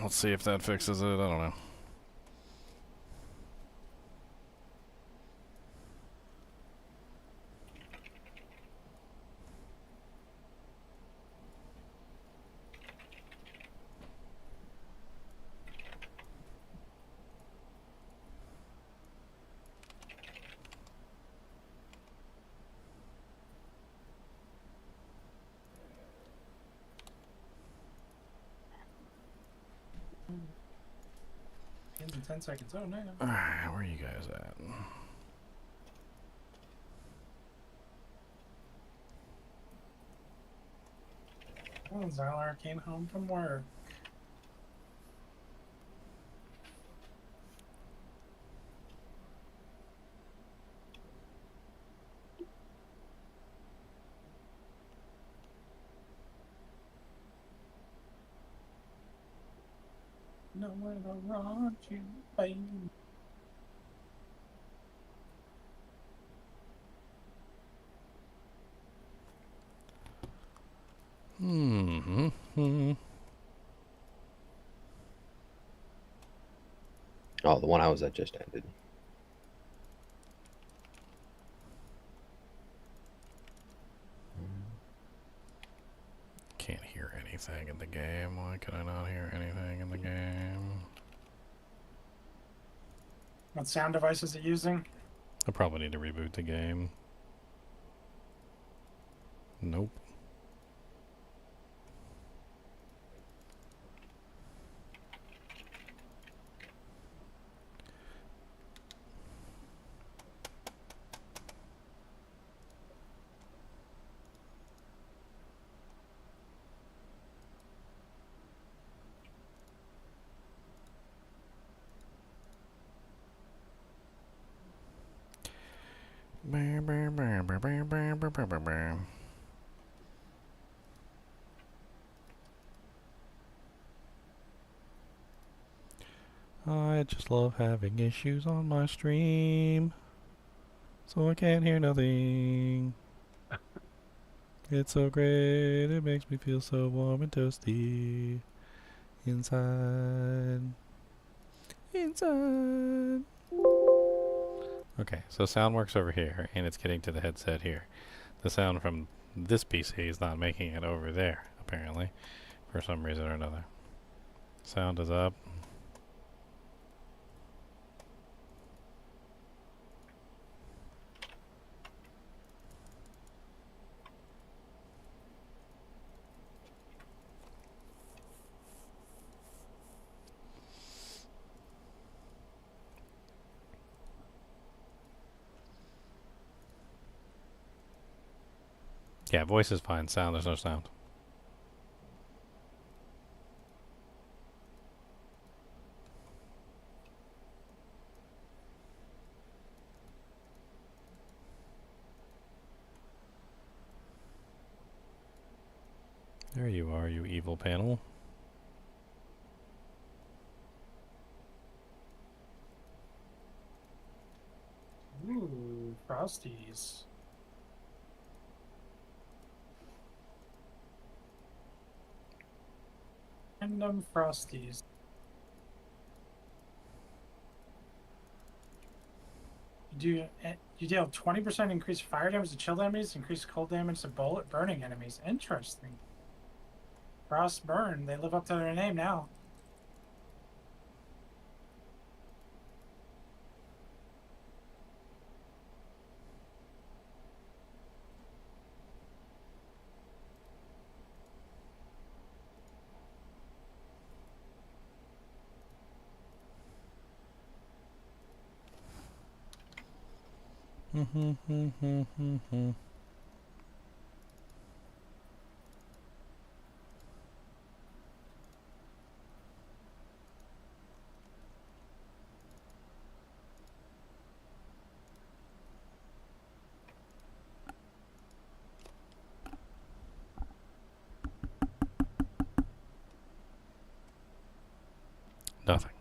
Let's see if that fixes it. I don't know. In 10 seconds. Oh, no. Alright, where are you guys at? Oh, Zylar came home from work. Nowhere to run to, baby. Oh, the one I was at just ended. Can't hear anything in the game. Why can I not hear anything in the game? What sound device is it using? I probably need to reboot the game. Nope. I just love having issues on my stream, so I can't hear nothing. It's so great, it makes me feel so warm and toasty. Inside. Inside. Okay, so sound works over here, and it's getting to the headset here. The sound from this PC is not making it over there, apparently, for some reason or another. Sound is up. Yeah, voice is fine. Sound, there's no sound. There you are, you evil panel. Ooh, Frosties. Random Frosties. You deal 20% increased fire damage to chill enemies, increased cold damage to bullet burning enemies. Interesting. Frost Burn, they live up to their name now. Nothing.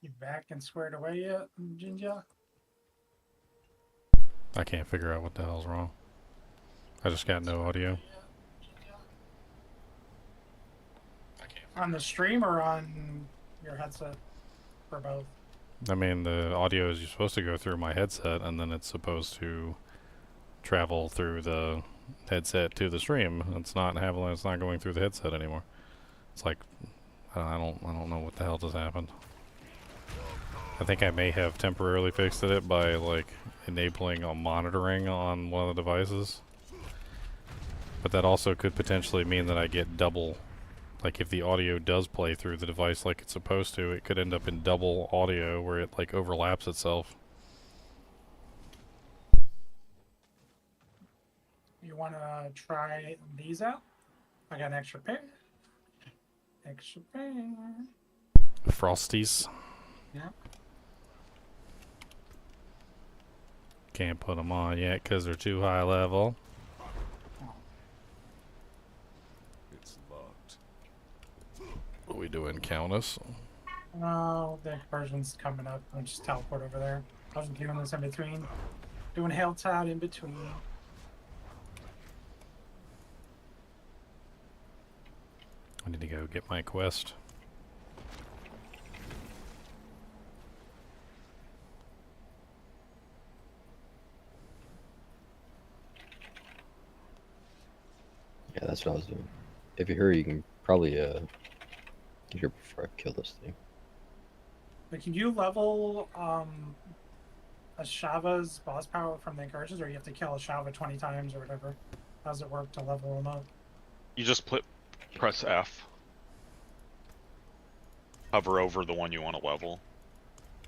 You back and squared away yet, Ginger? I can't figure out what the hell's wrong. I just got no audio. On the stream or on your headset? For both. I mean, the audio is supposed to go through my headset, and then it's supposed to travel through the headset to the stream. It's not having. It's not going through the headset anymore. It's like I don't know what the hell just happened. I think I may have temporarily fixed it by like enabling a monitoring on one of the devices. But that also could potentially mean that I get double. Like if the audio does play through the device like it's supposed to, it could end up in double audio where it like overlaps itself. You want to try these out? I got an extra pair. Extra pair. Frosties. Yeah. Can't put them on yet because they're too high level. It's locked. What are we doing, Countess? Oh, the conversion's coming up. I'll just teleport over there. I was doing this in between. Doing HellTide in between. I need to go get my quest. Yeah, that's what I was doing. If you hurry, you can probably get here before I kill this thing. But can you level a Shava's boss power from the incursions, or you have to kill a Shava 20 times or whatever? How does it work to level them up? You just press F. Hover over the one you want to level.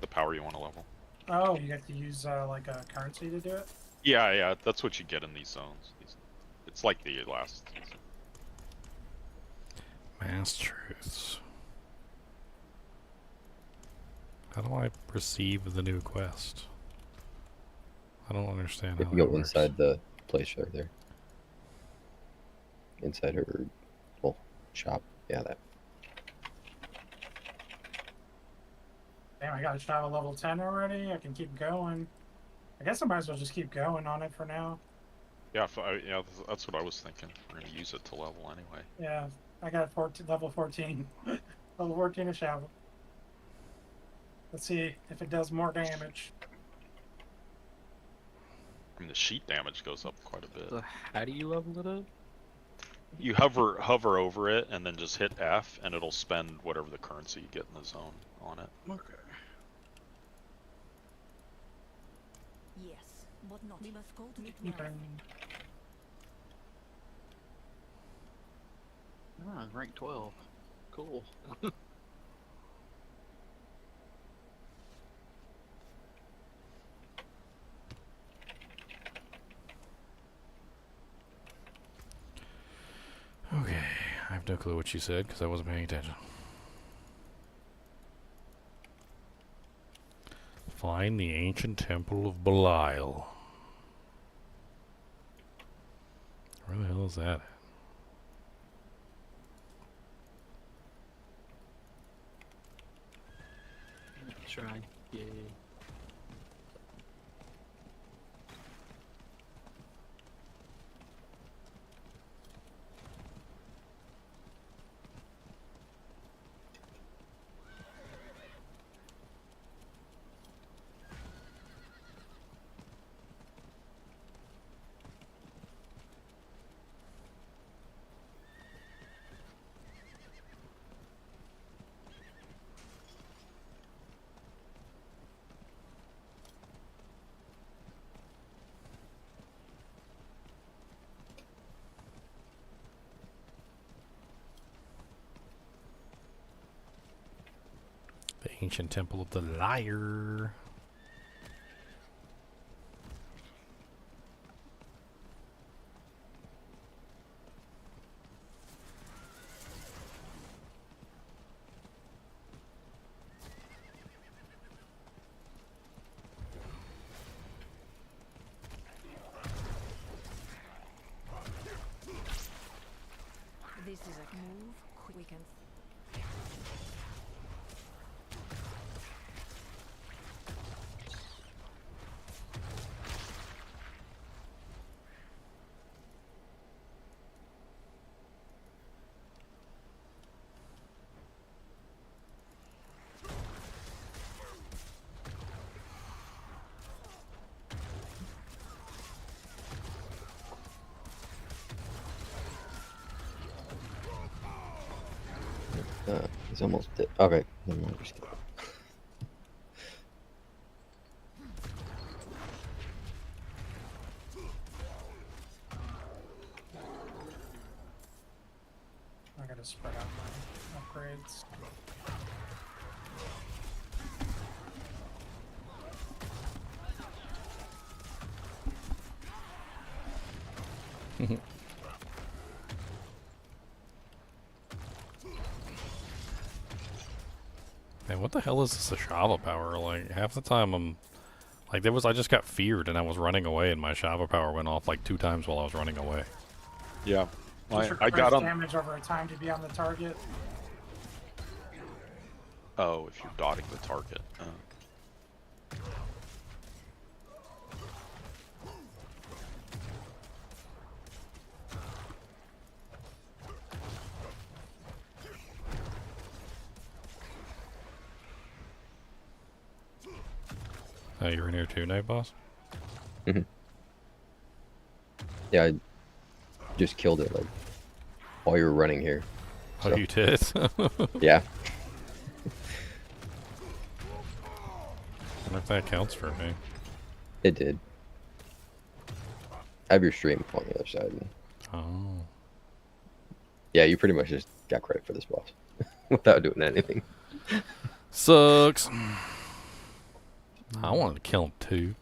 The power you want to level. Oh, you have to use like a currency to do it? Yeah, that's what you get in these zones. It's like the last season. Mass truths. How do I perceive the new quest? I don't understand If how you that go works. inside the place right there. Inside her, well, shop. Yeah, that. Damn, I got a Shava level 10 already. I can keep going. I guess I might as well just keep going on it for now. Yeah, yeah, that's what I was thinking. We're gonna use it to level anyway. Yeah, I got 14, level 14. Level 14 of Shava. Let's see if it does more damage. I mean, the sheet damage goes up quite a bit. So how do you level it up? You hover over it and then just hit F, and it'll spend whatever the currency you get in the zone on it. Okay. Yes, but not. We must go to the Okay. Ah, rank 12. Cool. Okay, I have no clue what she said because I wasn't paying attention. Find the ancient temple of Belial. Where the hell is that at? Shrine. Yay. The ancient temple of the liar. This is a move. We can. He's almost dead. Okay, never mind. Just kidding. I gotta spread out my upgrades. Man, what the hell is this Shava power? Like, half the time I'm... Like, I just got feared and I was running away and my Shava power went off like 2 times while I was running away. Yeah. Just I got requires on. damage over time to be on the target. Oh, if you're dotting the target. Oh, you're in here too, Night Boss? Yeah, I just killed it like while you were running here. Oh, So, you did? yeah. I wonder if that counts for me. It did. I have your stream on the other side. And Oh. yeah, you pretty much just got credit for this boss without doing anything. Sucks. I wanted to kill him too.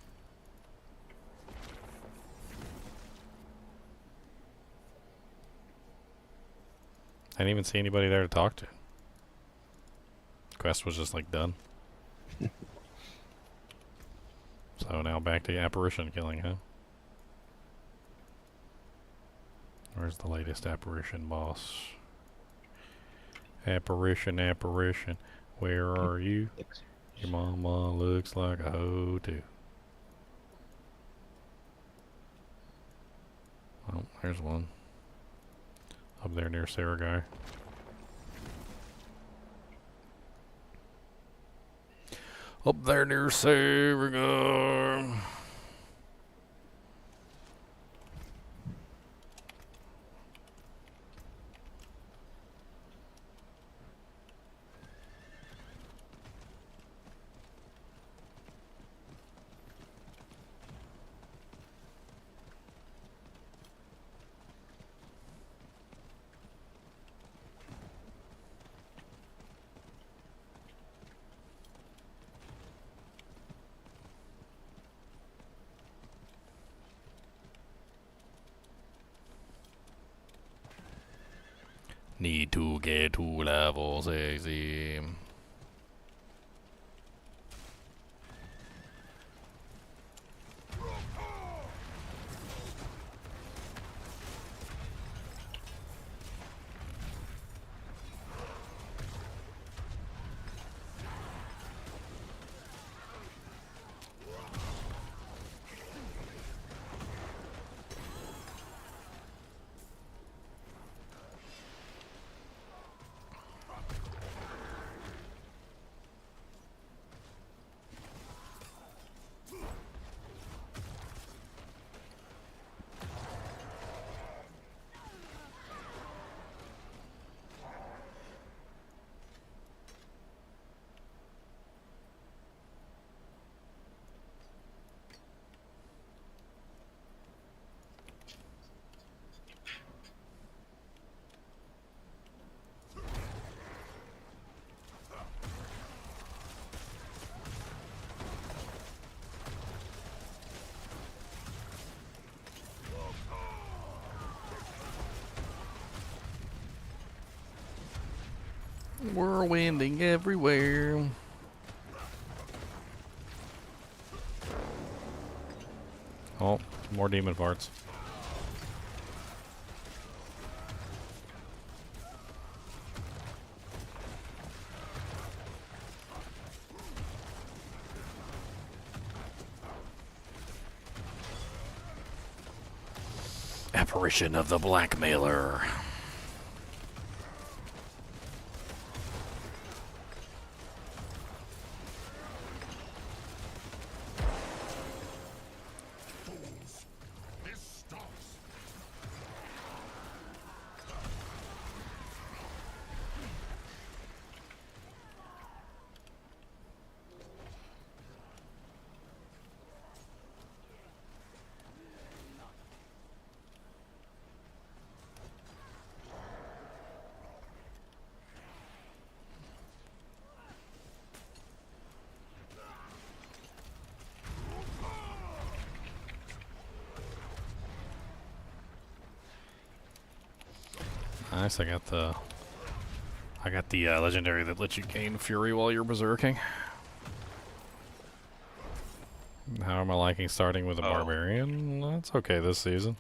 I didn't even see anybody there to talk to. Quest was just like done. So now back to apparition killing, huh? Where's the latest apparition boss? Apparition, apparition. Where are you? Your mama looks like a hoe too. Oh, there's one. Up there near Sarah guy. Up there near Sarah guy. Need to get to level 60. Whirlwinding everywhere. Oh, more demon parts. Apparition of the blackmailer. Nice. I got the legendary that lets you gain fury while you're berserking. How am I liking starting with a barbarian? That's okay this season.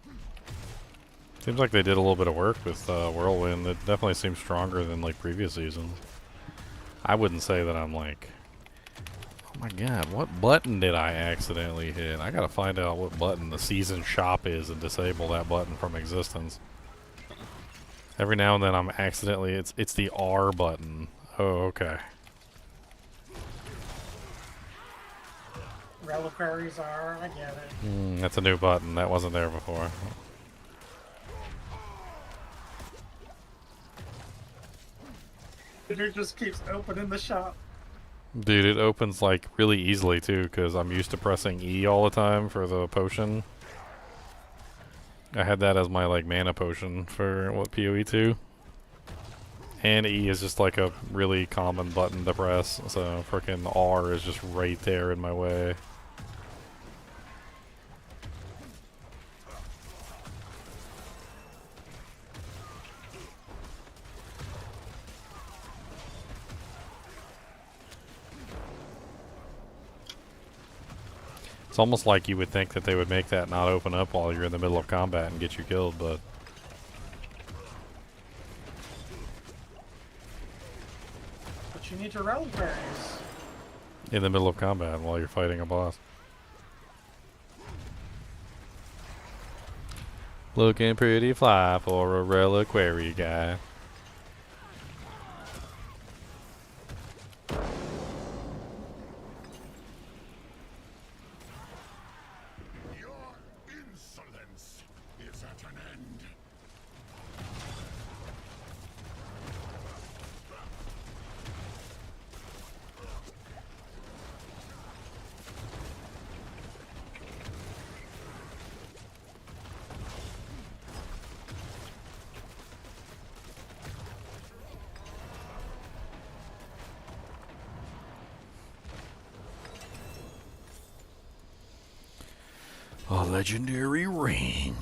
Seems like they did a little bit of work with Whirlwind. It definitely seems stronger than like previous seasons. I wouldn't say that I'm like, oh my god, what button did I accidentally hit? I gotta find out what button the season shop is and disable that button from existence. Every now and then I'm accidentally, it's the R button. Oh, okay. Reliquaries are, I get it. That's a new button. That wasn't there before. It just keeps opening the shop. Dude, it opens like really easily too, because I'm used to pressing E all the time for the potion. I had that as my like mana potion for what PoE 2. And E is just like a really common button to press, so frickin' R is just right there in my way. It's almost like you would think that they would make that not open up while you're in the middle of combat and get you killed, but... But you need your reliquaries. in the middle of combat while you're fighting a boss. Looking pretty fly for a reliquary guy. Your insolence is at an end. A legendary ring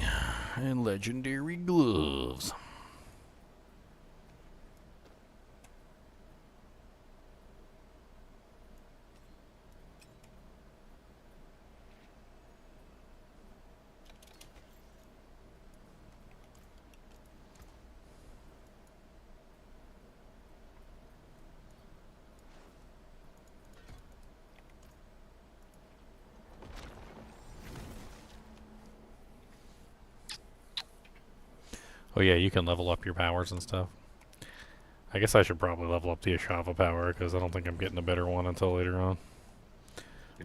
and legendary gloves. Oh yeah, you can level up your powers and stuff. I guess I should probably level up the Ashava power, because I don't think I'm getting a better one until later on.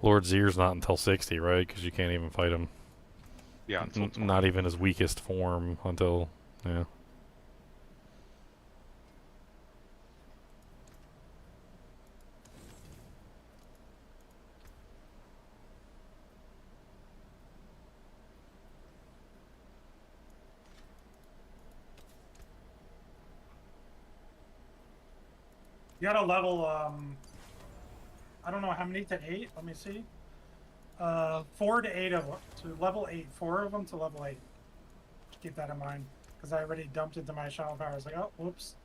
Lord Zir's not until 60, right? Because you can't even fight him. Yeah, until Not even his weakest form until... yeah. You gotta level, I don't know how many to 8, let me see. 4 to 8 of them, to level 8, 4 of them to level 8. Keep that in mind, because I already dumped into my shadow power. I was like, oh, whoops.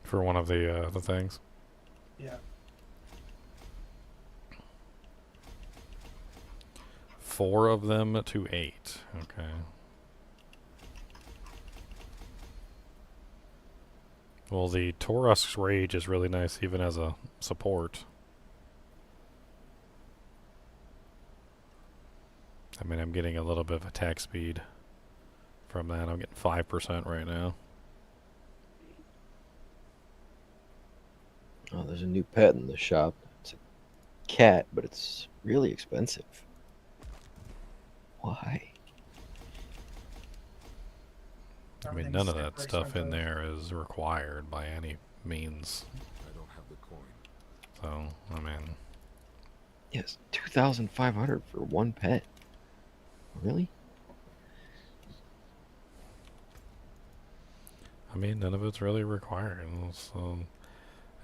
For one of the things. Yeah. 4 of them to 8. Okay. Well, the Taurusk's Rage is really nice even as a support. I mean, I'm getting a little bit of attack speed from that. I'm getting 5% right now. Oh, there's a new pet in the shop. It's a cat, but it's really expensive. Why? I mean, none of that stuff in there is required by any means. I don't have the coin. So, I mean... Yes, 2,500 for one pet. Really? I mean, none of it's really required. So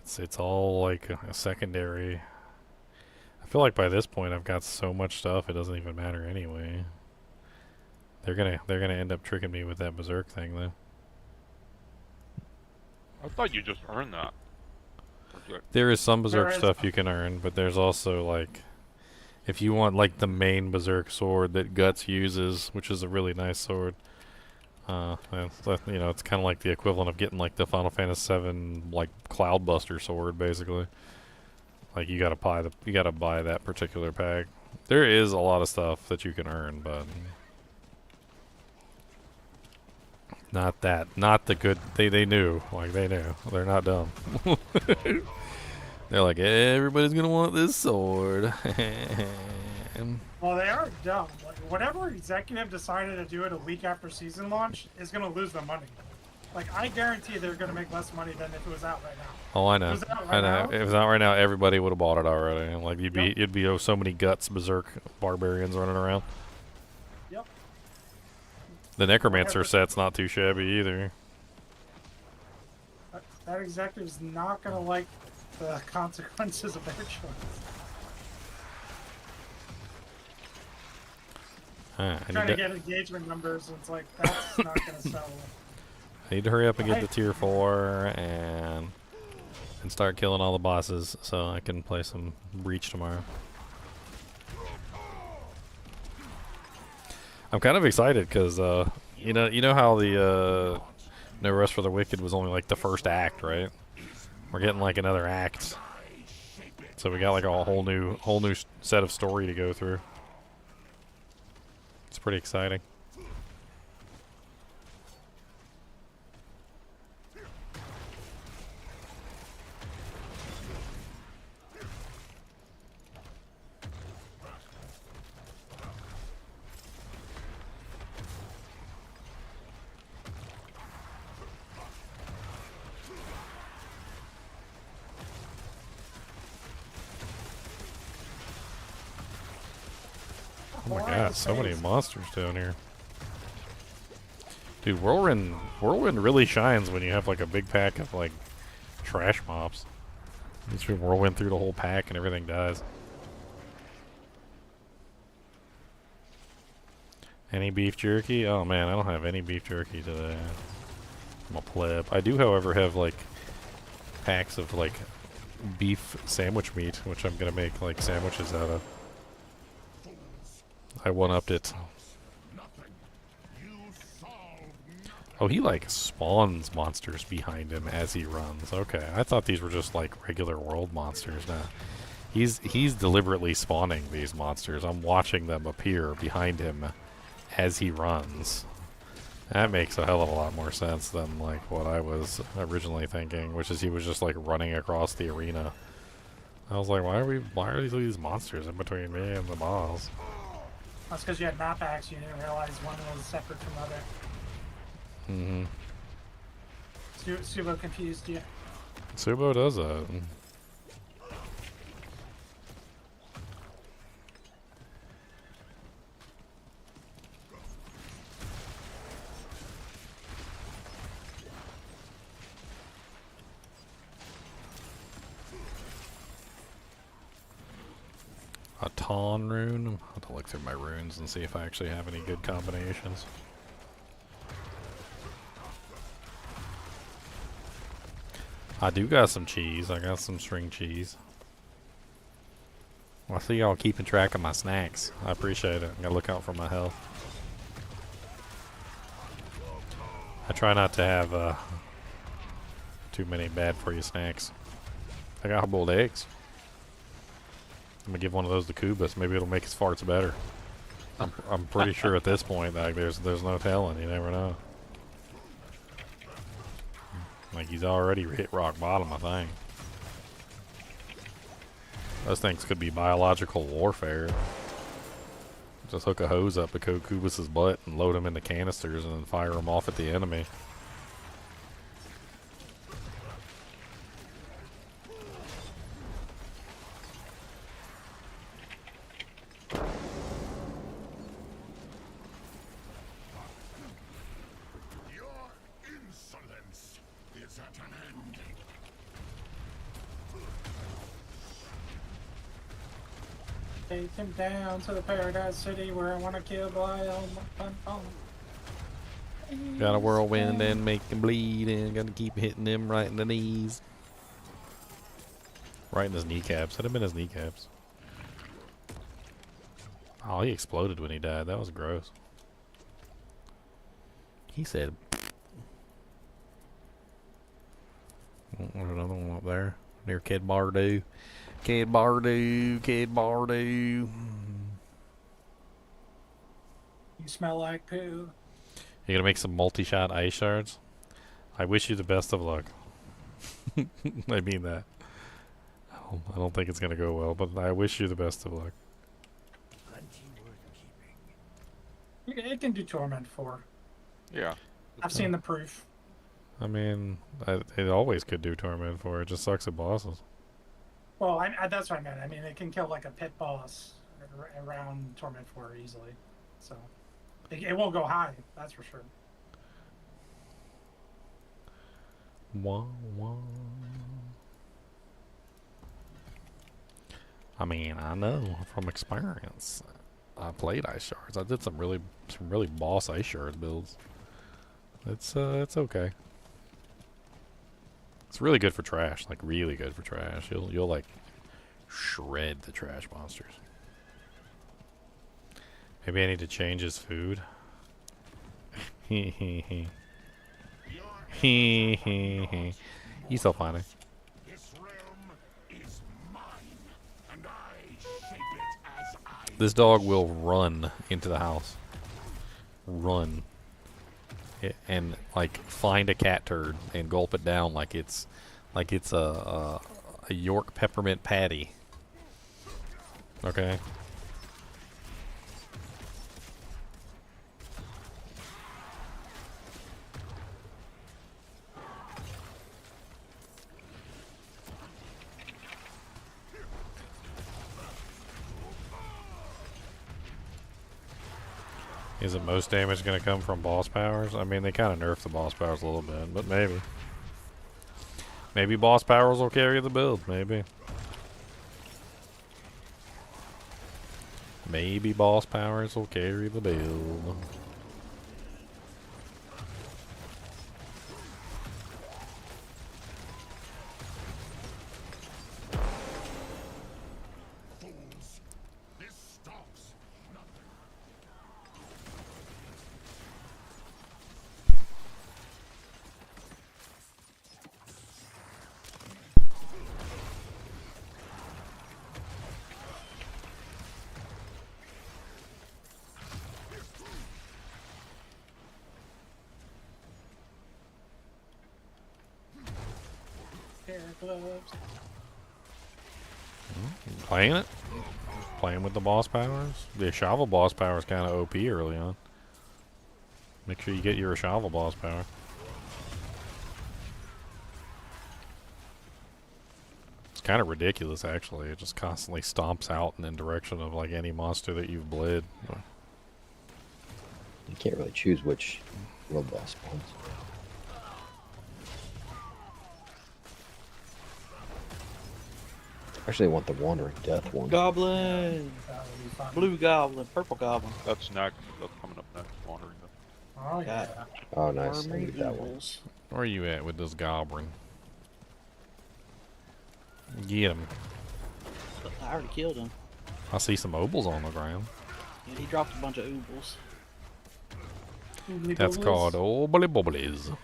it's all like a secondary. I feel like by this point I've got so much stuff it doesn't even matter anyway. They're gonna end up tricking me with that berserk thing though. I thought you just earned that. Okay. There is some berserk There is- stuff you can earn, but there's also like, if you want like the main berserk sword that Guts uses, which is a really nice sword. And so, you know, it's kind of like the equivalent of getting like the Final Fantasy VII like Cloudbuster sword, basically. Like you gotta buy that particular pack. There is a lot of stuff that you can earn, but not the good. They knew, like they knew. They're not dumb. They're like, everybody's gonna want this sword. Well, they are dumb. Like, whatever executive decided to do it a week after season launch is going to lose their money. Like, I guarantee they're going to make less money than if it was out right now. Oh, I know. If it was out I right know. now, If it was out right now, everybody would have bought it already. Like you'd be so many Guts berserk barbarians running around. Yep. The Necromancer Whatever. set's not too shabby either. That executive's not going to like the consequences of their choice. I Trying need to get engagement numbers, it's like, that's not going to sell. I need to hurry up and get Right. to tier 4 and start killing all the bosses so I can play some Breach tomorrow. I'm kind of excited because you know how the No Rest for the Wicked was only like the first act, right? We're getting like another act, so we got like a whole new set of story to go through. It's pretty exciting. Oh my Why god, the so many face? monsters down here. Dude, Whirlwind really shines when you have like a big pack of like trash mobs. You just Whirlwind through the whole pack and everything dies. Any beef jerky? Oh man, I don't have any beef jerky today. I'm a pleb. I do, however, have like packs of like beef sandwich meat, which I'm gonna make like sandwiches out of. I one-upped it. Oh, he like spawns monsters behind him as he runs. Okay, I thought these were just like regular world monsters. Now, he's deliberately spawning these monsters. I'm watching them appear behind him as he runs. That makes a hell of a lot more sense than like what I was originally thinking, which is he was just like running across the arena. I was like, why are these monsters in between me and the boss? That's because you had map hacks, you didn't realize one was separate from the other. Mm-hmm. Subo confused you. Subo does that. A Tawn rune? I'll have to look through my runes and see if I actually have any good combinations. I do got some cheese. I got some string cheese. Well, I see y'all keeping track of my snacks. I appreciate it. I gotta look out for my health. I try not to have too many bad for you snacks. I got hard-boiled eggs. I'm gonna give one of those to Kubus. Maybe it'll make his farts better. I'm pretty sure at this point, like there's no telling. You never know. Like he's already hit rock bottom, I think. Those things could be biological warfare. Just hook a hose up to Kubus's butt and load him into canisters and then fire them off at the enemy. Your insolence is at an end. Take him down to the paradise city where I want to kill Lyle. Got a whirlwind and make him bleed, and gotta keep hitting him right in the knees. Right in his kneecaps. Hit him in his kneecaps. Oh, he exploded when he died. That was gross. He said... Oh, there's another one up there. Near Kid Bardu. Kid Bardu. Kid Bardu. You smell like poo. You gonna make some multi-shot ice shards? I wish you the best of luck. I mean that. I don't think it's gonna go well, but I wish you the best of luck. It can do Torment 4. Yeah. I've seen the proof. I mean, it always could do Torment 4. It just sucks at bosses. Well, that's what I meant. I mean, it can kill like a pit boss around Torment 4 easily. So it won't go high, that's for sure. Wah, wah. I mean, I know from experience. I played ice shards. I did some really boss ice shard builds. It's okay. It's really good for trash, like really good for trash. You'll like shred the trash monsters. Maybe I need to change his food. He he he. He he he. He's so funny. This realm is mine, and I shape it as I This dog will run into the house. Run. And like find a cat turd and gulp it down like it's a York peppermint patty. Okay. Is it most damage going to come from boss powers? I mean, they kind of nerfed the boss powers a little bit, but maybe. Maybe boss powers will carry the build, maybe. Maybe boss powers will carry the build. fools. This stops nothing. Hair gloves. Playing it? Playing with the boss powers? The shovel boss power is kind of OP early on. Make sure you get your shovel boss power. It's kind of ridiculous, actually. It just constantly stomps out in the direction of like any monster that you've bled. You can't really choose which world boss spawns. Actually, I want the Wandering Death one. Goblin! That would be fun. Blue goblin, purple goblin. That's next. That's coming up next. Wandering. Oh yeah. Oh, nice. I Mermaid need that one. eagles. Where are you at with this goblin? Get him. I already killed him. I see some obols on the ground. And he dropped a bunch of oobles. Oobly That's bubbles. called obly bubblies.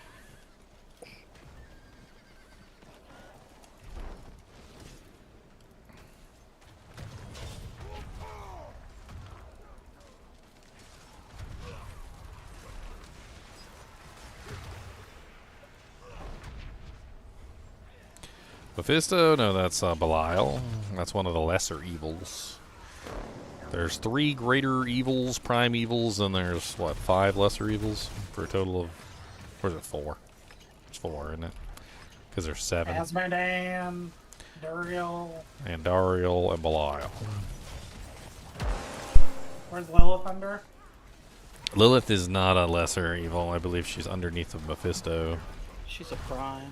Mephisto? No, that's Belial. That's one of the lesser evils. There's 3 greater evils, prime evils, and there's, what, 5 lesser evils? For a total of, or is it 4? It's 4, isn't it? Because there's 7. Asmodan, Duriel. And Dariel and Belial. Where's Lilith under? Lilith is not a lesser evil. I believe she's underneath of Mephisto. She's a prime.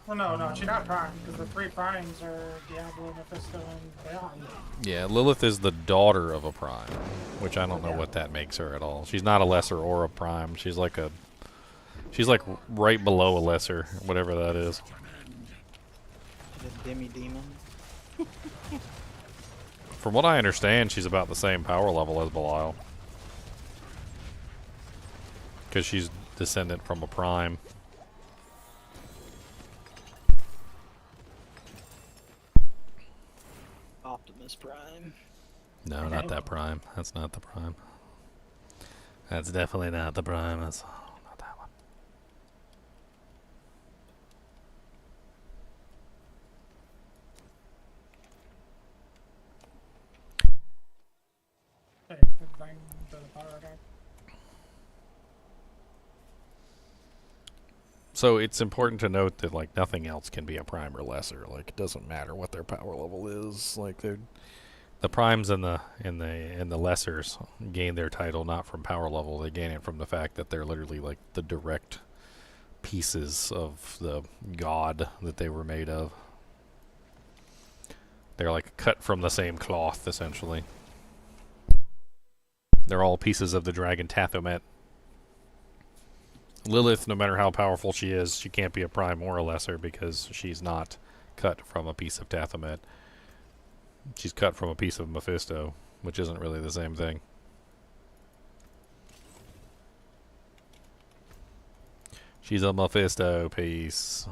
Well, no, she's not Prime, because the 3 Primes are Diablo, Mephisto, and Beyond. Yeah, Lilith is the daughter of a Prime, which I don't know what that makes her at all. She's not a lesser or a Prime. She's like right below a lesser, whatever that is. The demi-demon. From what I understand, she's about the same power level as Belial. Because she's descendant from a Prime. Optimus Prime. No, not that Prime. That's not the Prime. That's definitely not the Prime. That's not that one. Hey, bang the power guy. So it's important to note that like nothing else can be a Prime or lesser. Like it doesn't matter what their power level is. Like the Primes and the lessers gain their title not from power level. They gain it from the fact that they're literally like the direct pieces of the god that they were made of. They're like cut from the same cloth, essentially. They're all pieces of the dragon Tathomet. Lilith, no matter how powerful she is, she can't be a Prime or a lesser because she's not cut from a piece of Tathomet. She's cut from a piece of Mephisto, which isn't really the same thing. She's a Mephisto piece.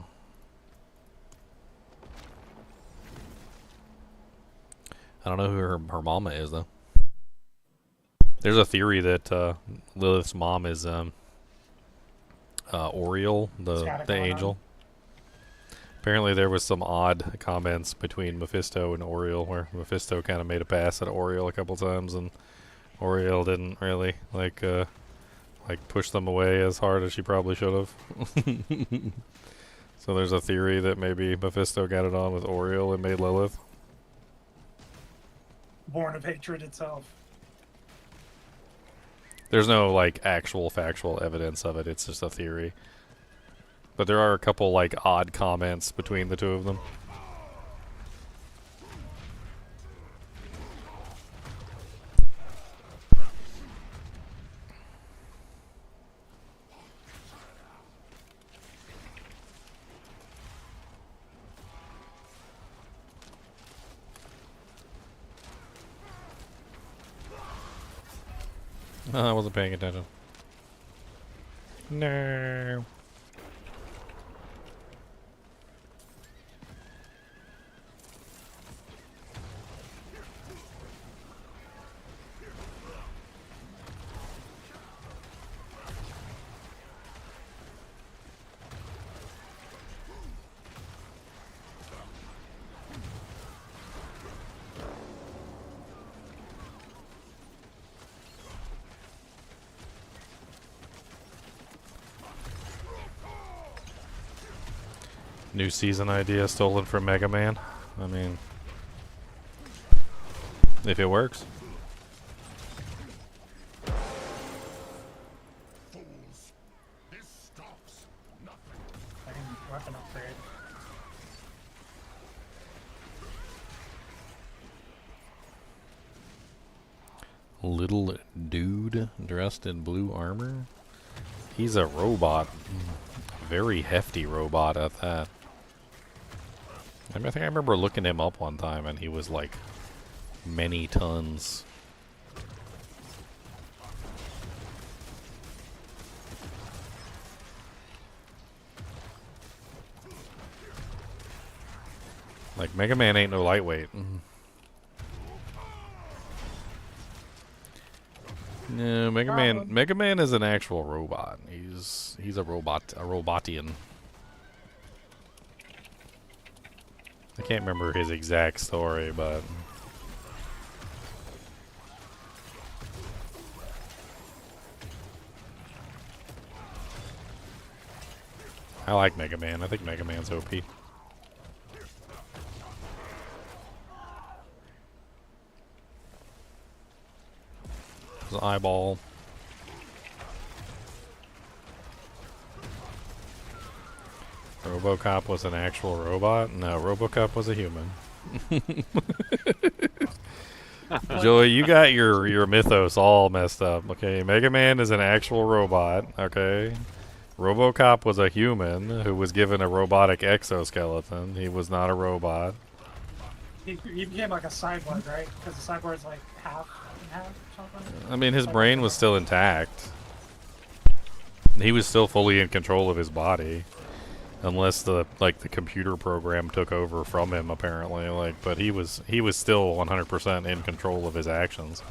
I don't know who her mama is, though. There's a theory that Lilith's mom is Oriel, the angel. Apparently there was some odd comments between Mephisto and Oriel where Mephisto kind of made a pass at Oriel a couple times and Oriel didn't really like push them away as hard as she probably should have. So there's a theory that maybe Mephisto got it on with Oriel and made Lilith. Born of hatred itself. There's no like actual factual evidence of it, it's just a theory. But there are a couple like odd comments between the two of them. Oh, I wasn't paying attention. No. New season idea stolen from Mega Man. I mean, if it works. Fools. This stops nothing. Weapon upgrade. Little dude dressed in blue armor. He's a robot. Very hefty robot at that. I think I remember looking him up one time and he was like many tons. Like Mega Man ain't no lightweight. No, Mega Man is an actual robot. He's a robot, a robotian. I can't remember his exact story, but I like Mega Man. I think Mega Man's OP. His eyeball. RoboCop was an actual robot? No, RoboCop was a human. Joey, you got your mythos all messed up. Okay, Mega Man is an actual robot. Okay, RoboCop was a human who was given a robotic exoskeleton. He was not a robot. He became like a cyborg, right? Because the cyborg's like half and half or something. I mean, his brain was still intact. He was still fully in control of his body, unless the computer program took over from him. Apparently, but he was still 100% in control of his actions.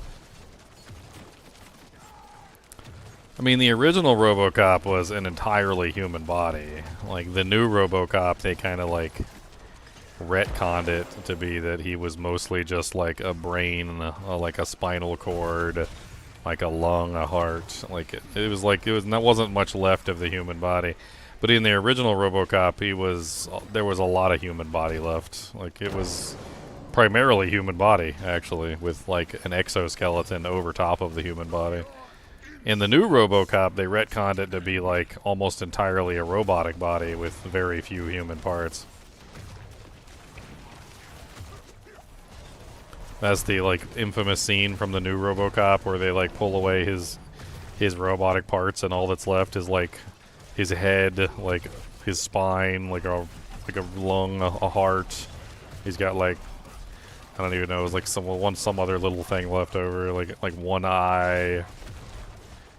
I mean, the original RoboCop was an entirely human body. Like the new RoboCop, they kind of like retconned it to be that he was mostly just like a brain, like a spinal cord, like a lung, a heart. Like that wasn't much left of the human body. But in the original RoboCop, there was a lot of human body left. Like it was primarily human body actually, with like an exoskeleton over top of the human body. In the new RoboCop, they retconned it to be like almost entirely a robotic body with very few human parts. That's the like infamous scene from the new RoboCop where they like pull away his robotic parts and all that's left is like his head, like his spine, like a lung, a heart. He's got like I don't even know, it was like some other little thing left over, like one eye.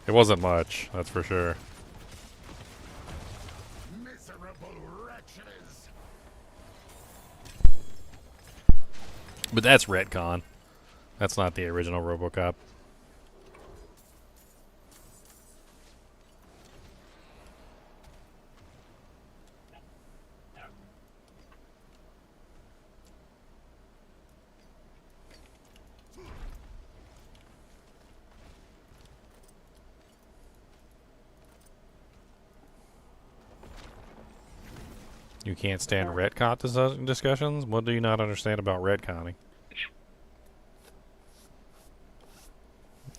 It wasn't much, that's for sure. Miserable wretches. But that's retcon. That's not the original RoboCop. You can't stand retcon discussions? What do you not understand about retconning?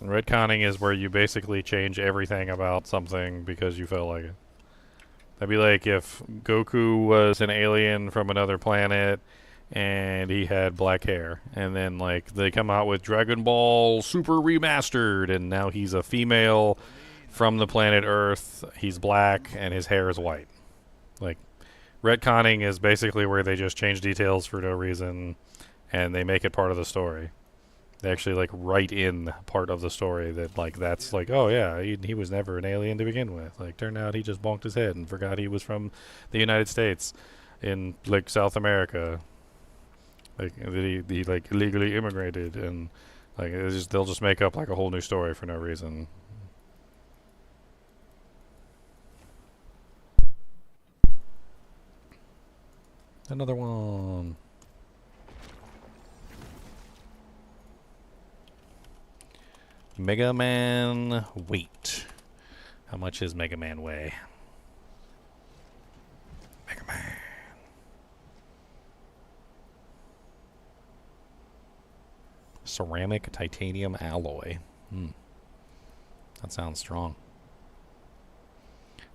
Retconning is where you basically change everything about something because you felt like it. That'd be like if Goku was an alien from another planet and he had black hair, and then like they come out with Dragon Ball Super Remastered and now he's a female from the planet Earth, he's black and his hair is white. Like retconning is basically where they just change details for no reason and they make it part of the story. They actually like write in part of the story that like that's like, oh yeah, he was never an alien to begin with. Like turned out he just bonked his head and forgot he was from the United States in like South America. Like that he like illegally immigrated and like they'll just make up like a whole new story for no reason. Another one. Mega Man weight. How much is Mega Man weigh? Mega Man. Ceramic titanium alloy. That sounds strong.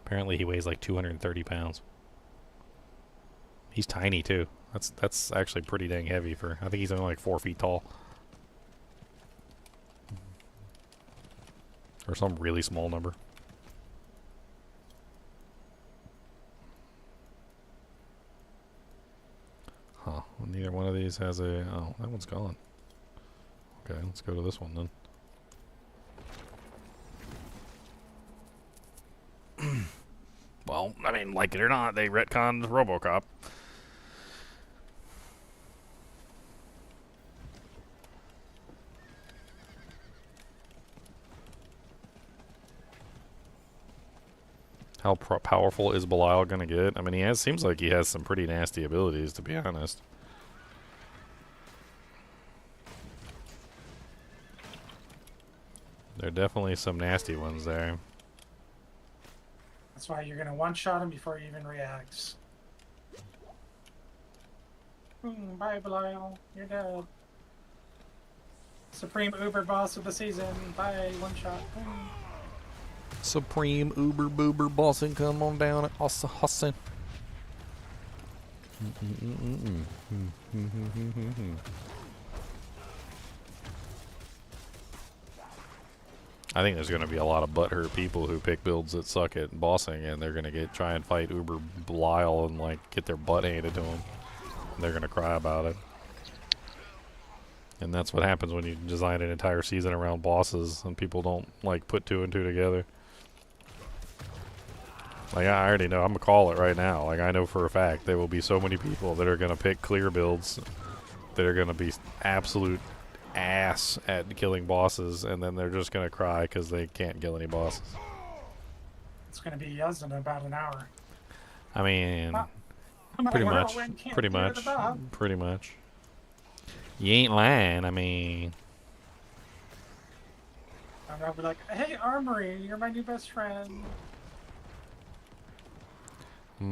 Apparently he weighs like 230 pounds. He's tiny too. That's actually pretty dang heavy for. I think he's only like 4 feet tall. Or some really small number. Huh. Well, neither one of these has a... Oh, that one's gone. Okay, let's go to this one then. Well, I mean, like it or not, they retconned RoboCop. How powerful is Belial gonna get? I mean, seems like he has some pretty nasty abilities, to be honest. There are definitely some nasty ones there. That's why you're gonna one-shot him before he even reacts. Bye, Belial. You're dead. Supreme Uber boss of the season. Bye, one-shot. Supreme Uber Boober Bossing, come on down at Austin. I think there's going to be a lot of butthurt people who pick builds that suck at bossing, and they're going to try and fight Uber Belial and like get their butt handed to them. And they're going to cry about it. And that's what happens when you design an entire season around bosses and people don't like put 2 and 2 together. Like I already know, I'm gonna call it right now. Like I know for a fact there will be so many people that are gonna pick clear builds that are gonna be absolute ass at killing bosses, and then they're just gonna cry because they can't kill any bosses. It's gonna be us in about an hour. I mean, pretty much. You ain't lying. I mean, I'll be like, hey, Armory, you're my new best friend. I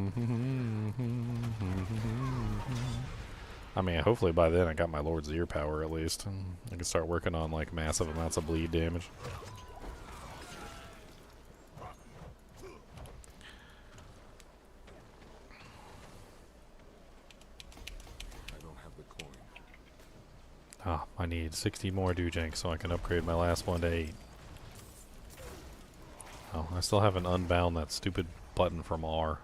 mean, hopefully by then I got my Lord's Ear power at least, and I can start working on like massive amounts of bleed damage. Ah, I need 60 more Dewjanks so I can upgrade my last one to 8. Oh, I still haven't unbound that stupid button from R.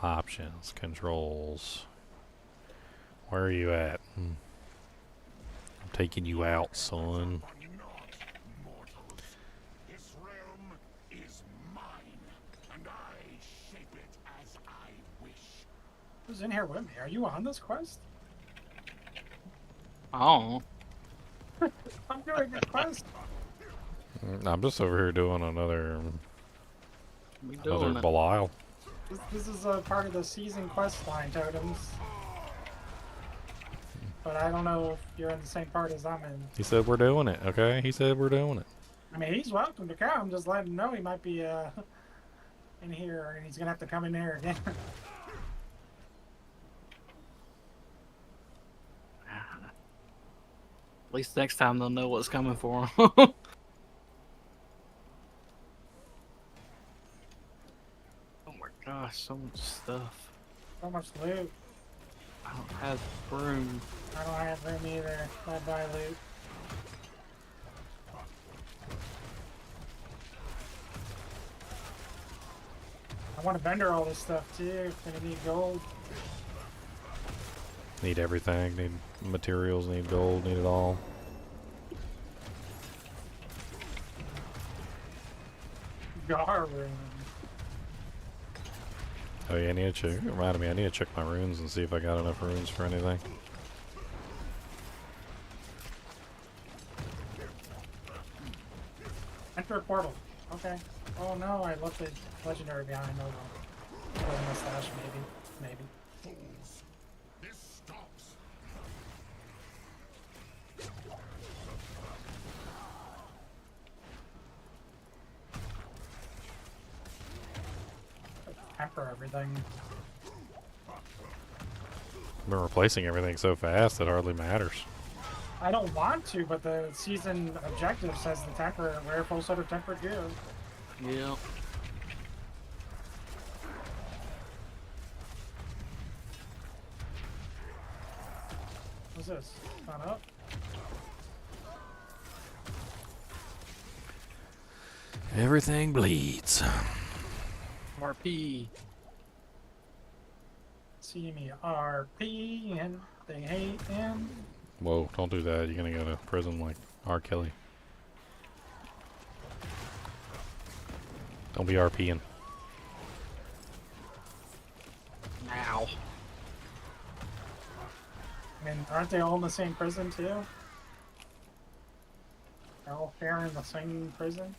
Options, controls. Where are you at? I'm taking you out, son. This realm is mine, and I shape it as I wish. Who's in here with me? Are you on this quest? Oh. I'm doing a quest. I'm just over here doing another Belial. This is a part of the season quest line totems. But I don't know if you're in the same part as I'm in. He said we're doing it, okay? He said we're doing it. I mean, he's welcome to come. Just let him know he might be in here, and he's gonna have to come in here again. At least next time they'll know what's coming for them. Oh my gosh, so much stuff. So much loot. I don't have room. I don't have room either. I'll buy loot. I want to vendor all this stuff too. Gonna need gold. Need everything. Need materials. Need gold. Need it all. Gar room. Oh yeah, I need to check. It reminded me, I need to check my runes and see if I got enough runes for anything. Enter a portal. Okay. Oh no, I left the legendary behind. Oh well. Golden mustache, maybe. Maybe. Fools, this stops. Temper everything. I've been replacing everything so fast it hardly matters. I don't want to, but the season objective says the temper, rare full set of tempered gear. Yeah. What's this? Not up? Everything bleeds. RP. See me RP and they hate him. Whoa, don't do that. You're gonna go to prison like R. Kelly. Don't be RPing. Ow. I mean, aren't they all in the same prison too? They're all fair in the same prison?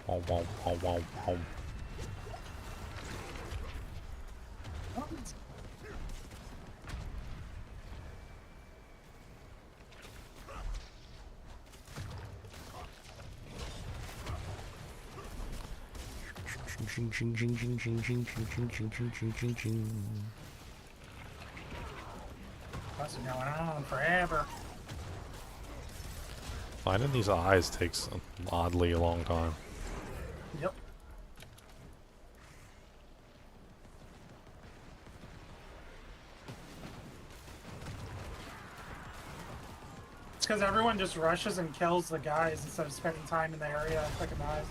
Wow, wow, wow, wow, wow. What? What's going on forever? Finding these eyes takes an oddly long time. Yep. because everyone just rushes and kills the guys instead of spending time in the area and clicking the eyes.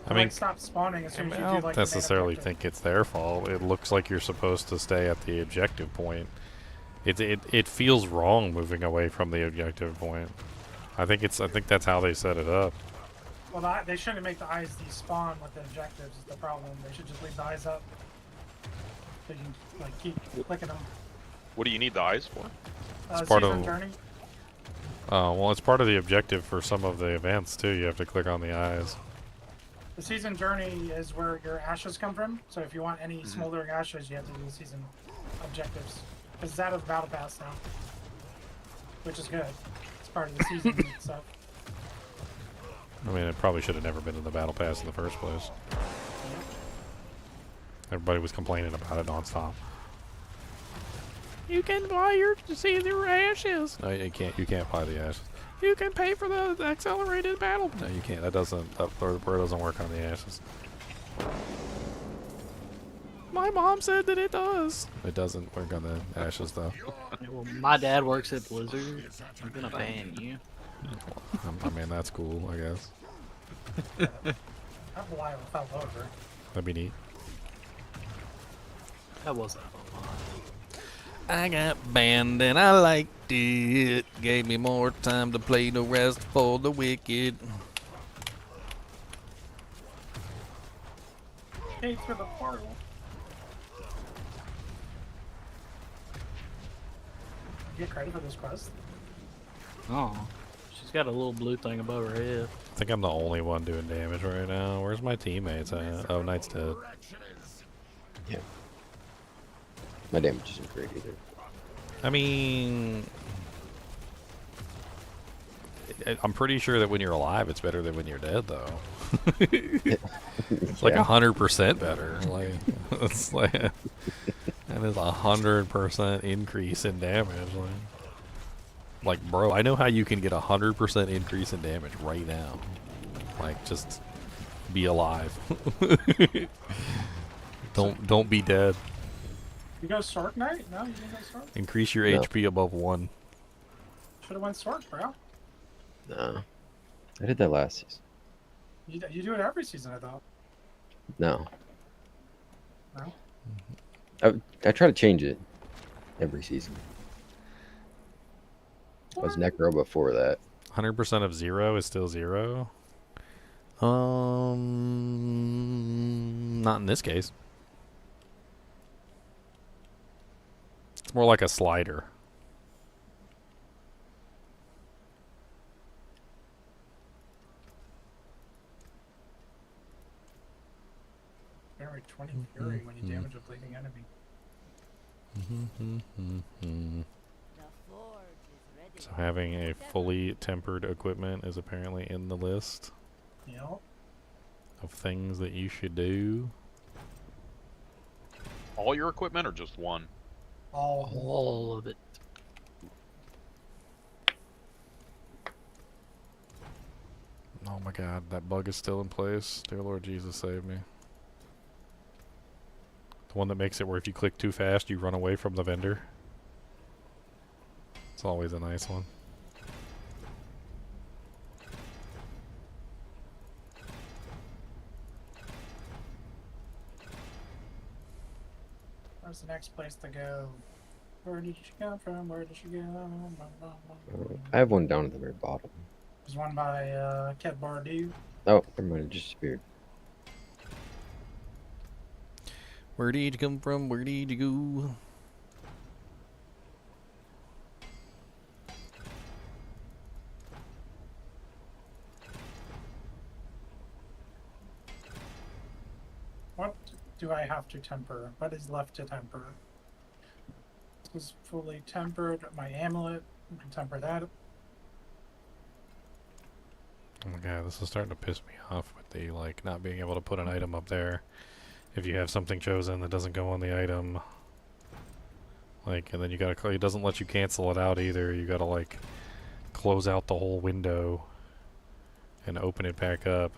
I mean, Like, stop spawning as soon as you I do don't like the main necessarily objective. think it's their fault. It looks like you're supposed to stay at the objective point. It feels wrong moving away from the objective point. I think that's how they set it up. Well, they shouldn't make the eyes despawn with the objectives. Is the problem? They should just leave the eyes up. So you can like keep clicking them. What do you need the eyes for? It's part Season of- journey. Well, it's part of the objective for some of the events too. You have to click on the eyes. The season journey is where your ashes come from. So if you want any smoldering ashes, you have to do the season objectives. Because it's out of the battle pass now, which is good. It's part of the season stuff. I mean, it probably should have never been in the battle pass in the first place. Everybody was complaining about it nonstop. You can buy your ashes. No, you can't. You can't buy the ashes. You can pay for the accelerated battle. No, you can't. That doesn't. That doesn't work on the ashes. My mom said that it does. It doesn't work on the ashes though. Well, my dad works at Blizzard. I'm gonna ban you. I mean, that's cool. I guess That Belial fell over. that'd be neat. That wasn't a I got banned and I liked it. Gave me more time to play the rest for the wicked. Hey, through the portal. You get credit for this quest? Oh, she's got a little blue thing above her head. I think I'm the only one doing damage right now. Where's my teammates at? Oh, Knight's dead. Yeah. My damage isn't great either. I mean, I'm pretty sure that when you're alive, it's better than when you're dead, though. It's like Yeah. 100% better. Like it's like that is 100% increase in damage. Like, bro, I know how you can get 100% increase in damage right now. Like, just be alive. Don't be dead. You go Sorc Knight? No, you didn't go Sorc? Increase your No. HP above 1. Should have went Sorc, bro. No. I did that last season. You do it every season, I thought. No. No? I try to change it every season. I was Necro before that. 100% of 0 is still 0. Not in this case. It's more like a slider. Generate 20 fury when you damage a bleeding enemy. The forge is ready. So having a fully tempered equipment is apparently in the list Yep. of things that you should do. All your equipment or just one? All of it. Oh my god, that bug is still in place. Dear Lord Jesus, save me. The one that makes it where if you click too fast, you run away from the vendor. It's always a nice one. Where's the next place to go? Where did she come from? Where did she go? I have one down at the very bottom. There's one by Ket Bardu. Oh, never mind. It just disappeared. Where did you come from? Where did you go? What do I have to temper? What is left to temper? This is fully tempered. My amulet, you can temper that. Oh my god, this is starting to piss me off with the, like, not being able to put an item up there if you have something chosen that doesn't go on the item. Like, and then you gotta, it doesn't let you cancel it out either. You gotta, like, close out the whole window and open it back up.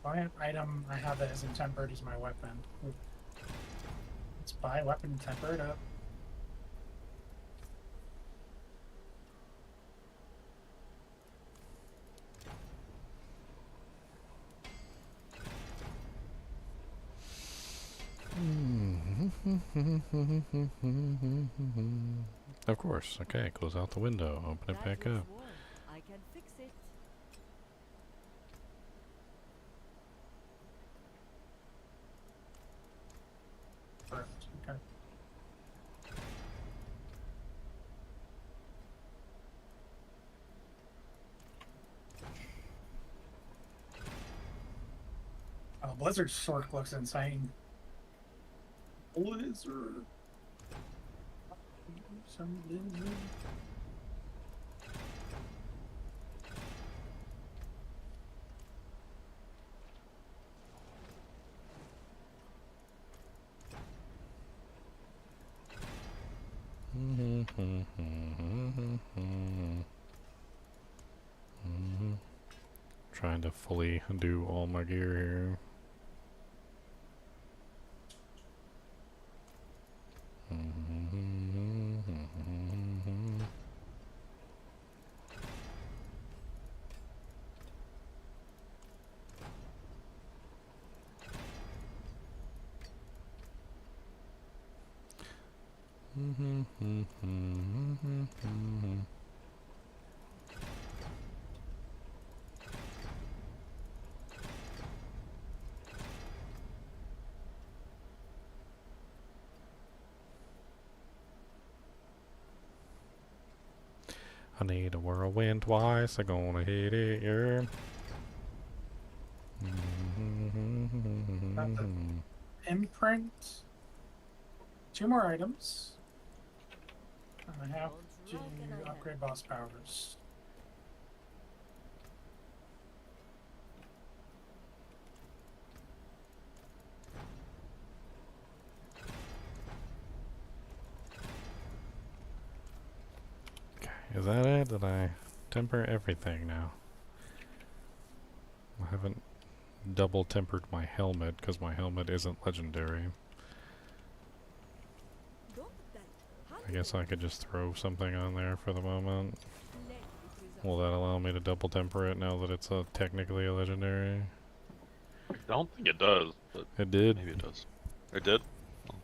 Only item I have that isn't tempered is my weapon. Ooh. Let's buy a weapon and temper it up. Of course. Okay, close out the window. Open it back up. I can fix it. Perfect. Okay. Oh, Blizzard Sorc looks insane. Blizzard. Some Blizzard. Trying to fully do all my gear here. I need a whirlwind twice. I'm gonna hit it, yeah. Got the imprint. 2 more items. And I have to upgrade boss powers. Okay, is that it? Did I temper everything now? I haven't double tempered my helmet because my helmet isn't legendary. I guess I could just throw something on there for the moment. Will that allow me to double temper it now that it's technically a legendary? I don't think it does, but It did. maybe it does. It did? Oh.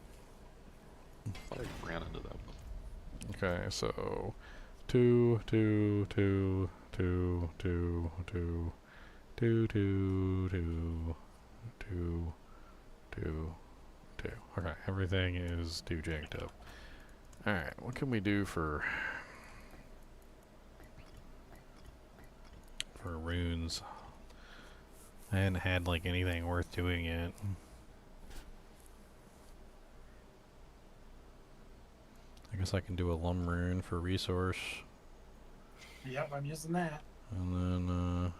I thought I ran into that one. Okay, so 2, 2, 2, 2, 2, 2, 2, 2, 2, 2, 2, 2. Okay, everything is too janked up. Alright, what can we do for runes? I hadn't had like anything worth doing yet. I guess I can do a lum rune for resource. Yep, I'm using that. And then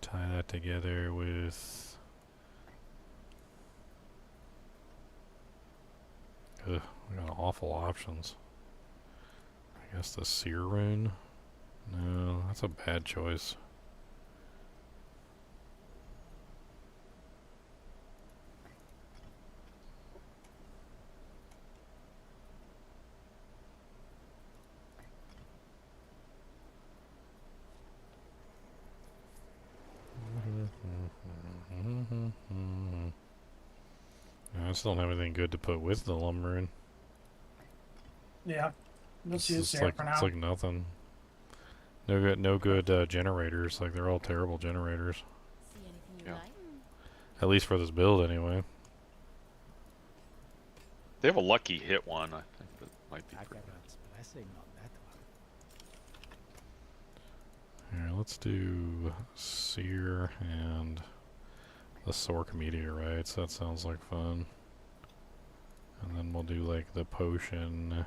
tie that together with ugh, I got awful options. I guess the seer rune? No, that's a bad choice. I still don't have anything good to put with the lum rune. Yeah. Let's use It's Sarah like for now. it's like nothing. No good generators. Like they're all terrible generators. See anything you Yeah. like? At least for this build, anyway. They have a lucky hit one, I think that might be pretty good. Here, let's do seer and the Sorc meteorites. That sounds like fun. And then we'll do like the potion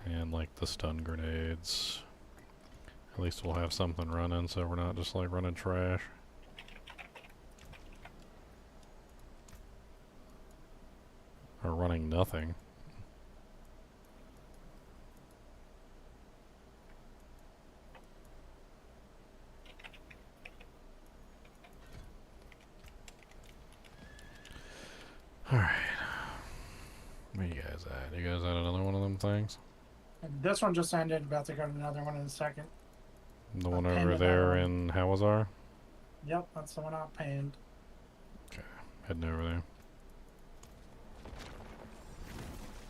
and like the stun grenades. At least we'll have something running so we're not just like running trash. Or running nothing. Alright. Where you guys at? You guys at another one of them things? And this one just ended. About to go to another one in a second. The one pinned over to that there one. in Hawazar? Yep, that's the one I pinned. Heading over there.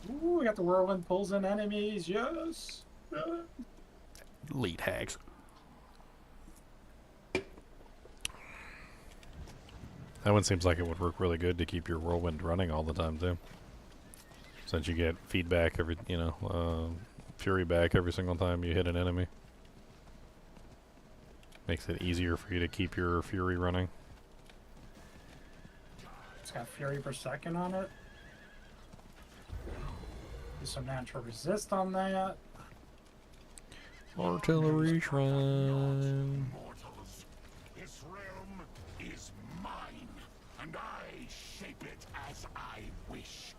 Ooh, we got the whirlwind pulls in enemies. Yes. Lead hags. That one seems like it would work really good to keep your whirlwind running all the time too. Since you get feedback every, fury back every single time you hit an enemy. Makes it easier for you to keep your fury running. It's got fury per second on it. Do some natural resist on that. Artillery shrine. Mortals, this realm is mine, and I shape it as I wish.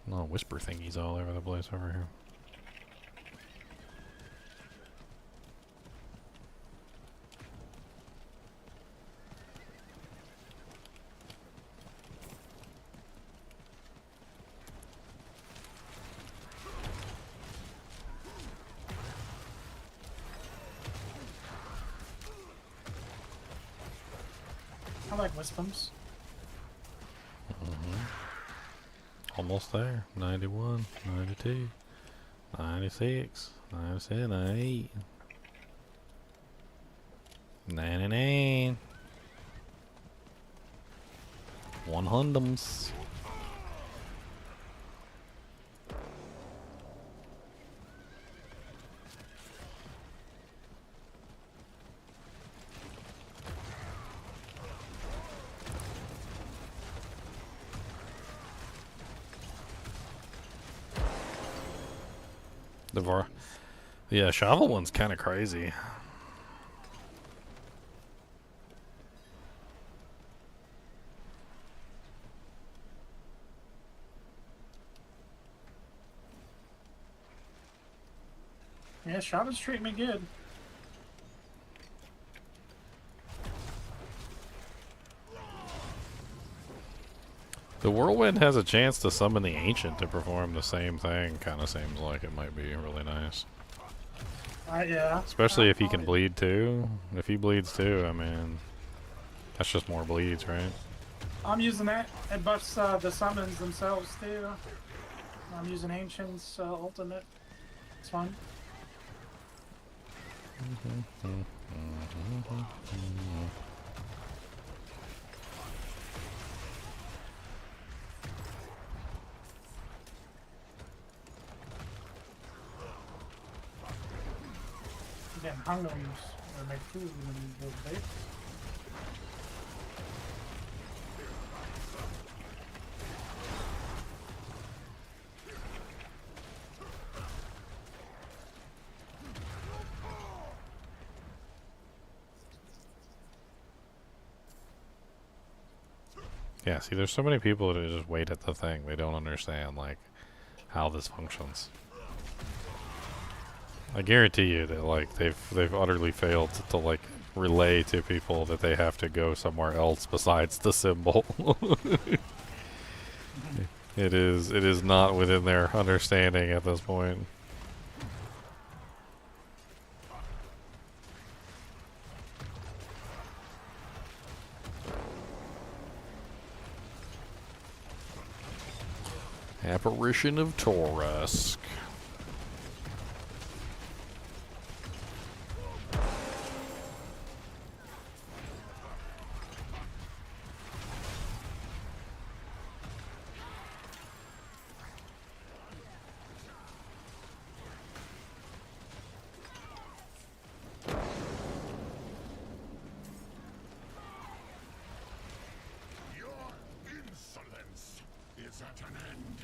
No whisper thingies all over the place over here. I like Wispums. Almost there. 91, 92, 96, 97, 98, 99. 100s. Yeah, shovel one's kind of crazy. Yeah, Shadows treat me good. The whirlwind has a chance to summon the ancient to perform the same thing. Kind of seems like it might be really nice. Yeah. Especially if he can bleed too. If he bleeds too, I mean, that's just more bleeds, right? I'm using that. It buffs the summons themselves too. I'm using Ancient's ultimate. It's fun. Getting hungry or make food and those bait. Yeah, see, there's so many people that just wait at the thing. They don't understand, like, how this functions. I guarantee you that, like, they've utterly failed to like, relay to people that they have to go somewhere else besides the symbol. It is not within their understanding at this point. Apparition of Torrusk. Your insolence is at an end.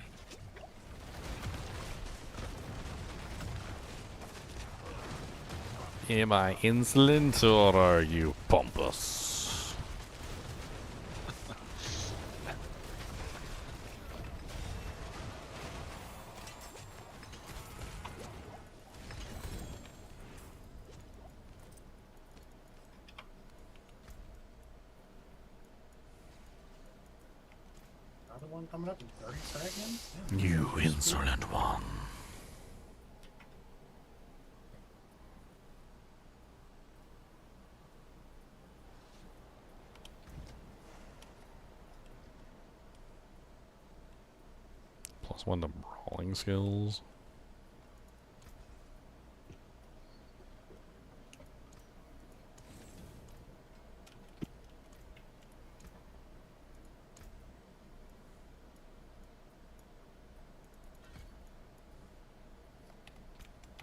Am I insolent or are you pompous? Another one coming up in 30 seconds. You insolent one. +1 to brawling skills.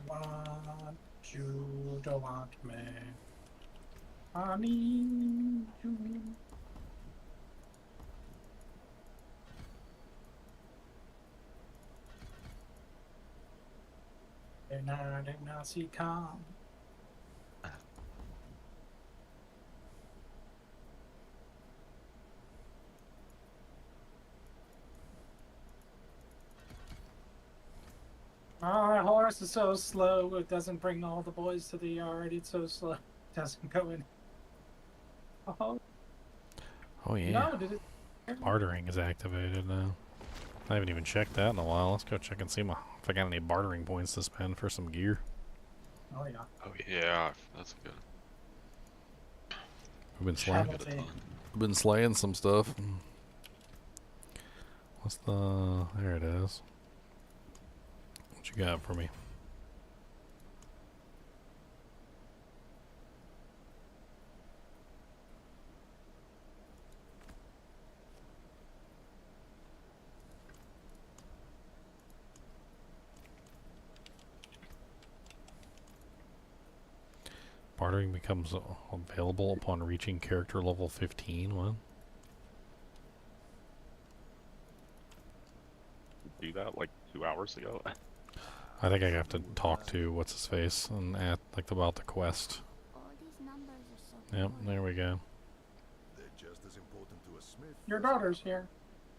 Want you, don't want me. I need you. And I did not see calm. My horse is so slow, it doesn't bring all the boys to the yard. It's so slow, it doesn't go in. Oh, Oh yeah. no, did it? Bartering is activated now. I haven't even checked that in a while. Let's go check and see if I got any bartering points to spend for some gear. Oh, yeah. Oh yeah, that's good. We've been slaying. Penalty. Been slaying some stuff. What's the... There it is. What you got for me? Bartering becomes available upon reaching character level 15. What? Do that like 2 hours ago. I think I have to talk to what's his face and like about the quest. All these numbers are so Yep, there we go. They're just as important to a smith. Your daughter's here.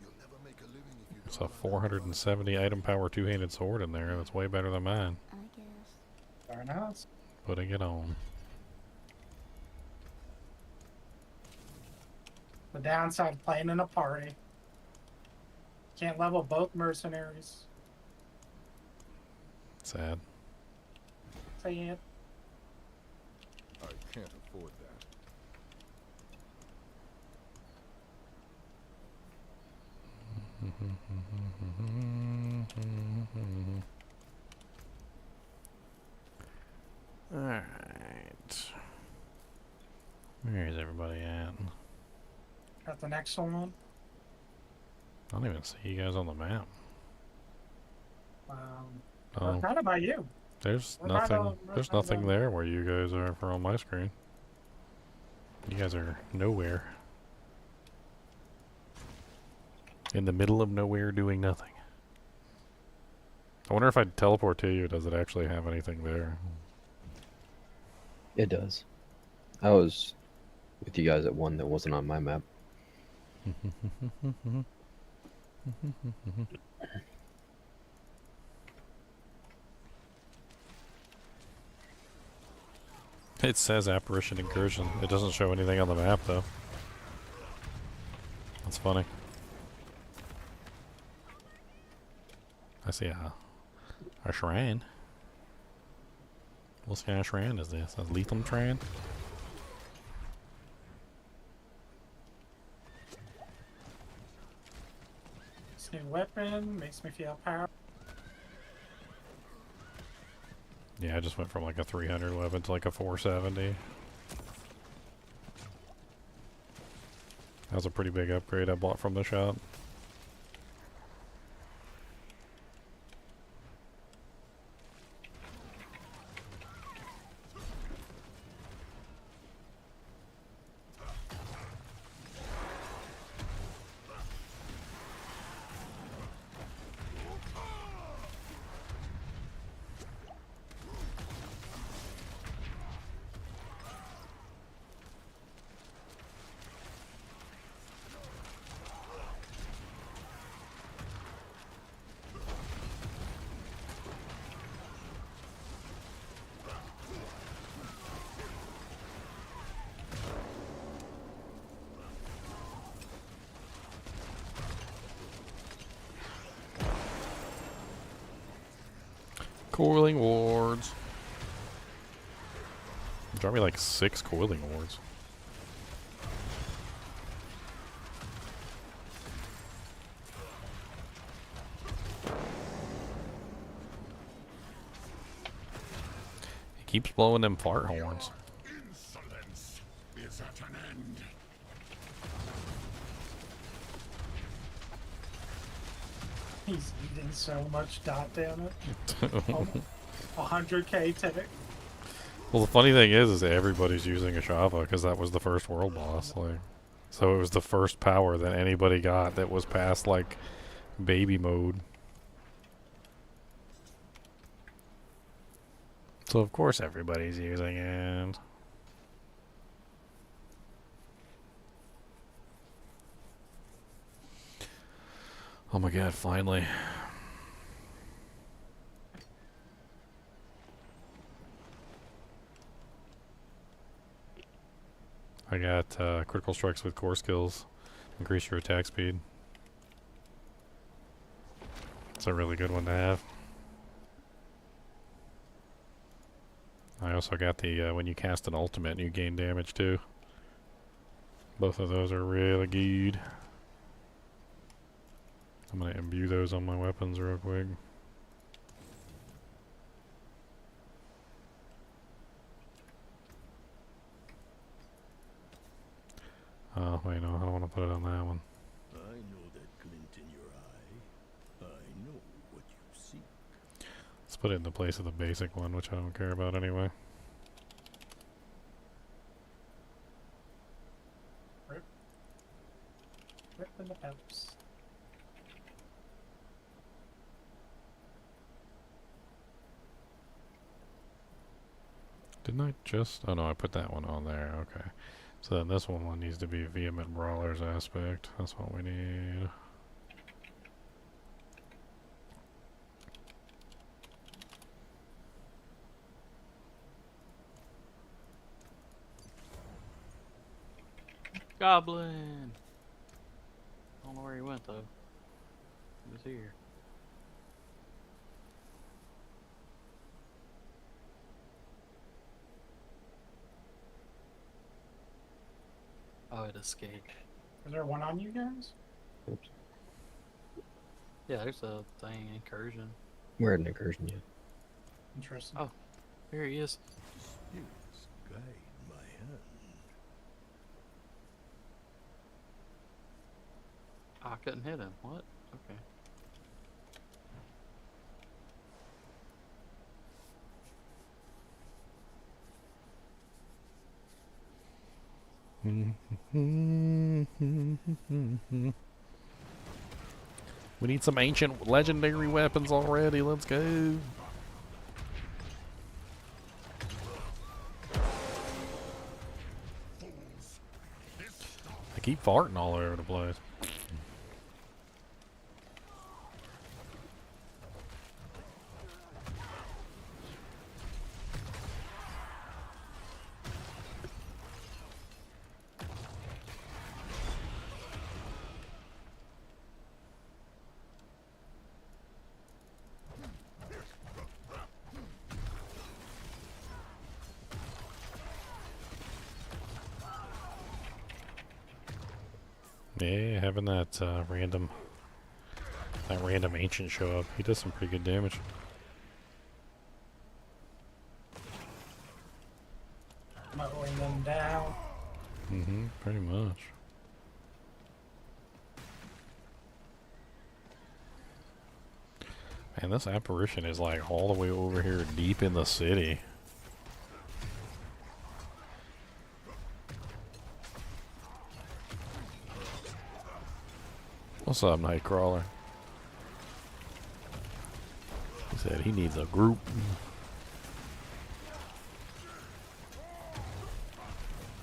You'll never make a living if you It's don't a learn 470 item power two-handed sword in there. That's way better than mine. I guess. Very nice. Putting it on. The downside of playing in a party. Can't level both mercenaries. Sad. Say it. I can't afford that. Alright. Where is everybody at? Got the next one. I don't even see you guys on the map. We're Oh, kind of by you. there's we're right nothing. on- There's right on nothing down. there where you guys are for on my screen. You guys are nowhere. In the middle of nowhere doing nothing. I wonder if I teleport to you, does it actually have anything there? It does. I was with you guys at one that wasn't on my map. It says apparition incursion. It doesn't show anything on the map though. That's funny. I see a shrine. What kind of shrine is this? A lethal shrine? This new weapon makes me feel powerful. Yeah, I just went from like a 300 weapon to like a 470. That was a pretty big upgrade I bought from the shop. Coiling wards. Drop me like 6 coiling wards. He keeps blowing them fart horns. Insolence is at an end. He's eating so much dot damage. 100k tick. Well, the funny thing is everybody's using a Shava because that was the first world boss. Like, so it was the first power that anybody got that was past like baby mode. So of course everybody's using it. Oh my god, finally. I got critical strikes with core skills. Increase your attack speed. It's a really good one to have. I also got the when you cast an ultimate you gain damage too. Both of those are really good. I'm gonna imbue those on my weapons real quick. Oh, wait, no, I don't want to put it on that one. I know that glint in your eye. I know what you seek. Let's put it in the place of the basic one, which I don't care about anyway. Rip in the peps. Didn't I just... Oh no, I put that one on there, okay. So then this one needs to be Vehement Brawler's aspect. That's what we need. Goblin! I don't know where he went though. He was here. Oh, it escaped. Is there one on you guys? Oops. Yeah, there's a thing, incursion. We're at an incursion yet. Interesting. Oh. Here he is. Spirits guide my hand. I couldn't hit him. What? Okay. We need some ancient legendary weapons already. Let's go. I keep farting all over the place. Yeah, having that random ancient show up, he does some pretty good damage. Mowing them down. Mm-hmm, pretty much. Man, this apparition is like all the way over here deep in the city. What's up, Nightcrawler? He said he needs a group.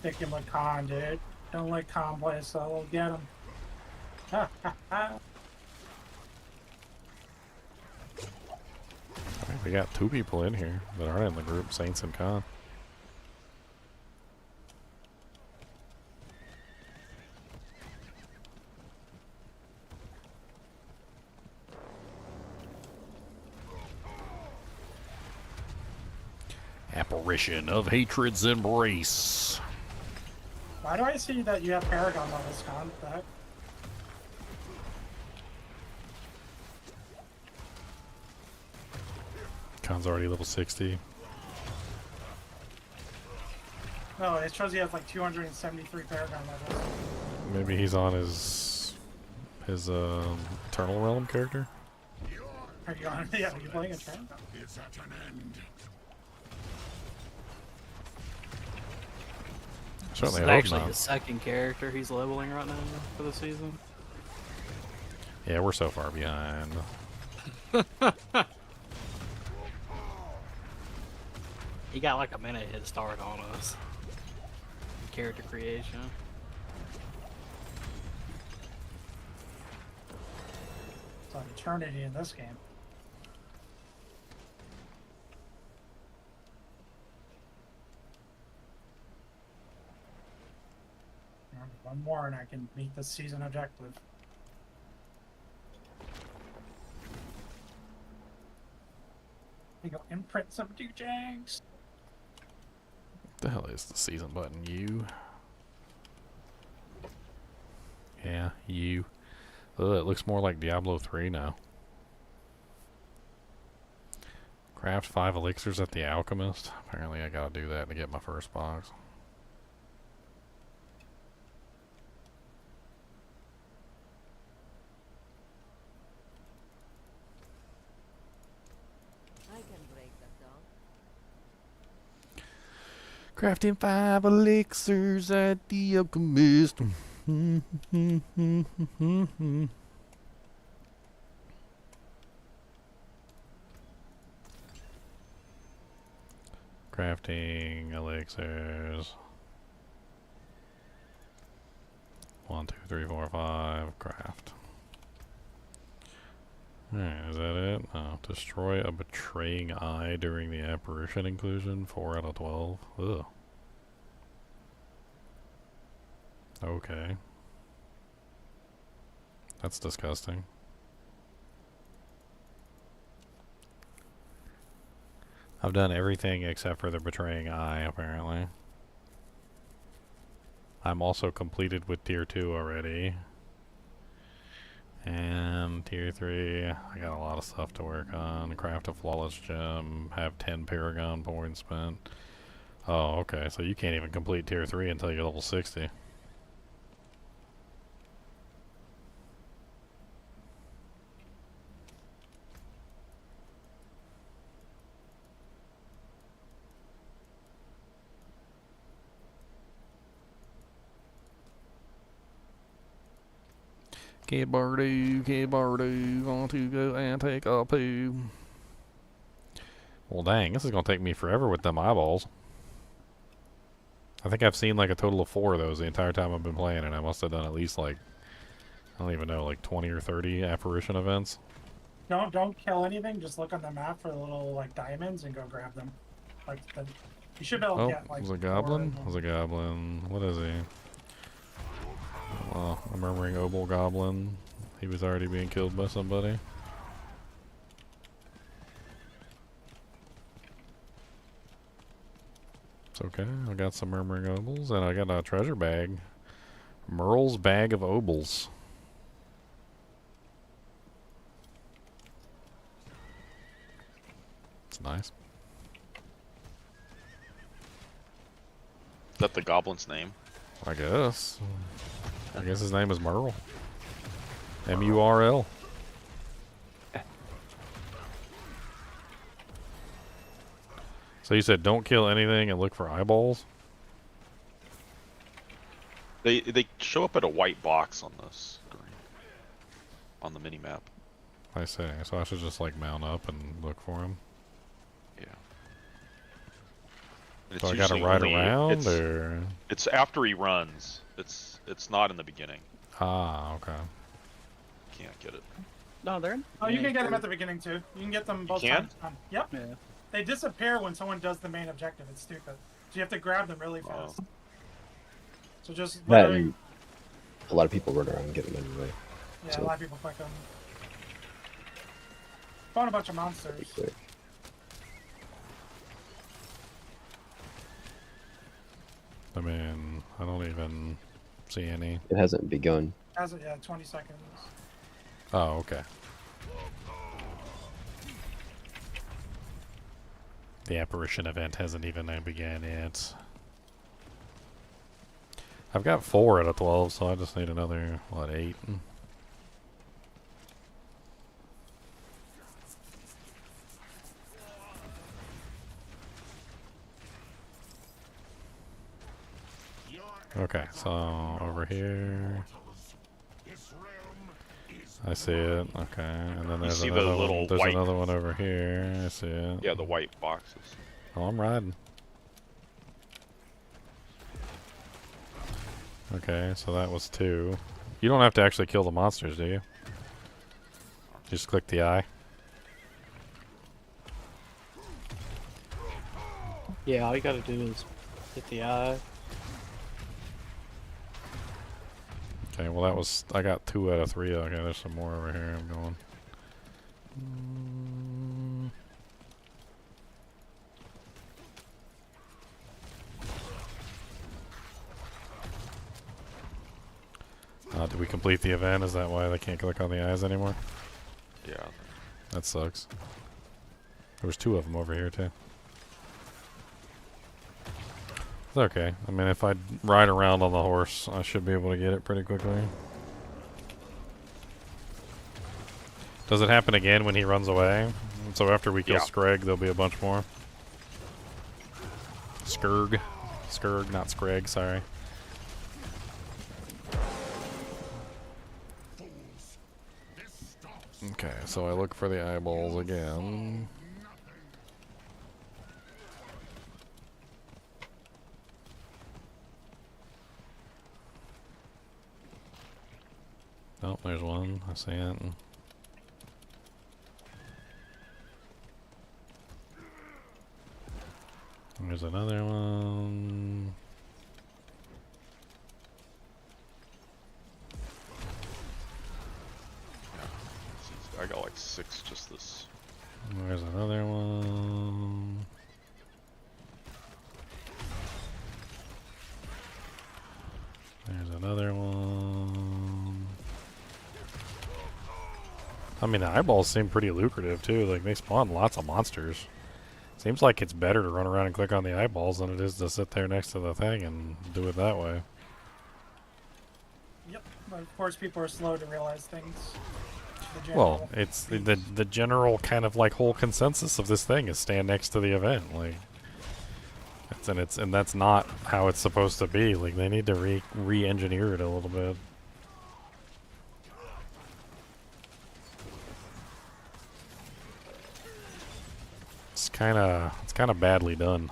Pick him with Khan, dude. Don't let Khan play, so we'll get him. Ha ha ha. Alright, we got 2 people in here that aren't in the group, Saints and Khan. Apparition of Hatred's Embrace. Why do I see that you have Paragon on this con? What the heck? Khan's already level 60. No, it shows he has like 273 Paragon levels. Maybe he's on his Eternal Realm character. Are you on? Yeah, are you playing a turn? Is at an end. Certainly It's hope actually not. the second character he's leveling right now for the season. Yeah, we're so far behind. He got like a minute head start on us. Character creation. It's an eternity in this game. One more and I can meet the season objective. I go imprint some doojags. What the hell is the season button? U. Yeah, U. Ugh, it looks more like Diablo 3 now. Craft 5 elixirs at the Alchemist. Apparently I gotta do that to get my first box. I can break that down. Crafting 5 elixirs at the Alchemist. Crafting elixirs. 1, 2, 3, 4, 5. Craft. Alright, is that it? No. Destroy a betraying eye during the apparition inclusion. 4 out of 12. Ugh. Okay. That's disgusting. I've done everything except for the betraying eye, apparently. I'm also completed with tier 2 already. And tier 3, I got a lot of stuff to work on. Craft a flawless gem, have 10 Paragon points spent. Oh, okay, so you can't even complete tier 3 until you're level 60. Kid-bardo, want to go and take a poo. Well, dang, this is gonna take me forever with them eyeballs. I think I've seen like a total of 4 of those the entire time I've been playing, and I must have done at least like, I don't even know, like 20 or 30 apparition events. Don't kill anything. Just look on the map for the little like diamonds and go grab them. Like you should be able to Oh, get like. was a 4 goblin? of them. Was a goblin. What is he? Oh, a murmuring obol goblin. He was already being killed by somebody. It's okay. I got some murmuring obols, and I got a treasure bag. Merle's bag of obols. It's nice. Is that the goblin's name? I guess. I guess his name is Merle. M-U-R-L. So you said don't kill anything and look for eyeballs? They show up at a white box on this on the mini map. I say. So I should just like mount up and look for him. Yeah. And So I it's gotta usually ride only- around, or? It's after he runs. It's not in the beginning. Ah, okay. Can't get it. No, they're in. Oh, you can get them at the beginning too. You can get them both can? times. Yep. Yeah. They disappear when someone does the main objective. It's stupid. So you have to grab them really Wow. fast. So just That literally, and a lot of people run around and get them anyway. yeah, so- a lot of people click them. Found a bunch of monsters. Quick. I mean, I don't even see any. It hasn't begun. As it, yeah, 20 seconds. Oh, okay. The apparition event hasn't even began yet. I've got 4 out of 12, so I just need another, what, 8? Okay, so over here. I see it. Okay, and then there's see the another little one. There's white- another one over here. I see it. Yeah, the white boxes. Oh, I'm riding. Okay, so that was 2. You don't have to actually kill the monsters, do you? Just click the eye. Yeah, all you gotta do is hit the eye. Okay, well that was, I got 2 out of 3. Okay, there's some more over here. I'm going. Did we complete the event? Is that why they can't click on the eyes anymore? Yeah. That sucks. There was 2 of them over here too. It's okay. I mean, if I ride around on the horse, I should be able to get it pretty quickly. Does it happen again when he runs away? So after we kill Yeah. Screg, there'll be a bunch more. Skurg. Skurg, not Screg, sorry. Okay, so I look for the eyeballs again. Oh, there's one. I see it. There's another one. I got like 6 just this. There's another one. There's another one. I mean, the eyeballs seem pretty lucrative too. Like, they spawn lots of monsters. Seems like it's better to run around and click on the eyeballs than it is to sit there next to the thing and do it that way. Yep, but of course people are slow to realize things. The Well, general it's themes. the general kind of like whole consensus of this thing is stand next to the event. Like, and that's not how it's supposed to be. Like, they need to re-engineer it a little bit. It's kind of badly done.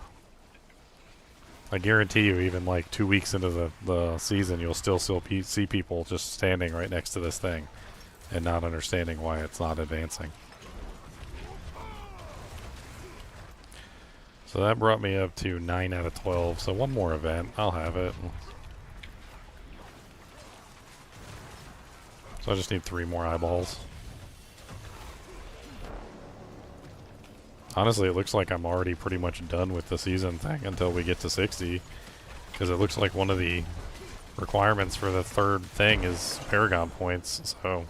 I guarantee you, even like 2 weeks into the season, you'll still see people just standing right next to this thing and not understanding why it's not advancing. So that brought me up to 9 out of 12. So one more event, I'll have it. So I just need 3 more eyeballs. Honestly, it looks like I'm already pretty much done with the season thing until we get to 60. Because it looks like one of the requirements for the 3rd thing is Paragon points. So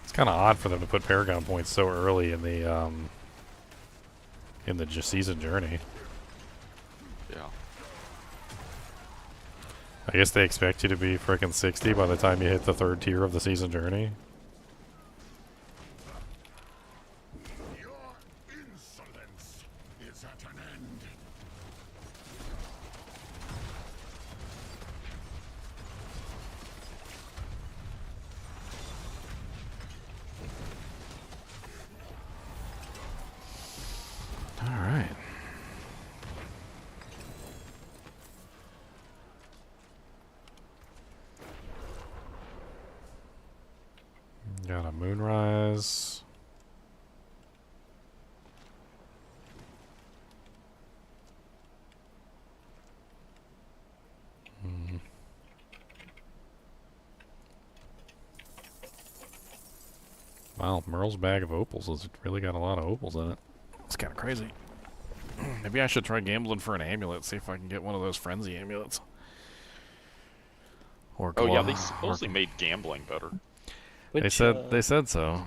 it's kind of odd for them to put Paragon points so early in the season journey. Yeah. I guess they expect you to be frickin' 60 by the time you hit the 3rd tier of the season journey. Your insolence is at an end. Alright. Got a moonrise. Hmm. Wow, Merle's bag of opals has really got a lot of opals in it. It's kind of crazy. Maybe I should try gambling for an amulet, see if I can get one of those frenzy amulets. Or Oh yeah, they or- supposedly made gambling better. They Which, said so.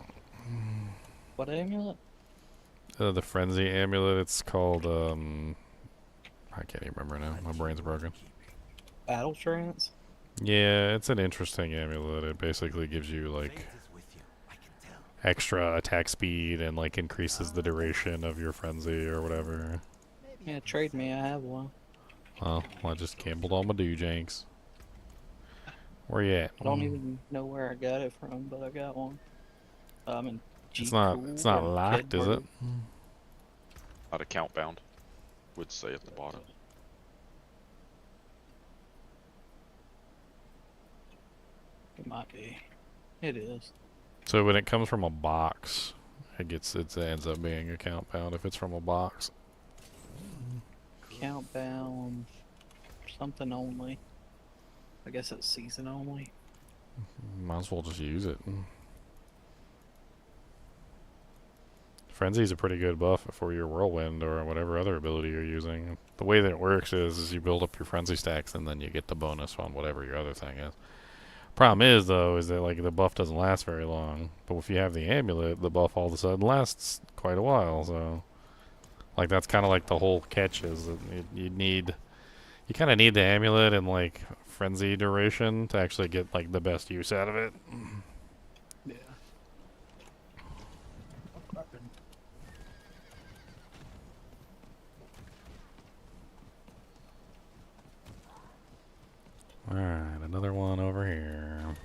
what amulet? The frenzy amulet. It's called I can't even remember now. My brain's broken. Battle Trance? Yeah, it's an interesting amulet. It basically gives you like extra attack speed and like increases the duration of your frenzy or whatever. Yeah, trade me, I have one. Well, I just gambled all my do-janks. Where you at? I don't even know where I got it from, but I got one. I'm in It's not locked, is it? Not account bound. Would say at the bottom. It might be. It is. So when it comes from a box, it ends up being account bound if it's from a box. Count bound. Something only. I guess it's season only. Might as well just use it. Frenzy's a pretty good buff for your whirlwind or whatever other ability you're using. The way that it works is you build up your frenzy stacks and then you get the bonus on whatever your other thing is. Problem is though, is that like the buff doesn't last very long. But if you have the amulet, the buff all of a sudden lasts quite a while. So, like that's kind of like the whole catch is that you kind of need the amulet and like frenzy duration to actually get like the best use out of it. Yeah. Weapon. Alright, another one over here.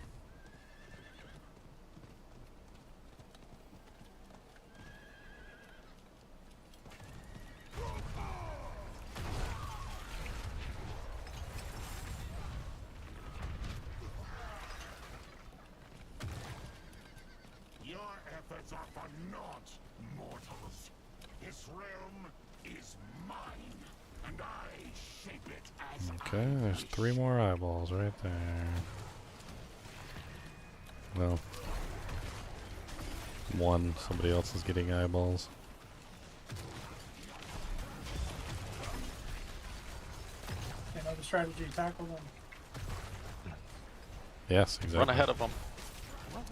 Your efforts are for naught, mortals. This realm is mine, and I shape it as Okay, there's 3 more eyeballs right there. Well, one, somebody else is getting eyeballs. You know the strategy, tackle them. Yes, exactly. Run ahead of them.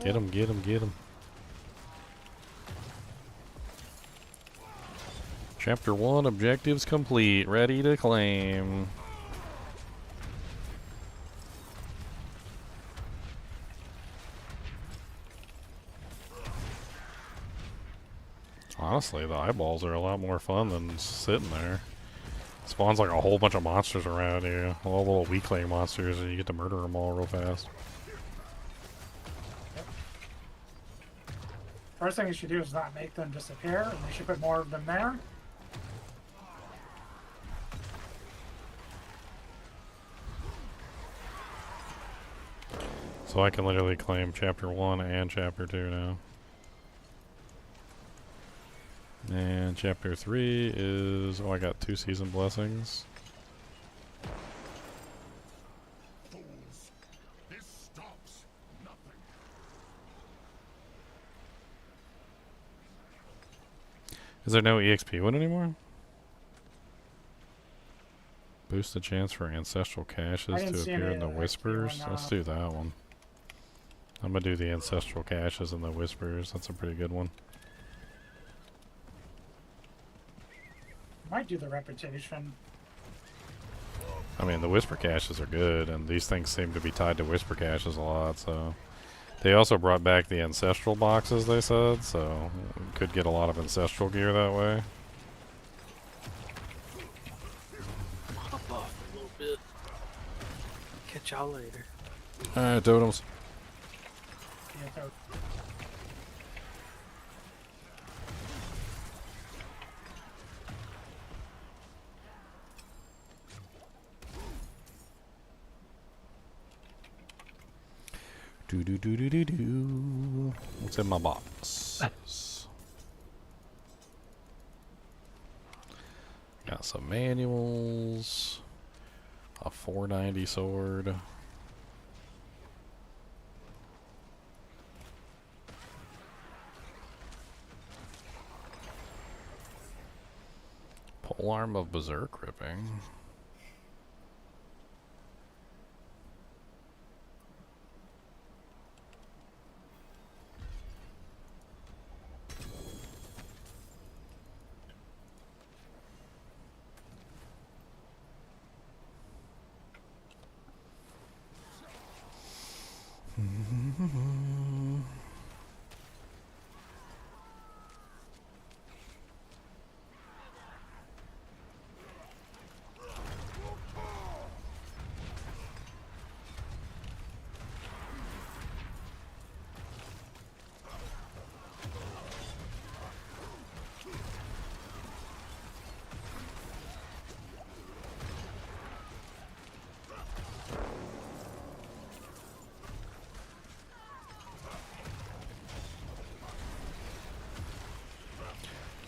Get him, get him, get him. Chapter 1 objectives complete. Ready to claim. Honestly, the eyeballs are a lot more fun than sitting there. Spawns like a whole bunch of monsters around you. All little weakling monsters, and you get to murder them all real fast. First thing you should do is not make them disappear, and you should put more of them there. So I can literally claim Chapter 1 and Chapter 2 now. And Chapter 3 is... oh, I got 2 Season Blessings. fools. This stops nothing. Is there no EXP one anymore? Boost the chance for ancestral caches didn't to see appear any in the of the XP whispers. one, Let's do that one. I'm gonna do the ancestral caches and the whispers. That's a pretty good one. Might do the reputation. I mean, the whisper caches are good, and these things seem to be tied to whisper caches a lot, so... They also brought back the ancestral boxes, they said, so... we could get a lot of ancestral gear that way. Hop off a little bit. Catch y'all later. Alright, totems. Yeah, so Do do do do do do. What's in my box? Got some manuals. A 490 sword. Polearm of Berserk Ripping.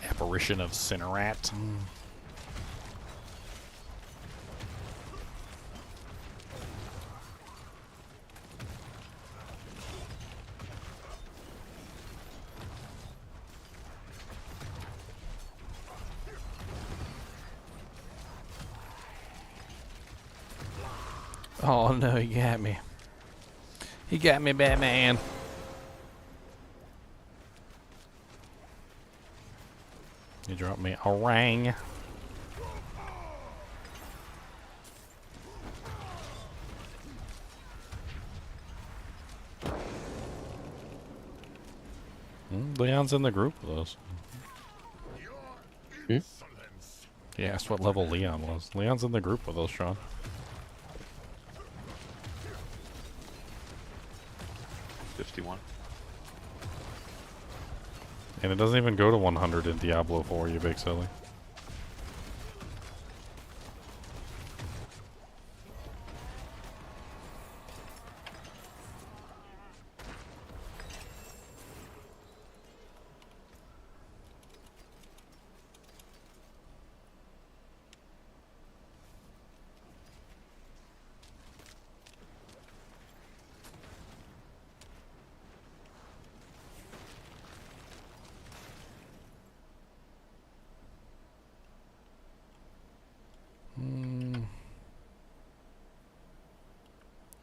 Apparition of Cinerat. Oh no, he got me. He got me, Batman. You dropped me a ring. Leon's in the group with us. Hmm? He asked what level Leon was. Leon's in the group with us, Sean. $51. And it doesn't even go to 100 in Diablo 4, you big silly.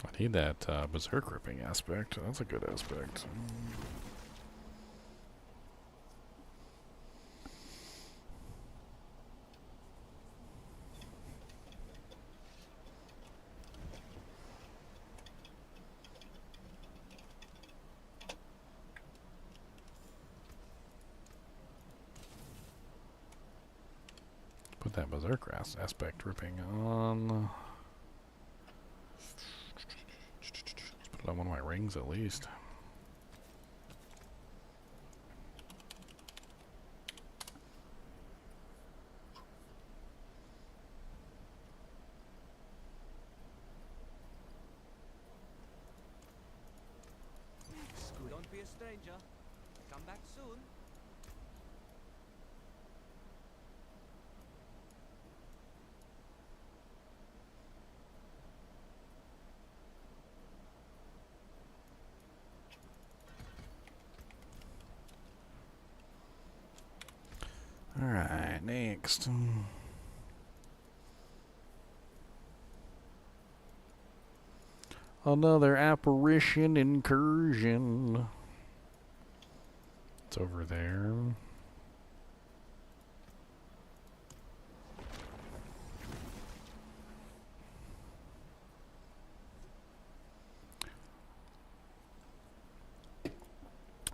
I need that berserk ripping aspect. That's a good aspect. Put that berserk aspect ripping on. Put it on one of my rings at least. Don't be a stranger. Come back soon. Alright, next. Another apparition incursion. It's over there.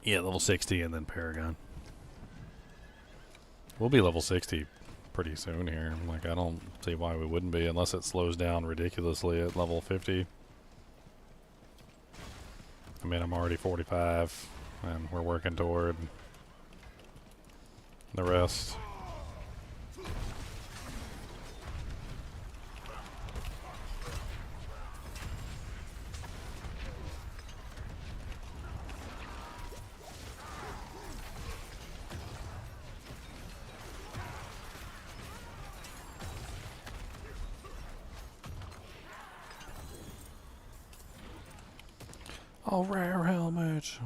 Yeah, level 60 and then Paragon. We'll be level 60 pretty soon here. Like, I don't see why we wouldn't be unless it slows down ridiculously at level 50. I mean, I'm already 45 and we're working toward the rest. Oh, rare helmet.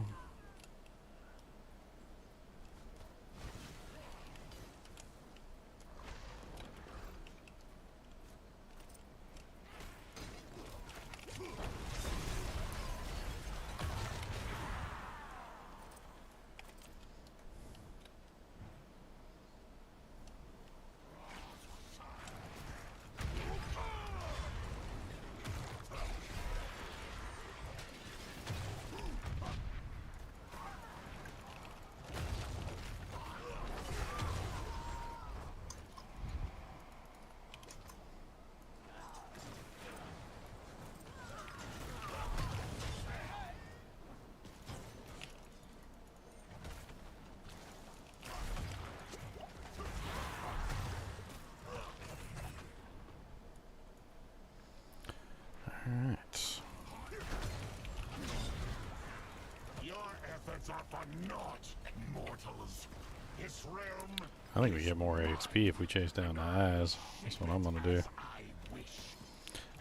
Alright. Your efforts are for naught, mortals. This realm I think we get more HP if we chase down the eyes. That's what I'm gonna do. I wish.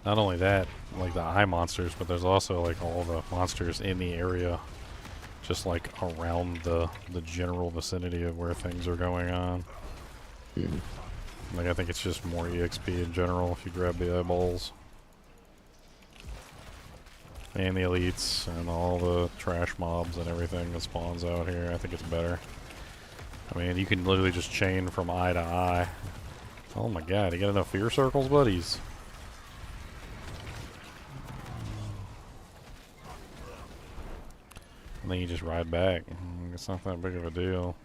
Not only that, like the eye monsters, but there's also like all the monsters in the area, just like around the general vicinity of where things are going on. Like I think it's just more EXP in general if you grab the eyeballs. And the elites and all the trash mobs and everything that spawns out here. I think it's better. I mean, you can literally just chain from eye to eye. Oh my god, you got enough fear circles, buddies? And then you just ride back. It's not that big of a deal.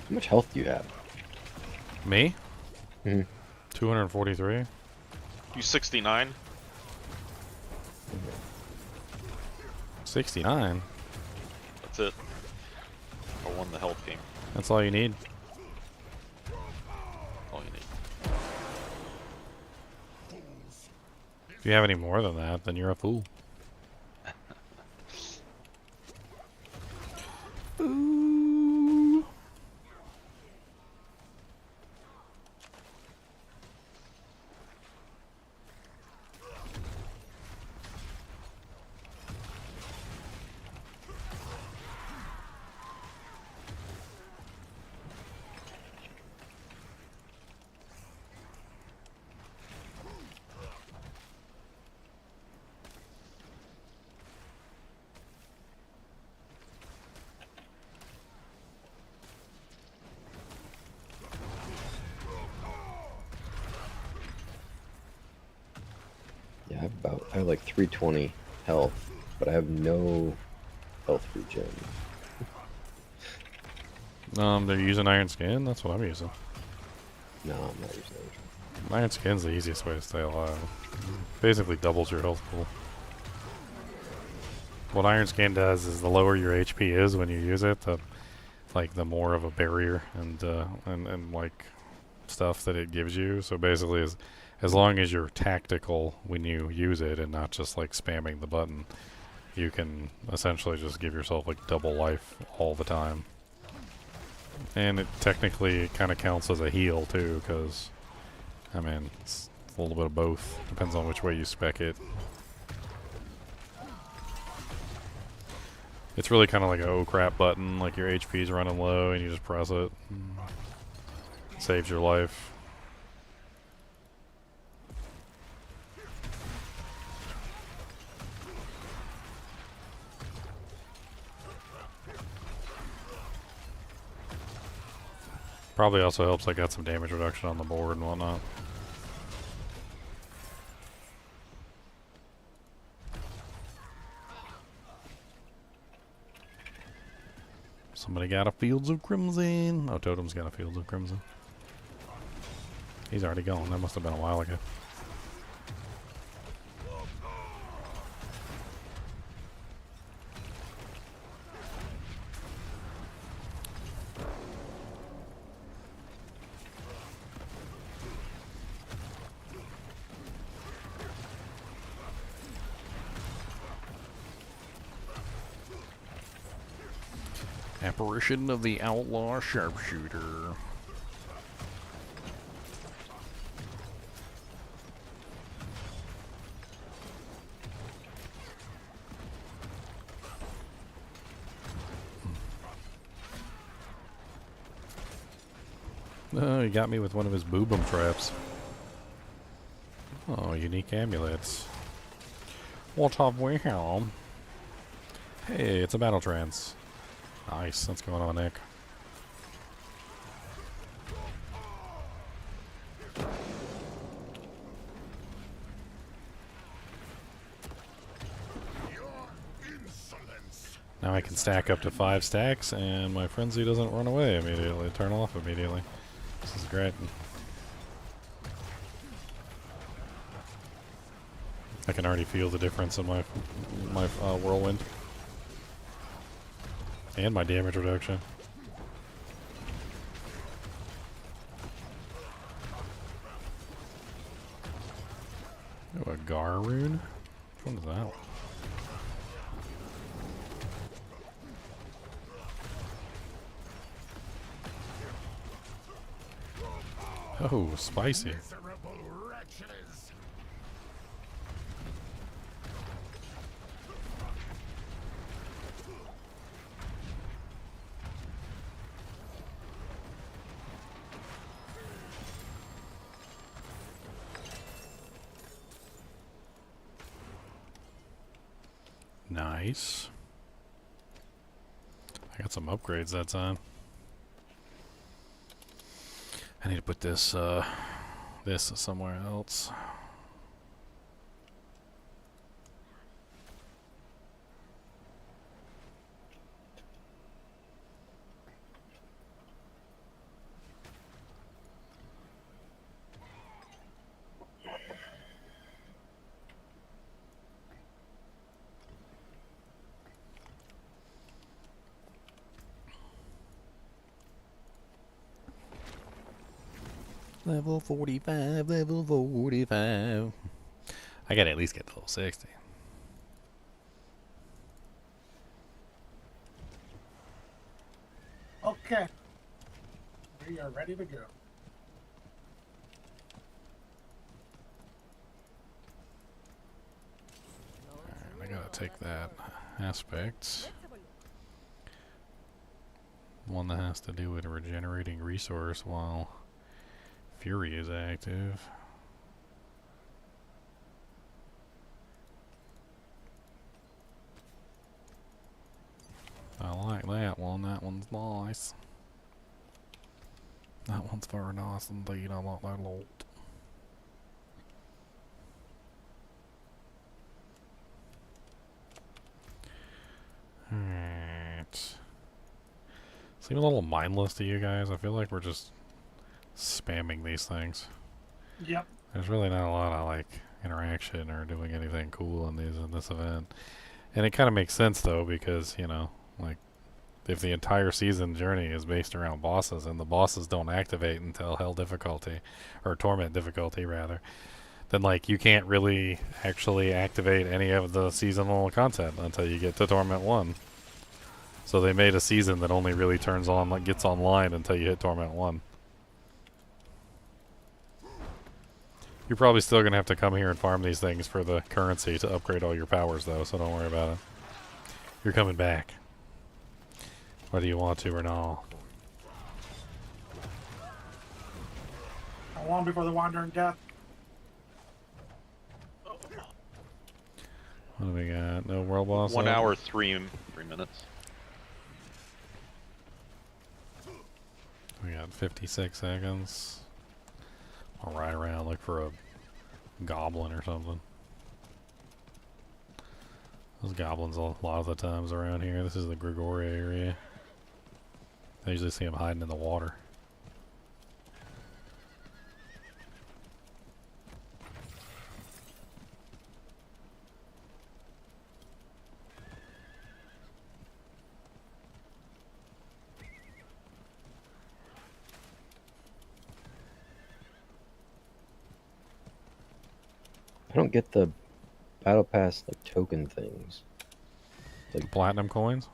How much health do you have? Me? Mhm. 243. You 69? 69? That's it. I won the health game. That's all you need? All you need. If you have any more than that, then you're a fool. Ooh. Yeah, I have like 320 health, but I have no health regen. They're using Iron Skin? That's what I'm using. No, I'm not using it. Iron Skin's the easiest way to stay alive. Basically doubles your health pool. What Iron Skin does is the lower your HP is when you use it, the more of a barrier and like stuff that it gives you. So basically, as long as you're tactical when you use it and not just like spamming the button, you can essentially just give yourself like double life all the time. And it technically kind of counts as a heal too, because I mean it's a little bit of both. Depends on which way you spec it. It's really kind of like a oh crap button, like your HP's running low and you just press it. Saves your life. Probably also helps I got some damage reduction on the board and whatnot. Somebody got a Fields of Crimson. Oh, Totem's got a Fields of Crimson. He's already gone. That must have been a while ago. Apparition of the Outlaw Sharpshooter. Oh, he got me with one of his boobum traps. Oh, unique amulets. What have we here? Hey, it's a battle trance. Nice, what's going on, Nick? Now I can stack up to 5 stacks, and my frenzy doesn't run away immediately, turn off immediately. This is great. I can already feel the difference in my whirlwind. And my damage reduction. Oh, a Gar rune? What is that? Oh, spicy. Miserable wretches. Nice. I got some upgrades that time. I need to put this this somewhere else. Level 45, level 45. I gotta at least get to level 60. Okay. We are ready to go. I gotta take that aspect. One that has to do with regenerating resource while Fury is active. I like that one. That one's nice. That one's very nice indeed. I like that a lot. Alright. Seem a little mindless to you guys. I feel like we're just spamming these things. Yep. There's really not a lot of like interaction or doing anything cool in this event. And it kind of makes sense though, because, you know, like if the entire season journey is based around bosses and the bosses don't activate until hell difficulty, or torment difficulty rather, then like you can't really actually activate any of the seasonal content until you get to torment 1. So they made a season that only really turns on, like gets online until you hit torment 1. You're probably still going to have to come here and farm these things for the currency to upgrade all your powers though, so don't worry about it. You're coming back. Whether you want to or not. How long before the Wandering Death? What do we got? No world boss? 1 up? hour, 3 minutes. We got 56 seconds. I'll ride around, look for a goblin or something. Those goblins a lot of the times around here. This is the Gregoria area. I usually see them hiding in the water. I don't get the battle pass like token things. Like platinum coins?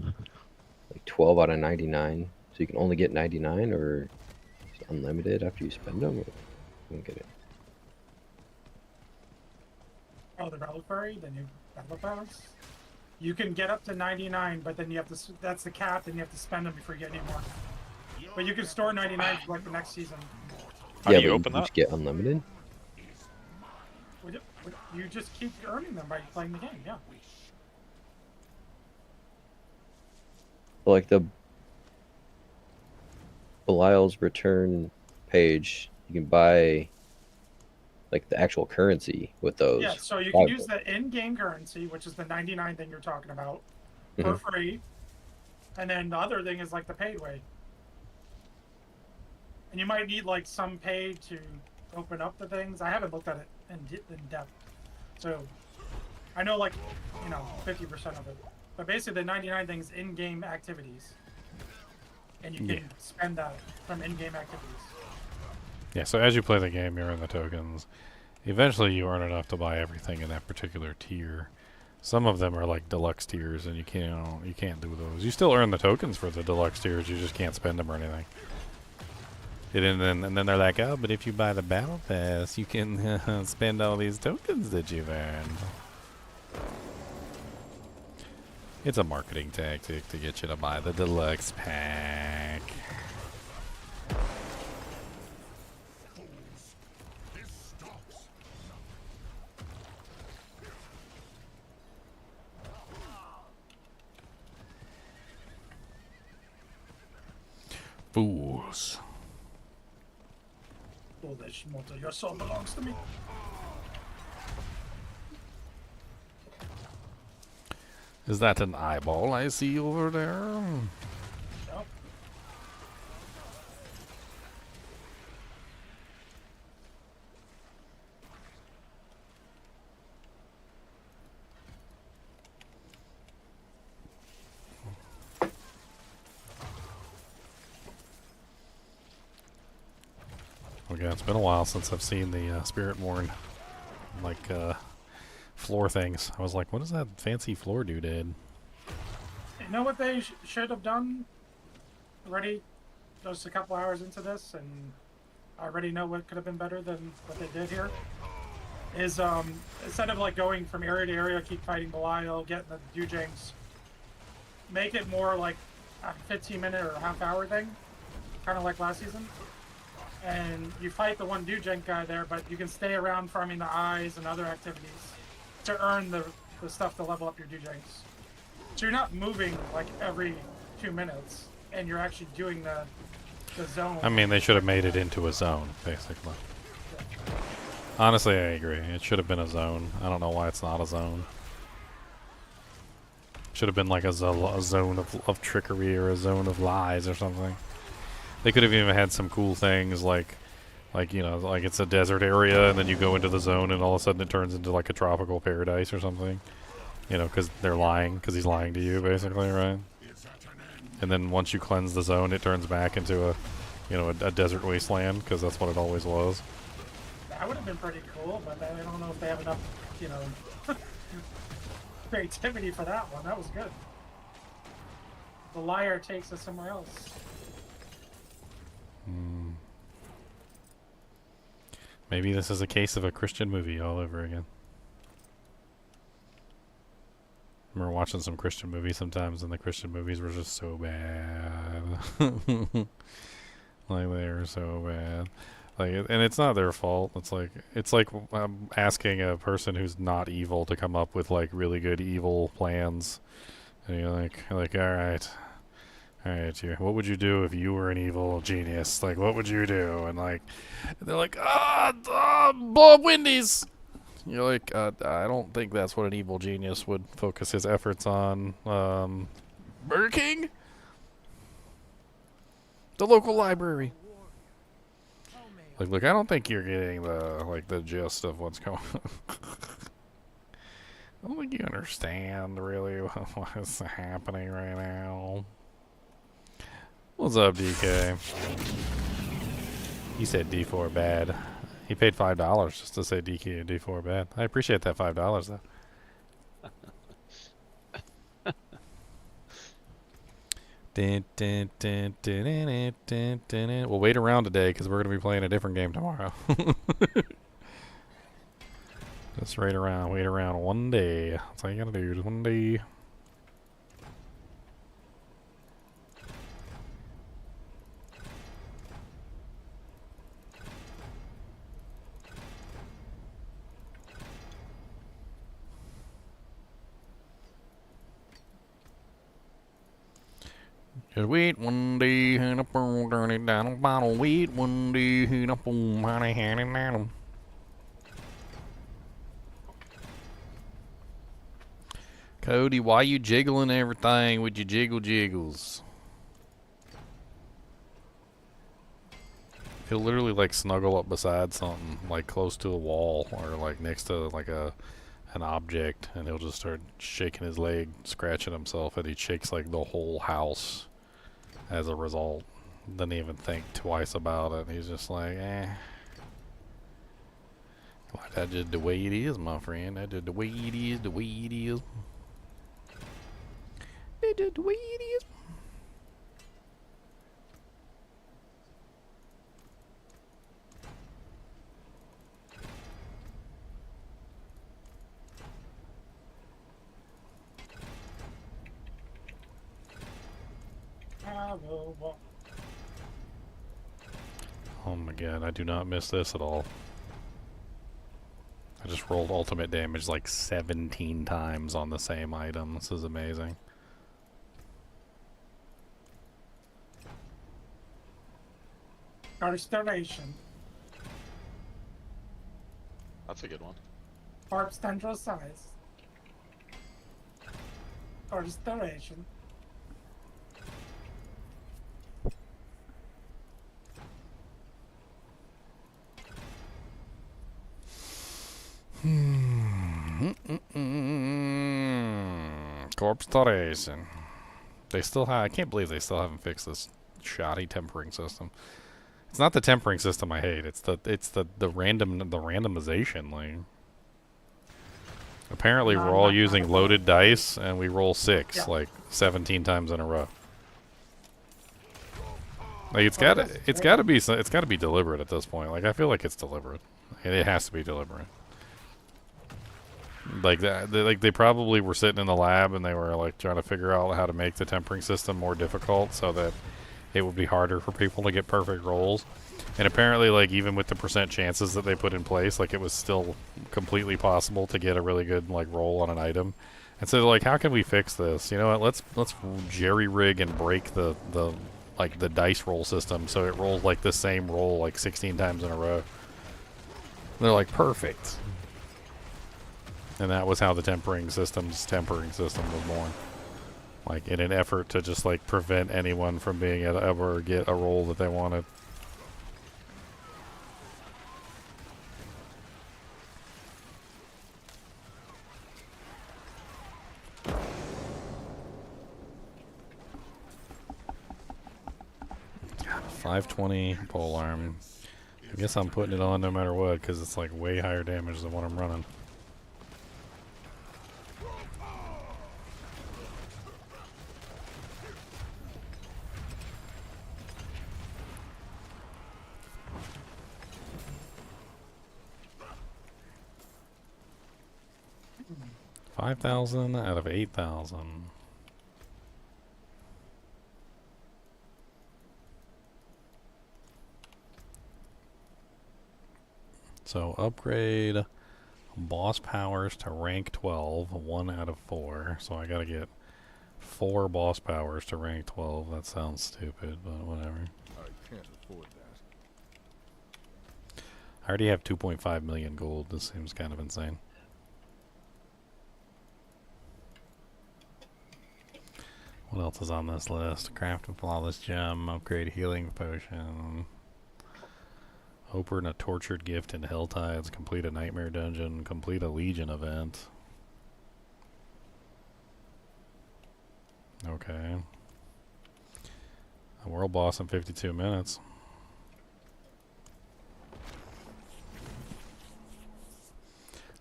Like 12 out of 99. So you can only get 99, or it's unlimited after you spend them? Or I don't get it. Oh, the reliquary, the new battle pass. You can get up to 99, but then you have to. That's the cap. Then you have to spend them before you get any more. But you can store 99 for like the next season. How yeah, do you but open you that? just get unlimited? You just keep earning them by playing the game. Yeah. Like the Belial's return page, you can buy like the actual currency with those. Yeah. So you can Firebolt. use the in-game currency, which is the 99 thing you're talking about, for free, and then the other thing is like the paid way. And you might need like some pay to open up the things. I haven't looked at it in depth, so I know like 50% of it. But basically, the 99 things in-game activities, and you can spend that from in-game activities. Yeah. So as you play the game, you earn the tokens. Eventually, you earn enough to buy everything in that particular tier. Some of them are like deluxe tiers, and you can't do those. You still earn the tokens for the deluxe tiers. You just can't spend them or anything. And then they're like, oh, but if you buy the battle pass, you can spend all these tokens that you've earned. It's a marketing tactic to get you to buy the deluxe pack. Fools. Foolish mortal, your soul belongs to me. Is that an eyeball I see over there? Yep. Okay, it's been a while since I've seen the Spirit-Born, like, floor things. I was like, what is that fancy floor doodad? You know what they should have done? Already, just a couple hours into this, and I already know what could have been better than what they did here. Is instead of like going from area to area, keep fighting Belial, getting the Dujangs, make it more like a 15-minute or half-hour thing, kind of like last season. And you fight the one Dujang guy there, but you can stay around farming the eyes and other activities to earn the stuff to level up your Dujangs. So you're not moving like every 2 minutes, and you're actually doing the zone. I mean, they should have made it into a zone, basically. Honestly, I agree. It should have been a zone. I don't know why it's not a zone. Should have been like a zone of trickery or a zone of lies or something. They could have even had some cool things like it's a desert area and then you go into the zone and all of a sudden it turns into like a tropical paradise or something. Because they're lying, because he's lying to you, basically, right? And then once you cleanse the zone, it turns back into a desert wasteland, because that's what it always was. That would have been pretty cool, but I don't know if they have enough, creativity for that one. That was good. The liar takes us somewhere else. Maybe this is a case of a Christian movie all over again. I remember watching some Christian movies sometimes, and the Christian movies were just so bad. Like, they were so bad. Like, and it's not their fault. It's like asking a person who's not evil to come up with like really good evil plans, and you're like, all right, what would you do if you were an evil genius? Like, what would you do? And like, they're like, blow up Wendy's. You're like, I don't think that's what an evil genius would focus his efforts on. Burger King? The local library. Like, look, I don't think you're getting the gist of what's going on. I don't think you understand really what's happening right now. What's up, DK? He said D4 bad. He paid $5 just to say DK and D4 bad. I appreciate that $5 though. We'll wait around today because we're going to be playing a different game tomorrow. Just wait around one day. That's all you gotta do, just one day. Just wait one day, and up on turn it down a bottle. Wait one day, and up on honey, hand it down. Cody, why you jiggling everything with your jiggle jiggles? He'll literally like snuggle up beside something, like close to a wall or like next to like an object, and he'll just start shaking his leg, scratching himself, and he shakes like the whole house as a result. Doesn't even think twice about it. He's just like, eh. Like, that's just the way it is, my friend. That's just the way it is, the way it is. That's just the way it is. I will walk. Oh my god, I do not miss this at all. I just rolled ultimate damage like 17 times on the same item. This is amazing. Restoration. That's a good one. Barb's tendril size. Restoration. Corpse Toration. They still have. I can't believe they still haven't fixed this shoddy tempering system. It's not the tempering system I hate. It's the randomization. Like, apparently we're all using loaded dice, and we roll 6 like 17 times in a row. Like it's got to be deliberate at this point. Like I feel like it's deliberate. It has to be deliberate. Like that, they probably were sitting in the lab and they were like trying to figure out how to make the tempering system more difficult so that it would be harder for people to get perfect rolls. And apparently, like even with the percent chances that they put in place, like it was still completely possible to get a really good like roll on an item. And so they're like, how can we fix this? You know what? Let's jerry rig and break the dice roll system so it rolls like the same roll like 16 times in a row. And they're like, perfect. And that was how the tempering system was born. Like, in an effort to just, like, prevent anyone from being able to ever get a roll that they wanted. God, 520 polearm. I guess I'm putting it on no matter what, because it's, like, way higher damage than what I'm running. $5,000 out of 8,000. So upgrade boss powers to rank 12, 1 out of 4. So I gotta get 4 boss powers to rank 12. That sounds stupid, but whatever. I can't afford that. I already have 2.5 million gold. This seems kind of insane. What else is on this list? Craft a flawless gem, upgrade healing potion, open a tortured gift in HellTides, complete a nightmare dungeon, complete a legion event. Okay. A world boss in 52 minutes.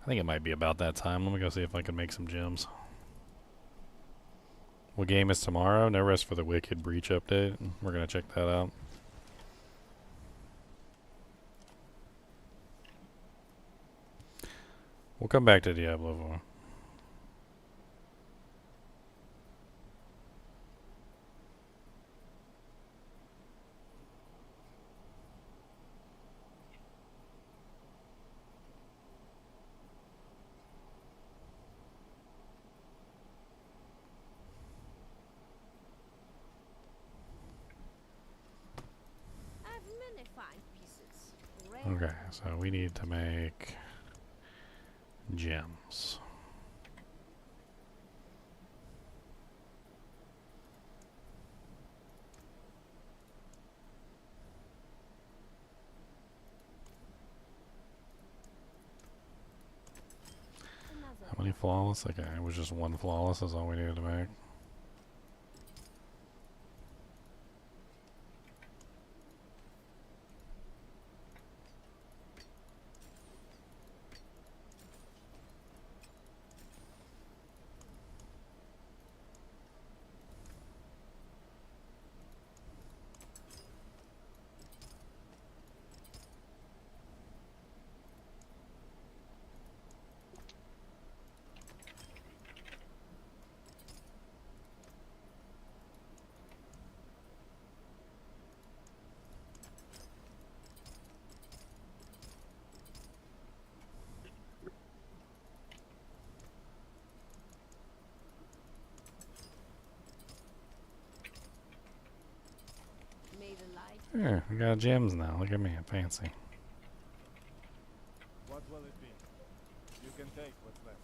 I think it might be about that time. Let me go see if I can make some gems. What game is tomorrow? No Rest for the Wicked Breach update. We're going to check that out. We'll come back to Diablo 4. Okay, so we need to make gems. Really flawless? Okay, it was just one flawless is all we needed to make. Here, we got gems now. Look at me, I'm fancy. What will it be? You can take what's left.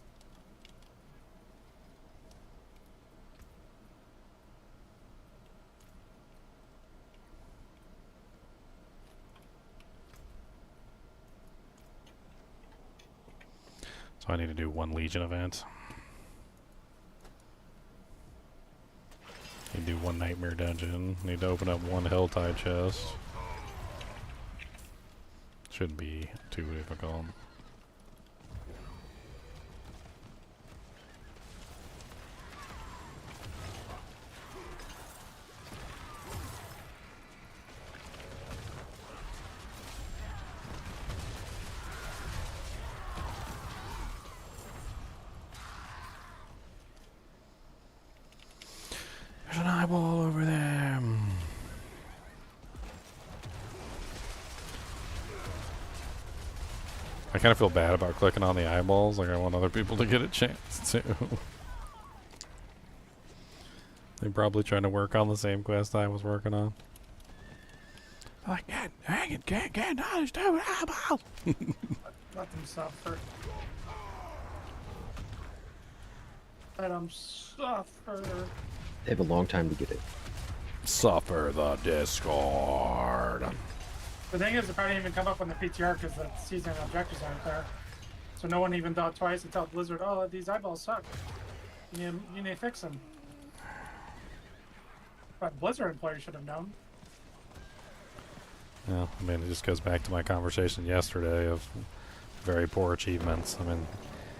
So I need to do one Legion event. Need to do one Nightmare Dungeon. Need to open up one HellTide chest. Shouldn't be too difficult. There's an eyeball over there. I kind of feel bad about clicking on the eyeballs. Like I want other people to get a chance too. They're probably trying to work on the same quest I was working on. Like, God dang it, can't dodge stupid eyeballs. Let them suffer. Let them suffer. They have a long time to get it. Suffer the discord. The thing is, it probably didn't even come up on the PTR because the season objectives aren't there. So no one even thought twice to tell Blizzard, oh, these eyeballs suck. You need to fix them. But Blizzard employees should have known. Yeah, I mean, it just goes back to my conversation yesterday of very poor achievements. I mean,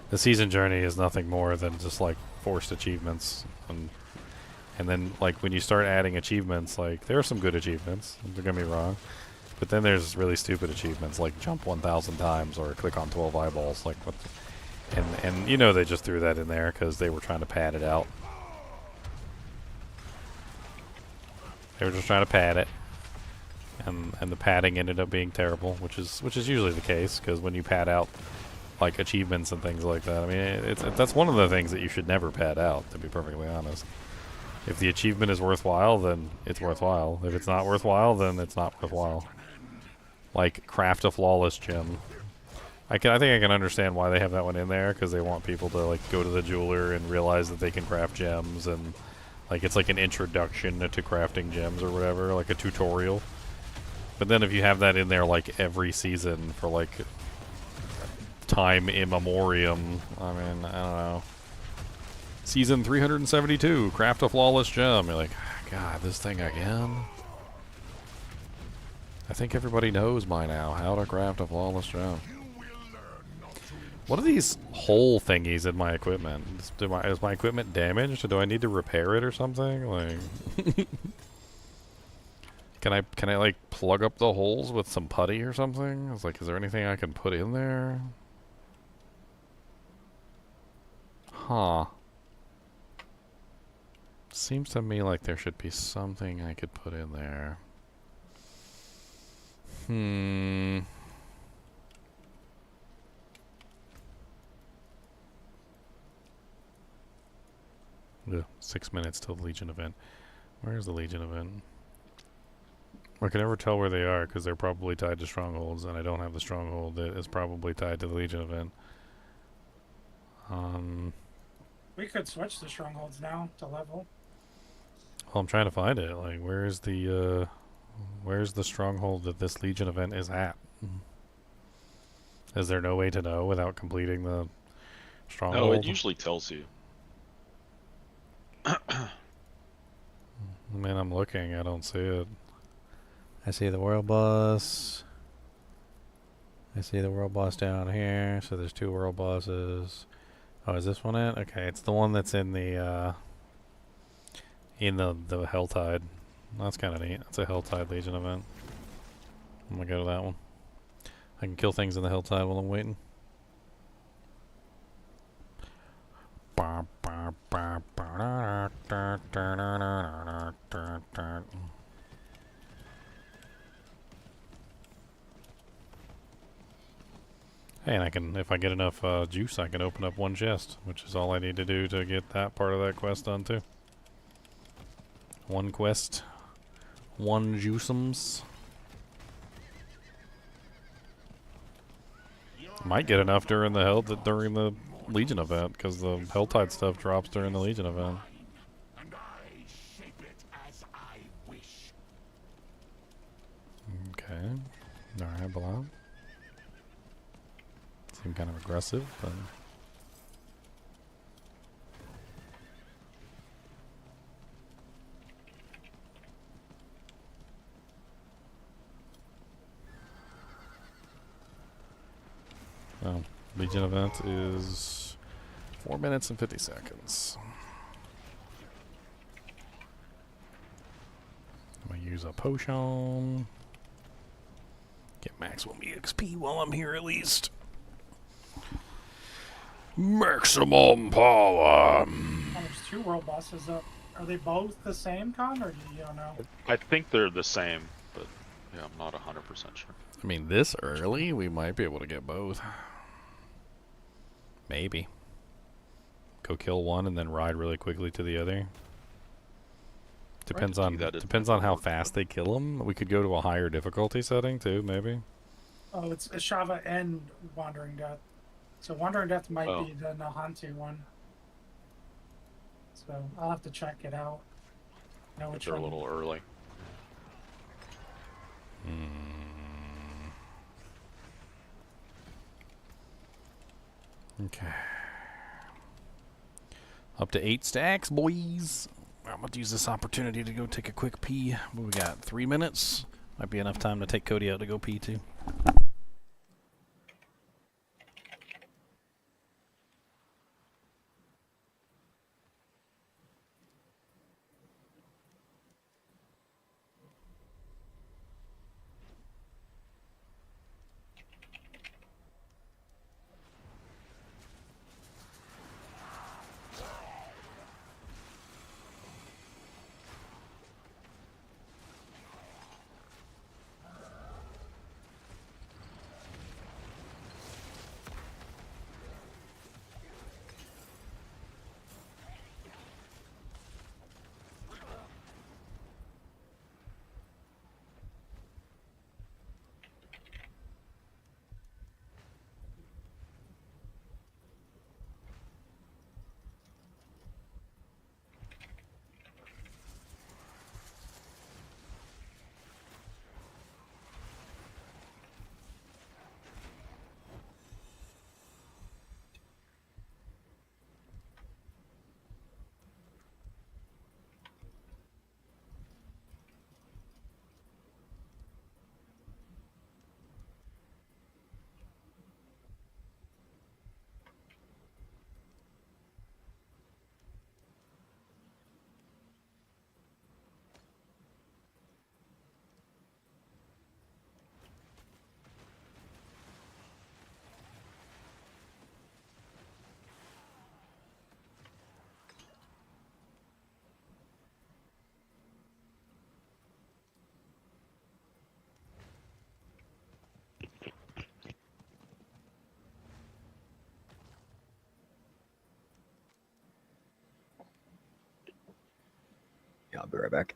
the season journey is nothing more than just like forced achievements. And then, like, when you start adding achievements, like, there are some good achievements, don't get me wrong. But then there's really stupid achievements, like jump 1,000 times or click on 12 eyeballs. Like, what? And you know they just threw that in there because they were trying to pad it out. They were just trying to pad it. And the padding ended up being terrible, which is usually the case, because when you pad out like achievements and things like that, I mean, that's one of the things that you should never pad out, to be perfectly honest. If the achievement is worthwhile, then it's worthwhile. If it's not worthwhile, then it's not worthwhile. Like, craft a flawless gem. I think I can understand why they have that one in there, because they want people to, like, go to the jeweler and realize that they can craft gems, and, like, it's like an introduction to crafting gems or whatever, like a tutorial. But then if you have that in there, like, every season for, like, time immemorium, I mean, I don't know. Season 372, craft a flawless gem. You're like, God, this thing again? I think everybody knows by now how to craft a flawless gem. What are these hole thingies in my equipment? Is my equipment damaged? Do I need to repair it or something? Like, can I like plug up the holes with some putty or something? It's like, is there anything I can put in there? Huh. Seems to me like there should be something I could put in there. Ugh, 6 minutes till the Legion event. Where's the Legion event? I can never tell where they are because they're probably tied to strongholds, and I don't have the stronghold that is probably tied to the Legion event. We could switch the strongholds now to level. Well, I'm trying to find it. Like, where's the stronghold that this Legion event is at? Is there no way to know without completing the Stronghold. No, it usually tells you. I mean, I'm looking. I don't see it. I see the world boss. I see the world boss down here. So there's 2 world bosses. Oh, is this one it? Okay, it's the one that's in the HellTide. That's kind of neat. It's a HellTide Legion event. I'm gonna go to that one. I can kill things in the HellTide while I'm waiting. Hey, and I can, if I get enough juice, I can open up 1 chest, which is all I need to do to get that part of that quest done too. 1 quest, 1 juiceums. Might get enough during the Legion event, because the HellTide stuff drops during the Legion event. And I shape it as I wish. Okay. Alright, Blob. Seem kind of aggressive, but... Oh, Legion event is 4 minutes and 50 seconds. I'm gonna use a potion. Get maximum EXP while I'm here at least. Maximum power. Oh, there's 2 world bosses up. Are they both the same, Con, or do you don't know? I think they're the same, but yeah, I'm not 100% sure. I mean, this early, we might be able to get both. Maybe. Go kill one and then ride really quickly to the other. Depends on how fast they kill them. We could go to a higher difficulty setting too, maybe. Oh, it's Ashava and Wandering Death. So Wandering Death might be the Nahanti one. So I'll have to check it out. Know which They're a one. little early. Okay. Up to 8 stacks, boys. I'm going to use this opportunity to go take a quick pee. We got 3 minutes. Might be enough time to take Cody out to go pee, too. Yeah, I'll be right back.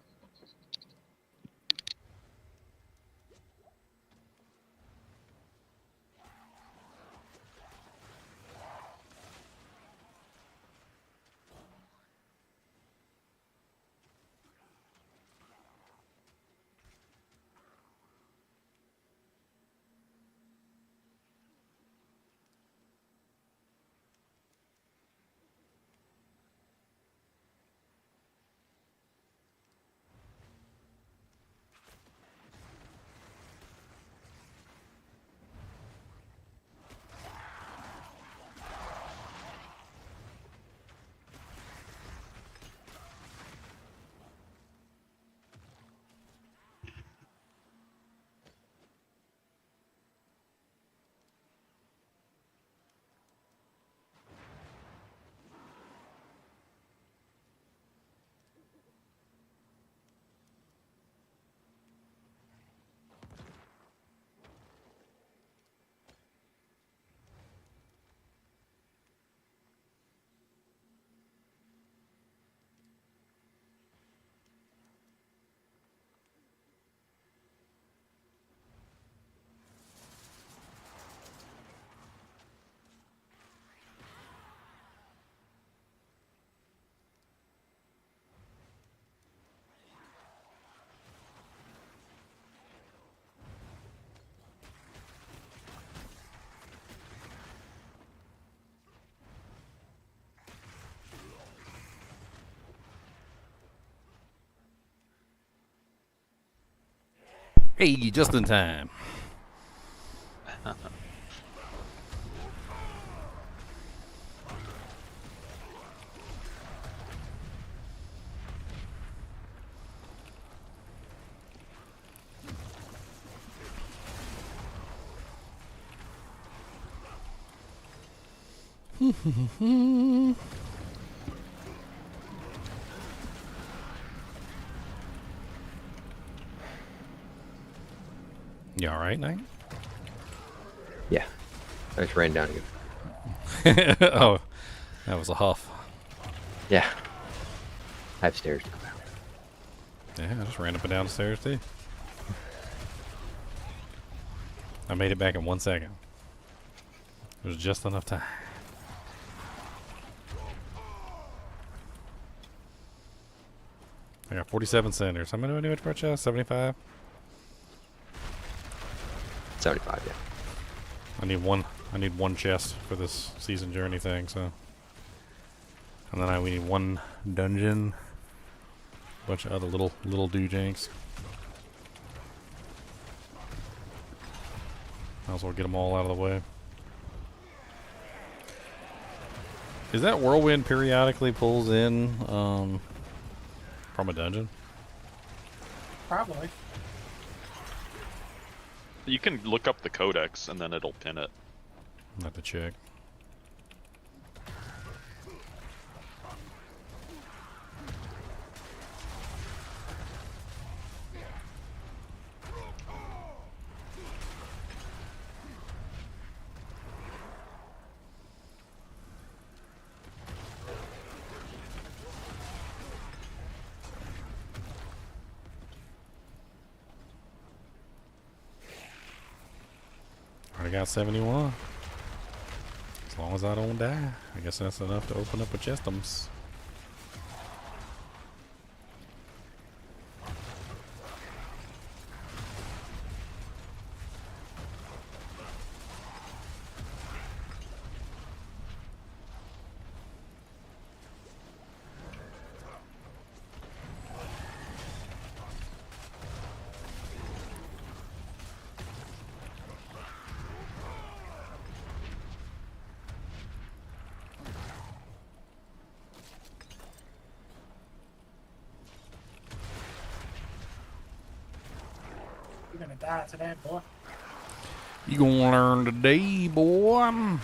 Hey, just in time. You alright, Knight? Yeah. I just ran down again. Oh, that was a huff. Yeah. I have stairs to go down. Yeah, I just ran up and down the stairs too. I made it back in 1 second. It was just enough time. I got 47 centers. How many do I do it for a chest? 75? 75, yeah. I need one chest for this season journey thing, so. And then we need one dungeon. Bunch of other little doojanks. Might as well get them all out of the way. Is that whirlwind periodically pulls in from a dungeon? Probably. You can look up the codex and then it'll pin it. Not to check. I got 71. As long as I don't die. I guess that's enough to open up a chestums. You're gonna die today, boy. You gonna learn today, boy.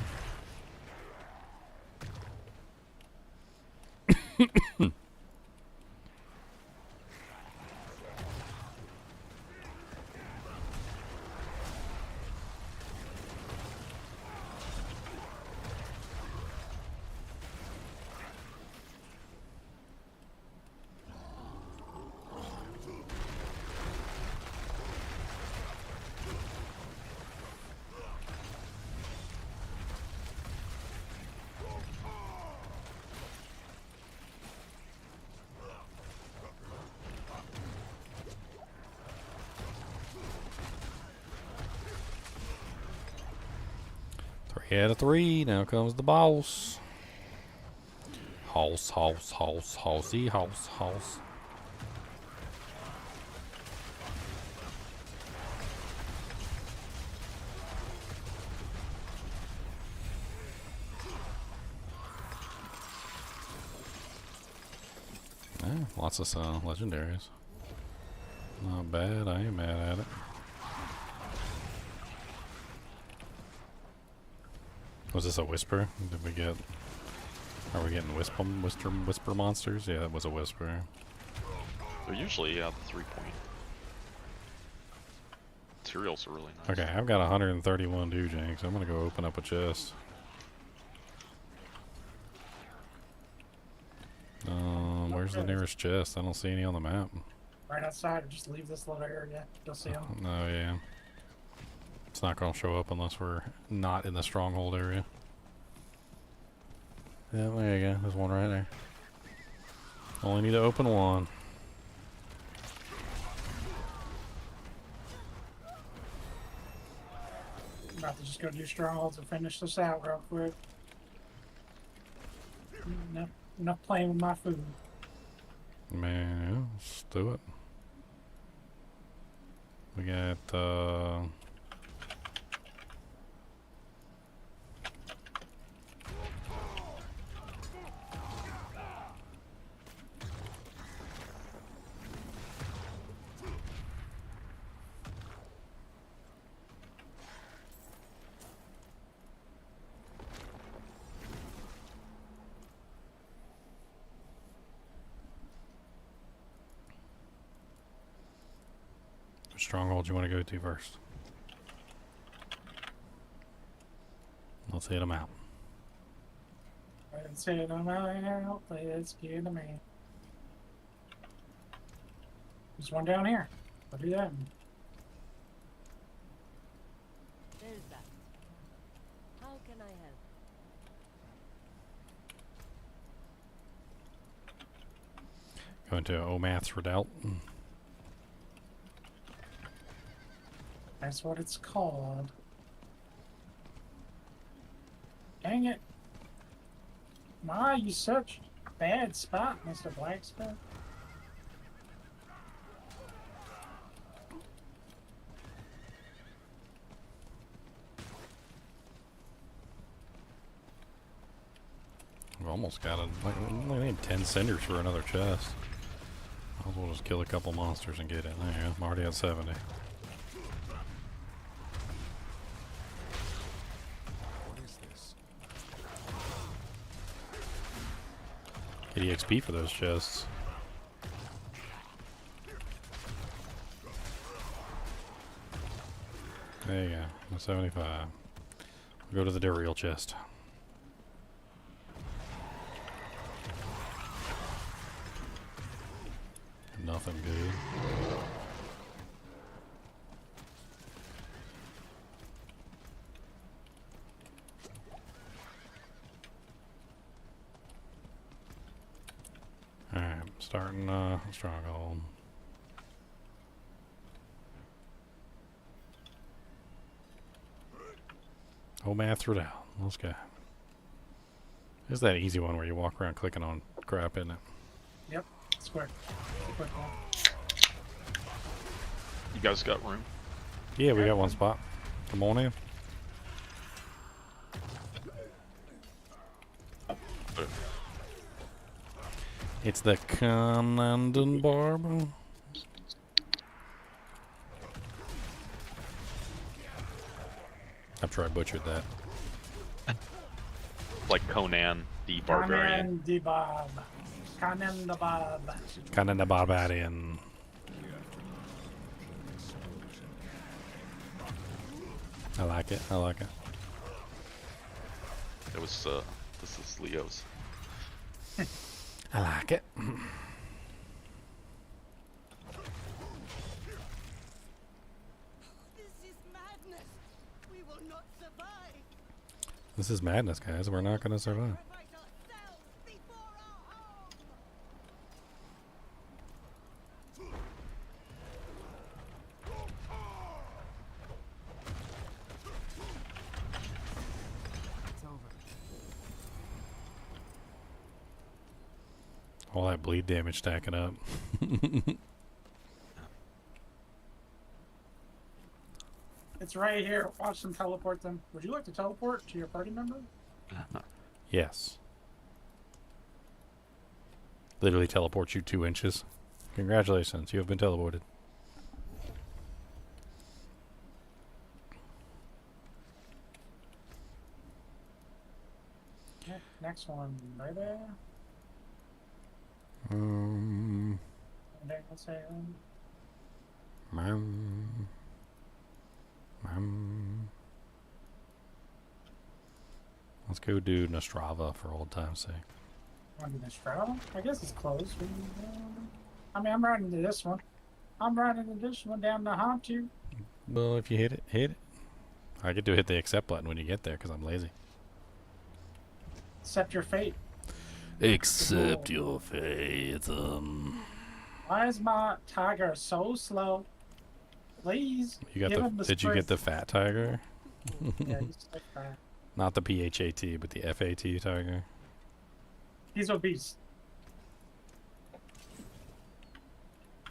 Three out of three. Now comes the boss. House, housey, house. Yeah, lots of legendaries. Not bad. I ain't mad at it. Was this a whisper? Did we get? Are we getting whisper monsters? Yeah, that was a whisper. They're usually, yeah, the 3-point. Materials are really nice. Okay, I've got 131 doojanks. I'm gonna go open up a chest. Where's the nearest chest? I don't see any on the map. Right outside. Just leave this little area. You'll see them. No, yeah. It's not gonna show up unless we're not in the stronghold area. Yeah, there you go. There's one right there. Only need to open one. I'm about to just go do strongholds and finish this out real quick. Enough playing with my food. Man, yeah, let's do it. We got stronghold you want to go to first? Let's hit them out. Let's hit them out. Let's get them in. There's one down here. What do that? Zelda. How can I help? Going to Omath's Redoubt. That's what it's called. Dang it. My, you such a bad spot, Mr. Blacksmith. We've almost got it. We need 10 cinders for another chest. Might as well just kill a couple monsters and get it. There you go. I'm already at 70. Get EXP for those chests. There you go. 75. We'll go to the Duriel chest. Nothing good. Alright, starting stronghold. Omath's Redoubt. Let's go. This is that easy one where you walk around clicking on crap, isn't it? Yep, it's quick. Quick one. You guys got room? Yeah, we got one spot. Come on in. It's the Commandant Barb. I'm sure I butchered that. Like Conan the Barbarian. Conan the Barb. Conan the Barb. Conan the Barbarian. I like it. I like it. It was this is Leo's. I like it. This is madness. We will not survive. This is madness, guys. We're not going to survive. Sacrifice ourselves before our home. It's over. All that bleed damage stacking up. It's right here. Watch them teleport them. Would you like to teleport to your party member? Yes. Literally teleports you 2 inches. Congratulations, you have been teleported. Yeah, next one, right there. Um, And then let's say, let's go do Nostrava for old time's sake. want to do this route? I guess it's closed. I mean, I'm riding to this one. I'm riding to this one down to haunt you. Well, if you hit it, hit it. I get to hit the accept button when you get there because I'm lazy. Accept your fate. Accept your fate. Why is my tiger so slow? Please. You got give the? him the Did you get the fat tiger? Yeah, he's so fat. Not the PHAT, but the FAT tiger. He's obese.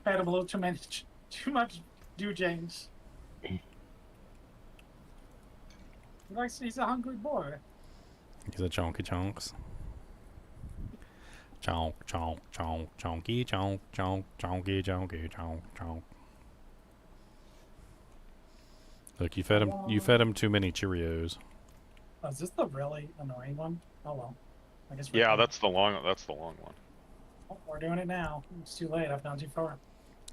Had him a little too much Do James. He's a hungry boy. He's a chonky chonks. Chonk, chonk, chonk, chonky, chonk, chonk, chonky, chonky, chonk, chonk. Look, you fed him. You fed him too many Cheerios. Oh, is this the really annoying one? Oh well. I guess we're Yeah, doing that's the long one. it. We're doing it now. It's too late. I've gone too far.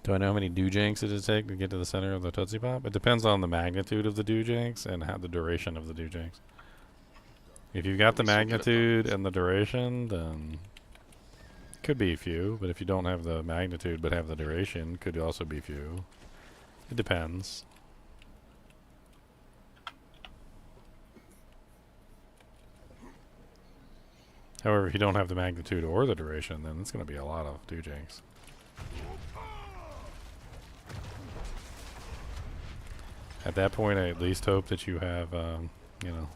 Do I know how many doojanks it would take to get to the center of the Tootsie Pop? It depends on the magnitude of the doojanks and how the duration of the doojanks. If you've got the We still get it done. magnitude and the duration, then could be a few. But if you don't have the magnitude but have the duration, could also be few. It depends. However, if you don't have the magnitude or the duration, then it's going to be a lot of doojanks. At that point, I at least hope that you have, you know,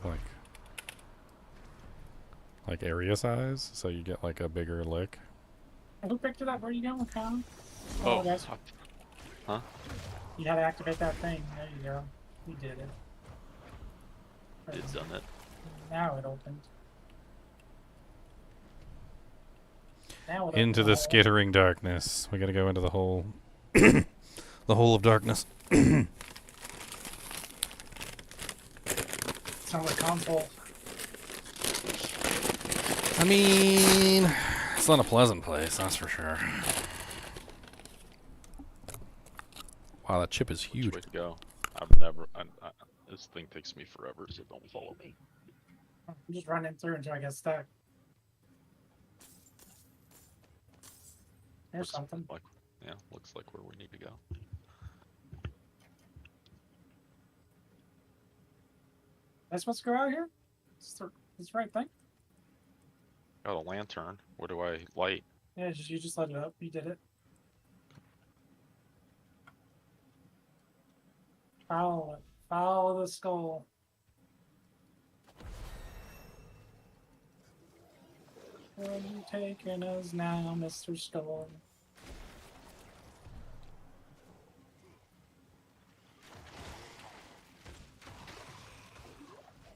like area size, so you get like a bigger lick. Who picked it up? Where are you going, Colin? Oh, That's, huh? you had to activate that thing. There you go. You did it. It's done it. Now it opened. Now it Into opened the hole. skittering darkness. We gotta go into the hole. The hole of darkness. Sounds like console. I mean, it's not a pleasant place, that's for sure. Wow, that chip is Which huge. way to go? I've never. This thing takes me forever, so don't follow me. I'm just running through until I get stuck. There's something. Like, yeah, looks like where we need to go. Am I supposed to go out here? It's the right thing? Got a lantern. Where do I light? Yeah, you just let it up. You did it. Follow it. Follow the skull. Where are you taking us now, Mr. Skull?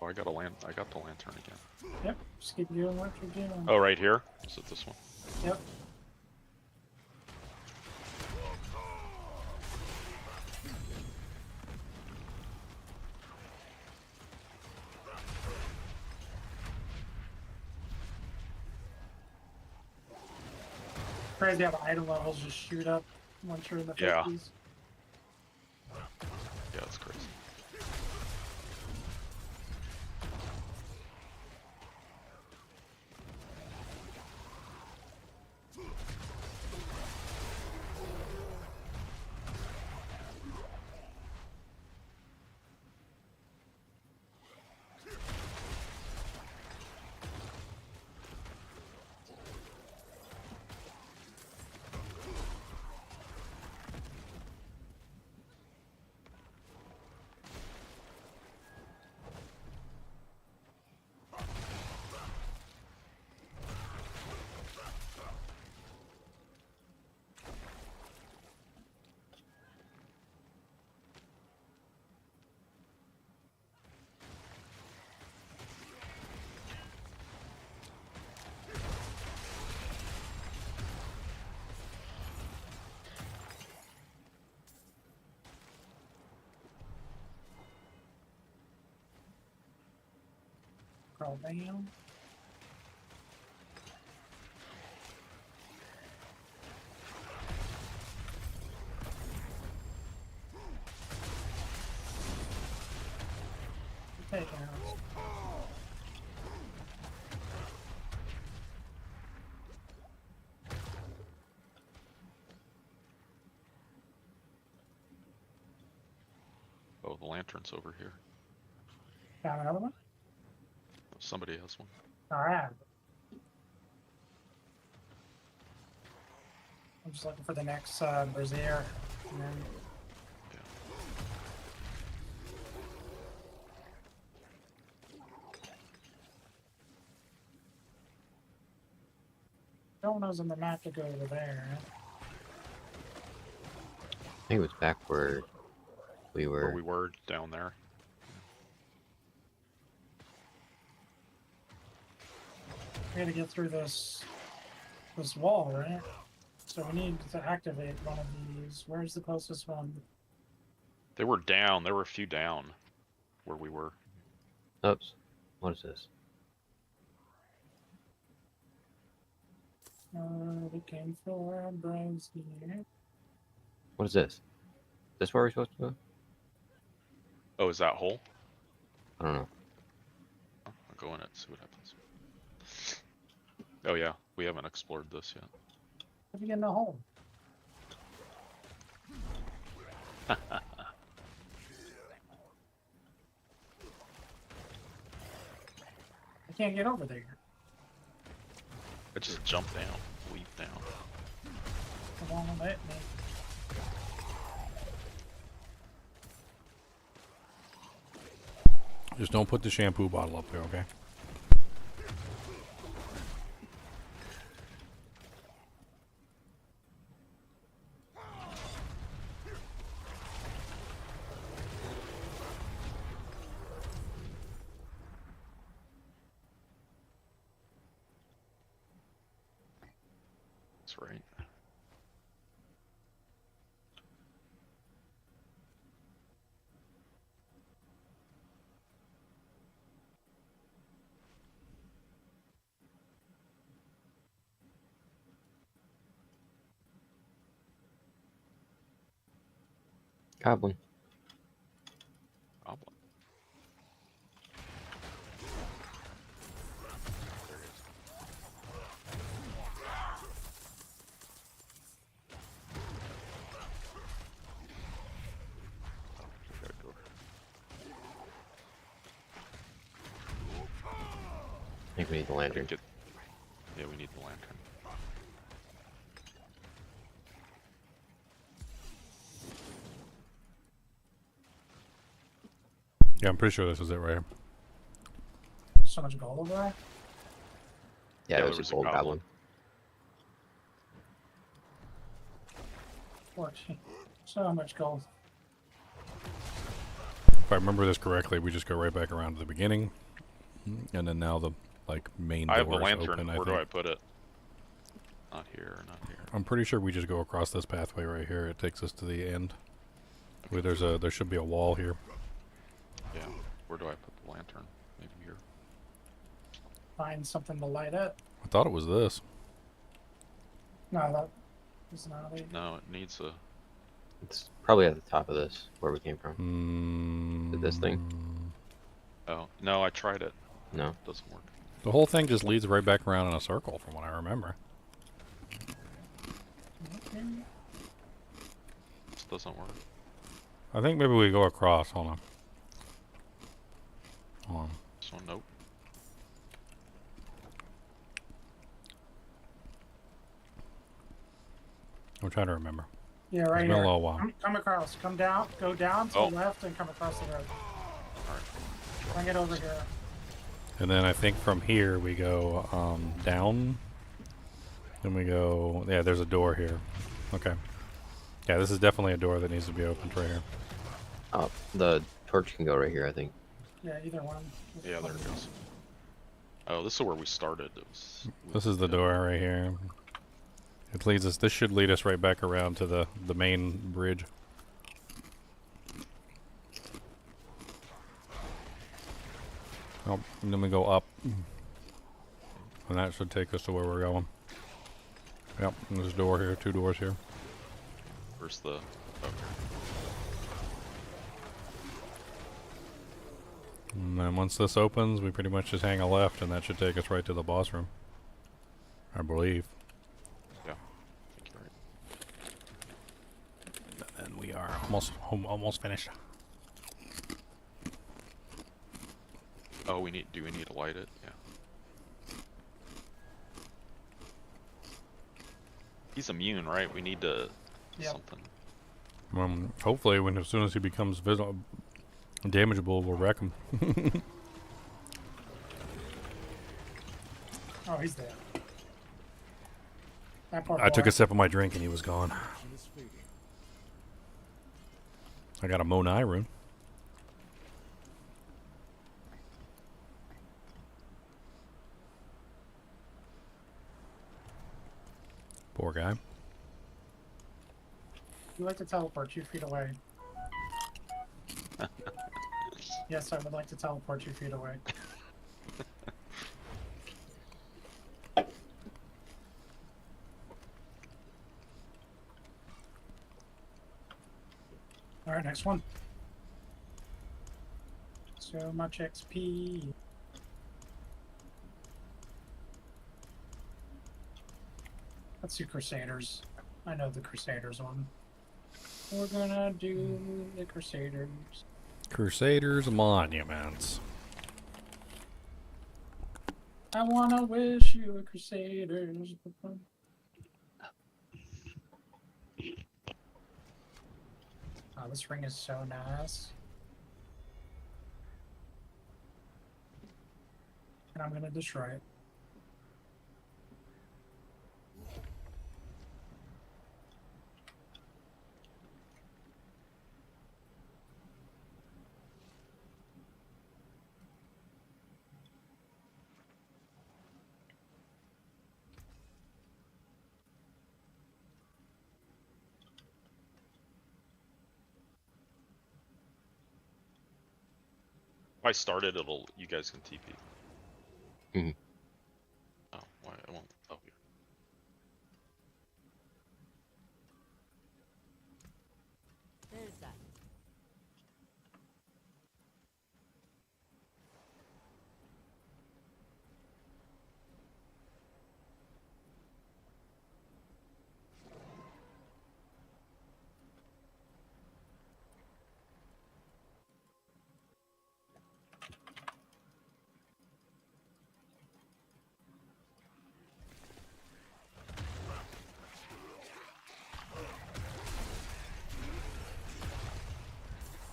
Oh, I got the lantern again. Yep, just keep doing what you're doing. Oh, right here. Is it this one? Yep. Crazy how the item levels just shoot up once you're in the 50s. Yeah. Yeah, that's crazy. Crawl down. Take it out. Oh, the lantern's over here. Found another one? Somebody has one. Alright. I'm just looking for the next brazier. And then no one knows on the map to go over there. I think it was back where We Where were. we were down there. We gotta get through this wall, right? So we need to activate one of these. Where's the closest one? They were down. There were a few down where we were. Oops. What is this? We came for brains here. What is this? This where we're supposed to go? Oh, is that hole? I don't know. I'll go in it and see what happens. Oh yeah, we haven't explored this yet. How do you get in the hole? I can't get over there. I just jump down, leap down. Come on, let me. Just don't put the shampoo bottle up there, okay? That's right. Goblin. Goblin. There it is. Gotta go. I think we need the lantern. Yeah, we need the lantern. Yeah, I'm pretty sure this is it right here. So much gold over there. Yeah, Yeah, it was there was a a gold goblin. goblin. 14. So much gold. If I remember this correctly, we just go right back around to the beginning, and then now the main I have the door is lantern. open. Where I do I think. put it? Not here, not here. I'm pretty sure we just go across this pathway right here. It takes us to the end. Where there should be a wall here. Yeah. Where do I put the lantern? Maybe here. Find something to light it. I thought it was this. No, that is not it. No, it needs a. It's probably at the top of this, where we came from. Mm, This thing? Oh no, I tried it. No. It doesn't work. The whole thing just leads right back around in a circle, from what I remember. Okay. This doesn't work. I think maybe we go across. Hold on. Hold on. This one, nope. I'm trying to remember. Yeah, right It's been a here. little while. Come across. Come down. Go down to Oh. the left and come across the road. Alright. Bring it over here. And then I think from here we go down. Then we go. Yeah, there's a door here. Okay. Yeah, this is definitely a door that needs to be opened right here. Oh, the torch can go right here, I think. Yeah, either one. Yeah, there it goes. Oh, this is where we started. It was. This is the door right here. It leads us. This should lead us right back around to the main bridge. Oh, and then we go up, and that should take us to where we're going. Yep, and there's a door here. 2 doors here. Where's the? Okay. And then once this opens, we pretty much just hang a left, and that should take us right to the boss room. I believe. Yeah. I think you're right. And we are almost finished. Oh, do we need to light it? Yeah. He's immune, right? We need to Yep. something. Hopefully, as soon as he becomes damageable, we'll wreck him. Oh, he's there. That poor I took boy. a sip of my drink and he was gone. I got a Monai rune. Poor guy. You like to teleport 2 feet away. Yes, I would like to teleport 2 feet away. Alright, next one. So much XP. Let's do Crusaders. I know the Crusaders one. We're gonna do the Crusaders. Crusaders Monuments. I wanna wish you a Crusaders. Oh, this ring is so nice. And I'm gonna destroy it. If I start it, you guys can TP. Mhm. Oh, why it won't? Oh, here. There's that.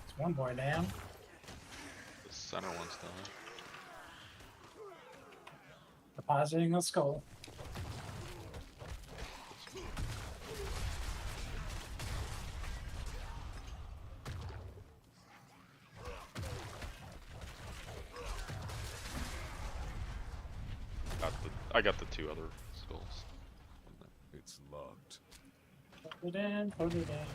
It's one boy down. The center one's done. Depositing a skull. I got the 2 other skulls. It's locked. Put it in, put it in.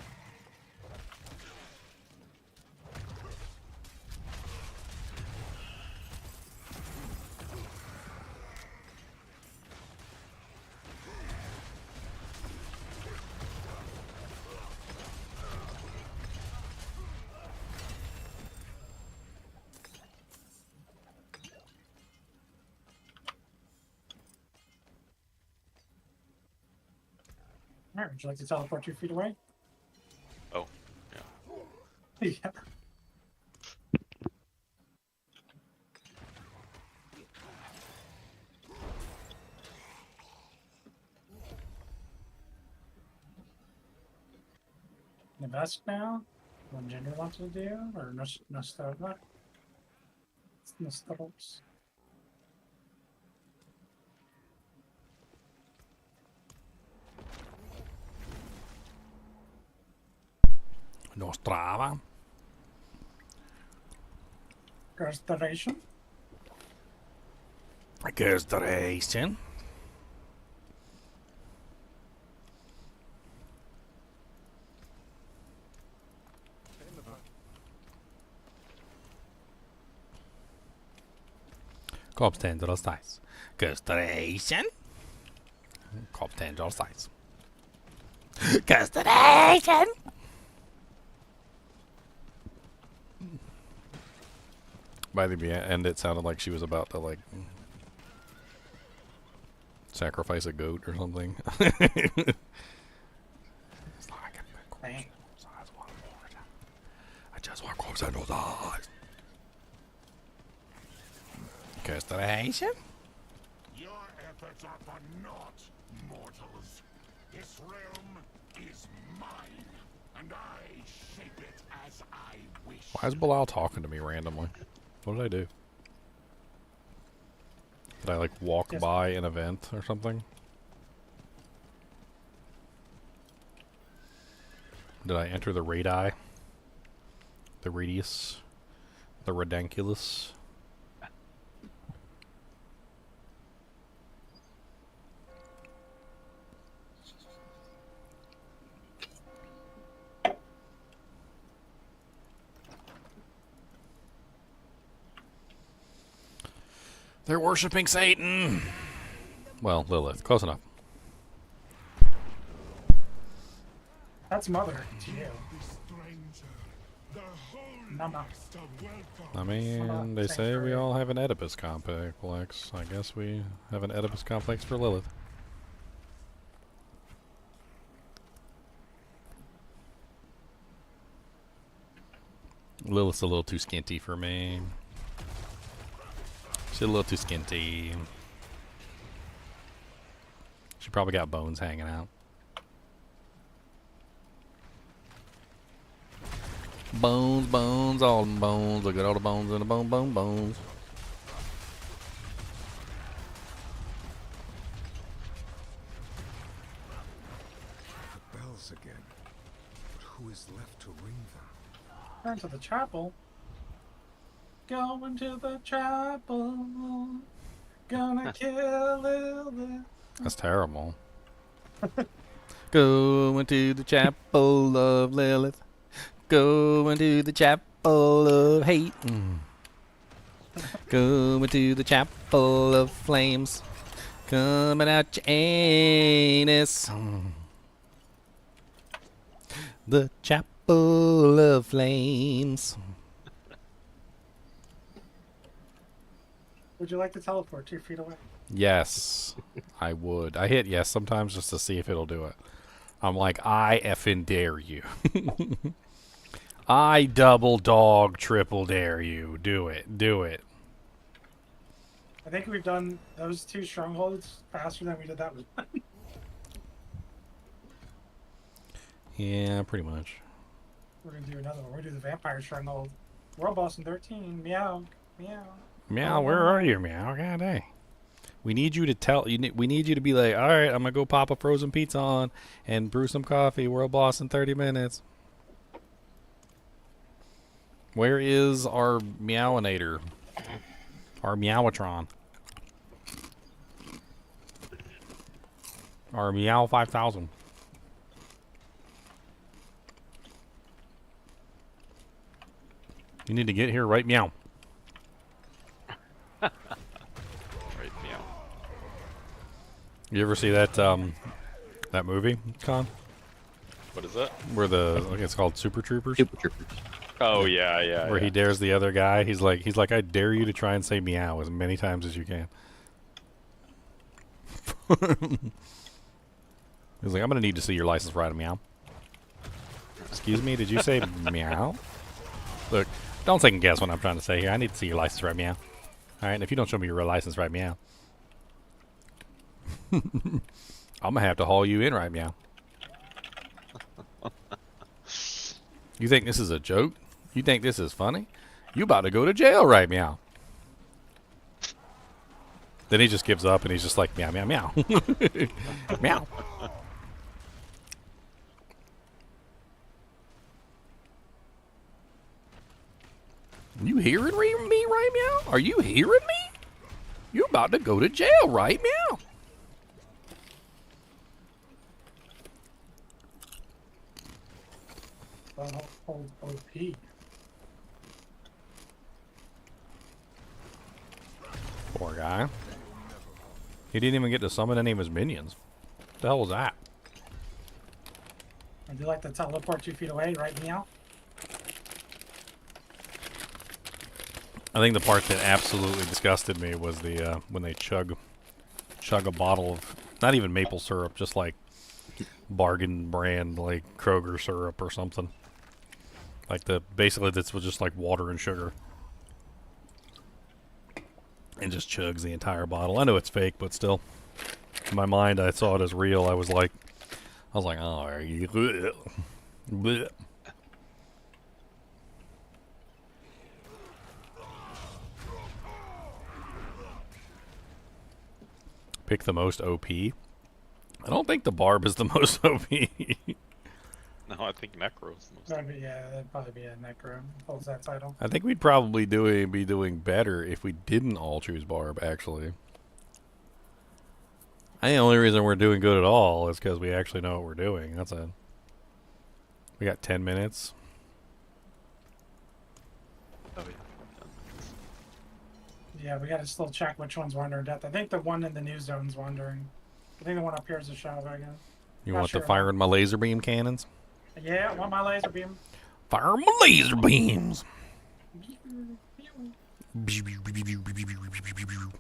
Alright, would you like to teleport 2 feet away? Oh, yeah. Yeah. The best now? What Gender wants to do? Or Nostova? It's Nostrovs. Nostrava. Restoration. Restoration. Kopstendel size. Restoration. Kopstendel size. Restoration. By the end, it sounded like she was about to, like, sacrifice a goat or something. Dang. I just want Kopstendel size. Restoration. Your efforts are for naught, mortals. This realm is mine, and I shape it as I wish. Why is Bilal talking to me randomly? What did I do? Did I, like, walk by an event or something? Did I enter the radii? the radius, the redunculus. They're worshiping Satan. Well, Lilith, close enough. That's mother to you. Mama. I mean, they say we all have an Oedipus complex. I guess we have an Oedipus complex for Lilith. Lilith's a little too skinty for me. She's a little too skinty. She probably got bones hanging out. Bones, bones, all them bones. Look at all the bones in the bones. The bells again. But who is left to ring them? Turn to the chapel. Going to the chapel. Gonna kill Lilith. That's terrible. Going to the chapel of Lilith. Going to the chapel of hate. Going to the chapel of flames. Coming out your anus. The chapel of flames. Would you like to teleport 2 feet away? Yes, I would. I hit yes sometimes just to see if it'll do it. I'm like, I effing dare you. I double dog triple dare you. Do it. Do it. I think we've done those 2 strongholds faster than we did that one. Yeah, pretty much. We're gonna do another one. We're gonna do the vampire stronghold. World boss in 13. Meow. Meow. Meow, where are you, Meow? God dang. We need you to tell. We need you to be like, all right, I'm gonna go pop a frozen pizza on and brew some coffee. World boss in 30 minutes. Where is our Meowinator? Our Meowatron? Our Meow 5000? You need to get here, right? Meow. Right, meow. You ever see that that movie, Con? What is that? Where the I think it's called Super Troopers. Super Troopers. Oh yeah, yeah. Where yeah. he dares the other guy. He's like, I dare you to try and say meow as many times as you can. He's like, I'm gonna need to see your license right, meow. Excuse me, did you say meow? Look, don't second guess what I'm trying to say here. I need to see your license right, meow. Alright, and if you don't show me your real license right, meow. I'm gonna have to haul you in right, meow. You think this is a joke? You think this is funny? You about to go to jail, right, meow? Then he just gives up and he's just like, meow, meow, meow. Meow. You hearing me right, meow? Are you hearing me? You about to go to jail, right, meow? Hold OP. Poor guy. He didn't even get to summon any of his minions. What the hell was that? Would you like to teleport 2 feet away, right, meow? I think the part that absolutely disgusted me was the when they chug a bottle of not even maple syrup, just like bargain brand like Kroger syrup or something. Like basically this was just like water and sugar. And just chugs the entire bottle. I know it's fake, but still. In my mind I saw it as real. I was like, oh, are you bleh. Pick the most OP. I don't think the Barb is the most OP. No, I think Necro's the most. That'd probably be a Necro. Holds that title. I think we'd probably be doing better if we didn't all choose Barb, actually. I think the only reason we're doing good at all is because we actually know what we're doing. That's it. We got 10 minutes. Oh, yeah. Yeah, we gotta still check which one's Wonder in Depth. I think the one in the new zone's Wandering. I think the one up here is a Shava again. You Not want sure the firing my laser beam cannons? Yeah, I want my laser beam. Fire my laser beams!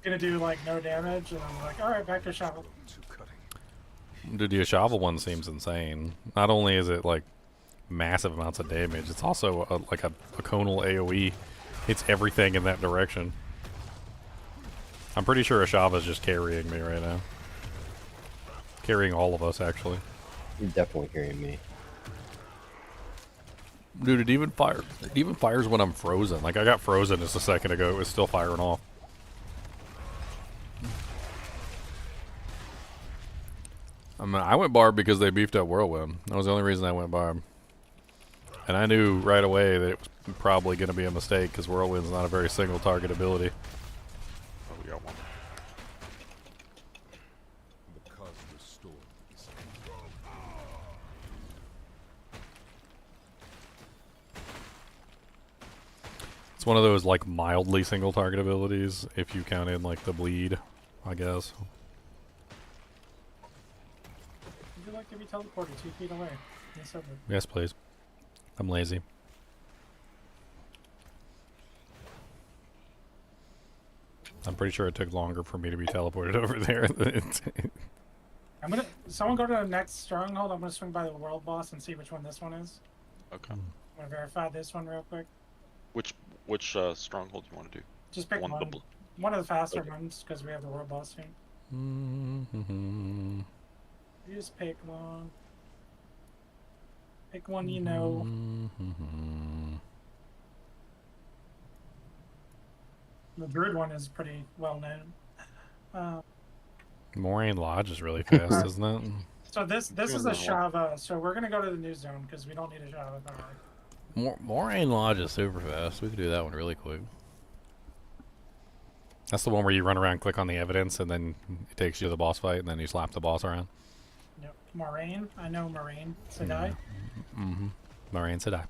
Gonna do like no damage, and I'm like, alright, back to Shava. Dude, the Ashava one seems insane. Not only is it like massive amounts of damage, it's also like a conal AoE. It's everything in that direction. I'm pretty sure Ashava's just carrying me right now. Carrying all of us, actually. You're definitely hearing me. Dude, it even fires when I'm frozen. Like, I got frozen just a second ago. It was still firing off. I went Barb because they beefed up Whirlwind. That was the only reason I went Barb. And I knew right away that it was probably going to be a mistake because Whirlwind's not a very single target ability. Oh, we got one. The cause restored. It's one of those, like, mildly single target abilities if you count in, like, the bleed, I guess. Would you like to be teleported 2 feet away? Yes, I would. Yes, please. I'm lazy. I'm pretty sure it took longer for me to be teleported over there than it did. Someone go to the next stronghold. I'm gonna swing by the world boss and see which one this one is. Okay. I'm gonna verify this one real quick. Which stronghold do you want to do? Just pick one. The One of the faster ones, because we have the world boss soon. You just pick one. Pick one you know. The Druid one is pretty well known. Moraine Lodge is really fast, isn't it? So this is a Shava, so we're gonna go to the new zone because we don't need a Shava power. Moraine Lodge is super fast. We could do that one really quick. That's the one where you run around, click on the evidence, and then it takes you to the boss fight, and then you slap the boss around. Yep. Moraine. I know Moraine. Sedai. Mm-hmm. Moraine Sedai.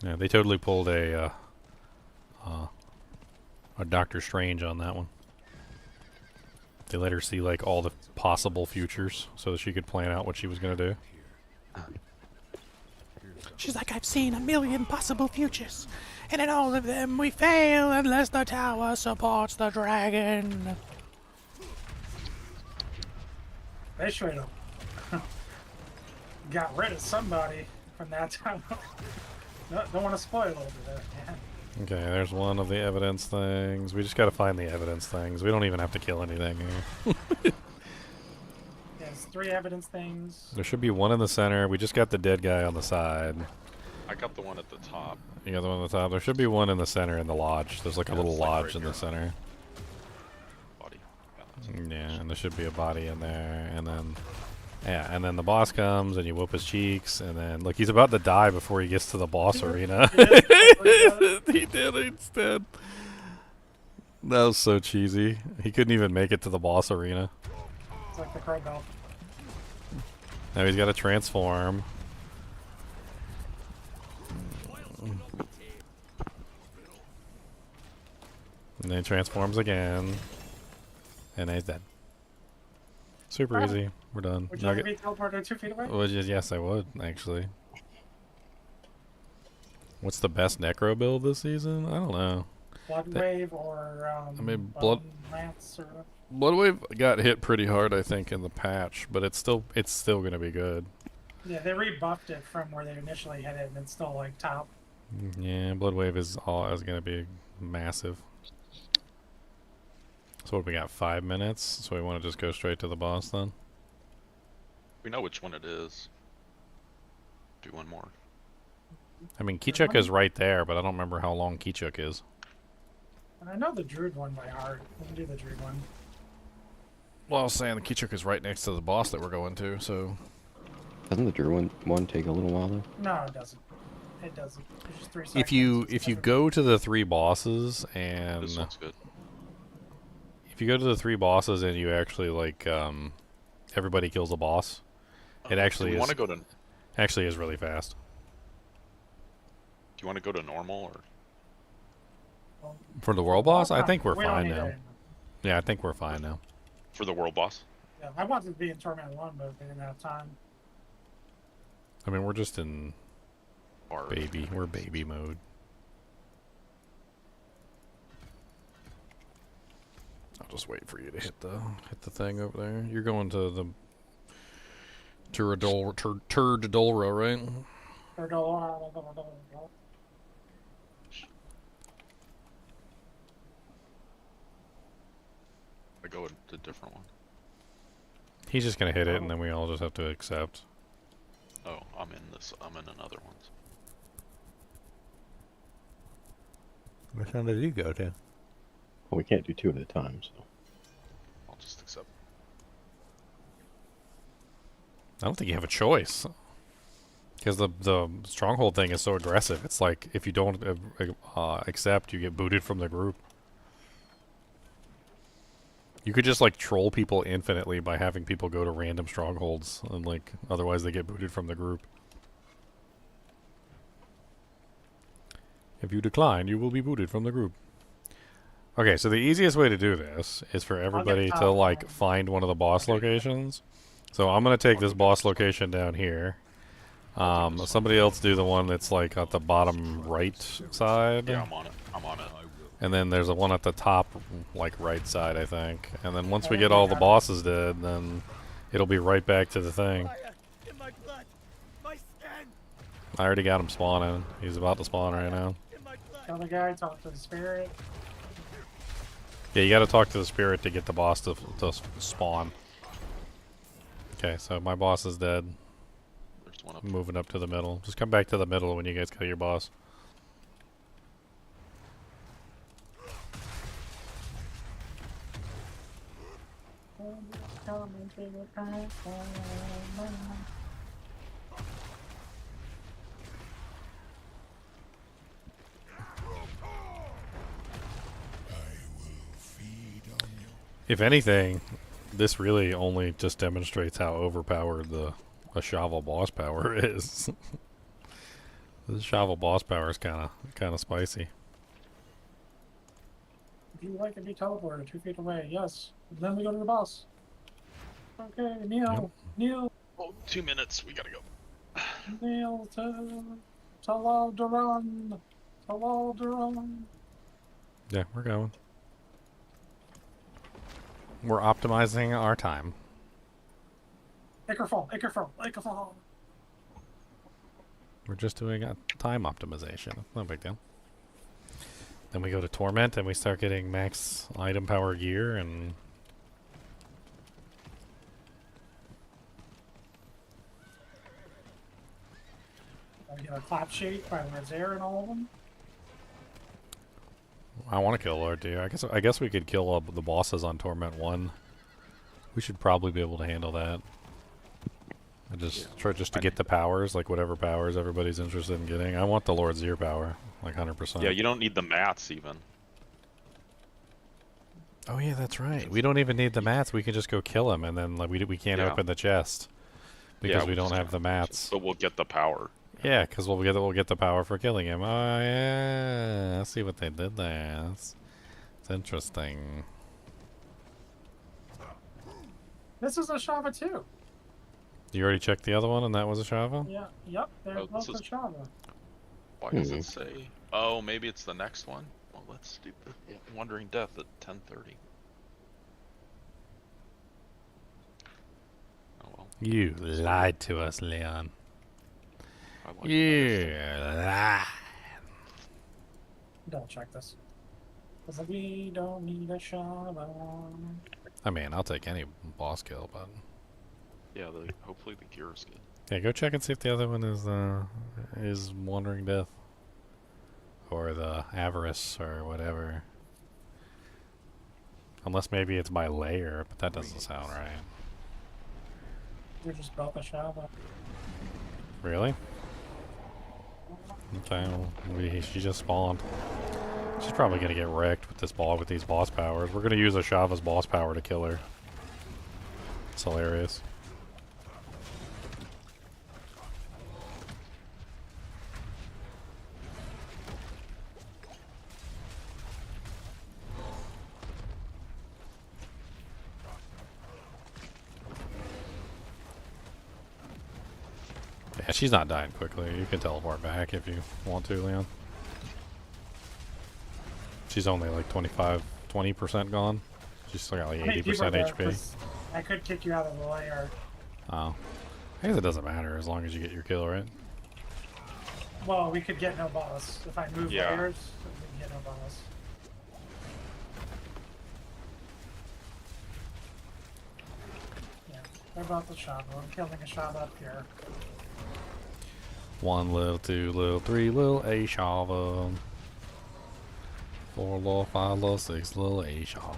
Yeah, they totally pulled a Doctor Strange on that one. They let her see like all the possible futures so that she could plan out what she was gonna do. She's like, I've seen 1,000,000 possible futures, and in all of them we fail unless the tower supports the dragon. They straight up got rid of somebody from that time. Don't want to spoil over that. Yeah. Okay, there's one of the evidence things. We just gotta find the evidence things. We don't even have to kill anything here. There's 3 evidence things. There should be one in the center. We just got the dead guy on the side. I got the one at the top. You got the one on the top. There should be one in the center in the lodge. There's like a little it's like lodge right in the here. center. Body. Yeah, and there should be a body in there, and then and then the boss comes and you whoop his cheeks, and then look, he's about to die before he gets to the boss arena. He did instead. That was so cheesy. He couldn't even make it to the boss arena. It's like the crow belt. Now he's got to transform. And then he transforms again. And then he's dead. Super easy. We're done. Would you like to be teleported 2 feet away? Well, yes, I would, actually. What's the best Necro build this season? I don't know. Blood Wave or I mean, Bone Lance or Bloodwave got hit pretty hard, I think, in the patch, but it's still gonna be good. yeah, they rebuffed it from where they initially hit it, and it's still like top. Yeah, Bloodwave is gonna be massive. So what, we got 5 minutes, so we want to just go straight to the boss then? We know which one it is. Do one more. I mean, Kichuk is right there, but I don't remember how long Kichuk is. And I know the Druid one by heart. We can do the Druid one. Well, I was saying the Keychook is right next to the boss that we're going to, so... Doesn't the Druid one take a little while though? No, it doesn't. It doesn't. It's just 3 seconds. If you go to the 3 bosses and... This looks good. If you go to the 3 bosses and you actually, like, everybody kills a boss, it actually do you is... want to go to? Do Actually is really fast. you want to go to normal or For the world boss, I think we're We don't fine need now. it. Yeah, I think we're fine now. for the world boss? Yeah, I wanted to be in Torment 1, but we didn't have time. I mean, we're just in Barb. baby. We're baby mode. I'll just wait for you to hit the thing over there. You're going to the Turdolra, right? I go to a different one. He's just gonna hit it, and then we all just have to accept. Oh, I'm in this. I'm in another one. Which one did you go to? Well, we can't do 2 at a time, so. I'll just accept. I don't think you have a choice. Because the stronghold thing is so aggressive. It's like, if you don't accept, you get booted from the group. You could just, like, troll people infinitely by having people go to random strongholds. And, like, otherwise they get booted from the group. If you decline, you will be booted from the group. Okay, so the easiest way to do this is for everybody to, like, find one of the boss locations. So I'm going to take this boss location down here. Somebody else do the one that's, like, at the bottom right side. Yeah, I'm on it. I'm on it. And then there's a one at the top, like, right side, I think. And then once we get all the bosses dead, then it'll be right back to the thing. In my blood, my skin. I already got him spawning. He's about to spawn right now. Tell the guy, talk to the spirit. Yeah, you gotta talk to the spirit to get the boss to spawn. Okay, so my boss is dead. There's one up. Moving up to the middle. Just come back to the middle when you guys kill your boss. If anything, this really only just demonstrates how overpowered the Ashava boss power is. The Ashava boss power is kind of spicy. If you like to be teleported 2 feet away, yes. Then we go to the boss. Okay, kneel, kneel, Oh, 2 minutes. We gotta go. kneel to Talal-Duran. Talal-Duran. Yeah, we're going. We're optimizing our time. Acrefall, Acrefall, Acrefall. We're just doing a time optimization. No big deal. Then we go to Torment and we start getting max item power gear and... I get a clap sheet by Razair and all of them. I want to kill Lord Deer. I guess we could kill the bosses on Torment 1. We should probably be able to handle that. I just try to get the powers, like whatever powers everybody's interested in getting. I want the Lord's Ear power, like 100%. Yeah, you don't need the mats even. Oh yeah, that's right. We don't even need the mats. We can just go kill him, and then like, we can't open the chest because we don't have the mats. But we'll get the power. Yeah, because we'll get the power for killing him. Oh yeah, I see what they did there. It's interesting. This is a Shava too. You already checked the other one, and that was a Shava? Yeah, yep, they're Oh, both this a is- Shava. Why does it say? Oh, maybe it's the next one. Well, let's do the Wandering Death at 10:30. Oh well. You lied to us, Leon. I like You lied. Don't check this. Because we don't need a Shava. I mean, I'll take any boss kill, but Yeah, hopefully the gear is good. yeah, go check and see if the other one is Wandering Death or the Avarice or whatever. Unless maybe it's by layer, but that doesn't sound right. We just built a Shava. Really? Okay, well, she just spawned. She's probably gonna get wrecked with this ball with these boss powers. We're gonna use a Shava's boss power to kill her. It's hilarious. Yeah, she's not dying quickly. You can teleport back if you want to, Leon. She's only like 20% gone. She's still got like 80% HP. I could kick you out of the layer. Oh. I guess it doesn't matter as long as you get your kill, right? Well, we could get no boss. If I move Yeah. layers, we can get no boss. Yeah, they're about the Shava. I'm killing a Shava up here. 1 little, 2 little, 3 little, a Shava. 4 little, 5 little, 6 little, a Shava.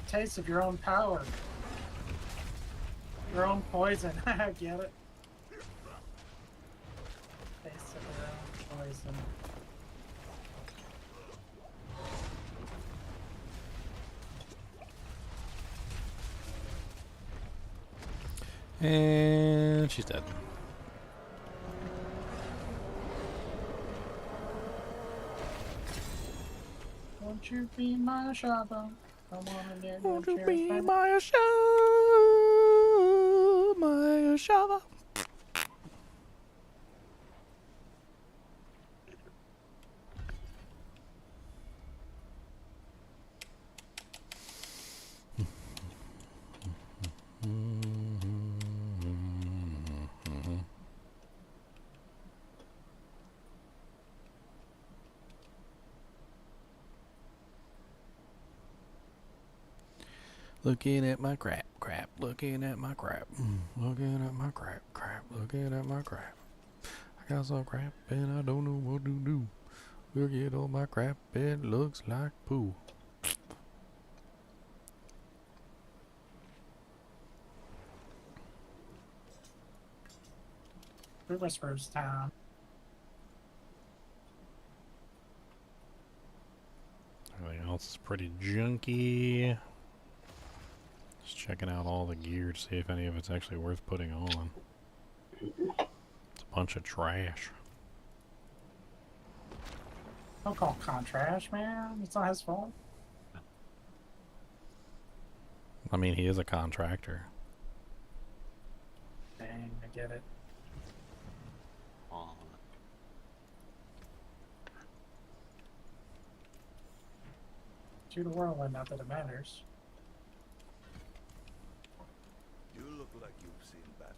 Taste of your own power. Your own poison. I get it. Taste of your own poison. And she's dead. Won't you be my Shava? I wanna get Won't your you be cheers my Shava? Looking at my crap, looking at my crap, looking at my crap, looking at my crap. I got some crap and I don't know what to do. Look at all my crap, it looks like poo. Whisper's Town. Everything else is pretty junky. Just checking out all the gear to see if any of it's actually worth putting on. It's a bunch of trash. Don't call Con trash, man. It's not his fault. I mean, he is a contractor. Dang, I get it. Shoot a whirlwind, not that it matters. You look like you've seen battle.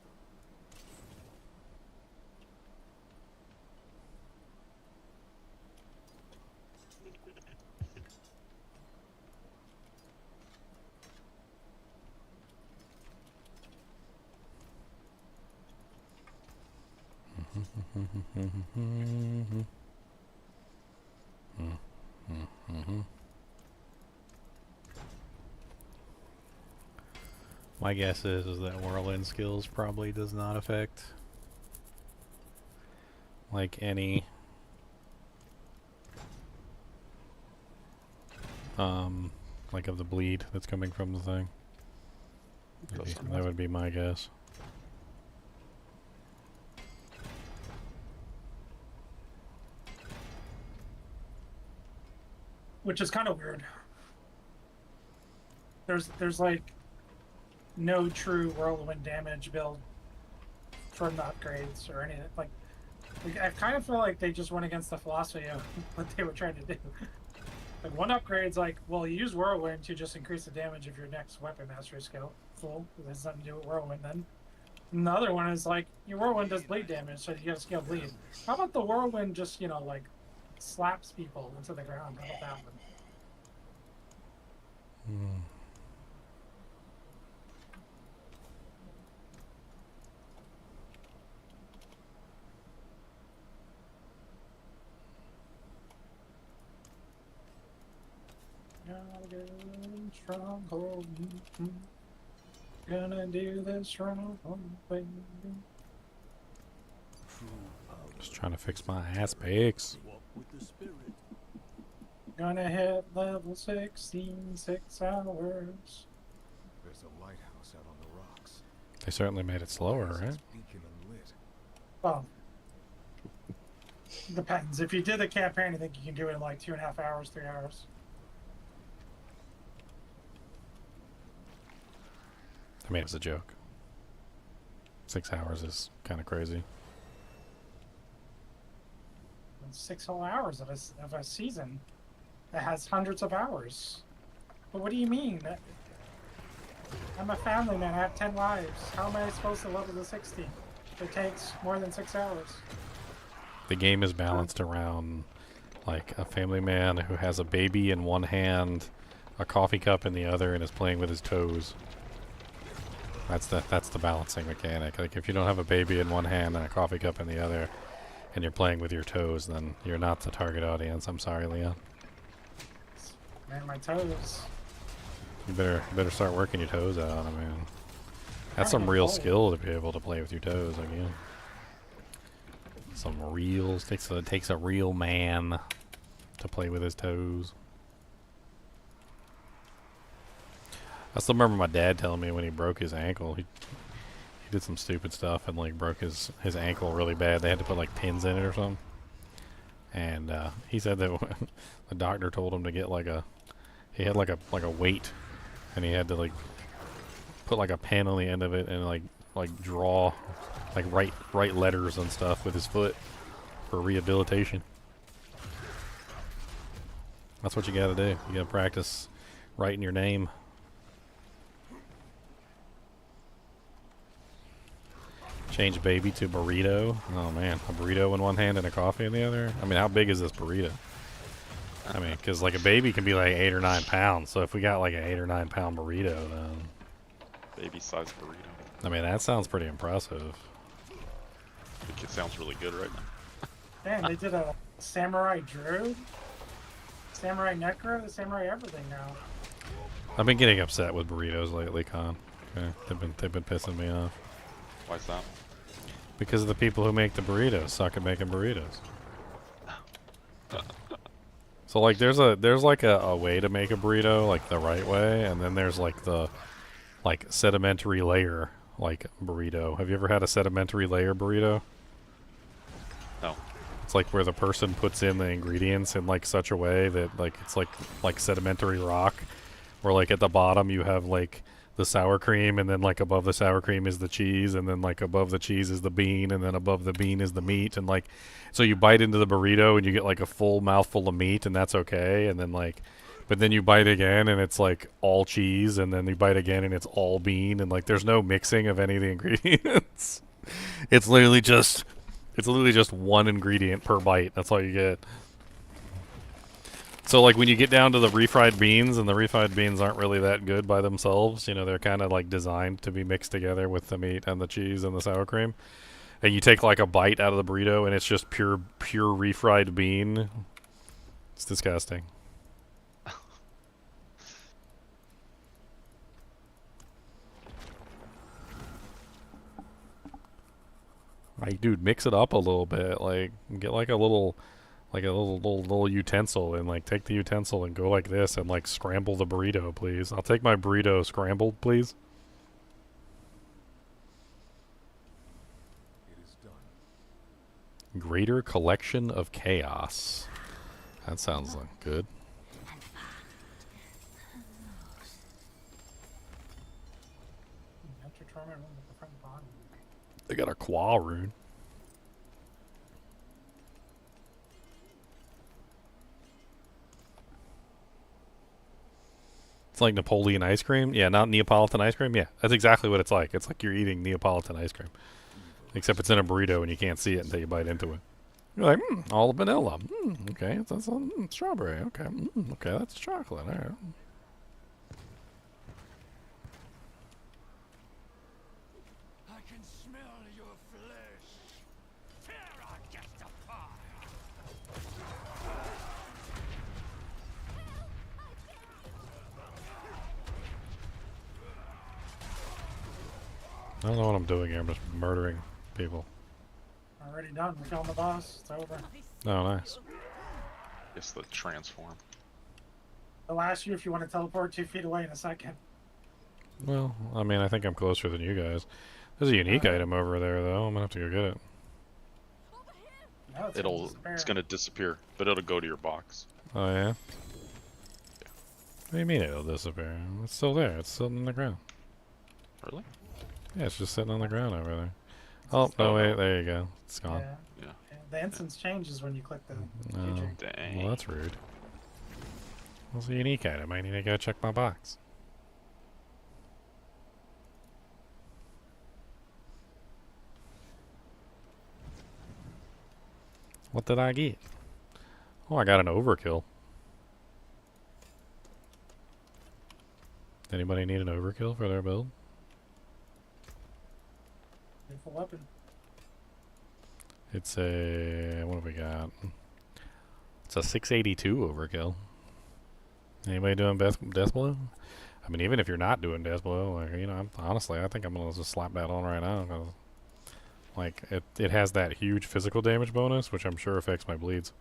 My guess is that whirlwind skills probably does not affect like any like of the bleed that's coming from the thing. That would be my guess. Which is kind of weird. There's like no true whirlwind damage build from the upgrades or anything. Like I kind of feel like they just went against the philosophy of what they were trying to do. Like one upgrade's like, well, you use whirlwind to just increase the damage of your next weapon mastery skill. Cool, it has nothing to do with whirlwind then. And the other one is like, your whirlwind does bleed damage, so you gotta scale bleed. How about the whirlwind just, you know, like slaps people into the ground. How about that one? Hmm. Stronghold. Gonna do the stronghold, baby. Just trying to fix my aspects. Gonna hit level 16 6 hours. There's a lighthouse out on the rocks. They certainly made it slower, right? Beacon unlit. Well, depends. If you did the campaign, I think you can do it in like 2.5 hours, 3 hours. I mean, it was a joke. 6 hours is kind of crazy. It's 6 whole hours of a season that has hundreds of hours. But what do you mean? I'm a family man. I have 10 lives. How am I supposed to level to 60? It takes more than 6 hours. The game is balanced around like a family man who has a baby in one hand, a coffee cup in the other, and is playing with his toes. That's the balancing mechanic. Like if you don't have a baby in one hand and a coffee cup in the other, and you're playing with your toes, then you're not the target audience. I'm sorry, Leon. Man, my toes. You better start working your toes out. I mean, that's some real skill to be able to play with your toes again. Some real takes a real man to play with his toes. I still remember my dad telling me when he broke his ankle, he did some stupid stuff and like broke his ankle really bad. They had to put like pins in it or something. And he said that the doctor told him to get he had like a weight, and he had to like put like a pen on the end of it and like draw, like write letters and stuff with his foot for rehabilitation. That's what you gotta do. You gotta practice writing your name. Change baby to burrito. Oh man, a burrito in one hand and a coffee in the other. I mean, how big is this burrito? I mean, because like a baby can be like 8 or 9 pounds. So if we got like an 8 or 9 pound burrito, then Baby-sized burrito. I mean that sounds pretty impressive. I think it sounds really good right now. Damn, they did a samurai druid, samurai necro, the samurai everything now. I've been getting upset with burritos lately, Con. Okay, they've been pissing me off. Why is that? Because of the people who make the burritos suck at making burritos. So like there's like a way to make a burrito like the right way, and then there's like the sedimentary layer like burrito. Have you ever had a sedimentary layer burrito? No. It's like where the person puts in the ingredients in like such a way that like it's like sedimentary rock, where like at the bottom you have like the sour cream, and then like above the sour cream is the cheese, and then like above the cheese is the bean, and then above the bean is the meat, and like so you bite into the burrito and you get like a full mouthful of meat, and that's okay, and then like but then you bite again and it's like all cheese, and then you bite again and it's all bean, and like there's no mixing of any of the ingredients. It's literally just one ingredient per bite. That's all you get. So like when you get down to the refried beans, and the refried beans aren't really that good by themselves, you know, they're kind of like designed to be mixed together with the meat and the cheese and the sour cream. And you take like a bite out of the burrito and it's just pure refried bean. It's disgusting. Like, dude, mix it up a little bit. Like, get like a little utensil, and like take the utensil and go like this and like scramble the burrito, please. I'll take my burrito scrambled, please. It is done. Greater collection of chaos. That sounds like good. They got a claw rune. It's like Napoleon ice cream. Yeah, not Neapolitan ice cream. Yeah, that's exactly what it's like. It's like you're eating Neapolitan ice cream. Except it's in a burrito and you can't see it until you bite into it. You're like, all vanilla. Okay, that's strawberry. Okay, okay, that's chocolate. All right. I can smell your flesh. Tear against the fire. I don't know what I'm doing here. I'm just murdering people. Already done. We're killing the boss. It's over. Oh, nice. It's the transform. They'll ask you if you want to teleport 2 feet away in a second. Well, I mean, I think I'm closer than you guys. There's a unique item over there, though. I'm gonna have to go get it. No, it's It's gonna disappear, but it'll go to your box. Oh, yeah? What do you mean it'll disappear? It's still there. It's still in the ground. Really? Yeah, it's just sitting on the ground over there. Oh, no, wait. There you go. It's gone. Yeah. Yeah. The instance changes when you click the Oh, feature. Dang. well, that's rude. What's a unique item? I need to go check my box. What did I get? Oh, I got an overkill. Anybody need an overkill for their build? Beautiful weapon. It's a... what have we got? It's a 682 overkill. Anybody doing death blow? I mean, even if you're not doing death blow, like, you know, honestly, I think I'm gonna just slap that on right now. 'Cause, like, it has that huge physical damage bonus, which I'm sure affects my bleeds.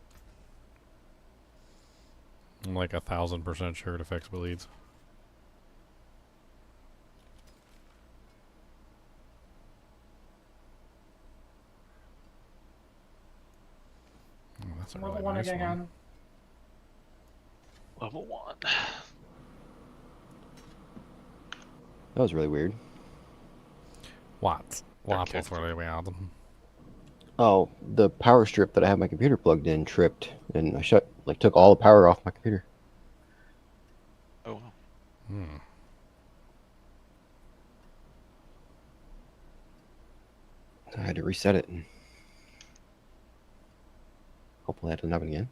I'm like 1,000% sure it affects bleeds. Oh, that's a really Level 1 nice again. one. Level 1. That was really weird. What? What was really weird? Oh, the power strip that I have my computer plugged in tripped, and I took all the power off my computer. Oh, wow. So I had to reset it, and hopefully that doesn't happen again.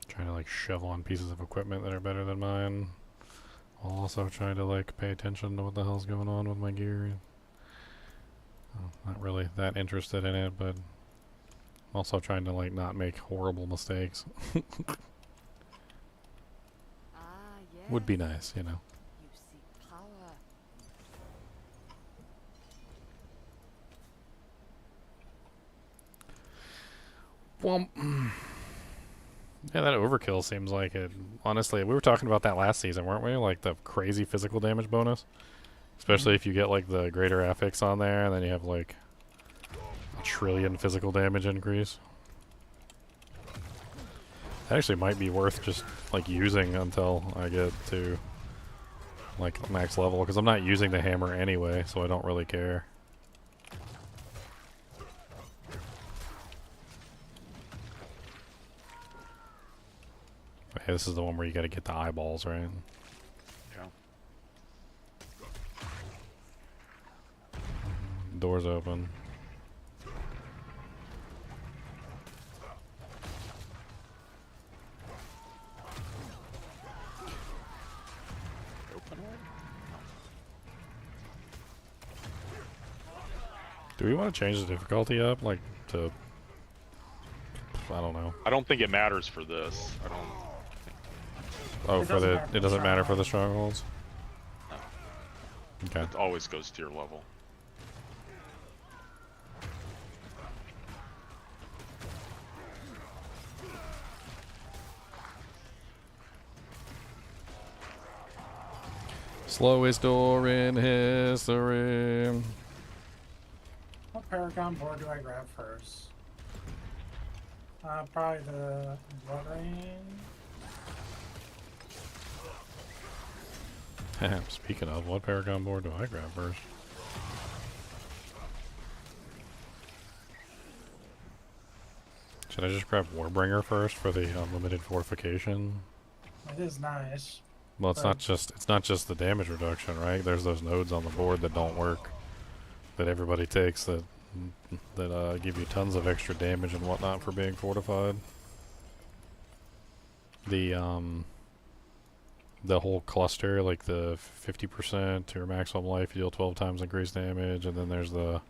Trying to like shove on pieces of equipment that are better than mine, while also trying to like pay attention to what the hell's going on with my gear. Not really that interested in it, but also trying to like not make horrible mistakes. Would be nice, you know. You seek power. Well, yeah, that overkill seems like it. Honestly, we were talking about that last season, weren't we? Like the crazy physical damage bonus. Especially if you get like the greater affix on there, and then you have like a trillion physical damage increase. That actually might be worth just like using until I get to like max level, because I'm not using the hammer anyway, so I don't really care. Okay, this is the one where you gotta get the eyeballs, right? Yeah. Doors open. Do we want to change the difficulty up, like, to... I don't know. I don't think it matters for this. I don't... Oh, for the... It doesn't matter for the strongholds? No. Okay. It always goes to your level. Slowest door in history. What Paragon board do I grab first? Probably the Blood Rain. Speaking of, what Paragon board do I grab first? Should I just grab Warbringer first for the unlimited fortification? It is nice. Well, it's not just the damage reduction, right? There's those nodes on the board that don't work, that everybody takes that give you tons of extra damage and whatnot for being fortified. The whole cluster, like the 50% to your maximum life, you deal 12 times increased damage, and then there's the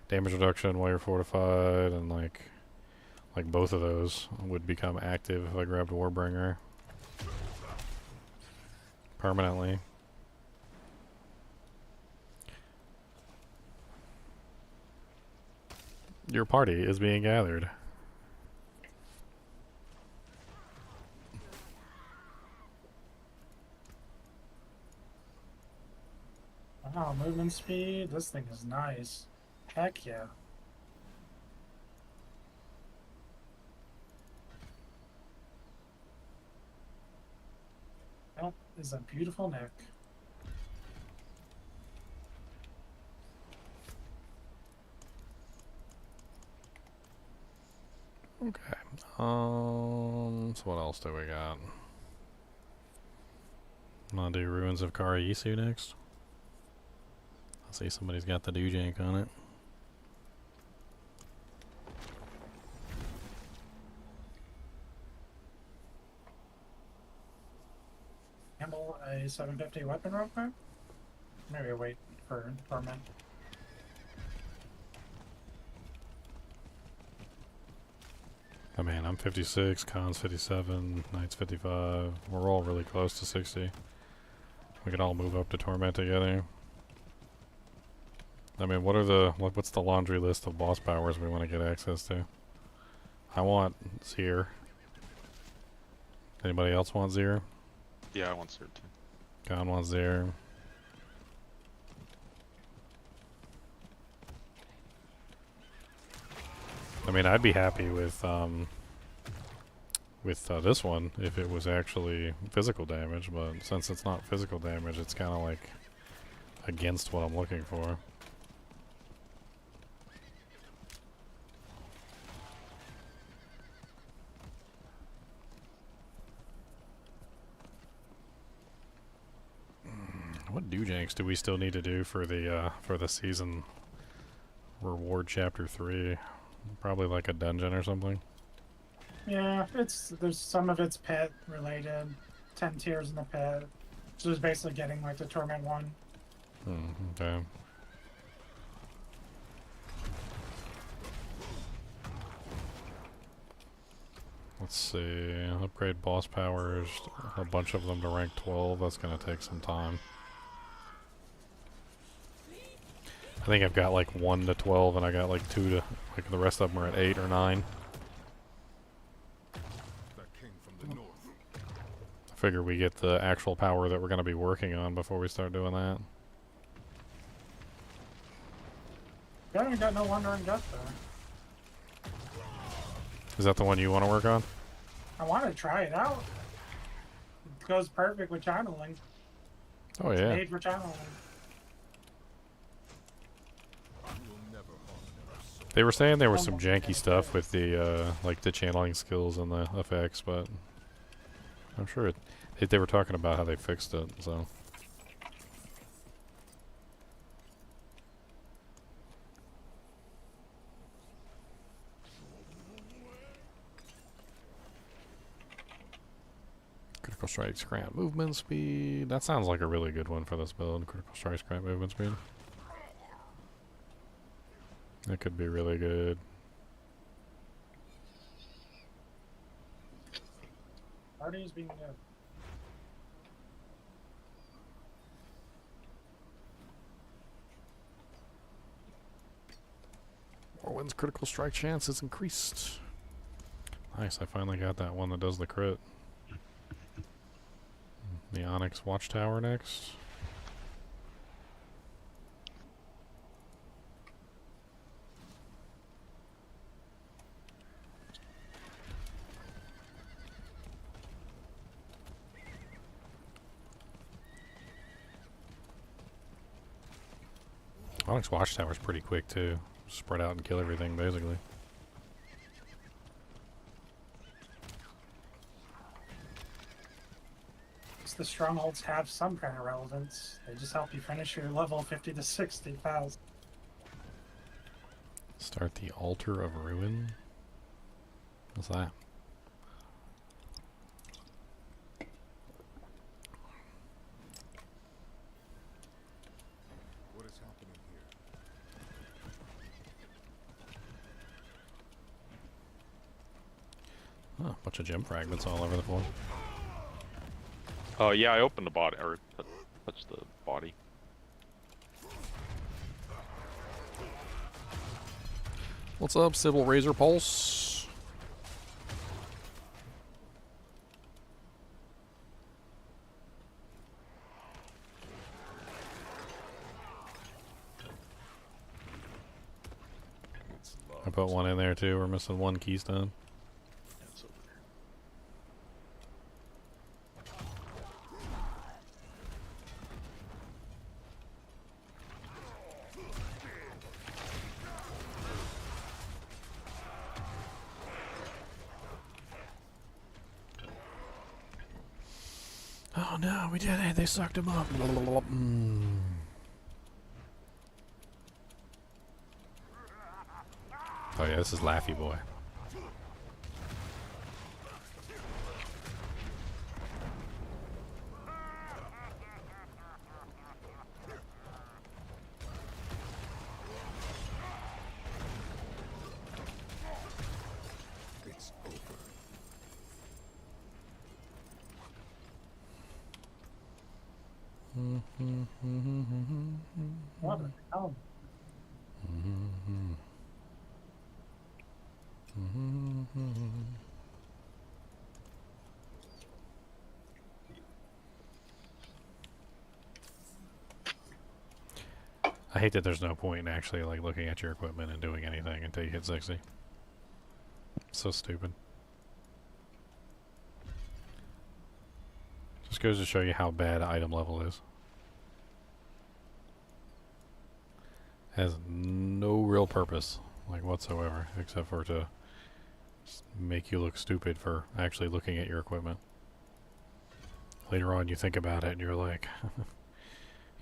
damage reduction while you're fortified, and like both of those would become active if I grabbed Warbringer permanently. Your party is being gathered. Wow, movement speed. This thing is nice. Heck yeah. That is a beautiful neck. Okay. So what else do we got? I'm gonna do Ruins of Karayisu next. I see somebody's got the Dujank on it. Handle a 750 weapon real quick? Maybe wait for Torment. Oh man, I'm 56, Khan's 57, Knight's 55. We're all really close to 60. We could all move up to Torment together. I mean, what's the laundry list of boss powers we want to get access to? I want Zir. Anybody else want Zir? Yeah, I want Zir too. Khan wants Zir. I mean, I'd be happy with this one if it was actually physical damage, but since it's not physical damage, it's kind of like against what I'm looking for. What Dujanks do we still need to do for the season reward chapter 3? Probably like a dungeon or something. Yeah, there's some of it's pet related. 10 tiers in the pet. So it's basically getting like the Torment one. Okay. Let's see. Upgrade boss powers. A bunch of them to rank 12. That's gonna take some time. I think I've got like 1 to 12, and I got like 2 to, like the rest of them are at 8 or 9. That came from the north. I figure we get the actual power that we're going to be working on before we start doing that. I haven't got no Wandering Gut though. Is that the one you want to work on? I want to try it out. It goes perfect with channeling. Oh It's yeah. made for channeling. They were saying there was some janky stuff with the like the channeling skills and the effects, but I'm sure they were talking about how they fixed it, so. Critical strikes grant movement speed. That sounds like a really good one for this build. Critical strikes grant movement speed. That could be really good. Party's being good. Morwyn's critical strike chance is increased. Nice, I finally got that one that does the crit. The Onyx Watchtower next. Onyx Watchtower's pretty quick too. Spread out and kill everything basically. The strongholds have some kind of relevance. They just help you finish your level 50 to 60 fast. Start the Altar of Ruin. What's that? What is happening here? Oh, a bunch of gem fragments all over the floor. Oh yeah, I opened the body, or touched the body. What's up, Sybil Razor Pulse? I put one in there too. We're missing one keystone. It's over there. Oh no, we did it. They sucked him up. Oh yeah, this is Laffy Boy. It's over. What the hell? I hate that there's no point in actually like looking at your equipment and doing anything until you hit 60. So stupid. Just goes to show you how bad item level is. Has no real purpose, like whatsoever, except for to make you look stupid for actually looking at your equipment. Later on you think about it and you're like,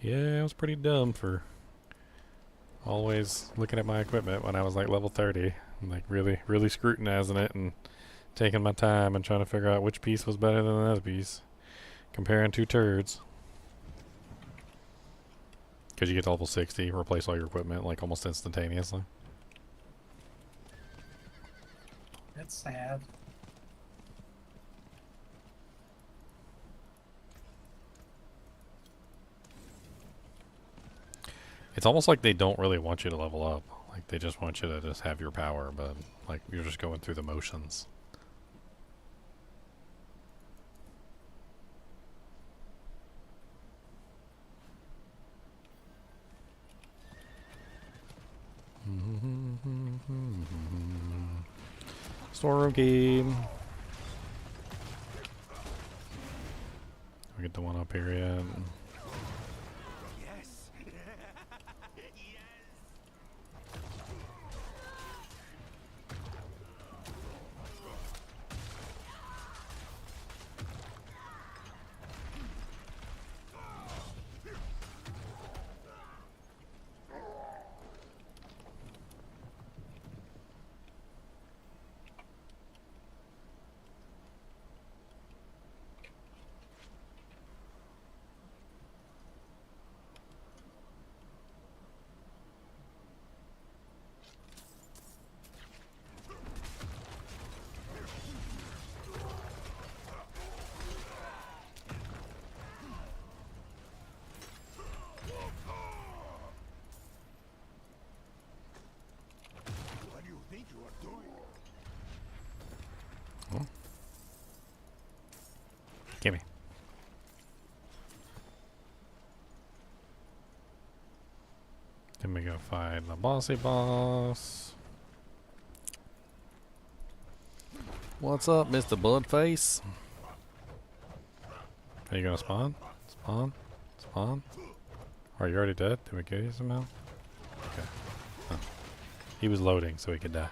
yeah, I was pretty dumb for always looking at my equipment when I was like level 30. I'm like really scrutinizing it and taking my time and trying to figure out which piece was better than another piece. Comparing two turds. Because you get to level 60, replace all your equipment like almost instantaneously. It's sad. It's almost like they don't really want you to level up. Like they just want you to just have your power, but like you're just going through the motions. Storeroom game. We get the one up here yet. Yes. What do you think you are doing? Gimme. Then we go find the bossy boss. What's up, Mr. Bloodface? Are you gonna spawn? Spawn? Spawn? Are you already dead? Did we kill you somehow? He was loading so he could die.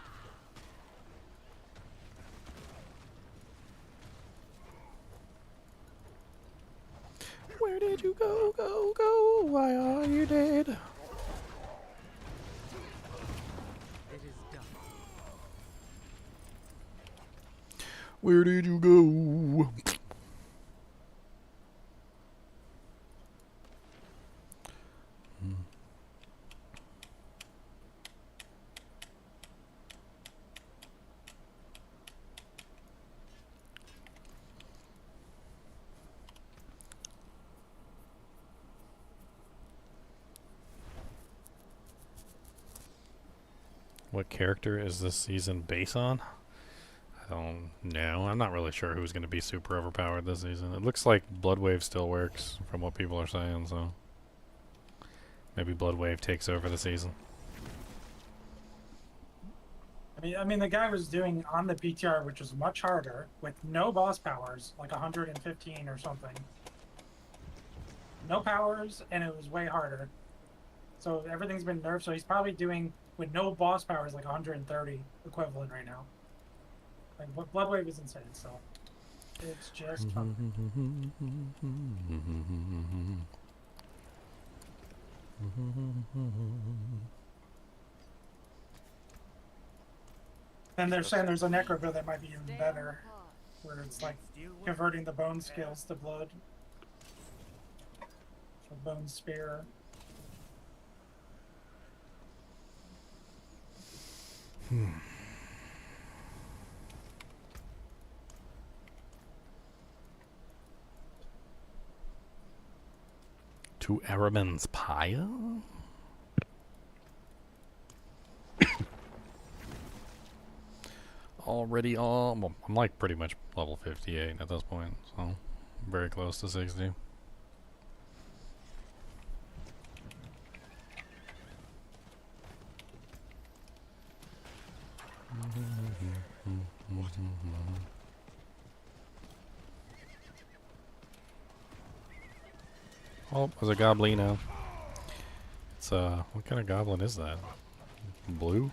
Where did you go, go, go? Why are you dead? It is done. Where did you go? What character is this season based on? I don't know. I'm not really sure who's going to be super overpowered this season. It looks like Bloodwave still works from what people are saying, so maybe Bloodwave takes over the season. I mean, the guy was doing on the PTR, which was much harder, with no boss powers, like 115 or something. No powers, and it was way harder. So everything's been nerfed, so he's probably doing, with no boss powers, like 130 equivalent right now. Like, Bloodwave is insane, so it's just fun. And they're saying there's a Necro build that might be even better, where it's like converting the bone skills to blood. So bone spear. To Araman's pile? Already on. Well, I'm like pretty much level 58 at this point, so very close to 60. Oh, there's a goblino. It's what kind of goblin is that? Blue?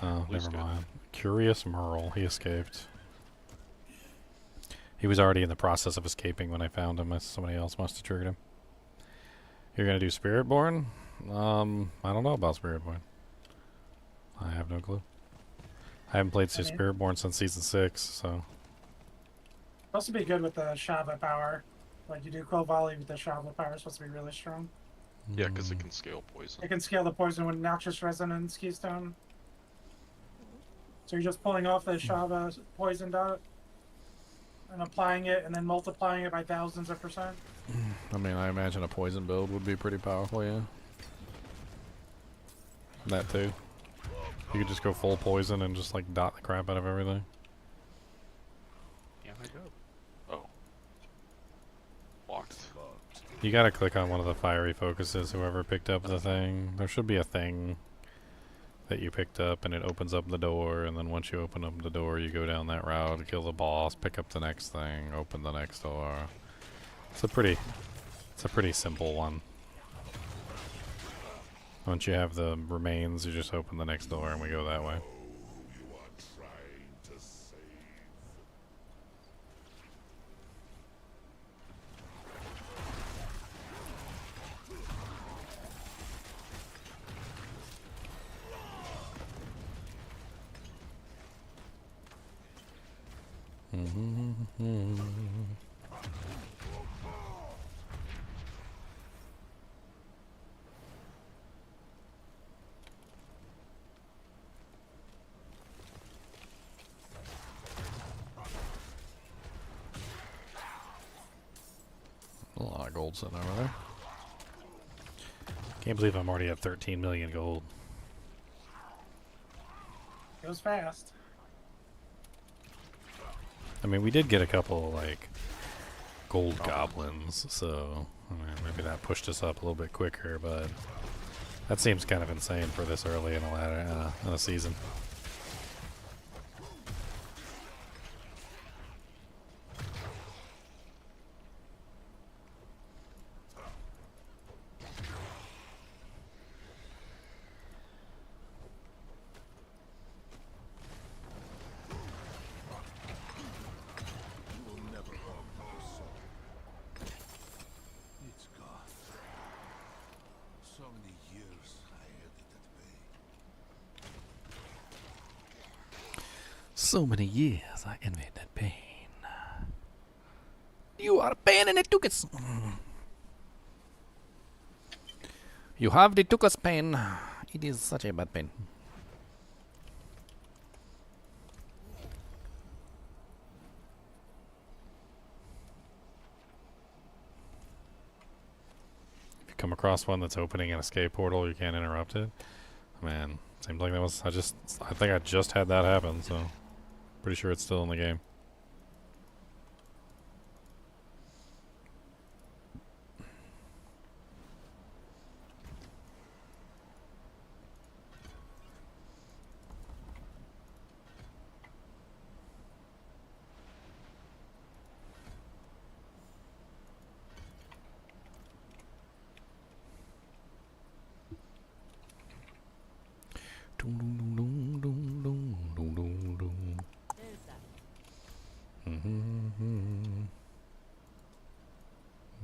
Oh, never mind. Curious Merle. He escaped. He was already in the process of escaping when I found him. Somebody else must have triggered him. You're gonna do Spiritborn? I don't know about Spiritborn. I have no clue. I haven't played Spiritborn since season 6, so. Supposed to be good with the Shava power. Like you do Quill Volley with the Shava power, supposed to be really strong. Yeah, because it can scale poison. It can scale the poison with Noxious Resonance Keystone. So you're just pulling off the Shava poison dot and applying it and then multiplying it by thousands of %. I mean, I imagine a poison build would be pretty powerful, yeah. That too. You could just go full poison and just like dot the crap out of everything. Yeah, I go. Oh. Locked. You gotta click on one of the fiery focuses, whoever picked up the thing. There should be a thing that you picked up and it opens up the door, and then once you open up the door you go down that route, kill the boss, pick up the next thing, open the next door. It's a pretty simple one. Once you have the remains, you just open the next door and we go that way. You are trying to save. A lot of gold sitting over there. Can't believe I'm already at 13 million gold. Goes fast. I mean, we did get a couple, like, gold goblins, so I mean, maybe that pushed us up a little bit quicker, but that seems kind of insane for this early in a season. so many years I envied that pain. You are a pain and it took us. You have the took us pain. It is such a bad pain. If you come across one that's opening an escape portal, you can't interrupt it. Man, seems like that was. I think I just had that happen, so pretty sure it's still in the game.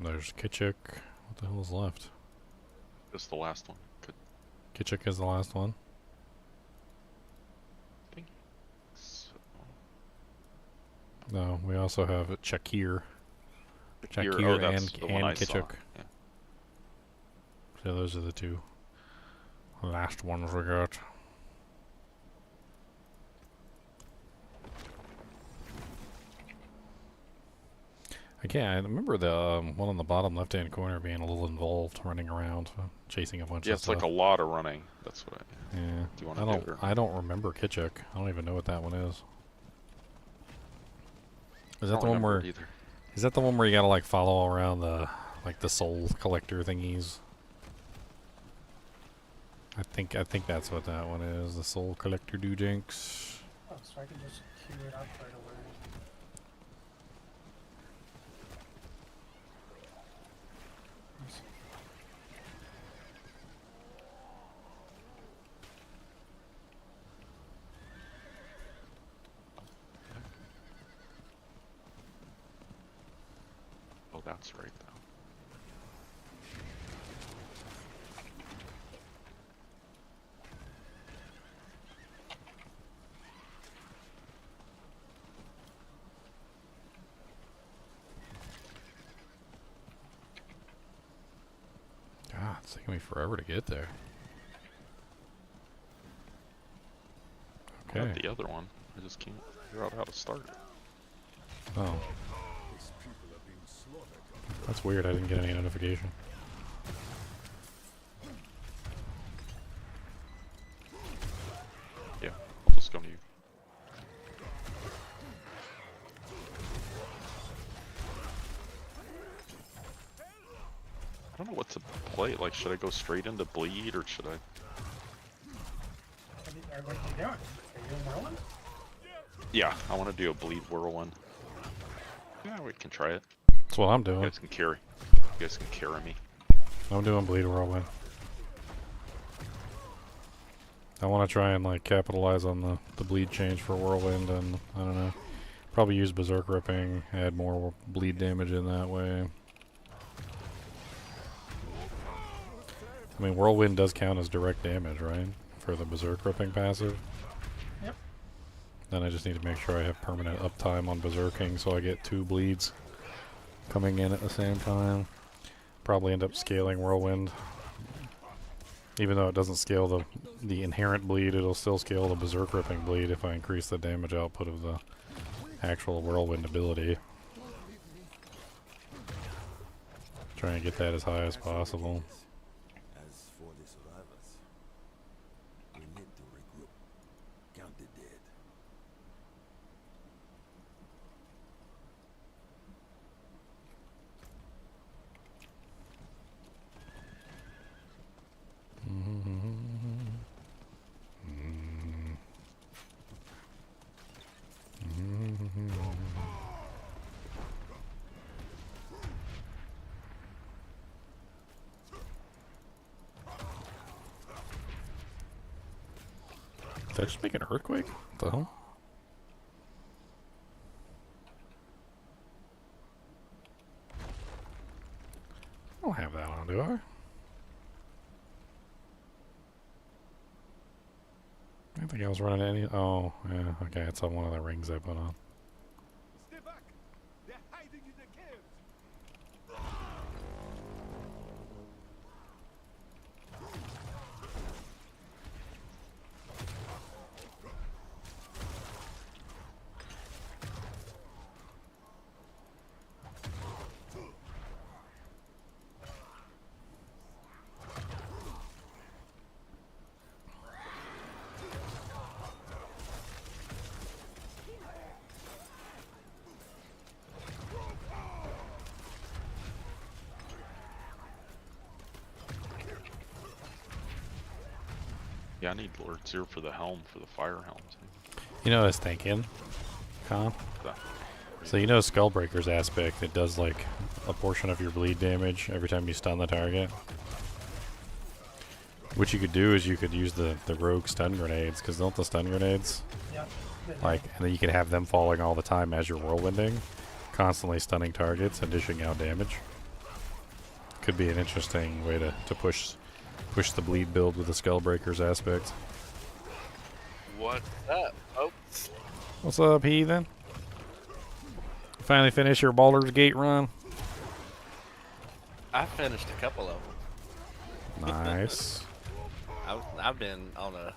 There's Kitchuk. What the hell is left? That's the last one. Good. Kitchuk is the last one. Think so. No, we also have Chakir. Chakir oh, that's the one I Kitchuk. saw. Yeah. So those are the two last ones we got. I remember the one on the bottom left-hand corner being a little involved, running around, chasing a bunch Yeah, of it's stuff. like a lot of running. That's what I. Yeah. Do you want to do it? Or? I don't remember Kitchuk. I don't even know what that one is. Is I that don't the one remember where? it either. Is that the one where you gotta like follow around the the soul collector thingies? I think that's what that one is. The soul collector doojinks. Oh, so I can just queue it up right away. Let me see. Oh, that's right though. God, it's taking me forever to get there. I Okay. got the other one. I just can't figure out how to start it. Oh, These people are being slaughtered. that's weird. I didn't get any notification. Yeah, I'll just go to you. I don't know what to play. Like, should I go straight into bleed or should I? What are you doing? Are you doing Whirlwind? Yeah, I want to do a bleed whirlwind. Yeah, we can try it. That's what I'm You doing. guys can carry. You guys can carry me. I'm doing bleed whirlwind. I want to try and like capitalize on the bleed change for whirlwind, and I don't know. Probably use berserk ripping, add more bleed damage in that way. I mean, whirlwind does count as direct damage, right? For the berserk ripping passive. Yep. Then I just need to make sure I have permanent uptime on berserking, so I get 2 bleeds coming in at the same time. Probably end up scaling whirlwind. Even though it doesn't scale the inherent bleed, it'll still scale the berserk ripping bleed if I increase the damage output of the actual whirlwind ability. Try and get that as high as possible. As for the survivors, we need to regroup. Count the dead. Did I just make an earthquake? What the hell? I don't have that on, do I? don't think I was running any. Oh, yeah. Okay, it's on one of the rings I put on. Stay back! They're hiding in the caves! Yeah, I need Lord's Ear for the helm, for the fire helm too. You know what I was thinking, Con? So you know Skullbreaker's aspect, it does like a portion of your bleed damage every time you stun the target. What you could do is you could use the rogue stun grenades, because don't the stun grenades, Yep. like, and then you could have them falling all the time as you're whirlwinding, constantly stunning targets and dishing out damage. Could be an interesting way to push the bleed build with the Skullbreaker's aspect. What's up, folks? What's up, heathen? Finally finished your Baldur's Gate run? I finished a couple of them. Nice. I've been on a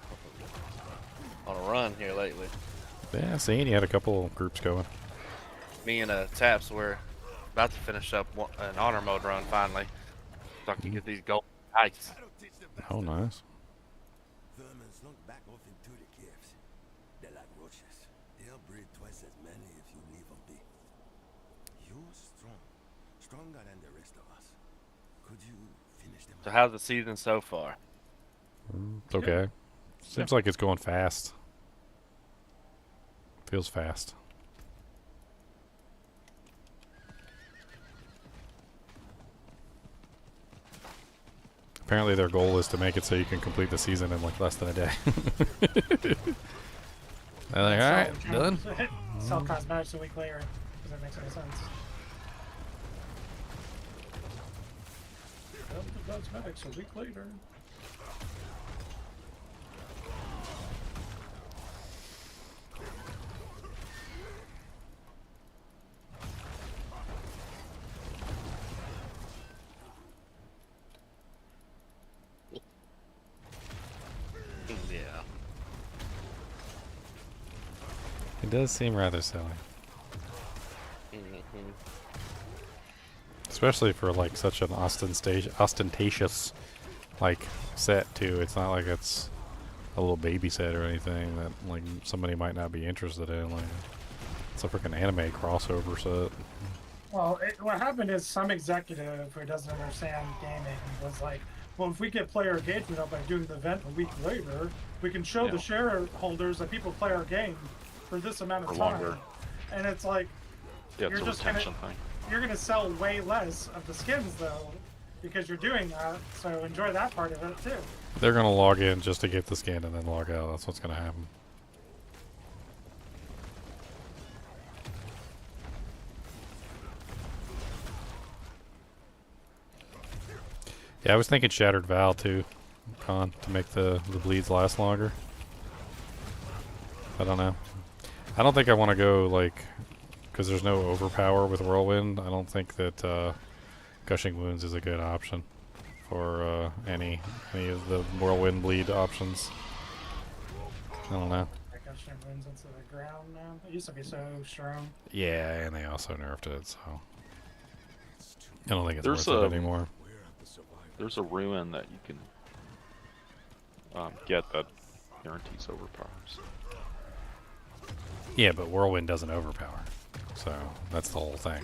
run here lately. Yeah, seeing you had a couple groups going. Me and Taps were about to finish up an honor mode run finally, so I can get these gold ice. Oh, nice. Vermin slunk back off into the caves. They're like roaches. They'll breed twice as many if you leave them be. You're strong. Stronger than the rest of us. Could you finish them? So how's the season so far? It's okay. Seems like it's going fast. Feels fast. Apparently their goal is to make it so you can complete the season in like less than a day. They're like, alright, done. Sell cosmetics a week later, because that makes any sense. Sell the cosmetics a week later. Yeah. It does seem rather silly. Especially for like such an ostentatious like set too. It's not like it's a little baby set or anything that like somebody might not be interested in. Like it's a freaking anime crossover set. Well, what happened is some executive who doesn't understand gaming was like, well, if we get player engagement up by doing the event a week later, we can show the shareholders that people play our game for this amount of time. Longer. And it's like, Yeah, you're it's a just retention thing. you're gonna sell way less of the skins though, because you're doing that. So enjoy that part of it too. They're gonna log in just to get the skin and then log out. That's what's gonna happen. Yeah, I was thinking Shattered Vow too, Con, to make the bleeds last longer. I don't know. I don't think I want to go like, because there's no overpower with Whirlwind. I don't think that Gushing Wounds is a good option for any of the Whirlwind bleed options. I don't know. That gushing wounds into the ground now. It used to be so strong. Yeah, and they also nerfed it, so I don't think it's There's worth it anymore. There's a ruin that you can get that guarantees overpowers. Yeah, but Whirlwind doesn't overpower, so that's the whole thing.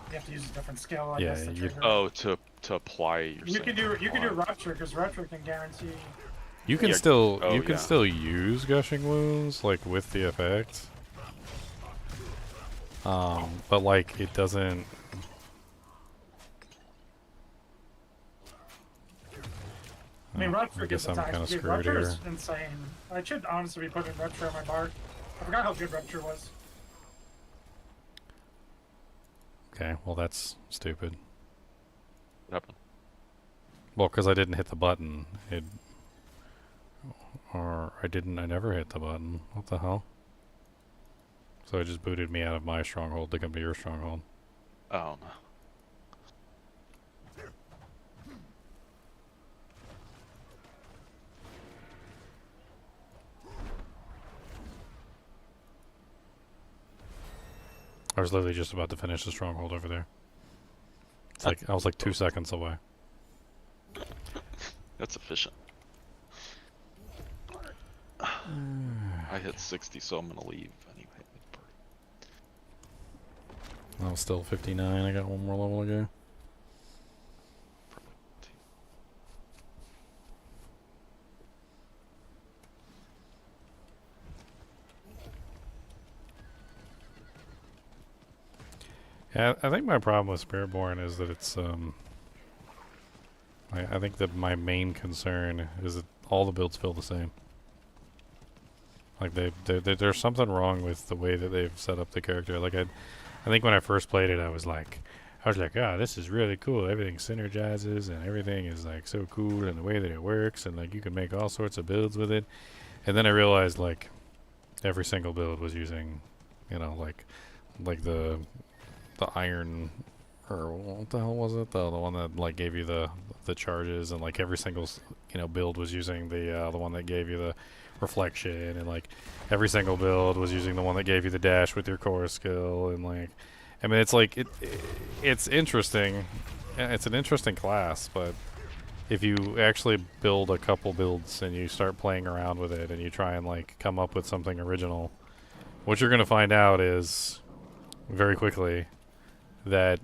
You have to use a different skill, I Yeah, guess. To apply your. You can do Rupture because Rupture can guarantee. You can still use Gushing Wounds like with the effect, but like it doesn't. I mean, Rupture I guess I'm kind of screwed Rupture here. is insane. I should honestly be putting Rupture on my bar. I forgot how good Rupture was. Okay, well that's stupid. What happened? Well, because I didn't hit the button. Or I never hit the button. What the hell? So it just booted me out of my stronghold to come to your stronghold. Oh no. I was literally just about to finish the stronghold over there. It's like I was like 2 seconds away. That's efficient. I hit 60, so I'm gonna leave anyway. I'm still 59. I got one more level to go. Yeah, I think my problem with Spiritborn is that it's I think that my main concern is that all the builds feel the same. Like there's something wrong with the way that they've set up the character. Like I think when I first played it, I was like, ah, this is really cool. Everything synergizes and everything is like so cool, and the way that it works, and like you can make all sorts of builds with it. And then I realized like every single build was using, you know, like the iron, or what the hell was it? The one that like gave you the charges, and like every single build was using the one that gave you the reflection, and like every single build was using the one that gave you the dash with your core skill, and like I mean it's like it's interesting. It's an interesting class, but if you actually build a couple builds and you start playing around with it and you try and like come up with something original, what you're gonna find out is very quickly that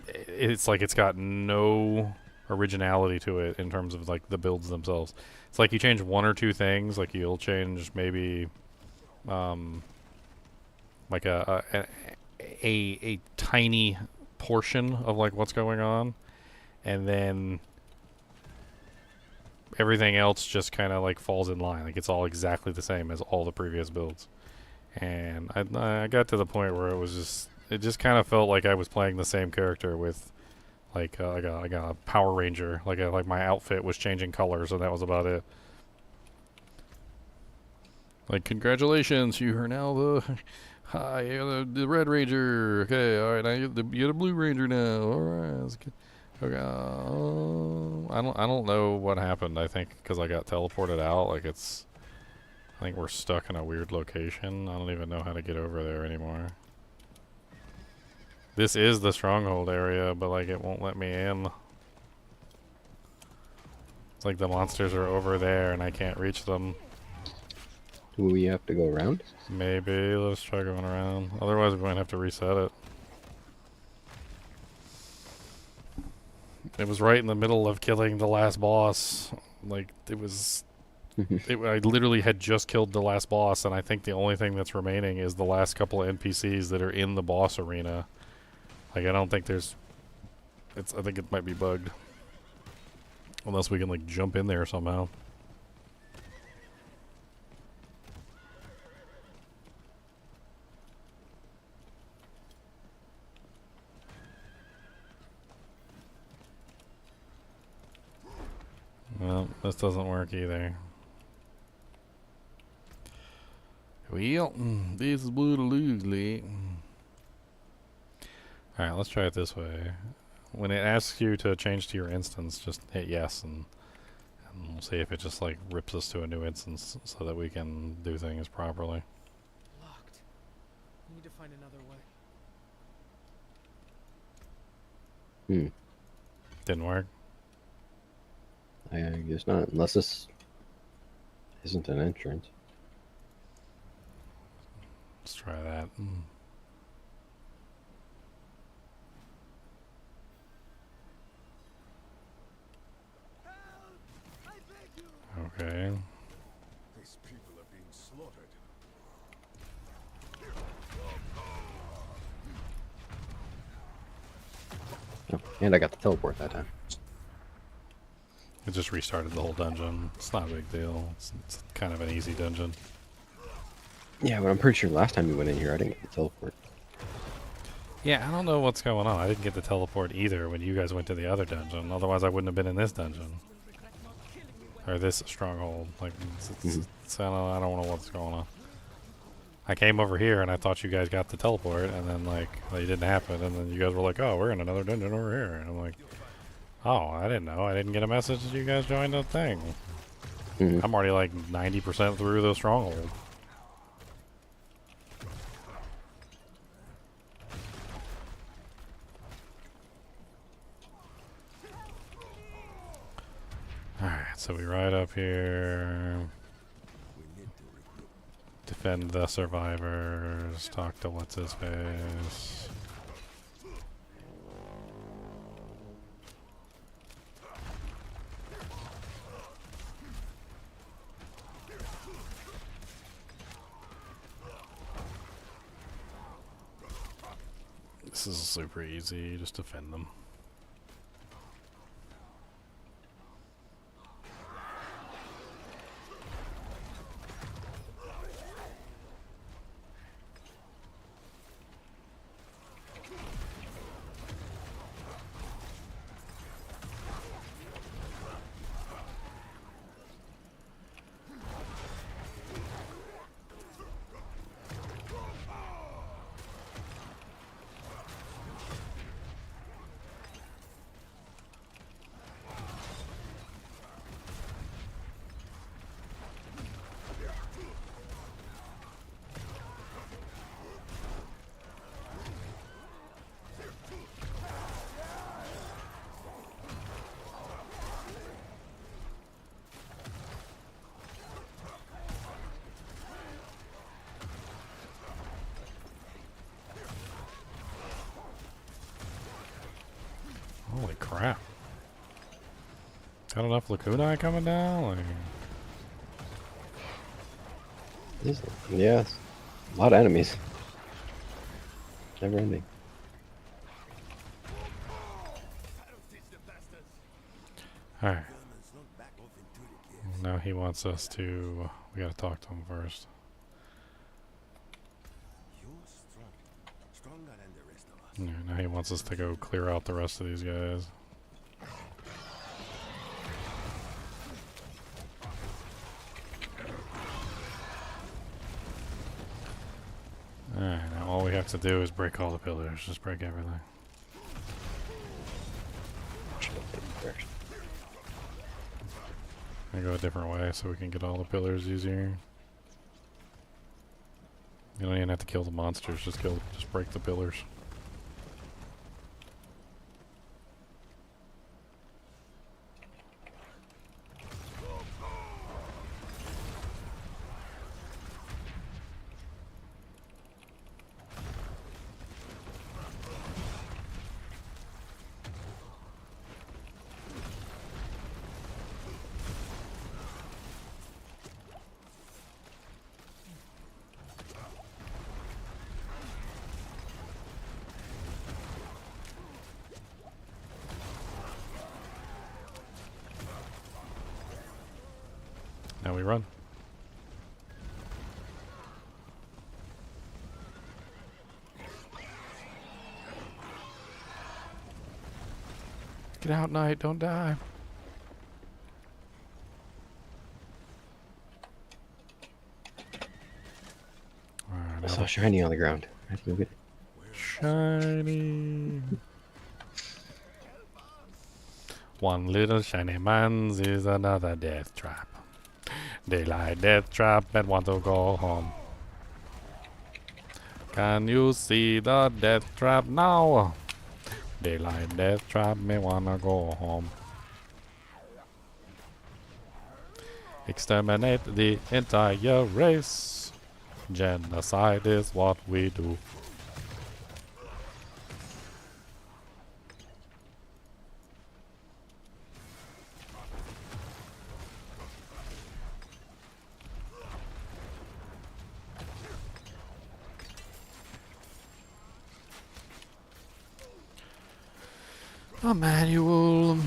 it's like it's got no originality to it in terms of like the builds themselves. It's like you change one or two things, like you'll change maybe like a tiny portion of like what's going on, and then everything else just kind of like falls in line. Like it's all exactly the same as all the previous builds. And I got to the point where it just kind of felt like I was playing the same character with like a Power Ranger. Like my outfit was changing colors, and that was about it. Like, congratulations, you are now you're the Red Ranger. Okay, all right, now you're the Blue Ranger now. All right, that's good. Okay, I don't know what happened. I think because I got teleported out. Like I think we're stuck in a weird location. I don't even know how to get over there anymore. This is the stronghold area, but like it won't let me in. It's like the monsters are over there and I can't reach them. Do we have to go around? Maybe. Let's try going around. Otherwise we might have to reset it. It was right in the middle of killing the last boss. Like, it was... I literally had just killed the last boss, and I think the only thing that's remaining is the last couple of NPCs that are in the boss arena. Like, I don't think there's... I think it might be bugged. Unless we can, like, jump in there somehow. Well, this doesn't work either. Well, this is blue to lose, Lee. Alright, let's try it this way. When it asks you to change to your instance, just hit yes, and we'll see if it just like rips us to a new instance so that we can do things properly. Locked. We need to find another way. Didn't work. I guess not, unless this isn't an entrance. Let's try that. Okay. These people are being slaughtered. Oh, and I got the teleport that time. It just restarted the whole dungeon. It's not a big deal. It's kind of an easy dungeon. Yeah, but I'm pretty sure last time we went in here, I didn't get the teleport. Yeah, I don't know what's going on. I didn't get the teleport either when you guys went to the other dungeon. Otherwise, I wouldn't have been in this dungeon. Or this stronghold. Like, I don't know what's going on. I came over here and I thought you guys got the teleport, and then like it didn't happen, and then you guys were like, "Oh, we're in another dungeon over here," and I'm like, "Oh, I didn't know. I didn't get a message that you guys joined the thing." I'm already like 90% through the stronghold. Alright, so we ride up here. Defend the survivors. Talk to what's his face. This is super easy. Just defend them. Holy crap. Got enough Lacuna coming down? Like... Yeah, a lot of enemies. Never ending. Alright. Now he wants us to... We gotta talk to him first. Yeah, now he wants us to go clear out the rest of these guys. Alright, now all we have to do is break all the pillars. Just break everything. I go a different way so we can get all the pillars easier. You don't even have to kill the monsters, just break the pillars. Now we run. Get out, Knight, don't die. I saw shiny on the ground. I have to go get it. Shiny. One little shiny man's is another death trap. Daylight death trap and want to go home. Can you see the death trap now? Daylight death trap me wanna go home. Exterminate the entire race. Genocide is what we do. A manual.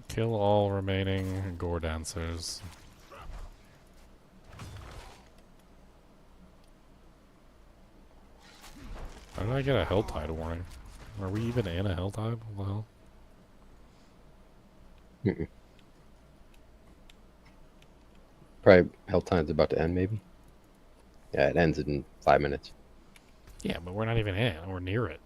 Kill all remaining gore dancers. How did I get a HellTide warning? Are we even in a HellTide? What the hell? Probably HellTide's about to end, maybe. Yeah, it ends in 5 minutes. Yeah, but we're not even in it. We're near it.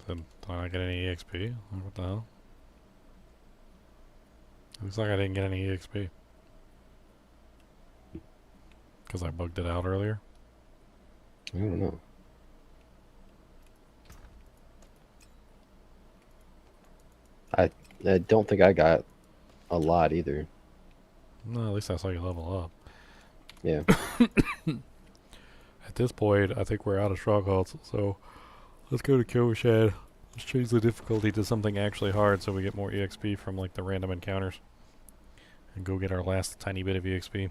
Did I get any EXP? What the hell? Looks like I didn't get any EXP. Because I bugged it out earlier. I don't know. I don't think I got a lot either. No, at least I saw you level up. Yeah. At this point, I think we're out of strongholds, so let's go to Kyoshan. Let's change the difficulty to something actually hard so we get more EXP from like the random encounters. And go get our last tiny bit of EXP.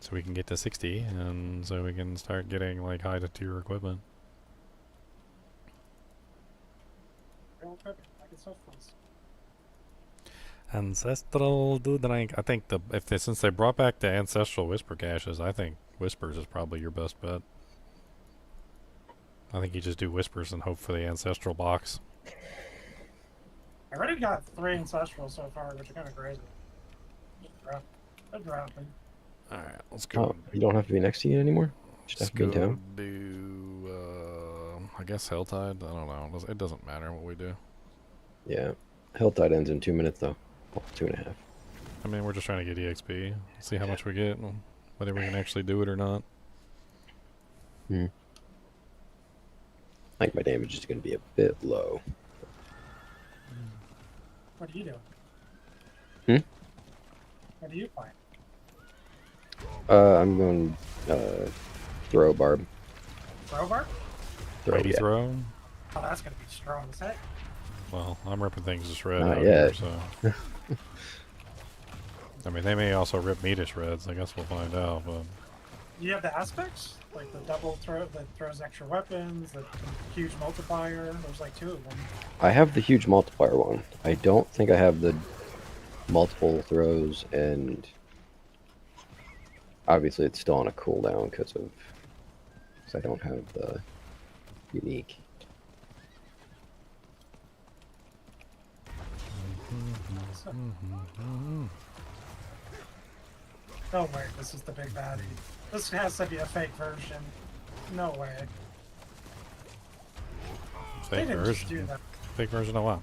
So we can get to 60, and so we can start getting like high tier equipment. Ancestral do drink. I think since they brought back the ancestral whisper caches, I think whispers is probably your best bet. I think you just do whispers and hope for the ancestral box. I already got 3 ancestral so far, which are kind of crazy. They're dropping. Alright, let's go. Oh, you don't have to be next to you anymore? Just have to be in town? Do, I guess HellTide? I don't know. It doesn't matter what we do. Yeah. HellTide ends in 2 minutes, though. Well, 2.5. I mean, we're just trying to get EXP. See how much we get, and whether we can actually do it or not. I think my damage is going to be a bit low. What do you do? What do you find? I'm going throw Barb. Throw Barb? Throw, Mighty yeah. throw? Oh, that's going to be strong as heck. Well, I'm ripping things to shreds Not out yet. here, so... I mean, they may also rip me to shreds. I guess we'll find out, but... Do you have the aspects? Like the double throw that throws extra weapons, the huge multiplier? There's like 2 of them. I have the huge multiplier one. I don't think I have the multiple throws, and obviously it's still on a cooldown because I don't have the unique. No way, this is the big baddie. This has to be a fake version. No way. They Fake didn't just do version? that. Fake version of what?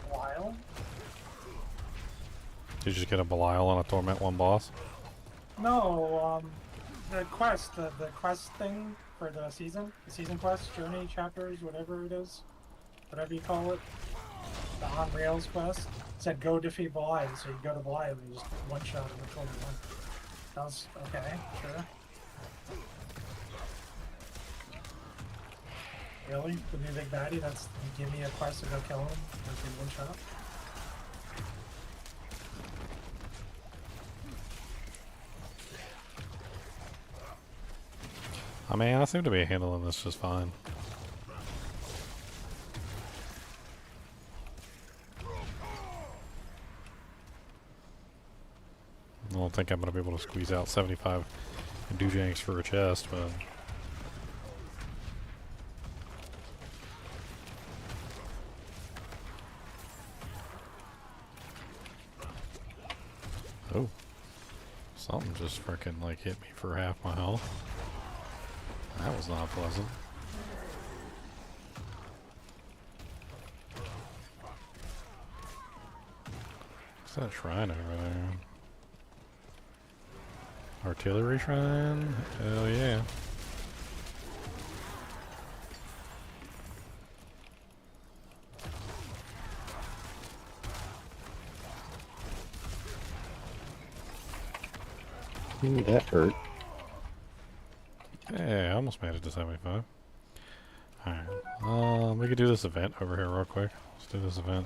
While? Did you just get a Belial on a Torment 1 boss? No, the quest, the quest thing for the season quest, journey, chapters, whatever it is, whatever you call it, the on rails quest, said go defeat Belial, so you go to Belial and you just one-shot him with 21. That was, okay, sure. Really? The new big baddie? That's, you give me a quest to go kill him, and one shot? I mean, I seem to be handling this just fine. I don't think I'm going to be able to squeeze out 75 Doojanks for a chest, but... Oh. Something just freaking like hit me for half my health. That was not pleasant. What's that shrine over there? Artillery shrine? Hell yeah. Ooh, that hurt. Hey, I almost made it to 75. Alright. We could do this event over here real quick. Let's do this event.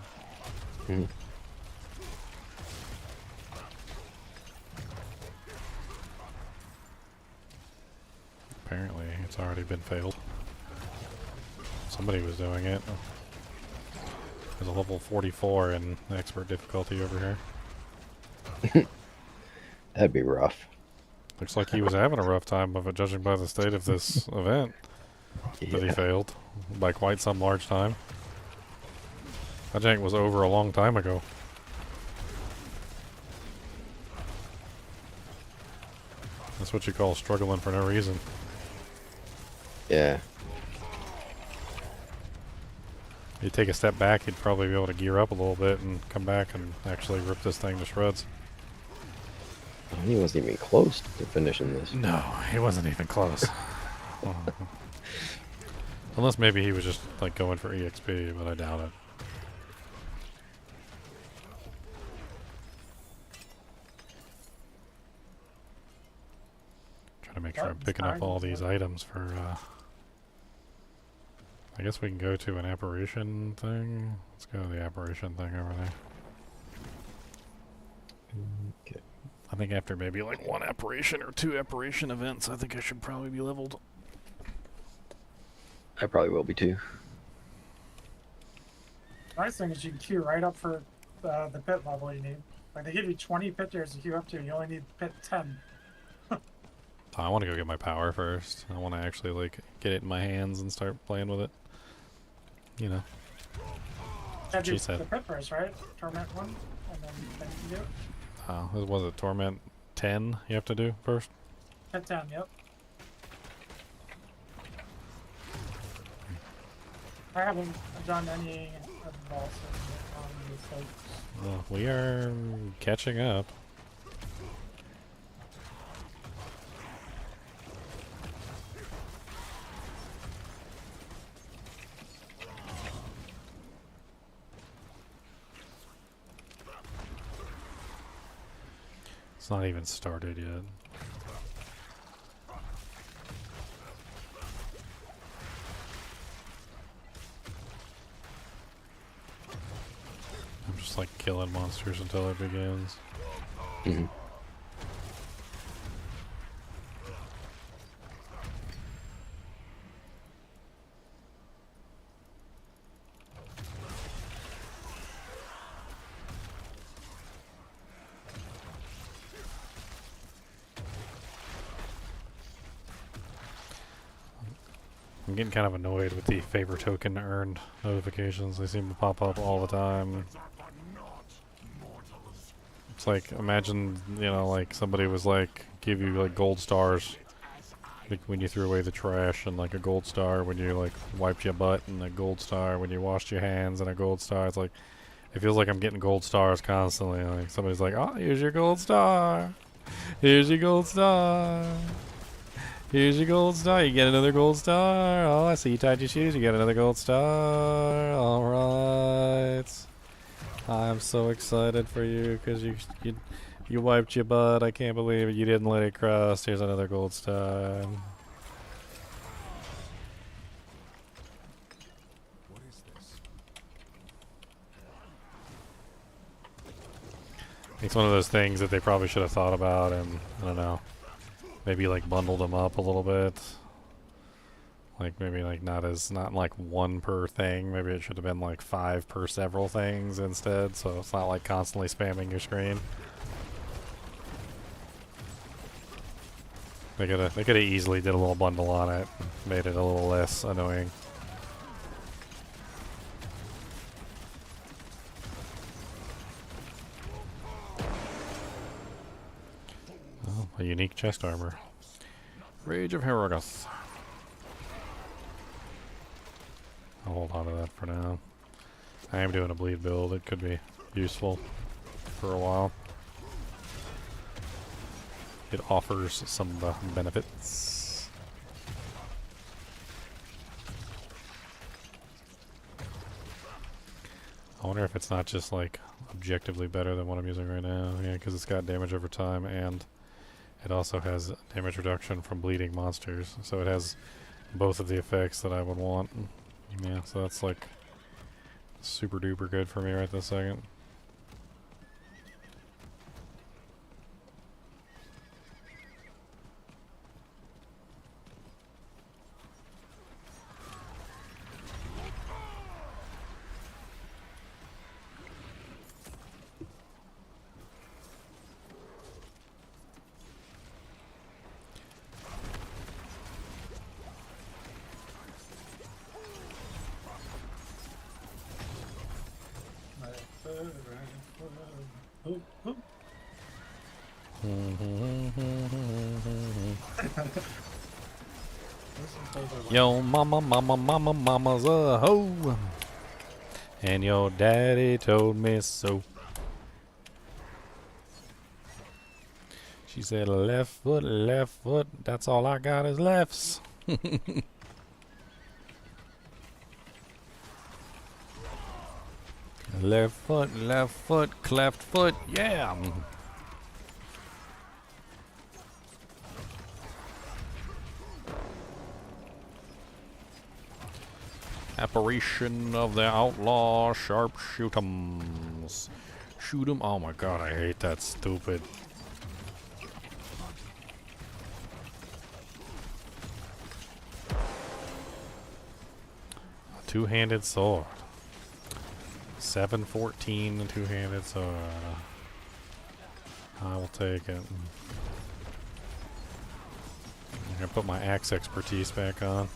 Apparently, it's already been failed. Somebody was doing it. There's a level 44 in expert difficulty over here. That'd be rough. Looks like he was having a rough time of it, judging by the state of this event that he failed by quite some large time. That jank was over a long time ago. That's what you call struggling for no reason. Yeah. You take a step back, you'd probably be able to gear up a little bit and come back and actually rip this thing to shreds. He wasn't even close to finishing this. No, he wasn't even close. Unless maybe he was just like going for EXP, but I doubt it. Trying to make sure I'm picking up all these items for I guess we can go to an apparition thing. Let's go to the apparition thing over there. Okay. I think after maybe like 1 apparition or 2 apparition events, I think I should probably be leveled. I probably will be too. Nice thing is you can queue right up for the pit level you need. Like they give you 20 pit tiers to queue up to, you only need pit 10. I want to go get my power first. I want to actually like get it in my hands and start playing with it. You know. Gotta do She said. the pit first, right? Torment 1, and then you can do it. Was it Torment 10 you have to do first? Pit 10, yep. I haven't done any of the bosses on these folks. Well, we are catching up. It's not even started yet. I'm just like killing monsters until it begins. Mm-hmm. I'm getting kind of annoyed with the favor token earned notifications. They seem to pop up all the time. It's like, imagine, you know, like somebody was like, give you like gold stars like when you threw away the trash, and like a gold star when you like wiped your butt, and a gold star when you washed your hands, and a gold star. It's like, it feels like I'm getting gold stars constantly. Like somebody's like, oh, here's your gold star. Here's your gold star. Here's your gold star. You get another gold star. Oh, I see you tied your shoes. You get another gold star. All right. I'm so excited for you because you wiped your butt. I can't believe it. You didn't let it crust. Here's another gold star. What is this? It's one of those things that they probably should have thought about, and I don't know. Maybe like bundled them up a little bit. Like maybe like not like 1 per thing. Maybe it should have been like 5 per several things instead, so it's not like constantly spamming your screen. They could have easily did a little bundle on it, made it a little less annoying. Oh, a unique chest armor. Rage of Herogoth. I'll hold on to that for now. I am doing a bleed build. It could be useful for a while. It offers some benefits. I wonder if it's not just like objectively better than what I'm using right now. Yeah, because it's got damage over time, and it also has damage reduction from bleeding monsters. So it has both of the effects that I would want. Yeah, so that's like super duper good for me right this second. Yo, mama's a hoe. And your daddy told me so. She said, left foot, that's all I got is lefts. Left foot, cleft foot, yeah. Apparition of the outlaw sharpshootums. Shoot 'em. Oh my god, I hate that stupid. Two-handed sword. 714 two-handed sword. I will take it. I'm gonna put my axe expertise back on.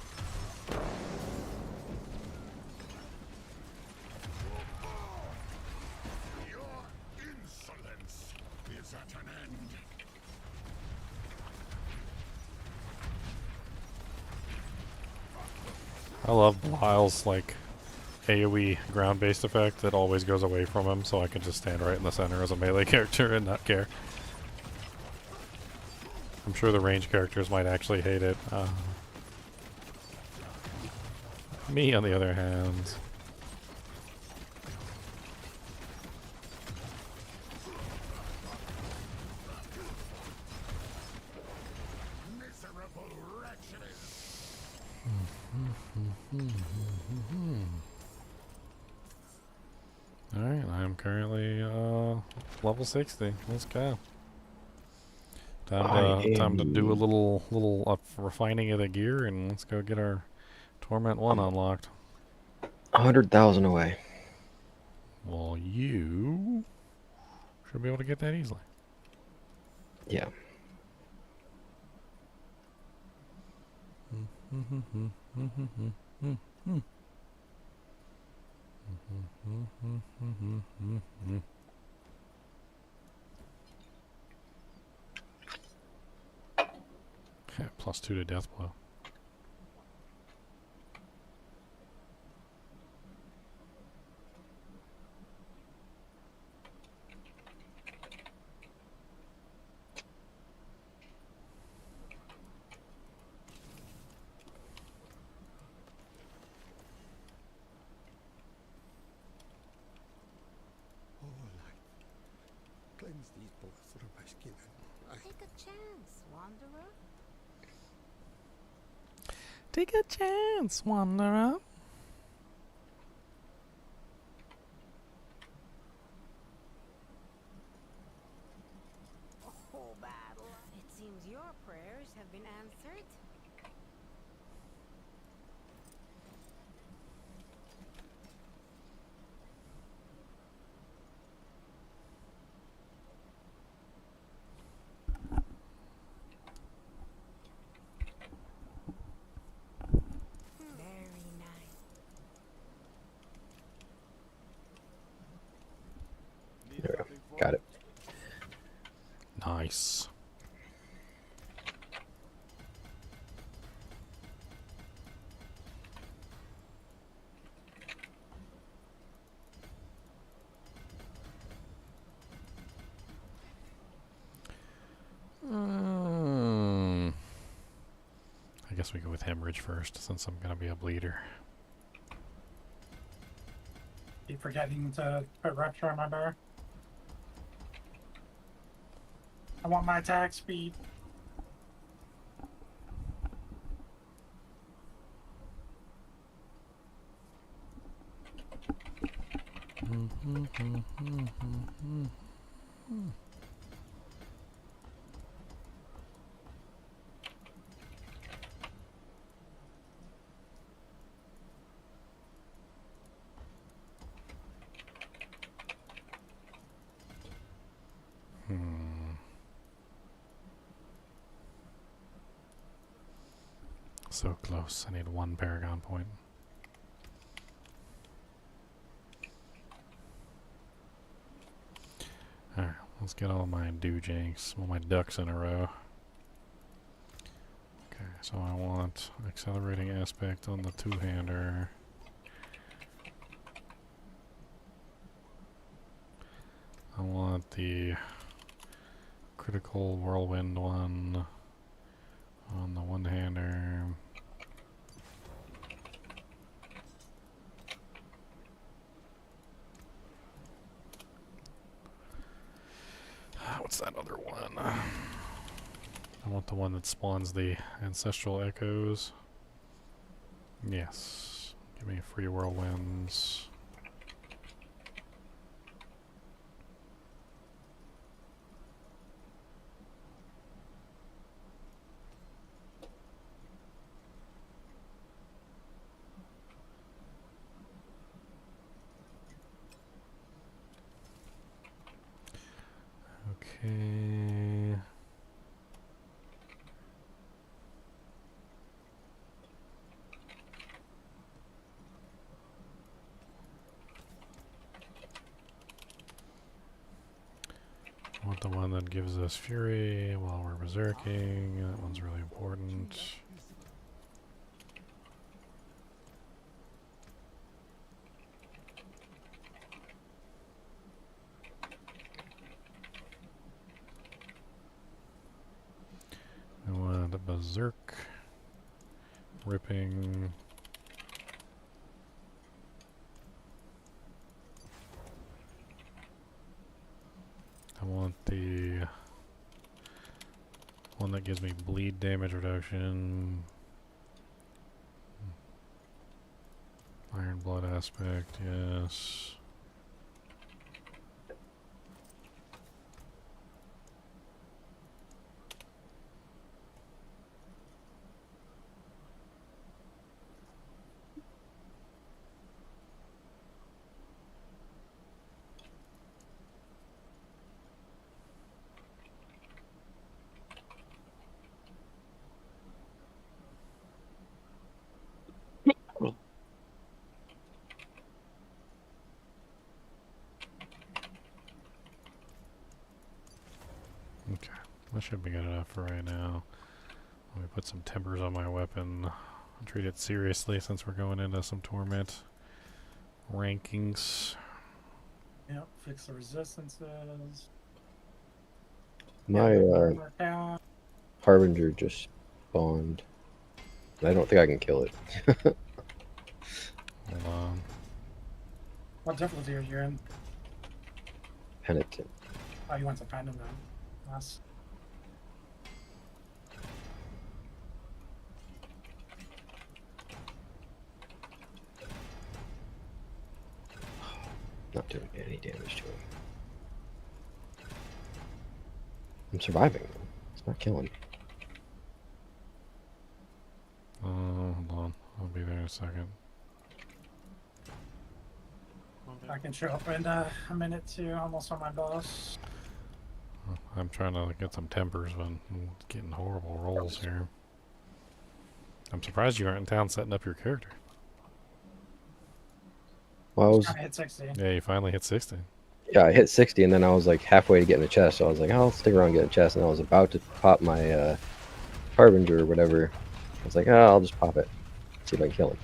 I love Belial's like AoE ground-based effect that always goes away from him, so I can just stand right in the center as a melee character and not care. I'm sure the range characters might actually hate it. Me, on the other hand. Alright, I'm currently level 60. Let's go. Time to do a little refining of the gear, and let's go get our Torment 1 unlocked. 100,000 away. Well, you should be able to get that easily. Yeah. +2 to death blow. Cleanse these bolts through my skin. Take a chance, wanderer. Take a chance, wanderer. Oh, battle. It seems your prayers have been answered. Very nice. There we go. Got it. Nice. I guess we go with hemorrhage first, since I'm gonna be a bleeder. Keep forgetting to put rupture on my bar. I want my attack speed. So close. I need 1 Paragon point. Alright, let's get all my doojanks, all my ducks in a row. Okay, so I want accelerating aspect on the two-hander. I want the critical whirlwind one on the one-hander. What's that other one? I want the one that spawns the ancestral echoes. Yes. Give me free whirlwinds. Okay. I want the one that gives us fury while we're berserking. That one's really important. I want a berserk, ripping. I want the one that gives me bleed damage reduction. Iron blood aspect, yes. Okay, that should be good enough for right now. Let me put some timbers on my weapon. I'll treat it seriously since we're going into some torment rankings. Yep, fix the resistances. My Work out. Harbinger just spawned. I don't think I can kill it. Hold on. What difficulty are you in? Penitent. Oh, you went to Phantom then. Nice. Not doing any damage to him. I'm surviving though. It's not killing. Hold on. I'll be there in a second. I can show up in a minute too, almost on my boss. I'm trying to get some tempers, but I'm getting horrible rolls here. I'm surprised you aren't in town setting up your character. Well, I was, Trying to hit 60. Yeah, you finally hit 60. yeah, I hit 60 and then I was like halfway to getting a chest, so I was like, oh, I'll stick around and get a chest, and I was about to pop my Harbinger or whatever. I was like, oh, I'll just pop it. See if I can kill him.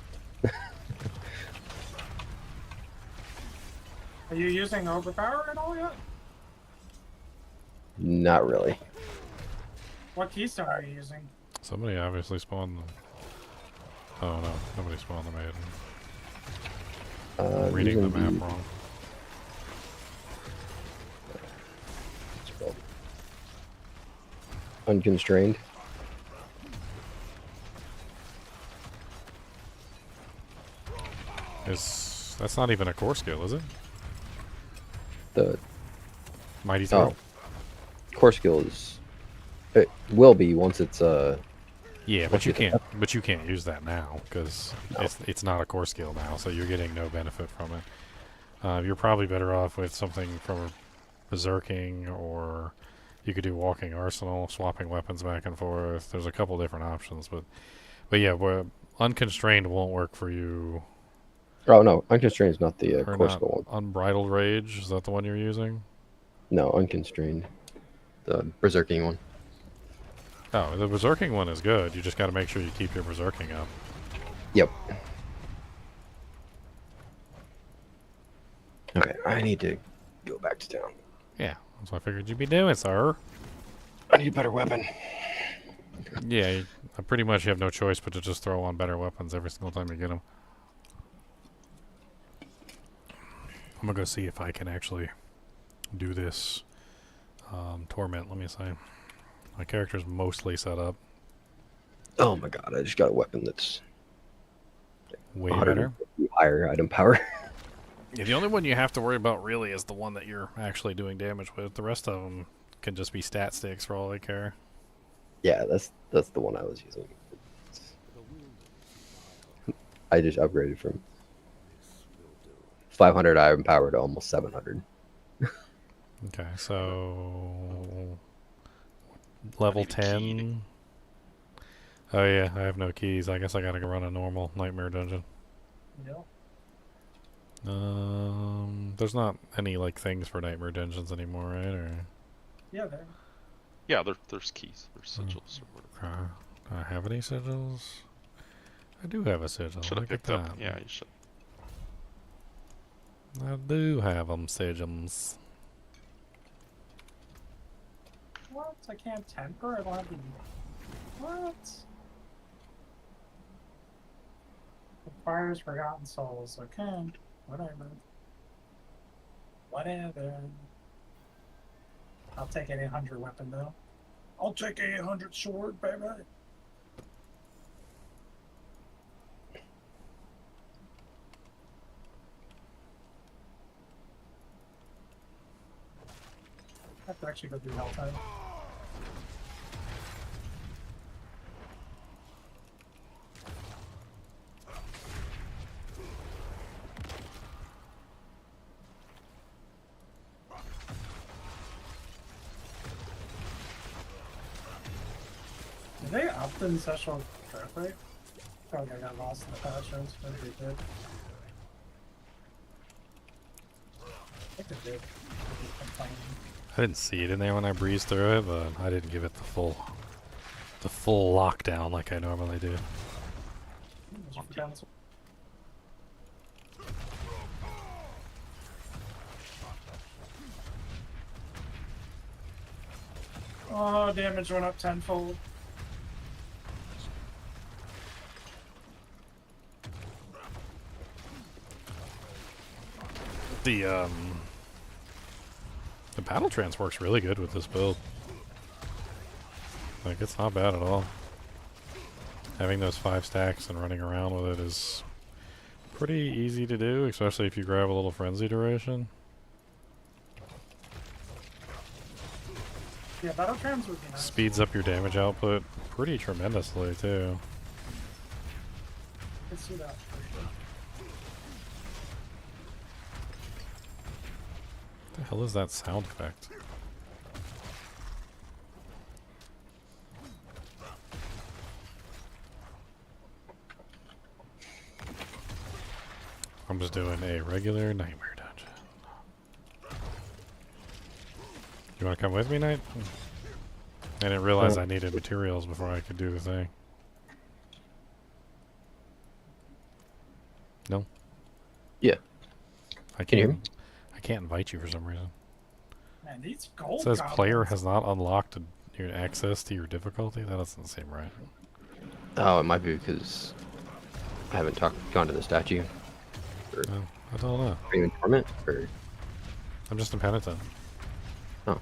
Are you using overpower at all yet? Not really. What keystone are you using? Somebody obviously spawned the... Oh no, nobody spawned the maiden. I'm reading the map wrong. Unconstrained. That's not even a core skill, is it? The Mighty Throw? Core skill is... It will be once it's Yeah, but you can't use that now because it's not a core skill now, so you're getting no benefit from it. You're probably better off with something from berserking, or you could do walking arsenal, swapping weapons back and forth. There's a couple different options, but yeah, unconstrained won't work for you. Oh no, unconstrained is not the Or core not. skill one. Unbridled Rage, is that the one you're using? No, unconstrained. The berserking one. Oh, the berserking one is good. You just got to make sure you keep your berserking up. Yep. Okay, I need to go back to town. Yeah, that's what I figured you'd be doing, sir. I need a better weapon. Yeah, pretty much you have no choice but to just throw on better weapons every single time you get them. I'm gonna go see if I can actually do this torment. Let me see. My character's mostly set up. Oh my god, I just got a weapon that's way better. Higher item power. Yeah, the only one you have to worry about really is the one that you're actually doing damage with. The rest of them can just be stat sticks for all they care. Yeah, that's the one I was using. I just upgraded from 500 item power to almost 700. Okay, so level 10. Oh yeah, I have no keys. I guess I gotta go run a normal nightmare dungeon. Yep. There's not any like things for nightmare dungeons anymore, right? Or Yeah, there. Yeah, there's keys. There's sigils or whatever. do I have any sigils? I do have a sigil. Should have Look at picked up. that. Yeah, you should. I do have them sigils. What? I can't temper? I don't have the... What? The Fire's Forgotten Souls. Okay. Whatever. Whatever. I'll take an 800 weapon, though. I'll take an 800 sword, baby. I have to actually go through HellTide. Did they up the sessional traffic? I feel like I got lost in the patch notes, but they did. I think they did. I didn't see it in there when I breezed through it, but I didn't give it the full lockdown like I normally do. Oh, damage went up tenfold. The battle trance works really good with this build. Like, it's not bad at all. Having those 5 stacks and running around with it is pretty easy to do, especially if you grab a little frenzy duration. Yeah, battle trams would be nice. Speeds up your damage output pretty tremendously, too. I can see that for sure. What the hell is that sound effect? I'm just doing a regular nightmare dungeon. You want to come with me, Knight? I didn't realize I needed materials before I could do the thing. No? Yeah. Can you hear me? I can't invite you for some reason. Man, these gold It says goblins. player has not unlocked your access to your difficulty. That doesn't seem right. Oh, it might be because I haven't gone to the statue. Or No, I don't know. are you in torment? Or I'm just impenitent. oh,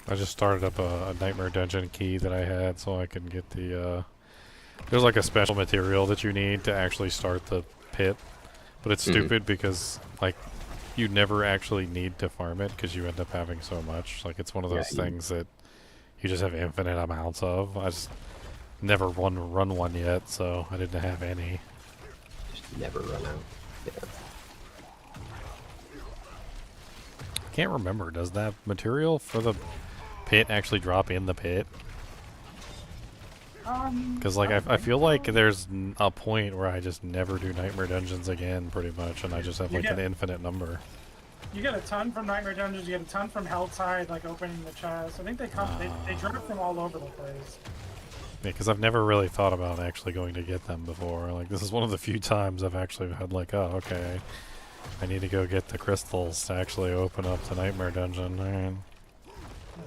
I just started up a nightmare dungeon key that I had so I can get the there's like a special material that you need to actually start the pit, but it's stupid because like you never actually need to farm it because you end up having so much. Like it's one of those things that you just have infinite amounts of. I just never run one yet, so I didn't have any. just never run out. Yeah. I can't remember. Does that material for the pit actually drop in the pit? Because like I feel like there's a point where I just never do nightmare dungeons again, pretty much, and I just have like an infinite number. You get a ton from Nightmare Dungeons. You get a ton from HellTide, like opening the chest. I think they come. They drop from all over the place. Yeah, because I've never really thought about actually going to get them before. Like, this is one of the few times I've actually had like, oh, okay, I need to go get the crystals to actually open up the Nightmare Dungeon. Alright.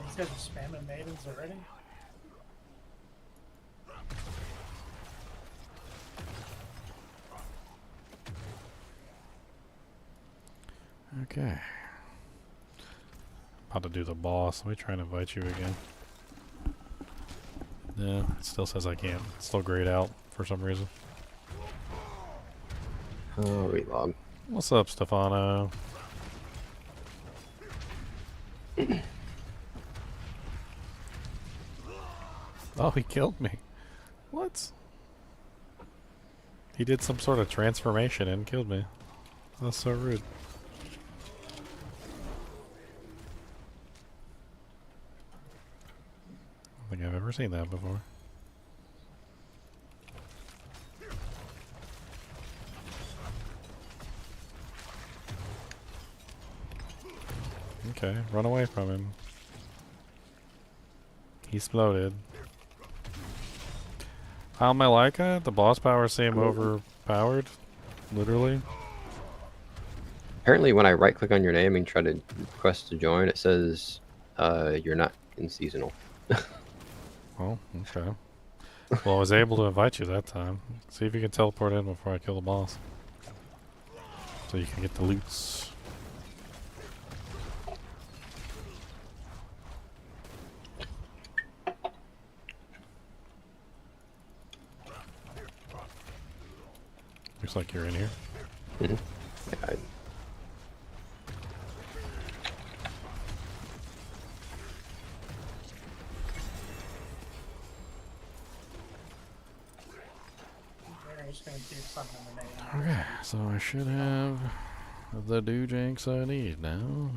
These guys are spamming maidens already. Okay. About to do the boss. Let me try and invite you again. Yeah, it still says I can't. It's still grayed out for some reason. Oh, relog. What's up, Stefano? Oh, he killed me. What? He did some sort of transformation and killed me. That's so rude. I don't think I've ever seen that before. Okay, run away from him. He exploded. How am I like it? The boss powers seem overpowered. Literally. Apparently, when I right click on your name and try to request to join, it says you're not in seasonal. Oh, okay. Well, I was able to invite you that time. See if you can teleport in before I kill the boss. So you can get the loots. Looks like you're in here. Mm-hmm. Yeah, Okay, so I should have the doojanks I need now.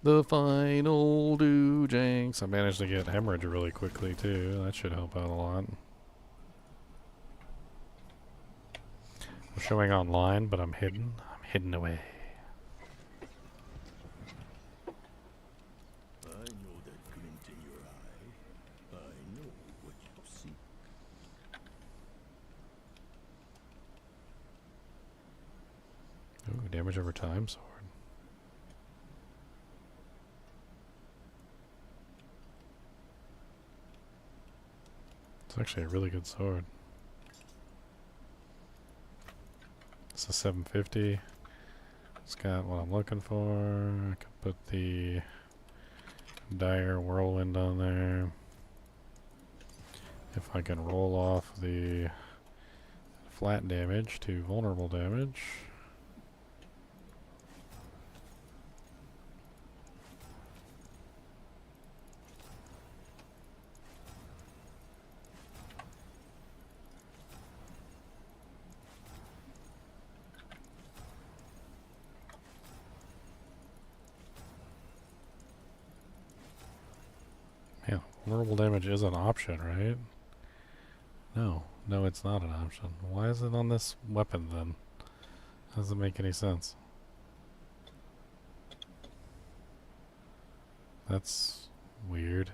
The final doojanks. I managed to get hemorrhage really quickly too. That should help out a lot. I'm showing online, but I'm hidden. I'm hidden away. I know that glint in your eye. I know what you seek. Ooh, damage over time sword. It's actually a really good sword. It's a 750. It's got what I'm looking for. I can put the dire whirlwind on there. If I can roll off the flat damage to vulnerable damage. Yeah, vulnerable damage is an option, right? No, it's not an option. Why is it on this weapon then? Doesn't make any sense. That's weird.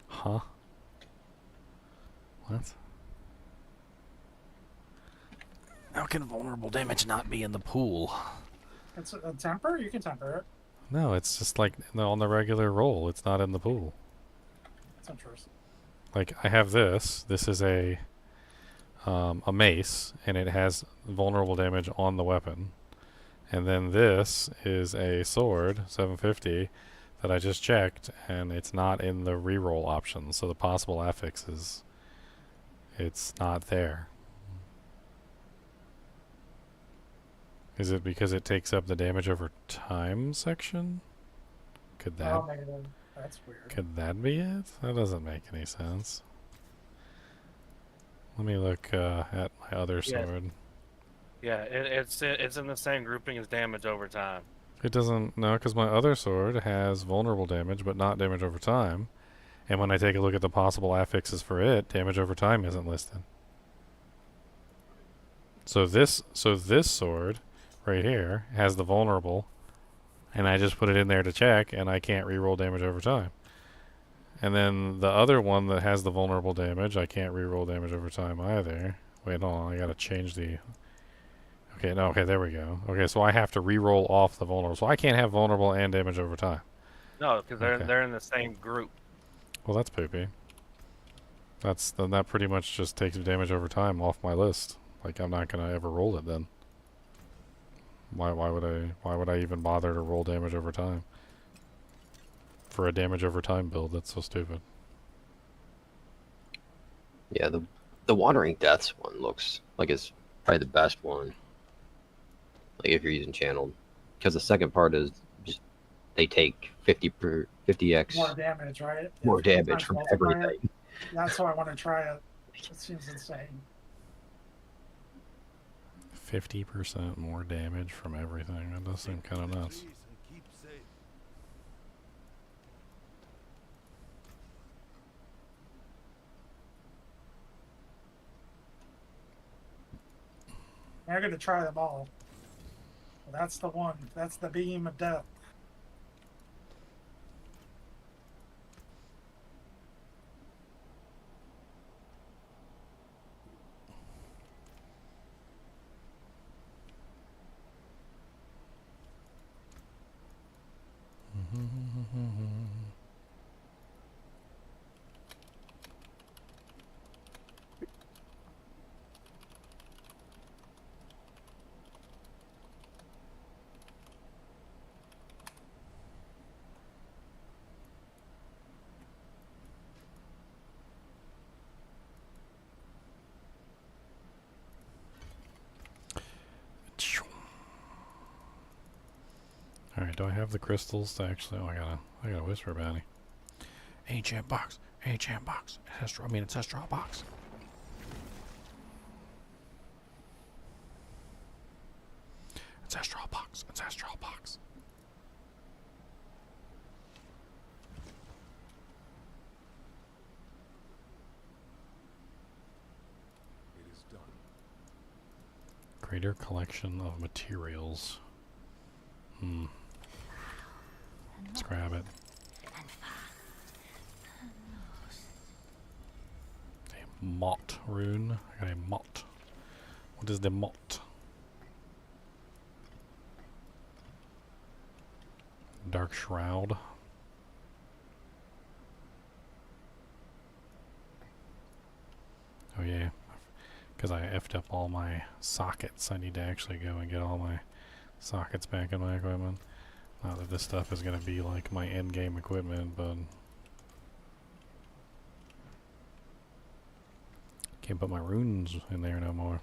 Huh? What? How can vulnerable damage not be in the pool? It's a temper? You can temper it. No, it's just like on the regular roll. It's not in the pool. That's interesting. Like, I have this. This is a mace, and it has vulnerable damage on the weapon. And then this is a sword, 750, that I just checked, and it's not in the reroll option. So the possible affix is, it's not there. Is it because it takes up the damage over time section? Could that? Oh, maybe that's weird. Could that be it? That doesn't make any sense. Let me look at my other sword. Yeah, it's in the same grouping as damage over time. It doesn't, no, because my other sword has vulnerable damage, but not damage over time. And when I take a look at the possible affixes for it, damage over time isn't listed. So this sword right here has the vulnerable, and I just put it in there to check, and I can't reroll damage over time. And then the other one that has the vulnerable damage, I can't reroll damage over time either. Wait, hold on, I gotta change the... Okay, no, okay, there we go. Okay, so I have to reroll off the vulnerable. So I can't have vulnerable and damage over time. No, because Okay. they're in the same group. Well, that's poopy. Then that pretty much just takes damage over time off my list. Like, I'm not gonna ever roll it then. Why would I even bother to roll damage over time? For a damage over time build, that's so stupid. Yeah, the Wandering Deaths one looks like it's probably the best one. Like if you're using channeled, because the second part is just they take 50x More damage, right? more Yeah, damage from multiply it. everything. That's why I want to try it. It seems insane. 50% more damage from everything. That does seem kind of nuts. I'm going to try them all. Well, that's the one. That's the beam of death. Alright, do I have the crystals to actually... Oh, I gotta whisper bounty. Ancient box. Ancient box. Ancestral box. Ancestral box. Ancestral box. It is done. Greater collection of materials. Let's grab it. A mott rune. I got a mott. What is the mott? Dark Shroud. Oh yeah. Because I effed up all my sockets. I need to actually go and get all my sockets back in my equipment. Not that this stuff is going to be like my end game equipment, but can't put my runes in there no more.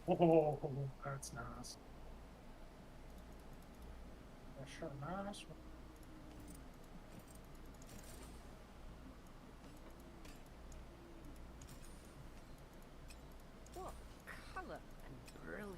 Oh, that's nice. That's sure nice. What color and brilliance.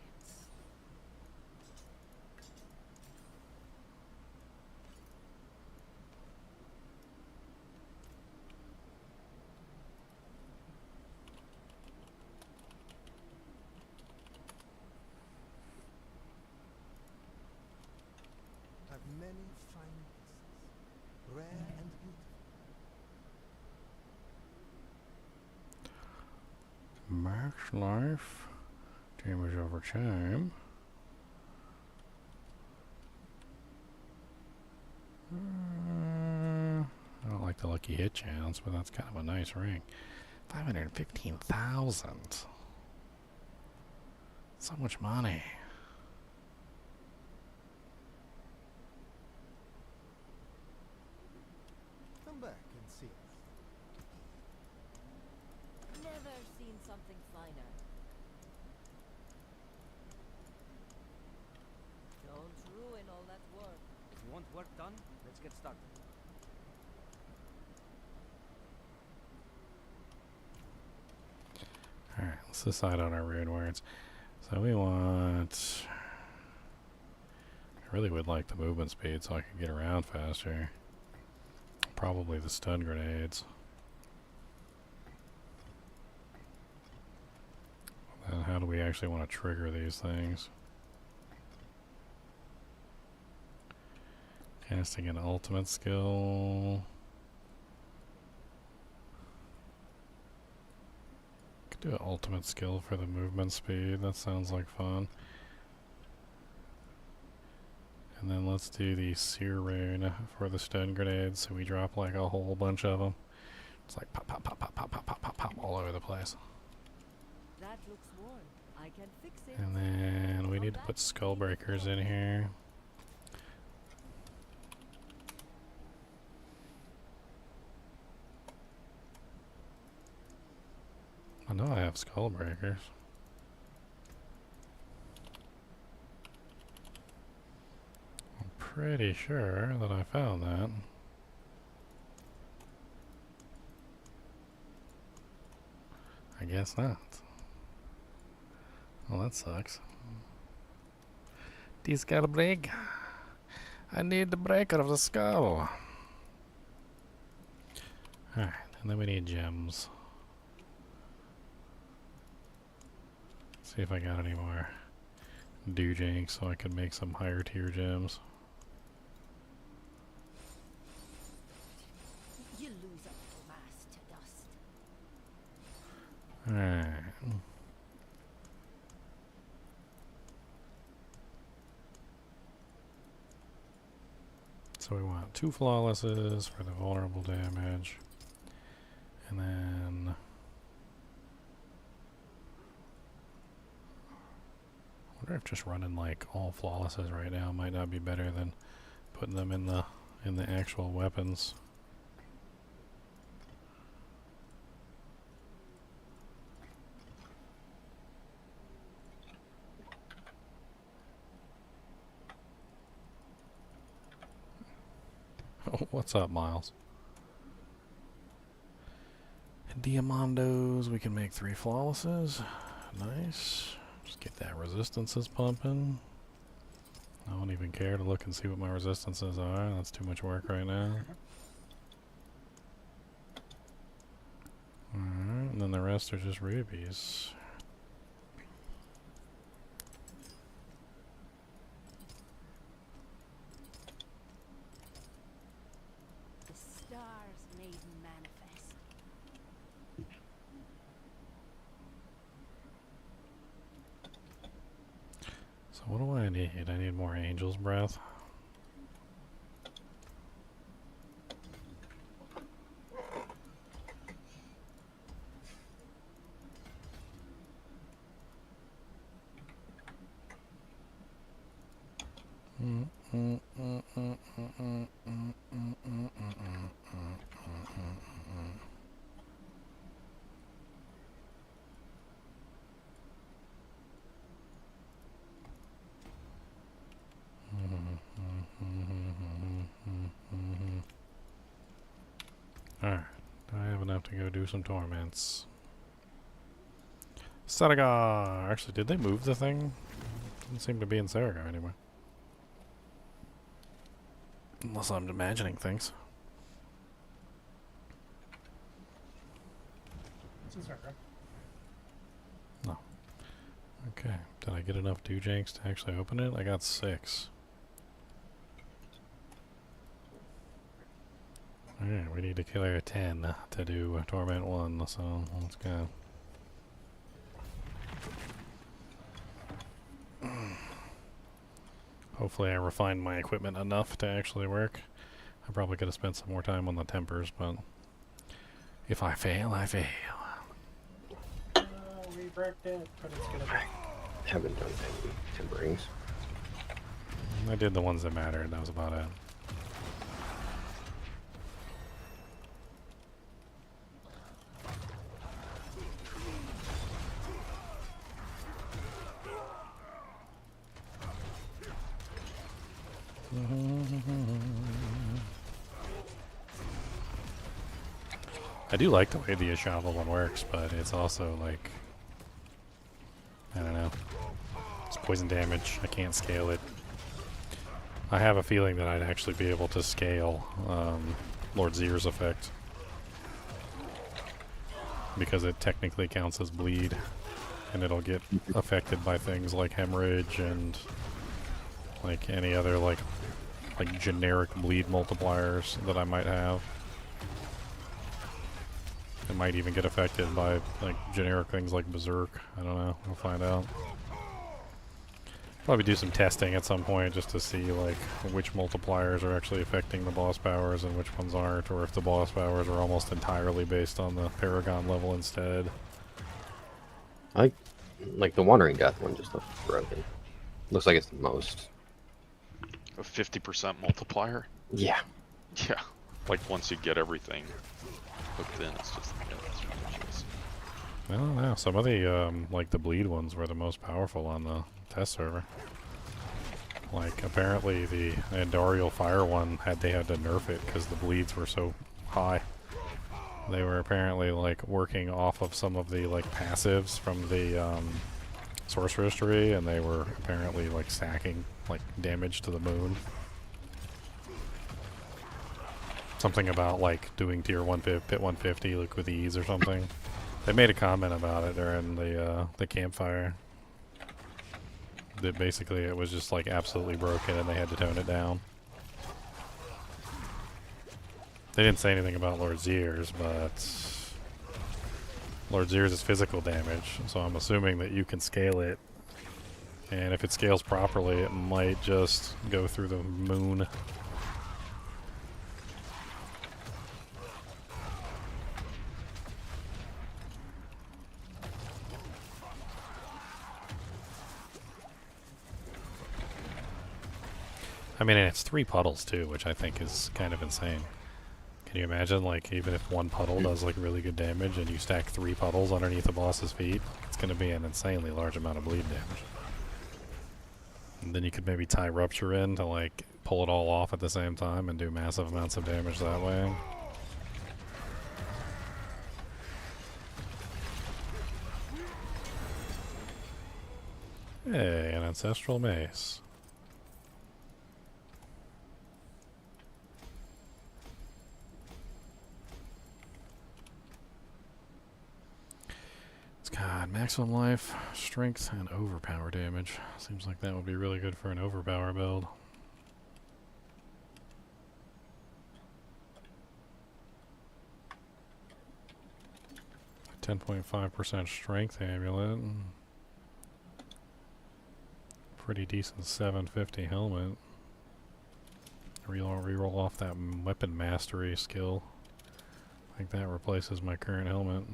Have many fine pieces, rare and beautiful. Max life. Damage over time. I don't like the lucky hit chance, but that's kind of a nice ring. 515,000. So much money. Come back and see us. Never seen something finer. Don't ruin all that work. If you want work done, let's get started. Alright, let's Let's decide on our rune words. So we want... I really would like the movement speed so I could get around faster. Probably the stun grenades. And how do we actually want to trigger these things? Casting an ultimate skill. Could do an ultimate skill for the movement speed. That sounds like fun. And then let's do the sear rune for the stun grenades. So we drop like a whole bunch of them. It's like pop, pop, pop, pop, pop, pop, pop, pop, pop all over the place. That looks worn. I can fix it. And then we need to put skull breakers in here. I know I have skull breakers. I'm pretty sure that I found that. I guess not. Well, that sucks. This got a break. I need the breaker of the skull. Alright, and then we need gems. See if I got any more doojanks so I can make some higher tier gems. You lose a little mass to dust. Alright. So we want 2 flawlesses for the vulnerable damage. And then... I wonder if just running like all flawlesses right now might not be better than putting them in the actual weapons. Oh, what's up, Miles? Diamondos, we can make 3 flawlesses. Nice. Just get that resistances pumping. I don't even care to look and see what my resistances are. That's too much work right now. Alright, and then the rest are just rubies. The stars made manifest. So what do I need? I need more Angel's Breath. Alright, I have enough to go do some torments. Saragar! Actually, did they move the thing? Doesn't seem to be in Saragar anymore. Unless I'm imagining things. This is okay. No. Okay, did I get enough doojanks to actually open it? I got 6. Alright, we need to clear 10 to do Torment 1, so let's go. Hopefully I refined my equipment enough to actually work. I probably could have spent some more time on the tempers, but if I fail, I fail. We wrecked it, but it's gonna be. Haven't done any timberings. I did the ones that mattered, that was about it. I do like the way the shovel one works, but it's also like I don't know. It's poison damage. I can't scale it. I have a feeling that I'd actually be able to scale Lord Zier's effect. Because it technically counts as bleed. And it'll get affected by things like hemorrhage and like any other like generic bleed multipliers that I might have. It might even get affected by like generic things like Berserk. I don't know. We'll find out. Probably do some testing at some point just to see like which multipliers are actually affecting the boss powers and which ones aren't, or if the boss powers are almost entirely based on the Paragon level instead. Like the Wandering Death one just looks broken. Looks like it's the most. A 50% multiplier? Yeah. Yeah. Like once you get everything hooked in, it's just, yeah, it's ridiculous. I don't know. Some of the like the bleed ones were the most powerful on the test server. Like apparently the Andariel Fire one they had to nerf it because the bleeds were so high. They were apparently like working off of some of the like passives from the sorceress tree, and they were apparently like stacking like damage to the moon. Something about like doing tier 150, pit 150 like with ease or something. They made a comment about it during the campfire. That basically it was just like absolutely broken and they had to tone it down. They didn't say anything about Lord Zier's, but Lord Zier's is physical damage, so I'm assuming that you can scale it. And if it scales properly, it might just go through the moon. I mean, and it's 3 puddles too, which I think is kind of insane. Can you imagine, like, even if one puddle does, like, really good damage and you stack 3 puddles underneath the boss's feet, it's going to be an insanely large amount of bleed damage. And then you could maybe tie Rupture in to, like, pull it all off at the same time and do massive amounts of damage that way. Hey, an Ancestral Mace. God, maximum life, strength, and overpower damage. Seems like that would be really good for an overpower build. 10.5% strength amulet. Pretty decent 750 helmet. Reroll off that weapon mastery skill. I think that replaces my current helmet.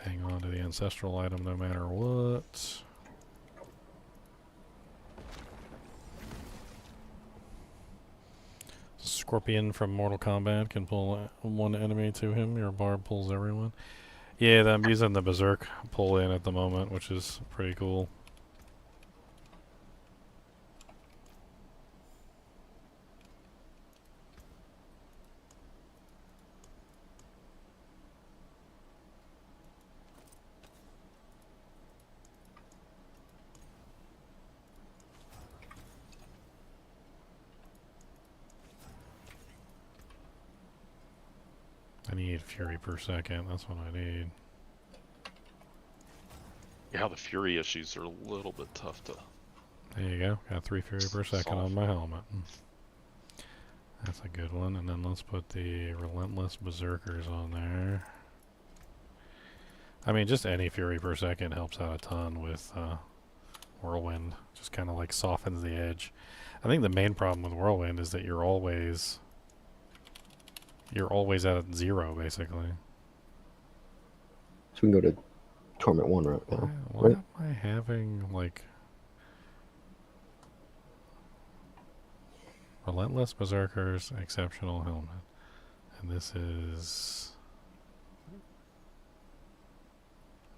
Hang on to the ancestral item no matter what. Scorpion from Mortal Kombat can pull one enemy to him. Your Barb pulls everyone. Yeah, I'm using the Berserk pull in at the moment, which is pretty cool. I need fury per second, that's what I need. Yeah, the fury issues are a little bit tough to... There you go, got 3 fury per second on my helmet. That's a good one, and then let's put the Relentless Berserkers on there. I mean, just any fury per second helps out a ton with Whirlwind. Just kind of like softens the edge. I think the main problem with Whirlwind is that you're always at 0, basically. So we can go to Torment 1 right now. Why am I having, like... Relentless Berserkers, Exceptional Helmet. And this is...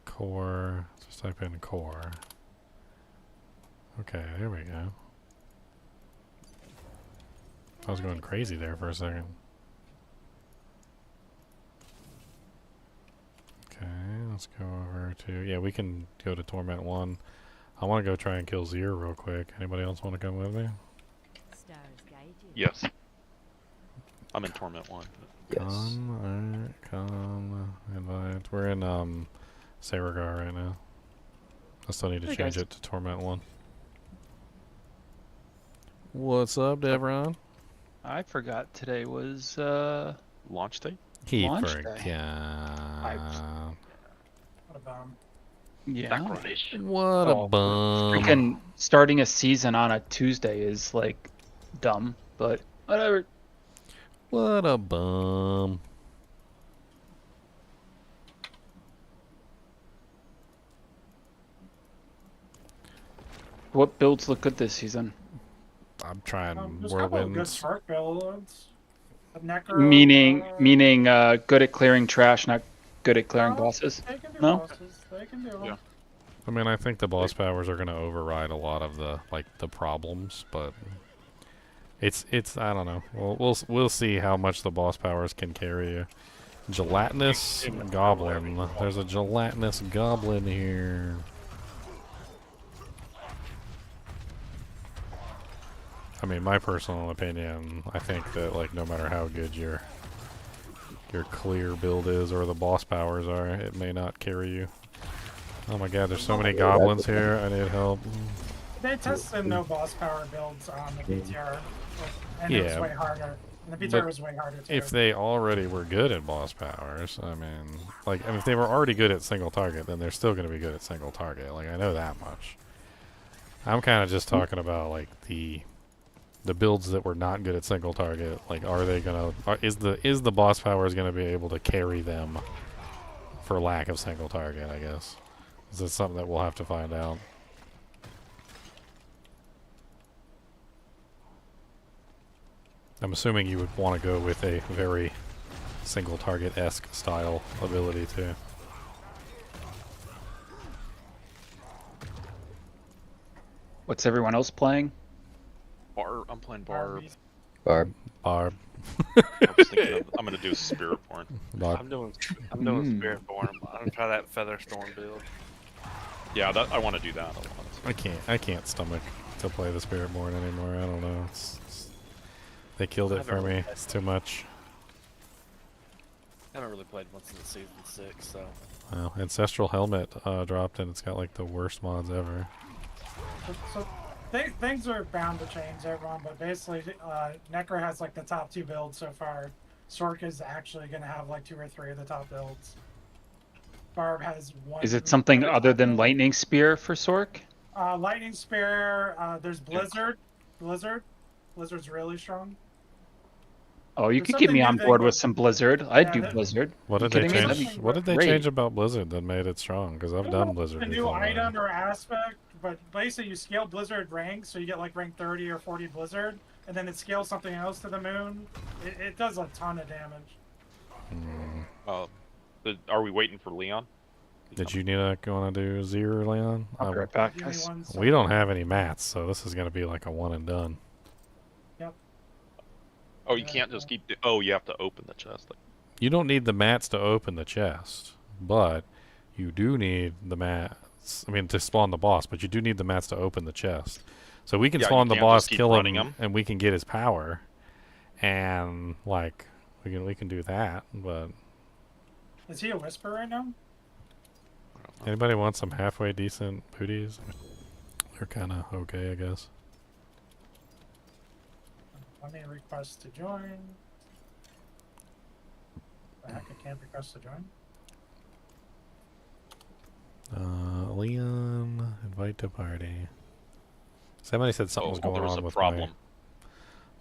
Core. Just type in Core. Okay, there we go. I was going crazy there for a second. Okay, Let's go over to... Yeah, we can go to Torment 1. I want to go try and kill Zir real quick. Anybody else want to come with me? Yes. I'm in Torment 1. Yes. Come, invite. We're in Saragar right now. I still need to change it to Torment 1. What's up, Devron? I forgot today was Launch day? He Launch forgot. What a bum. yeah. What a bum. Freaking starting a season on a Tuesday is like dumb, but whatever. What a bum. What builds look good this season? I'm trying There's a couple of good Whirlwinds. Sorc builds. Necro, Meaning good at clearing trash, not good at clearing no, bosses. They can do No? bosses. They can do them. Yeah. I mean, I think the boss powers are going to override a lot of the the problems, but it's I don't know. We'll see how much the boss powers can carry you. Gelatinous goblin. There's a gelatinous goblin here. I mean, my personal opinion, I think that like no matter how good your clear build is or the boss powers are, it may not carry you. Oh my god, there's so many goblins here. I need help. They tested no boss power builds on the BTR, and it was Yeah, way harder. And the BTR but was way harder too. if they already were good at boss powers, I mean, if they were already good at single target, then they're still going to be good at single target. Like, I know that much. I'm kind of just talking about like the builds that were not good at single target. Like, are they gonna? Is the boss powers gonna be able to carry them for lack of single target? I guess. Is this something that we'll have to find out? I'm assuming you would want to go with a very single target-esque style ability too. What's everyone else playing? I'm playing Barb. Barb. Barb. I was thinking I'm gonna do Spiritborn. Barb. I'm doing Spiritborn. I'm gonna try that Featherstorm build. Yeah, I want to do that a lot. I can't stomach to play the Spiritborn anymore. I don't know. They killed it for me. It's too much. I haven't really played one since season 6, so. Well, Ancestral Helmet dropped and it's got like the worst mods ever. So things are bound to change, everyone. But basically, Necro has like the top 2 builds so far. Sorc is actually going to have like 2 or 3 of the top builds. Barb has 1. Is it something other than Lightning Spear for Sorc? Lightning Spear. There's Blizzard. Blizzard's really strong. Oh, you There's could get me something on new board they- with some Blizzard. I'd Yeah, do that- Blizzard. What You did they kidding me? change? That'd be What did they great. change about Blizzard that made it strong? Because I've done Blizzard A new before. item or aspect, but basically you scale Blizzard rank, so you get like rank 30 or 40 Blizzard, and then it scales something else to the moon. It does a ton of damage. Are we waiting for Leon? Did you need to want to do Zir, Leon? I'll be right back, Give me guys. one We don't have any mats, so this is going to be like a one and done. Yep. Oh, you can't just keep. Oh, you have to open the chest. You don't need the mats to open the chest, but you do need the mats. I mean, to spawn the boss, but you do need the mats to open the chest. So we can Yeah, spawn you the can't boss, just keep kill running him, him. and we can get his power, and like we can do that. But Is he a Whisper right now? anybody want some halfway decent booties? They're kind of okay, I guess. Let me request to join. The heck, I can't request to join. Leon, invite to party. Somebody said something was going there was on a with problem.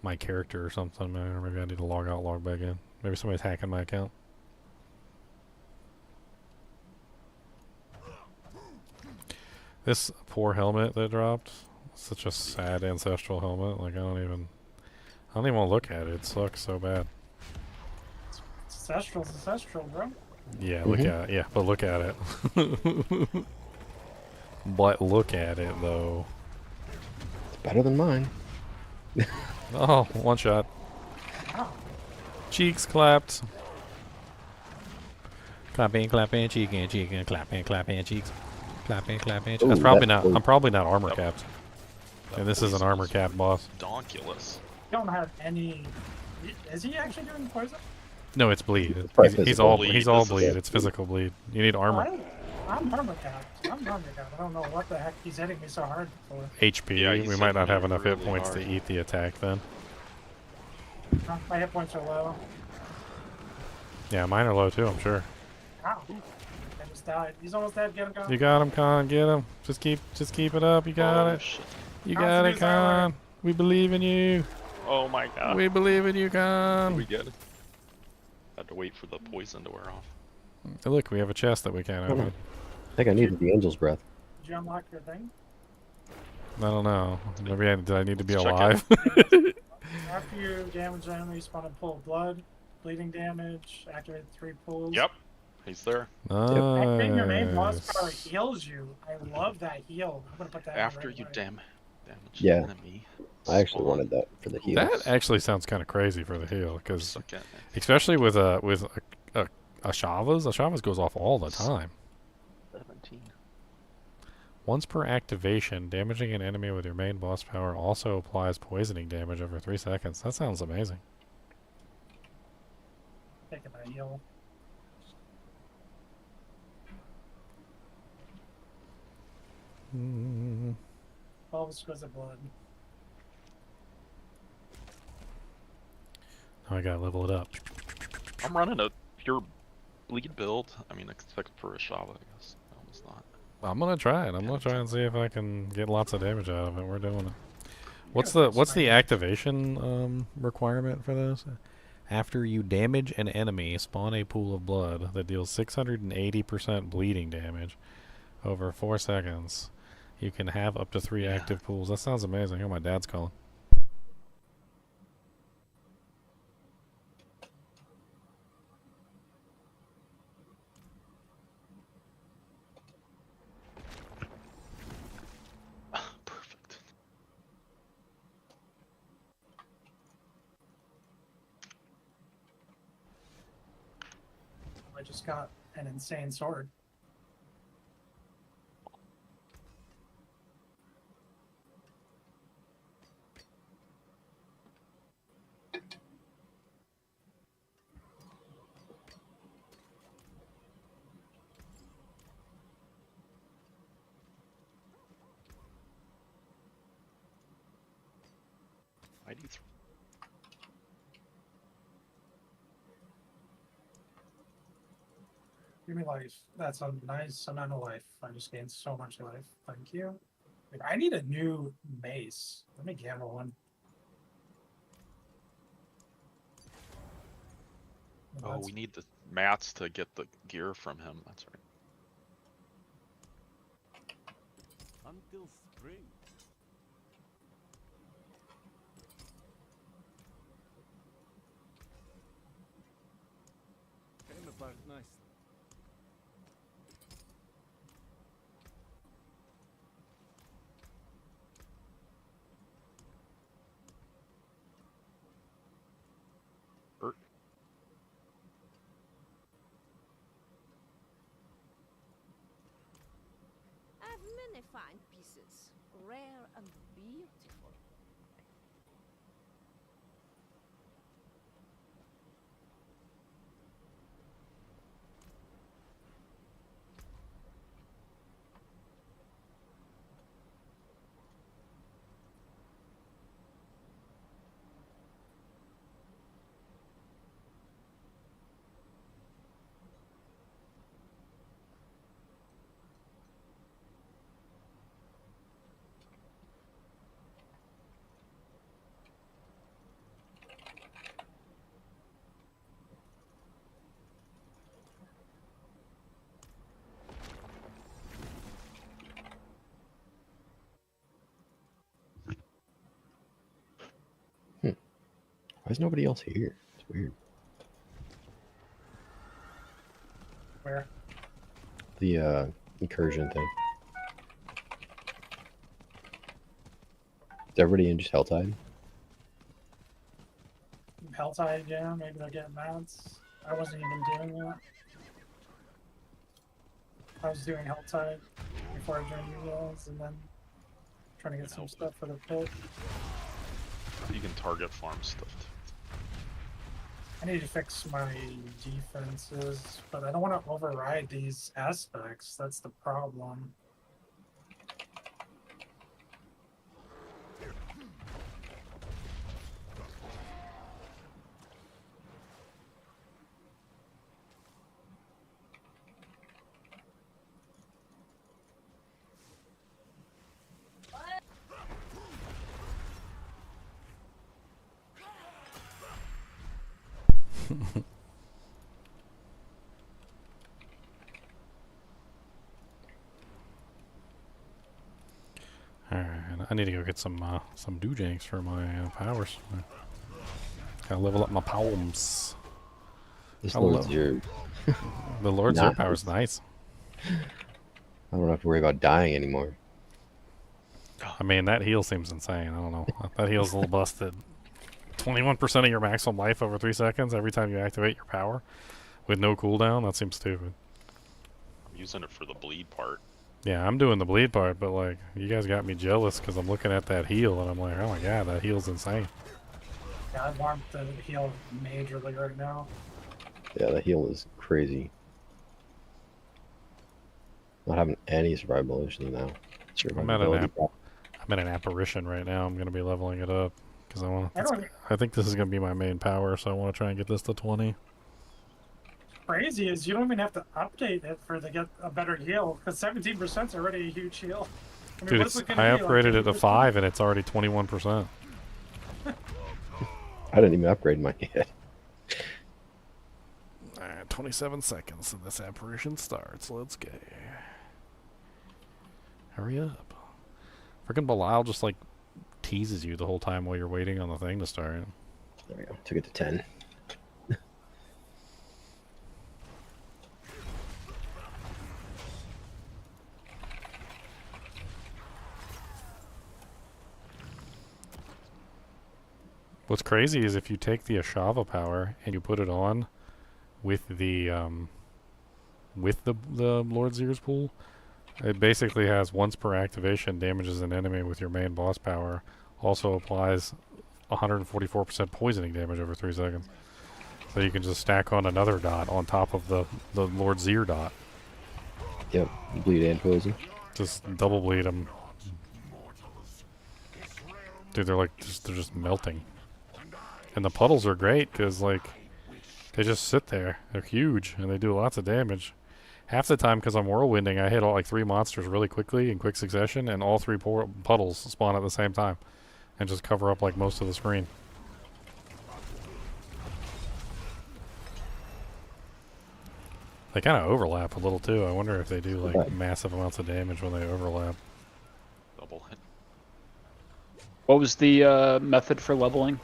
my character or something. Maybe I need to log out, log back in. Maybe somebody's hacking my account. This poor helmet that dropped. Such a sad ancestral helmet. Like I don't even want to look at it. It sucks so bad. Ancestral's ancestral, bro. Yeah, look at it. Yeah, but look at it. But look at it though. It's better than mine. Oh, one shot. Wow. Cheeks clapped. Clapping, clapping, cheeking, cheeking, clapping, clapping, cheeks. Clapping, clapping. Ooh, That's probably that not. I'm probably not armor That- capped. That And this is an poison armor is cap boss. Donkulous. You don't have any. Is he actually doing poison? No, it's bleed. probably He's physical all bleed. he's all This is- bleed. It's physical bleed. You need armor. I'm armor capped. I'm armor capped. I don't know what the heck he's hitting me so hard for. HP. Yeah, he's we might not hitting have you enough hit really points hard. to eat the attack then. My hit points are low. Yeah, mine are low too, I'm sure. Ow. He almost died. He's almost dead. Get him, Con. You got him, Con. Get him. Just keep it up. You got Oh, it. shit. You Con's got the it, new Xylar. Con. We believe in you. Oh my god. We believe in you, Con. We get it. Had to wait for the poison to wear off. Hey, look, we have a chest that we can't open. I think I needed the angel's breath. Did you unlock your thing? I don't know. Maybe did I need to be Let's check alive? After you damage an enemy, spawn a pool of blood. Bleeding damage. Activate 3 pools. Yep. He's there. Activating your main boss Nice. power heals you. I love that heal. I'm gonna put that in After right you away. damage Yeah. the enemy. I actually spawn wanted that for the heals. That actually sounds kind of crazy for the heal, because second. especially with Ashavas. Ashavas goes off all the time. 17. Once per activation, damaging an enemy with your main boss power also applies poisoning damage over 3 seconds. That sounds amazing. Taking that heal. Mm. 12 exquisite blood. Now I gotta level it up. I'm running a pure bleed build. I mean, except for a Shava, I guess. No, it's not. I'm gonna try it. I'm gonna try and see if I can get lots of damage out of it. We're doing it. What's Yeah, the activation requirement for this? After you damage an enemy, spawn a pool of blood that deals 680% bleeding damage over 4 seconds. You can have up to 3 active pools. That sounds amazing. Oh, my dad's calling. Perfect. I just got an insane sword. ID3. Give me life. That's a nice amount of life. I just gained so much life. Thank you. Like, I need a new mace. Let me gamble one. Oh, That's- we need the mats to get the gear from him. That's right. Until spring. Came apart nicely. Bert. I have many fine pieces, rare and beautiful. Why is nobody else here? It's weird. Where? The incursion thing. Is everybody in just HellTide? HellTide, yeah. Maybe they're getting mats. I wasn't even doing that. I was doing HellTide before I joined you guys, and then trying to get some stuff for the pit. You can target farm stuff. I need to fix my defenses, but I don't want to override these aspects. That's the problem. Alright, I need to go get some doojanks for my powers. Gotta level up my palms. This Hello. Lord's your... The Lord's Nice. Ear power's nice. I don't have to worry about dying anymore. I mean, that heal seems insane. I don't know. That heal's a little busted. 21% of your maximum life over 3 seconds every time you activate your power with no cooldown? That seems stupid. I'm using it for the bleed part. Yeah, I'm doing the bleed part, but like, you guys got me jealous because I'm looking at that heal and I'm like, oh my god, that heal's insane. Yeah, I want the heal majorly right now. Yeah, the heal is crazy. Not having any survivability now. I'm at an apparition right now. I'm going to be leveling it up because I think this is going to be my main power, so I want to try and get this to 20. Crazy is you don't even have to update it for to get a better heal, because 17% is already a huge heal. I mean, Dude, what's it gonna I be, like, upgraded it to 20%? 5 and it's already 21%. I didn't even upgrade mine yet. Alright, 27 seconds and this apparition starts. Let's go. Hurry up. Freaking Belial just like teases you the whole time while you're waiting on the thing to start. There we go. Took it to 10. What's crazy is if you take the Ashava power and you put it on with the Lord's Ears pool, it basically has once per activation damages an enemy with your main boss power. Also applies 144% poisoning damage over 3 seconds. So you can just stack on another dot on top of the Lord's Ear dot. Yep, bleed and poison. Just double bleed them. Dude, they're just melting. And the puddles are great because like they just sit there. They're huge and they do lots of damage. Half the time, because I'm whirlwinding, I hit all like 3 monsters really quickly in quick succession, and all 3 puddles spawn at the same time, and just cover up like most of the screen. They kind of overlap a little too. I wonder if they do like massive amounts of damage when they overlap. Double hit. What was the method for leveling?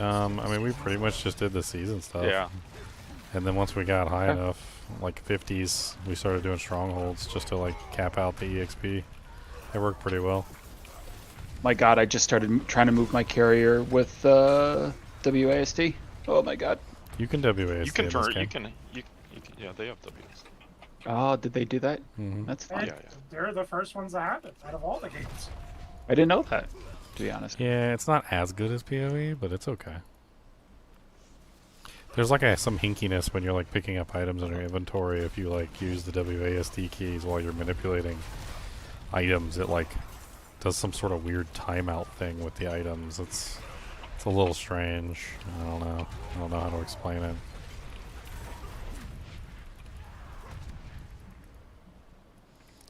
I mean, we pretty much just did the season stuff. Yeah. And then once we got high enough, like 50s, we started doing strongholds just to like cap out the EXP. It worked pretty well. My god, I just started trying to move my carrier with WASD. Oh my god. You can WASD. You can turn. You can. Yeah, they have WASD. Oh, did they do that? Mm-hmm. That's fine. Yeah. They're the first ones that have it out of all the games. I didn't know that, to be honest. Yeah, it's not as good as PoE, but it's okay. There's like some hinkiness when you're like picking up items in your inventory. If you like use the WASD keys while you're manipulating items, it like does some sort of weird timeout thing with the items. It's a little strange. I don't know how to explain it.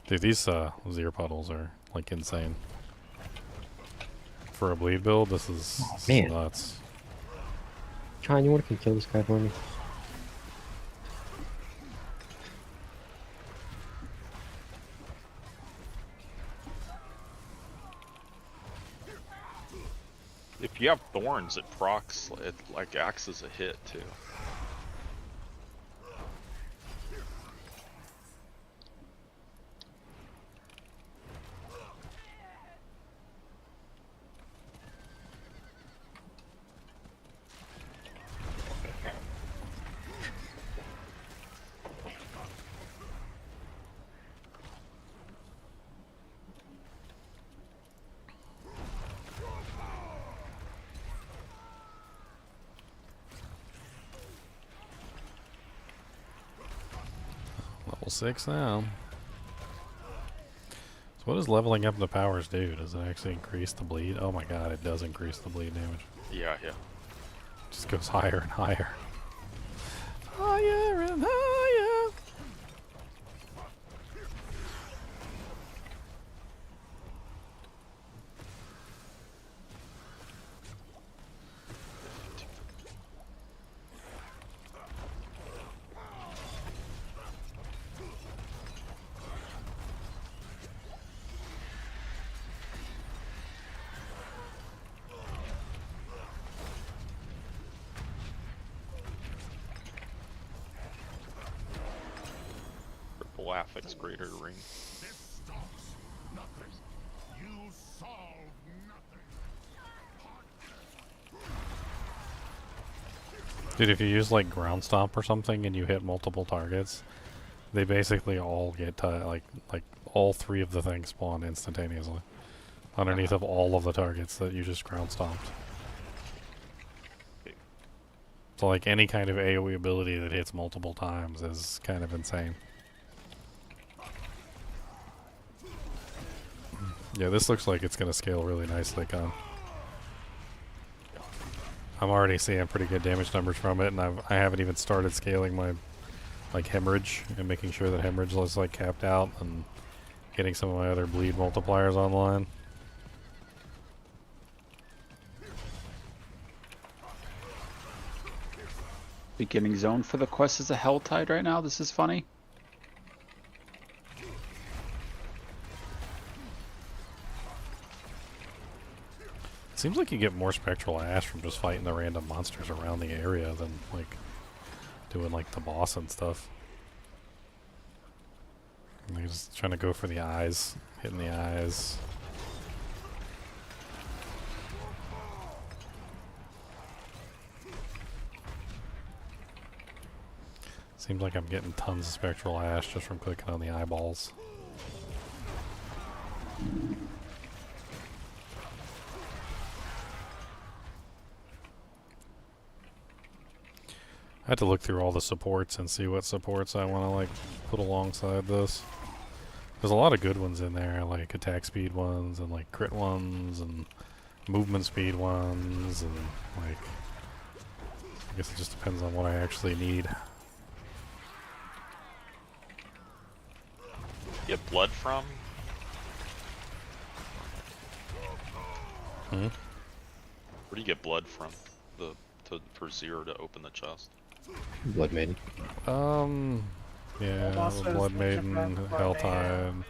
Dude, these Zir puddles are like insane. For a bleed build, this is nuts. John, you want to kill this guy for me? If you have thorns, it procs. It like acts as a hit too. Level 6 now. So what does leveling up the powers do? Does it actually increase the bleed? Oh my god, it does increase the bleed damage. Yeah, yeah. Just goes higher and higher. Higher and higher! Triple affix greater ring. This stops nothing. You solve nothing. Dude, if you use like ground stomp or something and you hit multiple targets, they basically all get like all 3 of the things spawn instantaneously underneath of all of the targets that you just ground stomped. So like any kind of AoE ability that hits multiple times is kind of insane. Yeah, this looks like it's gonna scale really nicely, Con. I'm already seeing pretty good damage numbers from it, and I haven't even started scaling my like hemorrhage and making sure that hemorrhage is like capped out and getting some of my other bleed multipliers online. Beginning zone for the quest is a HellTide right now. This is funny. Seems like you get more spectral ash from just fighting the random monsters around the area than like doing like the boss and stuff. You're just trying to go for the eyes, hitting the eyes. Seems like I'm getting tons of spectral ash just from clicking on the eyeballs. I had to look through all the supports and see what supports I want to like put alongside this. There's a lot of good ones in there, like attack speed ones and like crit ones and movement speed ones, and like I guess it just depends on what I actually need. Get blood from? Hmm? Where do you get blood from? For 0 to open the chest? Blood Maiden. Yeah, Bosses, Blood Maiden, Blood HellTide. Maiden,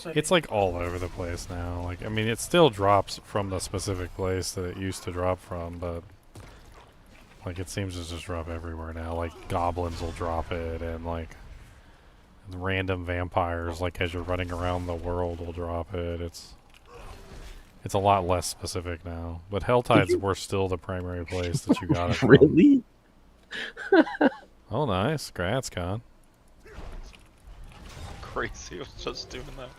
It's like all over the place now. Like, I mean, it still drops from the specific place that it used to drop from, but like it seems to just drop everywhere now. Like goblins will drop it, and like random vampires, like as you're running around the world, will drop it. It's a lot less specific now. But HellTides were still the primary place that you got it from. Really? Oh, nice. Congrats, Con. Crazy, I was just doing that.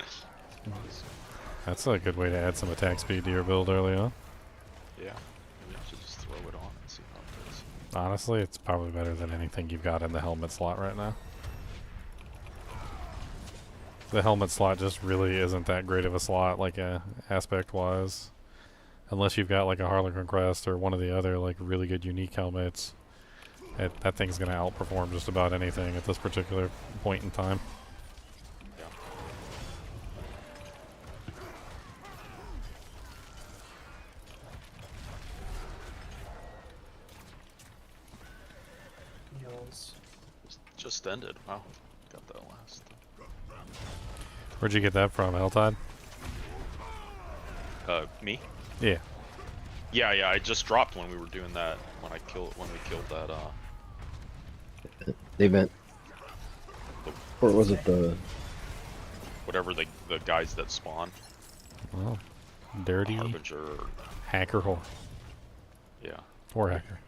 That's a good way to add some attack speed to your build early on. Yeah, maybe I should just throw it on and see how it does. Honestly, it's probably better than anything you've got in the helmet slot right now. The helmet slot just really isn't that great of a slot, like aspect-wise. Unless you've got like a Harlequin Crest or one of the other like really good unique helmets. That thing's going to outperform just about anything at this particular point in time. Heals. Just ended. Wow, got that last. Where'd you get that from, HellTide? Me? Yeah. Yeah, I just dropped when we were doing that. When we killed that. The event. Or was it the... Whatever the guys that spawn. Well, dirty Harbinger. Or, hacker whore. Yeah. Or hacker.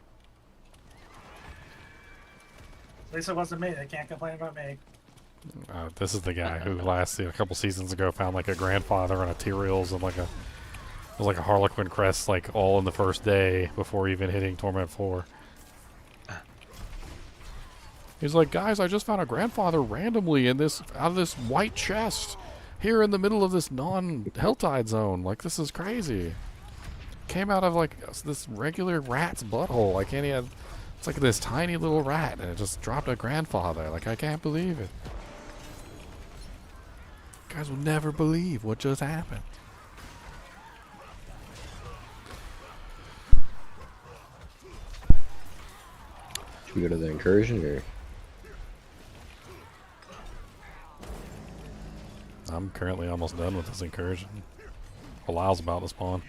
At least it wasn't me. They can't complain about me. This is the guy who a couple seasons ago found like a grandfather and a Tyrael's and like a Harlequin crest like all in the first day before even hitting Torment 4. He's like, guys, I just found a grandfather randomly in this out of this white chest here in the middle of this non-HellTide zone. Like, this is crazy. Came out of like this regular rat's butthole. I can't even. It's like this tiny little rat, and it just dropped a grandfather. Like, I can't believe it. You guys will never believe what just happened. Should we go to the incursion or? I'm currently almost done with this incursion. Bilal's about to spawn.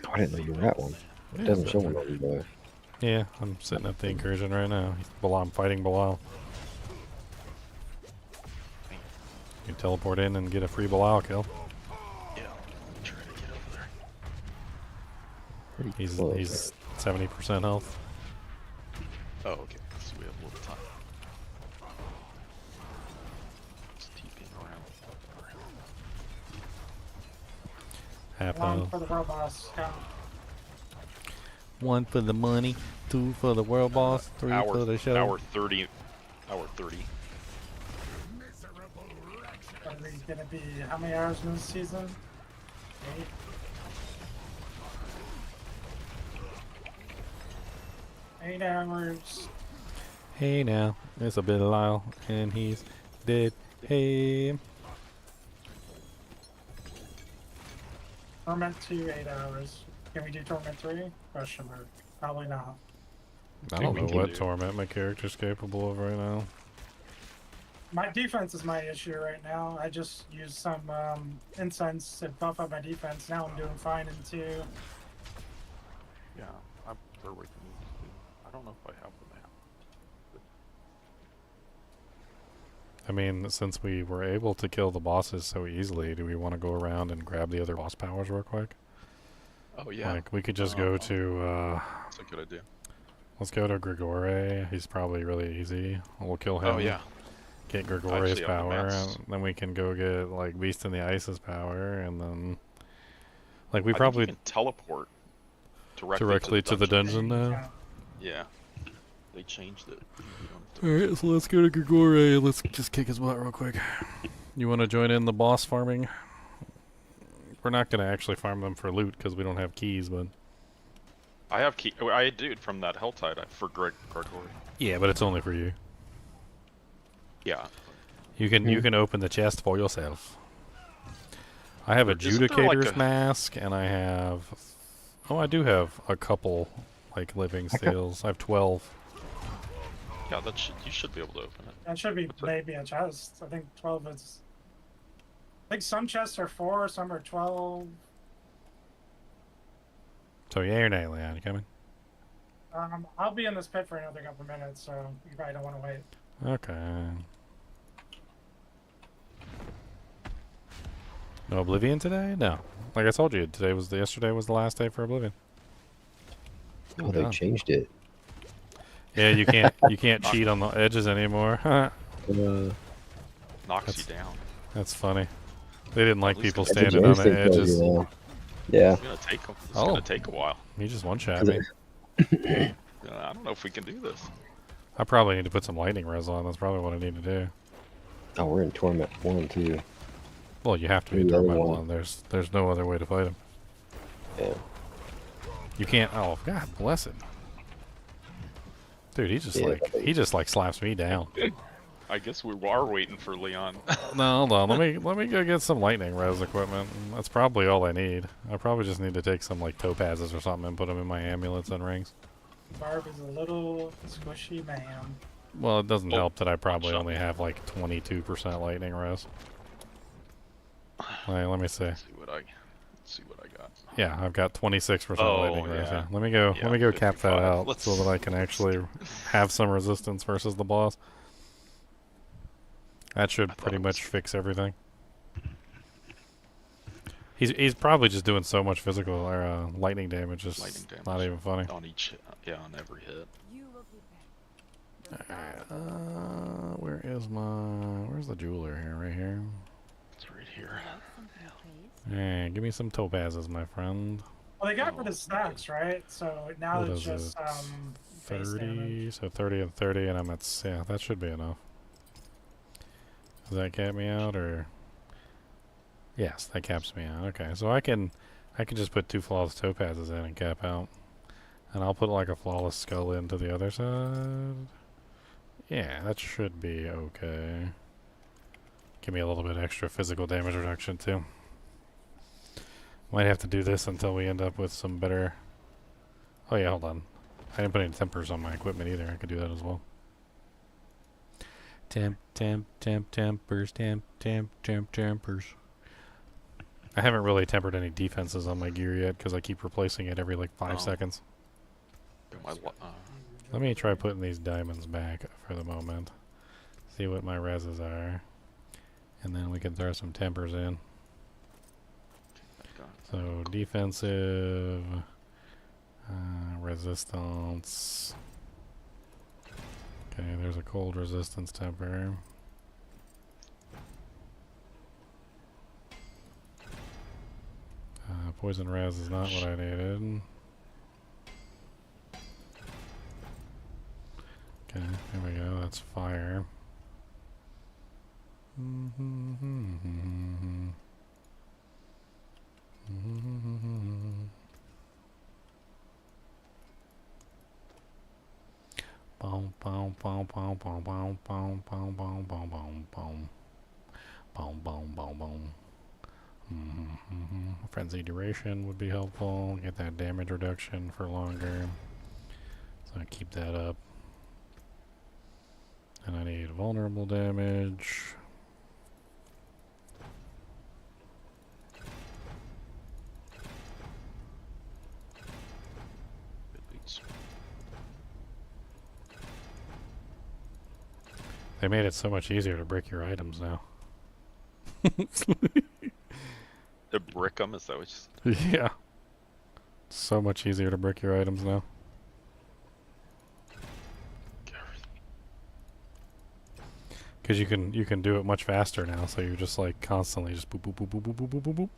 Oh, I didn't know you were at one. It Yeah, doesn't show one on you, boy. Yeah, I'm sitting at the incursion right now. I'm fighting Bilal. You teleport in and get a free Bilal kill. Yeah, I'm trying to get over there. He's 70% health. Oh, okay. So we have a little time. Just TPing around. Half One health. for the world boss. Count. 1 for the money, 2 for the world boss, 3 for the show. Hour 30. Hour 30. Are we gonna be how many hours in this season? 8. 8 hours. Hey now, it's a Bilal, and he's dead. Hey. Torment 2, 8 hours. Can we do Torment 3? Question mark. Probably not. I don't know what torment my character's capable of right now. My defense is my issue right now. I just used some incense to buff up my defense. Now I'm doing fine in 2. Yeah, I'm where we can move to. I don't know if I have the map. I mean, since we were able to kill the bosses so easily, do we want to go around and grab the other boss powers real quick? Oh yeah. Like, we could just go to, That's a good idea. let's go to Grigore. He's probably really easy. We'll kill him. Oh yeah. Get Grigore's Actually, on the power, maps. and then we can go get, like, Beast in the Ice's power, and then... Like, we I think probably... you can teleport directly to the dungeon now? Yeah. They changed it. Alright, so let's go to Grigore, and let's just kick his butt real quick. You want to join in the boss farming? We're not going to actually farm them for loot, because we don't have keys, but... I have key. I did from that HellTide for Gregory. Yeah, but it's only for you. Yeah. You can open the chest for yourself. I have Isn't there, like, Adjudicator's a- Mask, and I have... Oh, I do have a couple, like, living skills. I have 12. Yeah, you should be able to open it. That should be maybe a chest. I think 12 is... I think some chests are 4, some are 12. So, yay or nay, Leon? You coming? I'll be in this pit for another couple minutes, so you probably don't want to wait. Okay. No Oblivion today? No. Like I told you, yesterday was the last day for Oblivion. Oh, they changed it. Yeah, you can't cheat on the edges anymore. Knocks you down. That's funny. They didn't like people Edges standing on the anything does, edges. Yeah. It's gonna take a while. He just one-shot me. I don't know if we can do this. I probably need to put some lightning res on. That's probably what I need to do. Oh, we're in Torment 1 too. Well, you have to be Maybe the other Torment one. 1. There's no other way to fight him. Yeah. You can't. Oh, God bless it. Dude, he just like slaps me down. I guess we are waiting for Leon. No, hold on. Let me go get some lightning res equipment. That's probably all I need. I probably just need to take some like topazes or something and put them in my amulets and rings. Barb is a little squishy man. Well, it doesn't help that I probably only have like 22% lightning res. Let me see. Let's see what I got. Yeah, I've got 26% Oh, lightning res. yeah. Yeah. Let me go cap that 55. out so that I can actually have some resistance versus the boss. That should pretty much fix everything. He's probably just doing so much physical or lightning damage. It's not even funny. On each, on every hit. Where's the jeweler here? Right here. It's right here. Hey, give me some topazes, my friend. Well, they got rid of stacks, right? So now What it's is just it? base 30, damage. so 30 and 30, and I'm at, yeah, that should be enough. Does that cap me out, or? Yes, that caps me out. Okay, so I can just put 2 flawless topazes in and cap out. And I'll put like a flawless skull into the other side. Yeah, that should be okay. Give me a little bit extra physical damage reduction too. Might have to do this until we end up with some better... Oh yeah, hold on. I didn't put any tempers on my equipment either. I could do that as well. Tempers. I haven't really tempered any defenses on my gear yet because I keep replacing it every like 5 seconds. Let me try putting these diamonds back for the moment. See what my reses are. And then we can throw some tempers in. So defensive, resistance. Okay, there's a cold resistance temper. Poison res is not what I needed. Okay, there we go. That's fire. Boom, boom, boom, boom, boom, boom, boom, boom, boom, boom, boom, boom. Boom, boom, boom, boom. Frenzy duration would be helpful. Get that damage reduction for longer. So I keep that up. And I need vulnerable damage. They made it so much easier to break your items now. To brick them, is that what you said? Yeah. So much easier to break your items now. Because you can do it much faster now, so you're just like constantly just boop boop boop boop boop boop boop boop boop.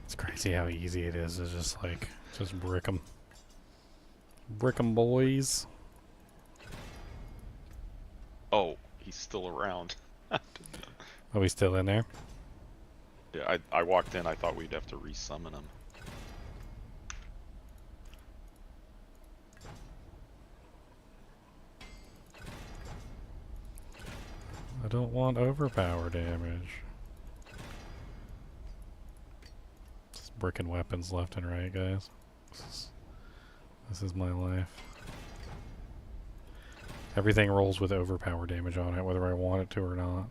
It's crazy how easy it is to just like, just brick them. Brick them, boys. Oh, he's still around. Are we still in there? Yeah, I walked in, I thought we'd have to resummon him. I don't want overpower damage. Just bricking weapons left and right, guys. This is my life. Everything rolls with overpower damage on it, whether I want it to or not.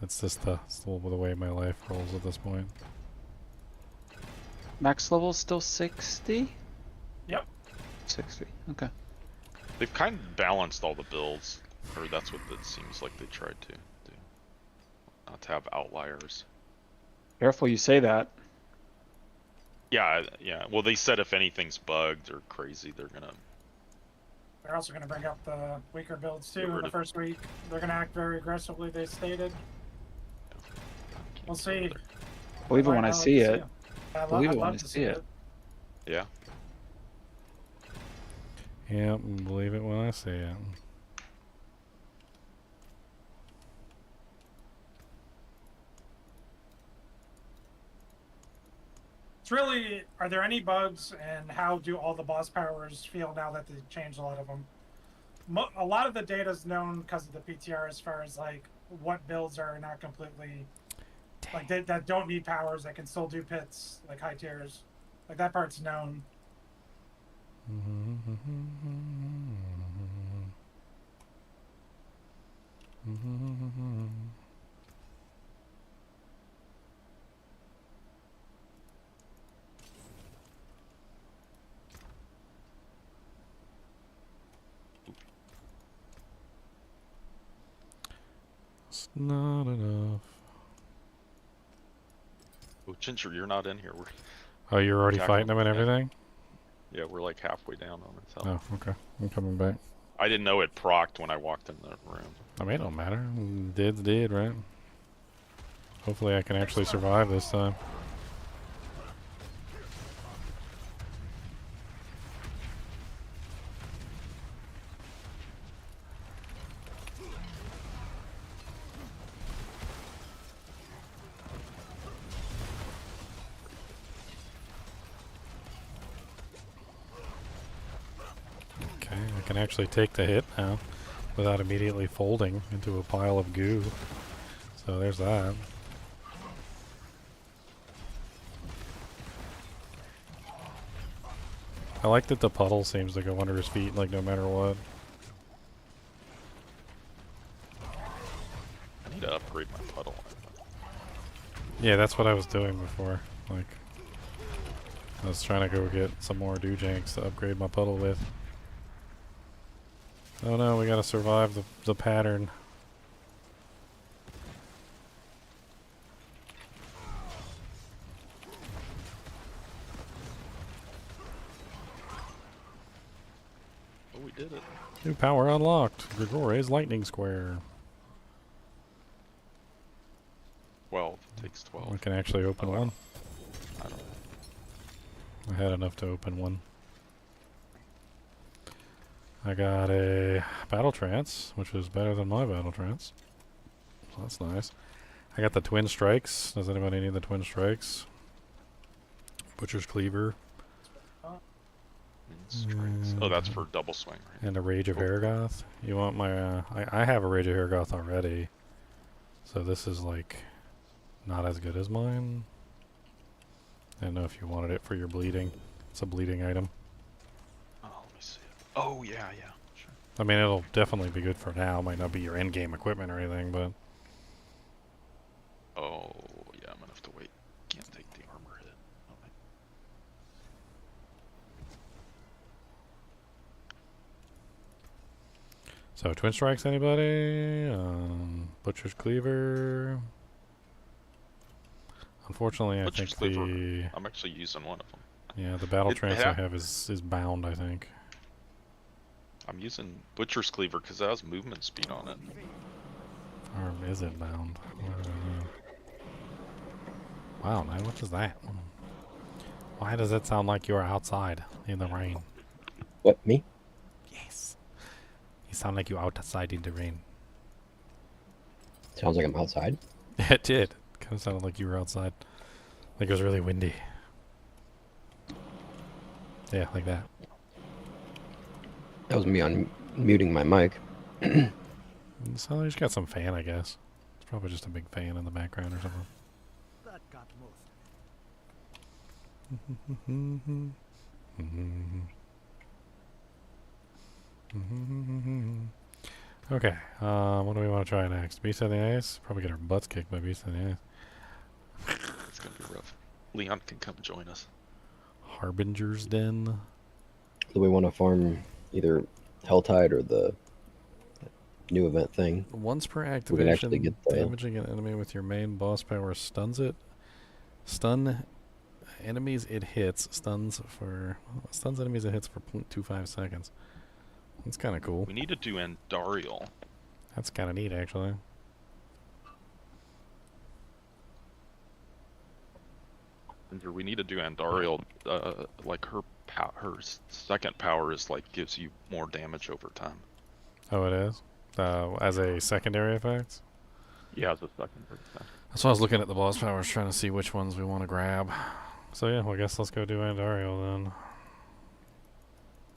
It's just the way my life rolls at this point. Max level still 60? Yep. 60, okay. They've kind of balanced all the builds, or that's what it seems like they tried to do. Not to have outliers. Careful you say that. Yeah, yeah. Well, they said if anything's bugged or crazy, they're gonna... They're also going to bring up the weaker builds too in the first week. They're going to act very aggressively, they stated. We'll see. Believe it when I see it. Believe I'd it when love I to see it. Yeah. Yep, believe it when I see it. It's really, are there any bugs, and how do all the boss powers feel now that they've changed a lot of them? A lot of the data is known because of the PTR as far as like what builds are not completely, like that don't need powers, that can still do pits, like high tiers. Like that part's known. Just not enough. Oh, Chinchilla, you're not in here. We're Oh, you're already tackling fighting them and the thing. everything? Yeah, we're like halfway down on it. So. Oh, okay. I'm coming back. I didn't know it procced when I walked in the room. I mean, it don't matter. Dead's dead, right? Hopefully I can actually survive this time. Okay, I can actually take the hit now without immediately folding into a pile of goo. So there's that. I like that the puddle seems to go under his feet, like, no matter what. I need to upgrade my puddle. Yeah, that's what I was doing before. Like, I was trying to go get some more doojanks to upgrade my puddle with. Oh no, we gotta survive the pattern. Oh, we did it. New power unlocked. Grigore's lightning square. 12. It takes 12. We can actually open one. I don't know. I had enough to open one. I got a battle trance, which is better than my battle trance. So that's nice. I got the twin strikes. Does anybody need the twin strikes? Butcher's cleaver. Strikes. Oh, that's for double swing, right? And a Rage of Haragoth. You want my, I have a Rage of Haragoth already. So this is like not as good as mine. I don't know if you wanted it for your bleeding. It's a bleeding item. Oh, let me see it. Oh, yeah, yeah. Sure. I mean, it'll definitely be good for now. Might not be your end game equipment or anything, but Oh, yeah, I'm gonna have to wait. Can't take the armor hit. Okay. so twin strikes anybody? Butcher's cleaver. Unfortunately, Butcher's I think Cleaver, I'm actually using one of them. yeah, the battle It trance ha- I have is bound, I think. I'm using Butcher's Cleaver because it has movement speed on it. Or is it bound? I don't know. Wow, man, what is that? Why does it sound like you're outside in the rain? What, me? Yes. You sound like you're outside in the rain. Sounds like I'm outside. It did. Kind of sounded like you were outside. Like it was really windy. Yeah, like that. That was me muting my mic. So you just got some fan, I guess. It's probably just a big fan in the background or something. That got most Okay, what do we want to try next? Beast of the Ice? Probably get our butts kicked by Beast of the Ice. It's gonna be rough. Leon can come join us. Harbinger's Den. Do we want to farm either HellTide or the new event thing? Once per We can activation, actually get the... damaging an enemy with your main boss power stuns it. Stun enemies it hits. Stuns enemies it hits for 0.25 seconds. That's kind of cool. We need to do Andariel. That's kind of neat, actually. We need to do Andariel. Like her second power is like gives you more damage over time. Oh, it is? As a secondary effect? Yeah, as a secondary effect. That's why I was looking at the boss powers, trying to see which ones we want to grab. So yeah, well, I guess let's go do Andariel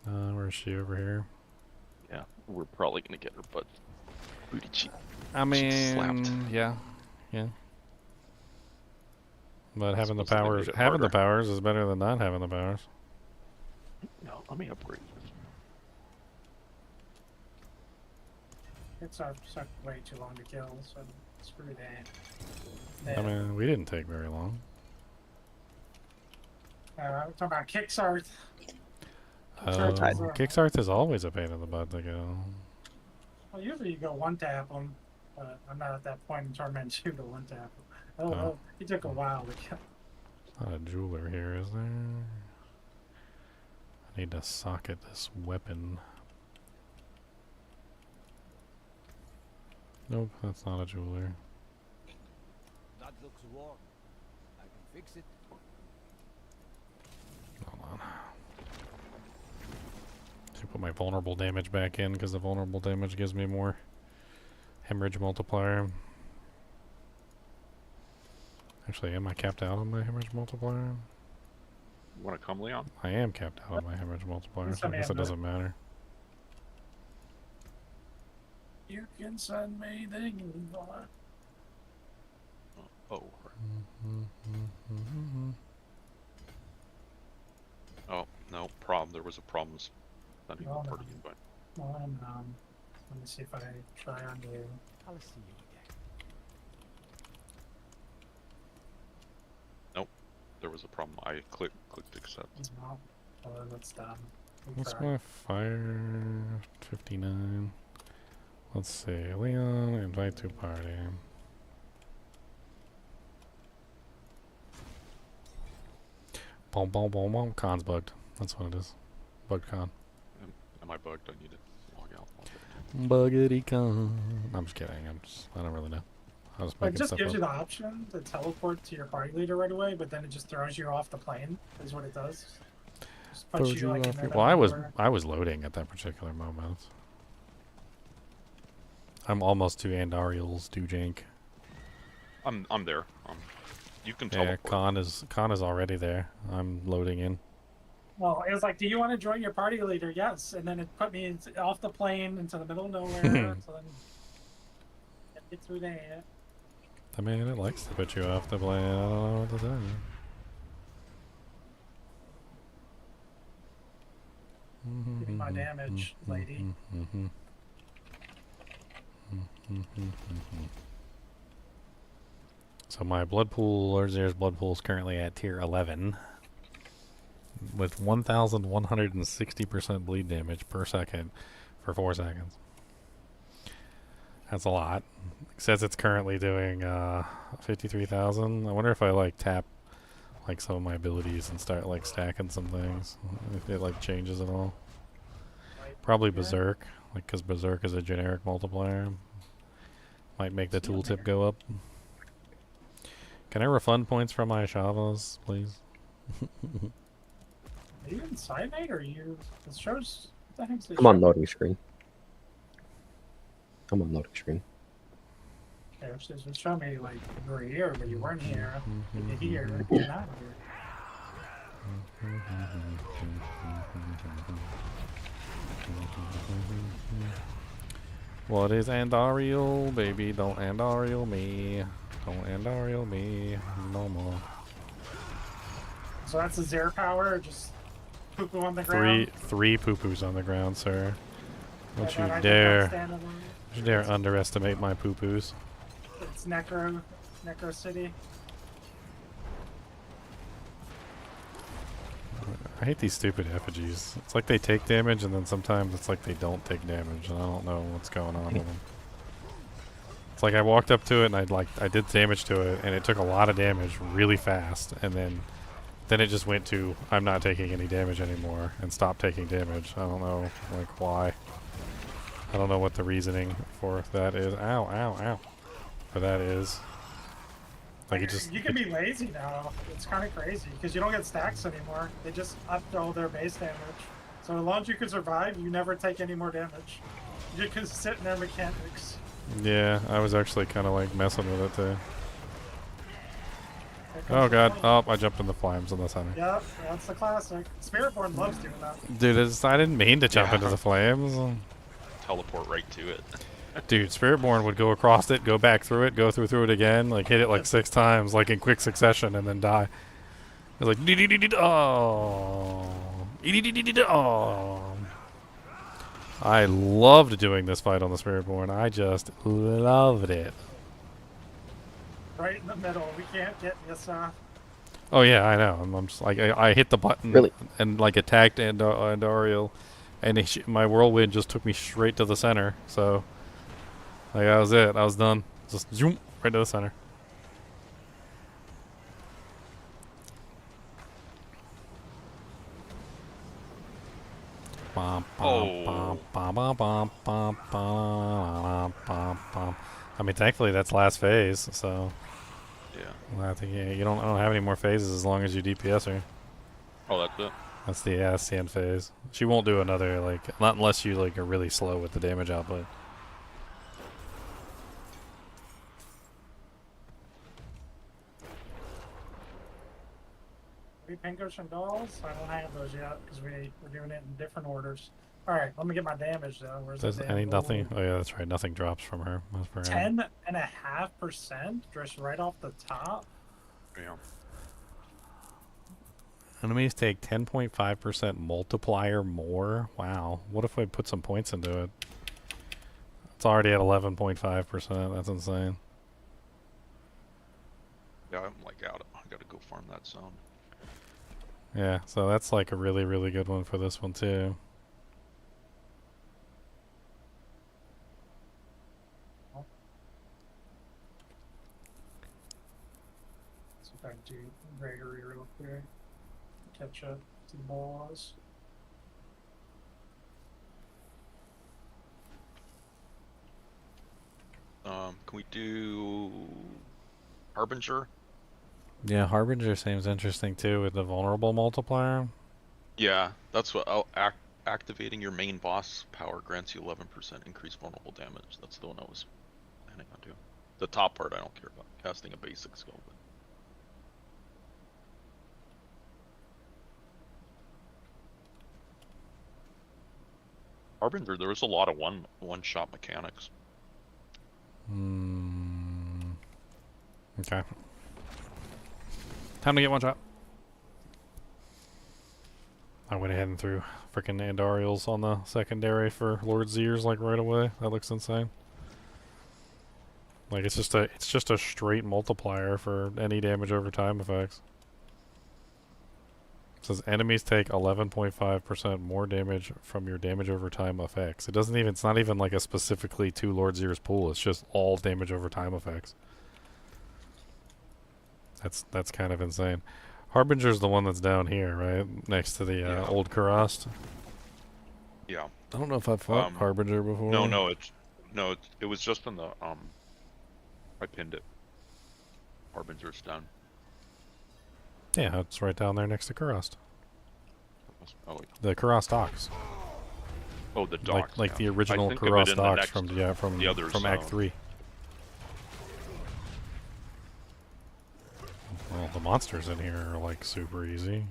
then. Where is she? Over here? Yeah, we're probably gonna get her butt booty cheek. I mean, yeah. But having the powers, is better than not having the powers. No, let me upgrade this. It's way too long to kill, so screw that. I mean, we didn't take very long. We're talking about Kickstarts. Kickstarts is always a pain in the butt to go. Well, usually you go one tap them. But I'm not at that point in Torment 2 to one tap. Oh, Oh. he took a while to kill. Not a jeweler here, is there? I need to socket this weapon. Nope, that's not a jeweler. That looks warm. I can fix it. Hold on. Should put my vulnerable damage back in because the vulnerable damage gives me more hemorrhage multiplier. Actually, am I capped out on my hemorrhage multiplier? You want to come, Leon? I am capped out on my hemorrhage multiplier, Yes, so I I guess am, it doesn't matter. You can send me anything you want. Oh. Oh, no, there was a problem sending Oh, the no. party invite. Well, let me see if I try on you. I'll see you again. Nope, there was a problem. I clicked accept. No. Oh, that's done. We What's tried. my fire? 59. Let's see. Leon, invite to party. Boom, boom, boom, boom. Con's bugged. That's what it is. Bugged con. Am I bugged? I need to log out. Buggity con. I'm just kidding. I don't really know. I was It making just stuff gives up. you the option to teleport to your party leader right away, but then it just throws you off the plane, is what it does. Just puts Throws you, you like, in off the your- middle Well, of nowhere. I was loading at that particular moment. I'm almost to Andariel's Dujank. I'm there. You can Yeah, teleport. Con is already there. I'm loading in. Well, it was like, do you want to join your party leader? Yes. And then it put me off the plane into the middle of nowhere. So then get through there. I mean, it likes to put you off the plane. I don't know what to tell you. Give me my damage, lady. So my blood pool, Erzir's blood pool is currently at tier 11 with 1,160% bleed damage per second for 4 seconds. That's a lot. It says it's currently doing 53,000. I wonder if I like tap like some of my abilities and start like stacking some things, if it like changes at all. Probably Berserk, like because Berserk is a generic multiplier. Might make the tooltip go up. Can I refund points from my Shavas, please? Are you in Cyanide or are you? It shows. What the heck's this? I'm on loading screen. I'm on loading screen. Yeah, it was showing me like you were here, but you weren't here. You're here. You're not here. What is Andariel? Baby, don't Andariel me. Don't Andariel me no more. So that's a Zare power, or just poo-poo on the ground. Three poo-poos on the ground, sir. Don't Yeah, that I you think I'll dare. stand alone. Don't you dare underestimate my poo-poos. It's Necro City. I hate these stupid effigies. It's like they take damage, and then sometimes it's like they don't take damage, and I don't know what's going on with them. It's like I walked up to it, and I did damage to it, and it took a lot of damage really fast, and then it just went to I'm not taking any damage anymore, and stopped taking damage. I don't know like why. I don't know what the reasoning for that is. Ow, ow, ow. For that is. Like it just. You can be lazy now. It's kind of crazy because you don't get stacks anymore. They just upped all their base damage. So as long as you can survive, you never take any more damage. You can sit in their mechanics. Yeah, I was actually kind of like messing with it too. Oh god, oh, I jumped in the flames in the center. Yep, that's the classic. Spiritborn loves doing that. Dude, I didn't mean to jump into the flames. Teleport right to it. Dude, Spiritborn would go across it, go back through it, go through it again, like hit it like 6 times, like in quick succession, and then die. It was like, oh. Oh. I loved doing this fight on the Spiritborn. I just loved it. Right in the middle. We can't get this off. Oh yeah, I know. I'm just like I hit the button and like attacked Andariel, and my whirlwind just took me straight to the center. So Like, that was it. I was done. Just zoom right to the center. Bum, bum, bum, bum, bum, bum, bum, bum, bum, bum. I mean, thankfully that's last phase, so Yeah. I think you don't have any more phases as long as you DPS her. Oh, that's it. That's the end phase. She won't do another, like, not unless you like are really slow with the damage output. Pinkos and dolls? I don't have those yet because we're doing it in different orders. All right, let me get my damage though. Where's Does the any damage? nothing? Oh yeah, that's right. Nothing drops from her. 10.5% just right off the top. Yeah. Enemies take 10.5% multiplier more. Wow. What if I put some points into it? It's already at 11.5%. That's insane. Yeah, I'm like out. I gotta go farm that zone. Yeah, so that's like a really, really good one for this one too. See if I can do Gregory real quick. Catch up to the boss. Can we do Harbinger? Yeah, Harbinger seems interesting too with the vulnerable multiplier. Yeah, that's what activating your main boss power grants you 11% increased vulnerable damage. That's the one I was planning on doing. The top part I don't care about. Casting a basic skill, but Harbinger, there was a lot of one-shot mechanics. Okay. Time to get one shot. I went ahead and threw freaking Andariels on the secondary for Lord's Ears like right away. That looks insane. Like it's just a straight multiplier for any damage over time effects. It says enemies take 11.5% more damage from your damage over time effects. It's not even like a specifically to Lord's Ears pool. It's just all damage over time effects. That's kind of insane. Harbinger's the one that's down here, right? Next to the old Karast. Yeah. I don't know if I've fought Harbinger before. No, it was just in the I pinned it. Harbinger's done. Yeah, it's right down there next to Karast. Oh, yeah. The Karast docks. Oh, the docks. Like the original Karast docks from Act 3. Well, the monsters in here are like super easy.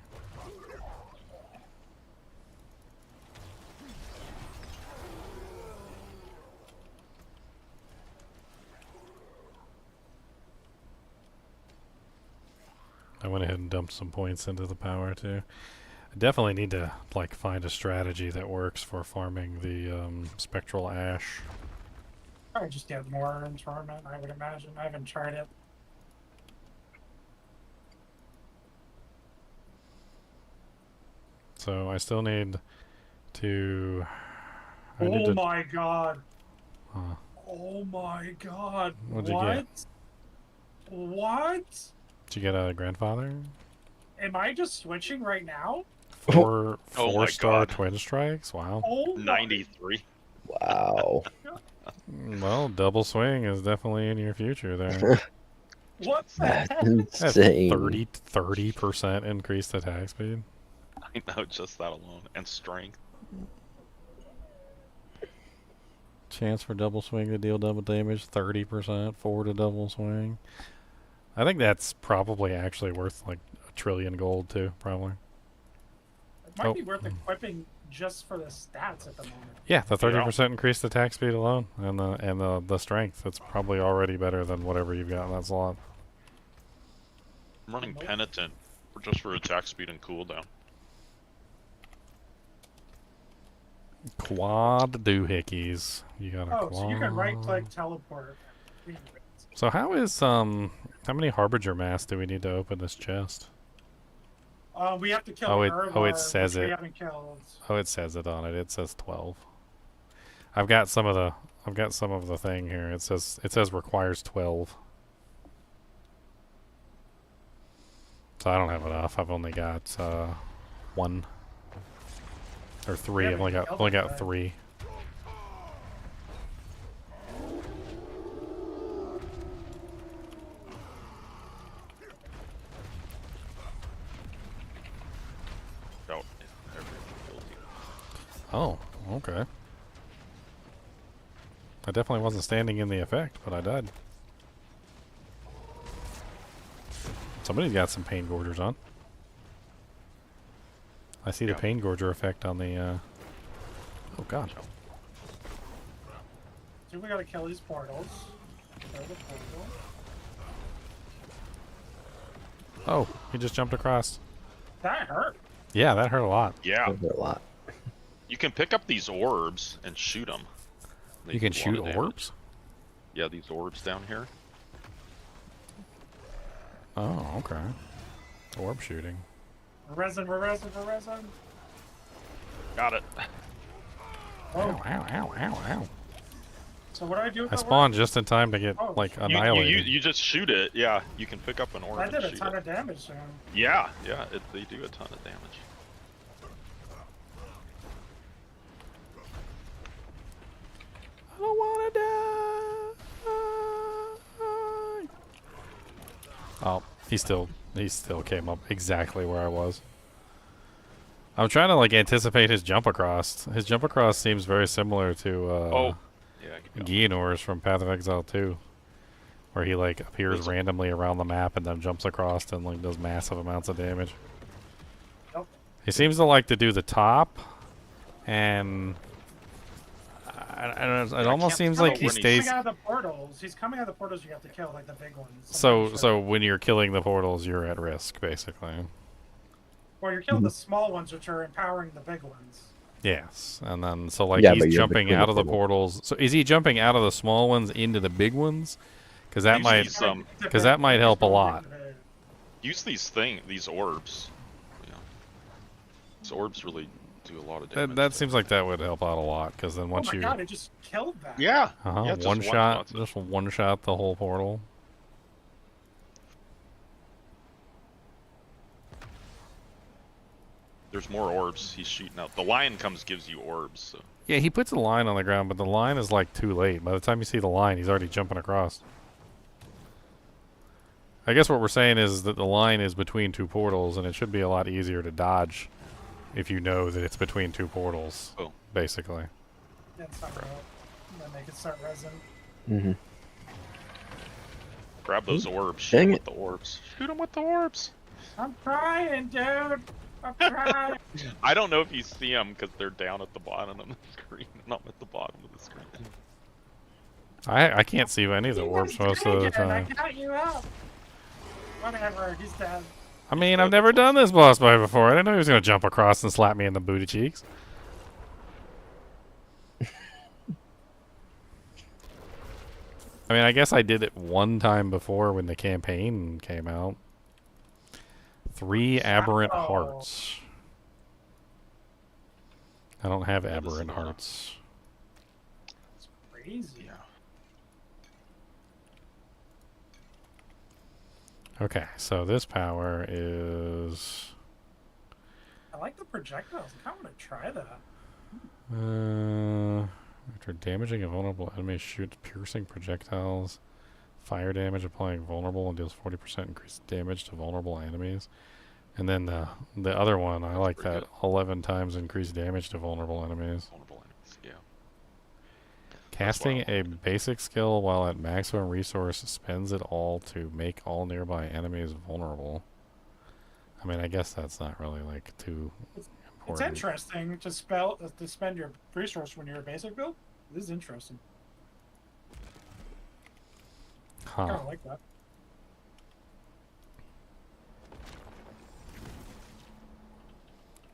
I went ahead and dumped some points into the power too. I definitely need to like find a strategy that works for farming the spectral ash. Probably just get more in tournament, I would imagine. I haven't tried it. So I still need to. Oh my god! Huh. Oh my god! What'd you get? What? Did you get a grandfather? Am I just switching right now? Four-star twin strikes. Wow. Oh 93. Wow. Well, double swing is definitely in your future there. What's that? That's insane. 30% increased attack speed. I know, just that alone. And strength. Chance for double swing to deal double damage, 30%. 4 to double swing. I think that's probably actually worth like 1 trillion gold too, probably. It might be worth equipping just for the stats at the moment. Yeah, the 30% increased attack speed alone, and the strength. It's probably already better than whatever you've got in that slot. I'm running Penitent just for attack speed and cooldown. Quad doohickeys. You got a quad. So you can right-click teleport. So how is how many Harbinger masks do we need to open this chest? We have to kill oh, it says which it. we haven't killed. Oh, it says it on it. It says 12. I've got some of the some of the thing here. It says requires 12. So I don't have enough. I've only got 1 or 3. Yeah, I've but only you got killed it, right? 3. Oh, everyone killed you. Oh, okay. I definitely wasn't standing in the effect, but I died. Somebody's got some pain gorgers on. I see the pain gorger effect on the, oh god. So we gotta kill these portals. Kill the portal. Oh, he just jumped across. That hurt. Yeah, that hurt a lot. Yeah. A lot. You can pick up these orbs and shoot them. You can shoot orbs? Yeah, these orbs down here. Oh, okay. Orb shooting. We're resin. Got it. Oh. Ow, ow, ow, ow, ow. So what do I do with I the spawned just in time to get, Oh, like, you- annihilated. You just shoot it. Yeah, you can pick up an orb I and did a shoot ton it. of damage to him. Yeah, they do a ton of damage. I don't wanna die. Oh, he still came up exactly where I was. I'm trying to like anticipate his jump across. His jump across seems very similar to Guillenor's from Path of Exile 2, where he like appears randomly around the map and then jumps across and like does massive amounts of damage. Nope. He seems to like to do the top, and it almost seems like he stays. He's coming out of the portals. He's coming out of the portals. You have to kill like the big ones. So when you're killing the portals, you're at risk, basically. Or you're killing the small ones, which are empowering the big ones. Yes, and then so like Yeah, but he's you're jumping between out the of the portals. portals. So is he jumping out of the small ones into the big ones? Because that Use might help a lot. Use these orbs. Yeah. These orbs really do a lot of damage. That seems like that would help out a lot. Because then once oh my you god, it just killed that. Yeah. just one shot the whole portal. There's more orbs he's shooting out. The lion gives you orbs. So. Yeah, he puts a line on the ground, but the line is like too late. By the time you see the line, he's already jumping across. I guess what we're saying is that the line is between 2 portals, and it should be a lot easier to dodge if you know that it's between 2 portals, basically. Yeah, it's not real. Then they can start resin. Mm-hmm. Grab those orbs. Shoot Dang him it. with the orbs. Shoot him with the orbs. I'm trying, dude. I'm trying. I don't know if you see them because they're down at the bottom of the screen, and I'm at the bottom of the screen. I can't see any of the orbs most of the I time. got you up. Whatever, he's dead. I mean, I've never done this boss fight before. I didn't know he was going to jump across and slap me in the booty cheeks. I mean, I guess I did it one time before when the campaign came out. 3 aberrant hearts. I don't have aberrant hearts. It's crazy. Yeah. Okay, so this power is... I like the projectiles. I kind of want to try that. After damaging a vulnerable enemy, shoot piercing projectiles. Fire damage applying vulnerable and deals 40% increased damage to vulnerable enemies. And then the other one, I like that. 11 times increased damage to vulnerable enemies. Vulnerable enemies, yeah. Casting a basic skill while at maximum resource spends it all to make all nearby enemies vulnerable. I mean, I guess that's not really like too It's important. interesting to spend your resource when you're a basic build. This is interesting. I kind Huh. of like that.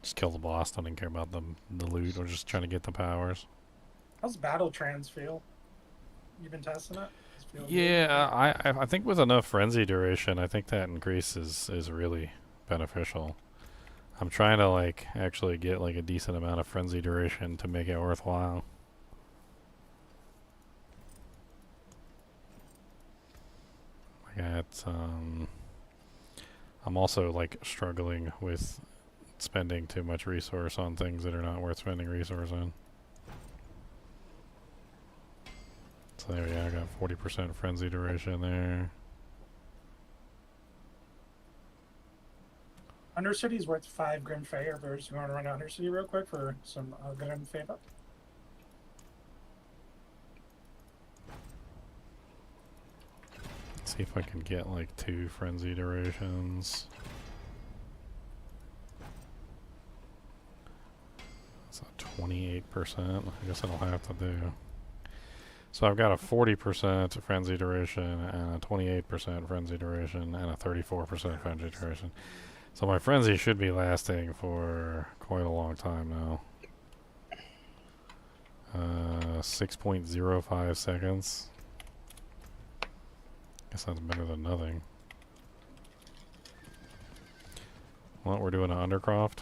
Just kill the boss. Don't even care about the loot. We're just trying to get the powers. How's battle trans feel? You been testing it? Does it feel good? Yeah, I think with enough frenzy duration, I think that increase is really beneficial. I'm trying to like actually get like a decent amount of frenzy duration to make it worthwhile. I'm also like struggling with spending too much resource on things that are not worth spending resource on. So there we go, I got 40% frenzy duration there. Undercity is worth 5 Grim Fey. Or you want to run Undercity real quick for some Grim Fey up? Let's see if I can get like 2 frenzy durations. It's a 28%. I guess I'll have to do. So I've got a 40% frenzy duration and a 28% frenzy duration and a 34% frenzy duration. So my frenzy should be lasting for quite a long time now. 6.05 seconds. Guess that's better than nothing. Well, we're doing an undercroft.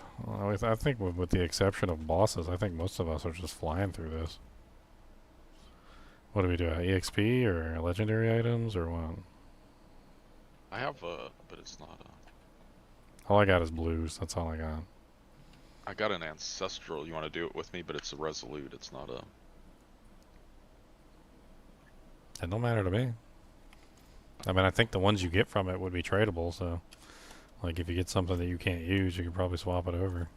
I think with the exception of bosses, I think most of us are just flying through this. What do we do? EXP or legendary items or what? I have but it's not a. All I got is blues. That's all I got. I got an ancestral. You want to do it with me? But it's a resolute. It's not a. It don't matter to me. I mean, I think the ones you get from it would be tradable. So, like, if you get something that you can't use, you could probably swap it over.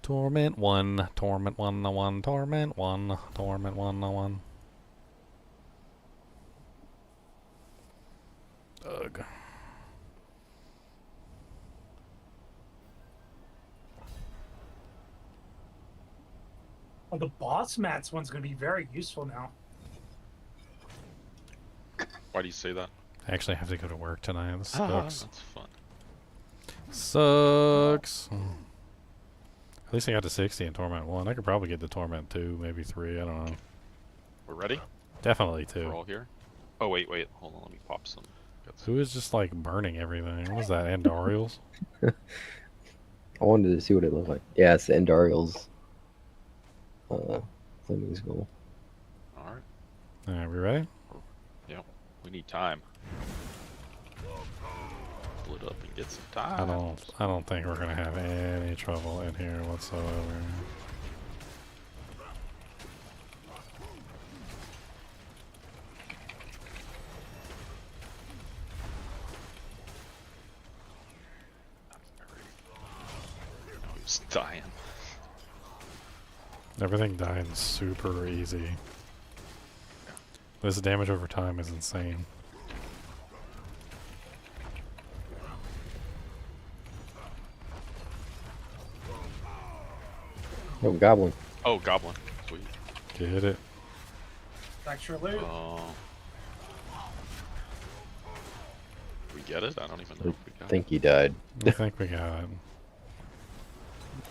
Torment 1, Torment 1, the 1, Torment 1, Torment 1, the 1. Ugh. Oh, the boss mats one's going to be very useful now. Why do you say that? I actually have to go to work tonight. This Ah, sucks. that's fun. Sucks. At least I got to 60 in Torment 1. I could probably get to Torment 2, maybe 3. I don't know. We're ready? Definitely 2. We're all here? Oh, wait. Hold on. Let me pop some. Who is just like burning everything? What is that? Andariels? I wanted to see what it looked like. Yeah, it's the Endariel's flaming skull. Alright. Alright, we ready? Yeah. We need time. Split up and get some time. I don't think we're gonna have any trouble in here whatsoever. Just dying. Everything dying super easy. This damage over time is insane. Oh, goblin. Oh, goblin. Sweet. Get it. Extra loot. We get it? I don't even know if we got I think he died. I think we got it.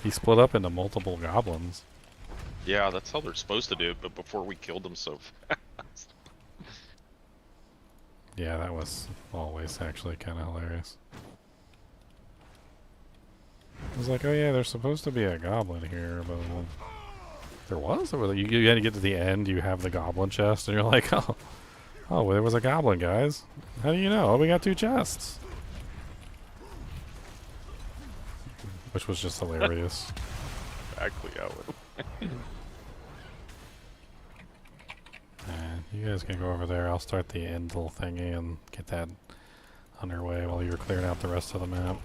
He split up into multiple goblins. Yeah, that's how they're supposed to do it, but before we killed them so fast. Yeah, that was always actually kind of hilarious. I was like, oh yeah, there's supposed to be a goblin here, but there was? Or you had to get to the end, you have the goblin chest, and you're like, oh, well, there was a goblin, guys. How do you know? Oh, we got 2 chests. Which was just hilarious. Exactly how it. You guys can go over there. I'll start the end little thingy and get that underway while you're clearing out the rest of the map.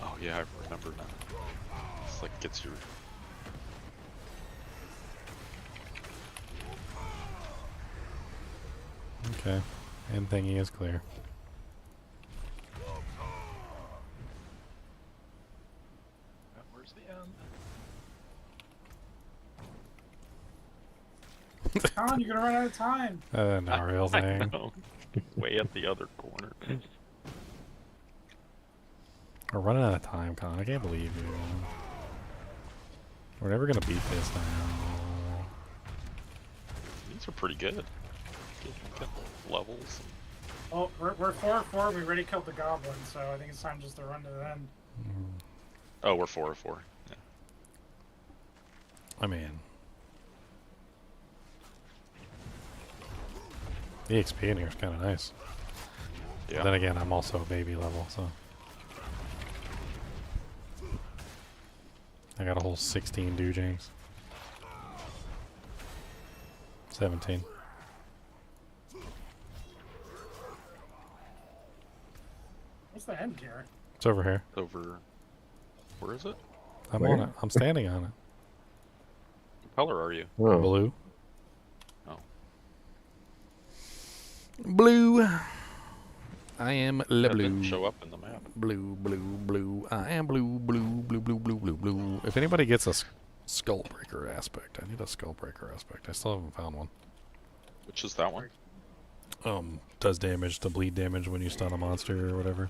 Oh yeah, I remember now. It's like gets your. Okay, end thingy is clear. Where's the end? Come on, you're gonna run out of time. Not real thing. I know. Way at the other corner. We're running out of time, Con. I can't believe you. We're never gonna beat this now. are pretty good. Good levels. Oh, we're 4-4. We already killed the goblin, so I think it's time just to run to the end. Oh, we're 4-4. Yeah. I mean, the XP in here is kind of nice. Yeah. But then again, I'm also a baby level, so I got a whole 16 doojangs. 17. What's the end here? It's over here. Over. Where is it? I'm Where? on it. I'm standing on it. What color are you? Oh. Blue. Oh. Blue. I am That blue. didn't show up in the map. Blue, blue, blue. I am blue, blue, blue, blue, blue, blue, blue. If anybody gets a skull breaker aspect, I need a skull breaker aspect. I still haven't found one. Which is that one? Does damage to bleed damage when you stun a monster or whatever.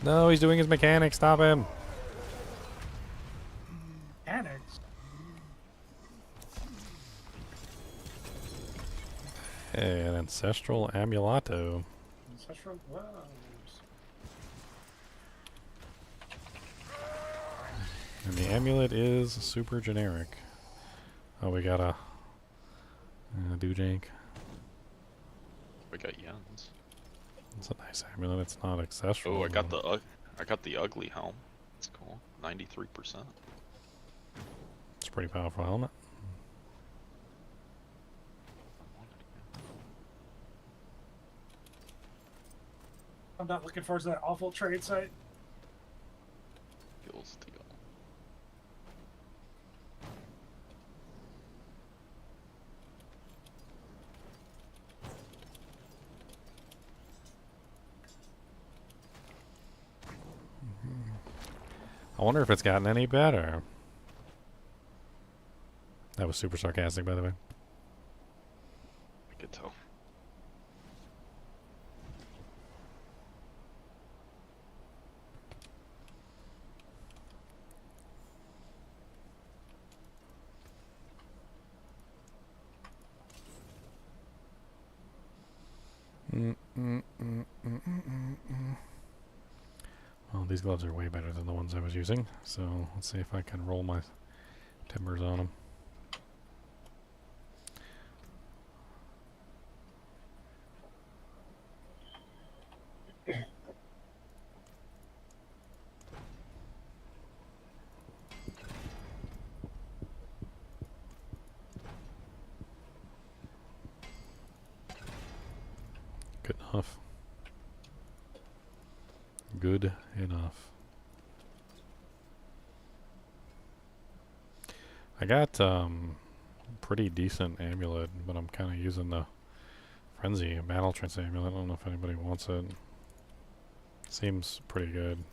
No, he's doing his mechanics. Stop him. Mechanics. An ancestral amulato. Ancestral gloves. And the amulet is super generic. Oh, we got a doojank. We got Yens. It's a nice amulet. It's not ancestral. Oh, I got the ugly helm. That's cool. 93%. It's a pretty powerful helmet. I'm not looking forward to that awful trade site. Kills deal. I wonder if it's gotten any better. That was super sarcastic, by the way. I could tell. Well, these gloves are way better than the ones I was using, so let's see if I can roll my timbers on them. Good enough. Good enough. I got pretty decent amulet, but I'm kind of using the Frenzy Battle Trance amulet. I don't know if anybody wants it. Seems pretty good.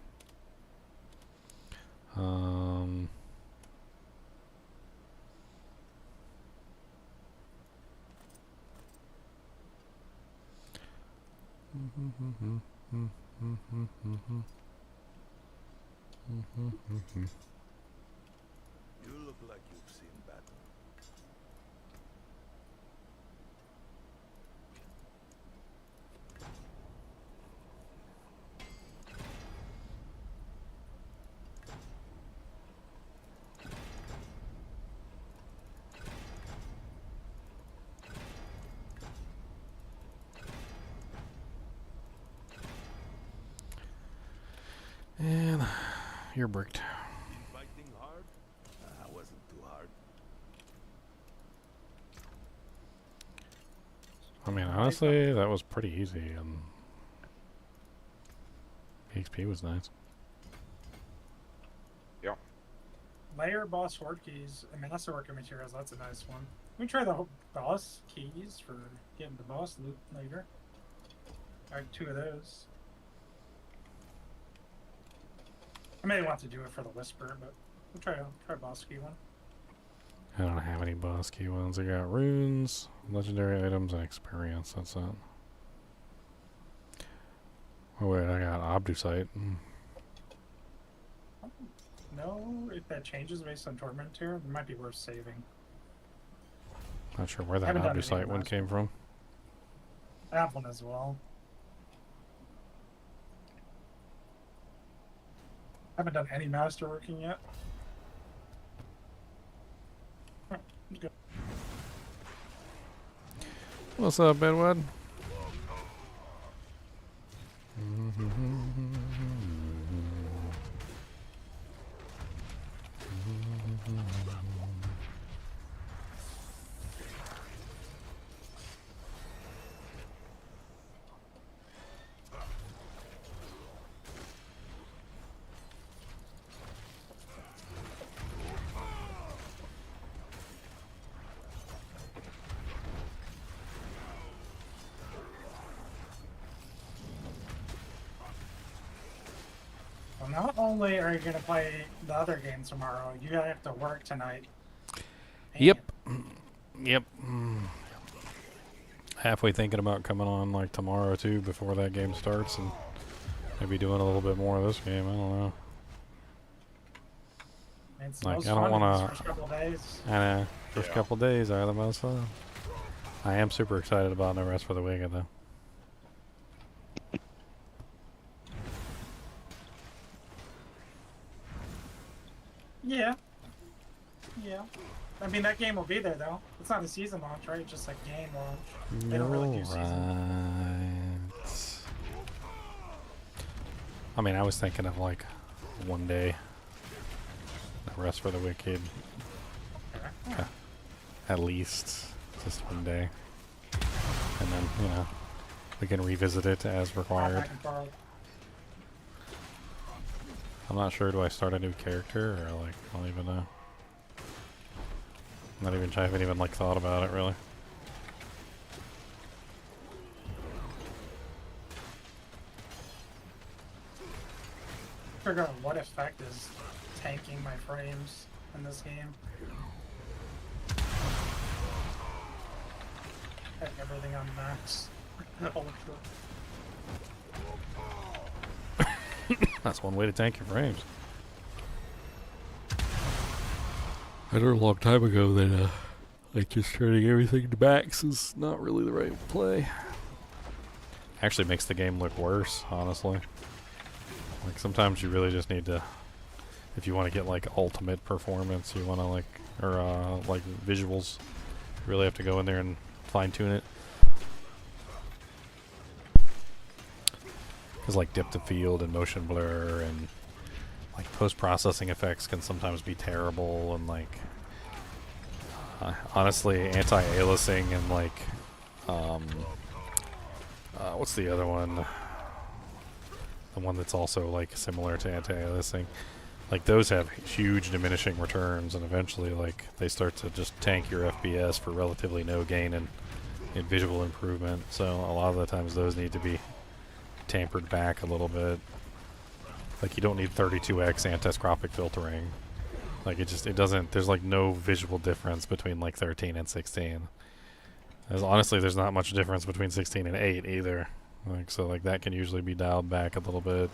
You look like you've seen battle. And you're bricked. Fighting hard? Wasn't too hard. I mean, honestly, that was pretty easy, and XP was nice. Yeah. Layer boss horde keys. I mean, that's the working materials. That's a nice one. We try the boss keys for getting the boss loot later. I have 2 of those. I may want to do it for the whisper, but we'll try boss key one. I don't have any boss key ones. I got runes, legendary items, and experience. That's it. Oh wait, I got Obdusite. know if that changes based on tournament tier. It might be worth saving. Not sure where that Haven't done hobby any site one last came from. I have one as well. Haven't done any masterworking yet. Alright, let's go. What's up, Bedwood? Well, not only are you going to play the other game tomorrow, you have to work tonight. Yep. Yep. Halfway thinking about coming on like tomorrow too before that game starts and maybe doing a little bit more of this game. I don't know. It's Like, most I don't fun in want these to. first couple days. I know. First couple days are the most fun. I am super excited about No Rest for the Wicked though. Yeah. Yeah. I mean, that game will be there, though. It's not a season launch, right? It's just a game launch. They don't really do season. Right. I mean, I was thinking of like one day. No Rest for the Wicked. Okay. At least. Just one day. And then, you know, we can revisit it as required. Back and forth. I'm not sure, do I start a new character or like, I don't even know. I haven't even like thought about it really. Figure out what effect is tanking my frames in this game. Have everything on max. Holy shit. That's one way to tank your frames. I learned a long time ago that like just turning everything to max is not really the right play. Actually makes the game look worse, honestly. Like sometimes you really just need to, if you want to get like ultimate performance, you want to like, or like visuals, you really have to go in there and fine tune it. Because like depth of field and motion blur and like post-processing effects can sometimes be terrible, and like honestly anti-aliasing and like what's the other one? The one that's also like similar to anti-aliasing. Like those have huge diminishing returns, and eventually like they start to just tank your FPS for relatively no gain in visual improvement. So a lot of the times those need to be tampered back a little bit. Like you don't need 32x antiscopic filtering. Like it doesn't, there's like no visual difference between like 13 and 16. Honestly, there's not much difference between 16 and 8 either. Like so like that can usually be dialed back a little bit.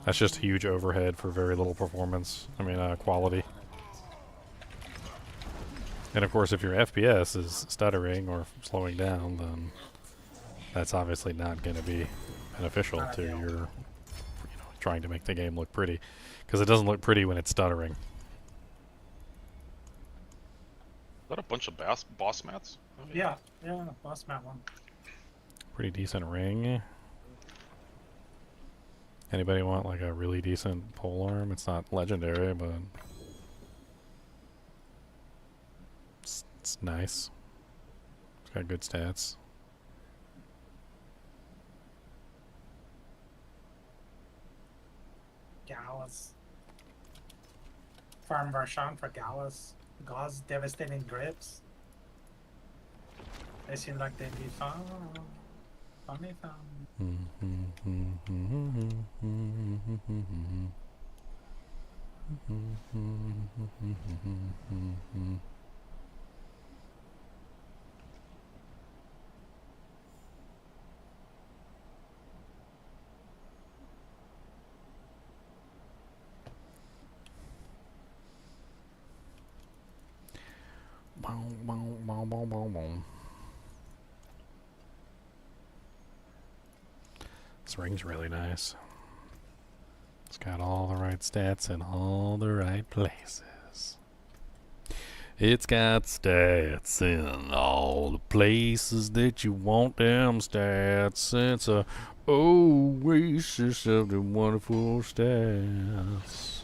That's just huge overhead for very little performance. I mean quality. And of course if your FPS is stuttering or slowing down, then that's obviously not going to be beneficial to your trying to make the game look pretty, because it doesn't look pretty when it's stuttering. Is that a bunch of boss mats? Oh, Yeah, boss mat one. Pretty decent ring. Anybody want like a really decent pole arm? It's not legendary, but it's nice. It's got good stats. Gallus. Farm Varshan for Gallus. Gauze devastating grips. They seem like they'd be fun. Funny fun. Boom, boom, boom, boom, boom, boom. This ring's really nice. It's got all the right stats in all the right places. It's got stats in all the places that you want them stats. It's a oasis of the wonderful stats.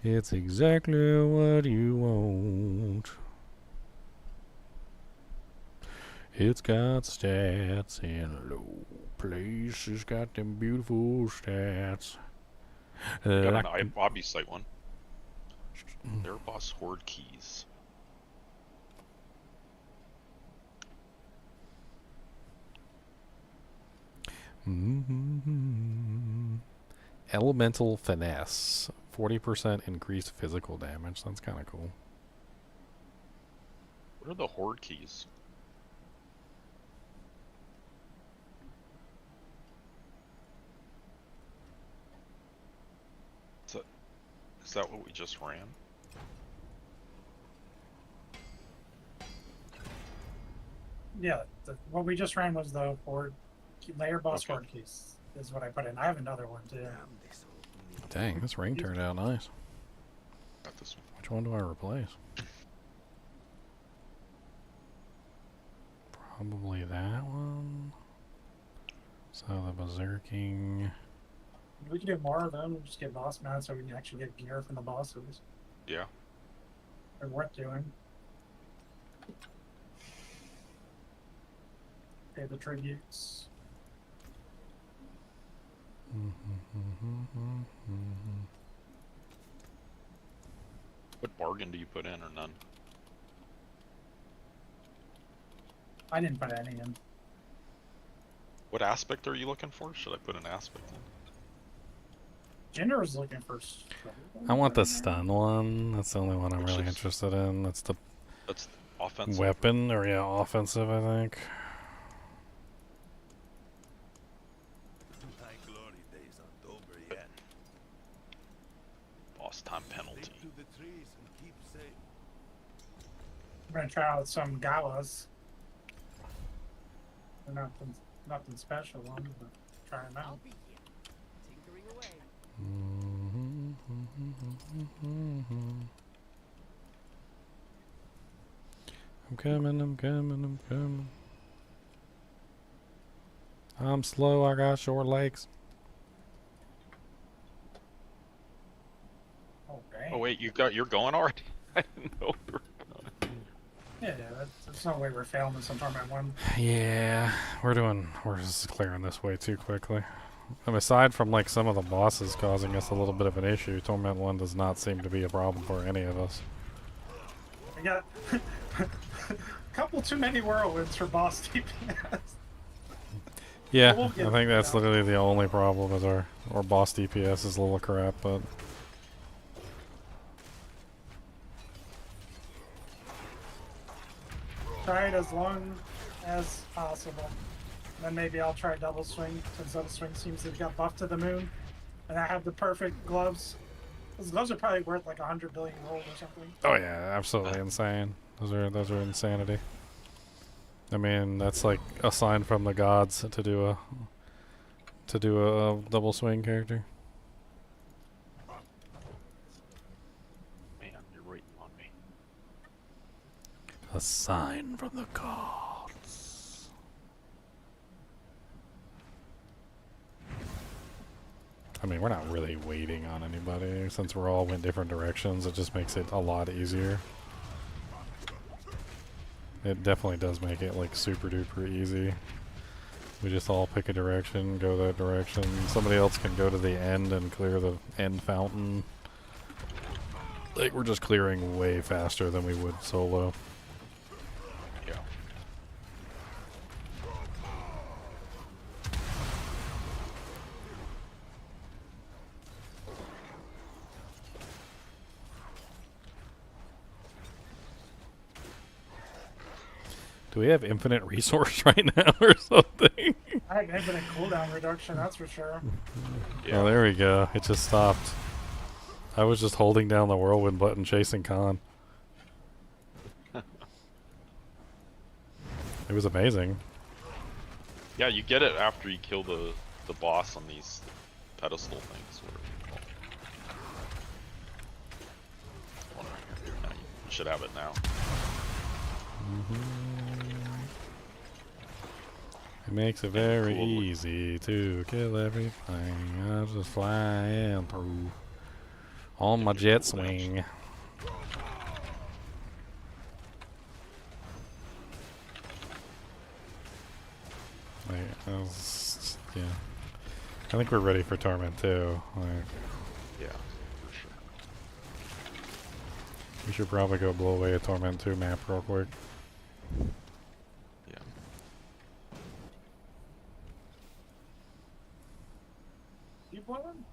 It's exactly what you want. It's got stats in low places, got them beautiful stats. Got an Bobby site one. Their boss horde keys. Elemental finesse. 40% increased physical damage. That's kind of cool. What are the horde keys? Is that what we just ran? Yeah, what we just ran was the horde layer boss Okay. horde keys. Is what I put in. I have another one too. Dang, this ring turned out nice. Got this one. Which one do I replace? Probably that one. So the berserking. We can do more of them. Just get boss mounts so we can actually get gear from the bosses. Yeah. They're worth doing. Pay the tributes. What bargain do you put in or none? I didn't put any in. What aspect are you looking for? Should I put an aspect in? Jinder was looking for. I want the stun one. That's the only one I'm Which really is- interested in. That's the That's offensive. weapon, or yeah, offensive, I think. My glory days aren't over yet. Boss time penalty. Stick to the trees and keep safe. I'm gonna try out some galas. They're nothing special on them, but try them out. Be here, tinkering away. I'm coming, I'm coming, I'm coming. I'm slow, I got short legs. Oh dang. Oh wait, you're going already? I didn't know we were going. Yeah, there's no way we're failing this in Torment 1. Yeah, we're just clearing this way too quickly. And aside from like some of the bosses causing us a little bit of an issue, Torment 1 does not seem to be a problem for any of us. We got a couple too many whirlwinds for boss DPS. Yeah, We'll I get think that's it. literally the only problem is our boss DPS is a little crap, but Try it as long as possible. Then maybe I'll try double swing, since double swing seems to have got buffed to the moon. And I have the perfect gloves. Those gloves are probably worth like 100 billion gold or something. oh yeah, absolutely insane. Those are insanity. I mean, that's like a sign from the gods to do a double swing character. Man, you're waiting on me. A sign from the gods. I mean, we're not really waiting on anybody. Since we're all in different directions, it just makes it a lot easier. It definitely does make it like super duper easy. We just all pick a direction, go that direction. Somebody else can go to the end and clear the end fountain. Like, we're just clearing way faster than we would solo. Yeah. Do we have infinite resource right now or something? I have infinite cooldown reduction, that's for sure. Oh, there we go. It just stopped. I was just holding down the whirlwind button chasing Khan. It was amazing. Yeah, you get it after you kill the boss on these pedestal things. Whatever you call it. One right here. Yeah, you should have it now. It makes it very Cool. easy to kill everything. I just flying through on my jet swing. Yeah. I think we're ready for Torment too. Yeah, for sure. We should probably go blow away a Torment 2 map real quick. Yeah. Keep blowing?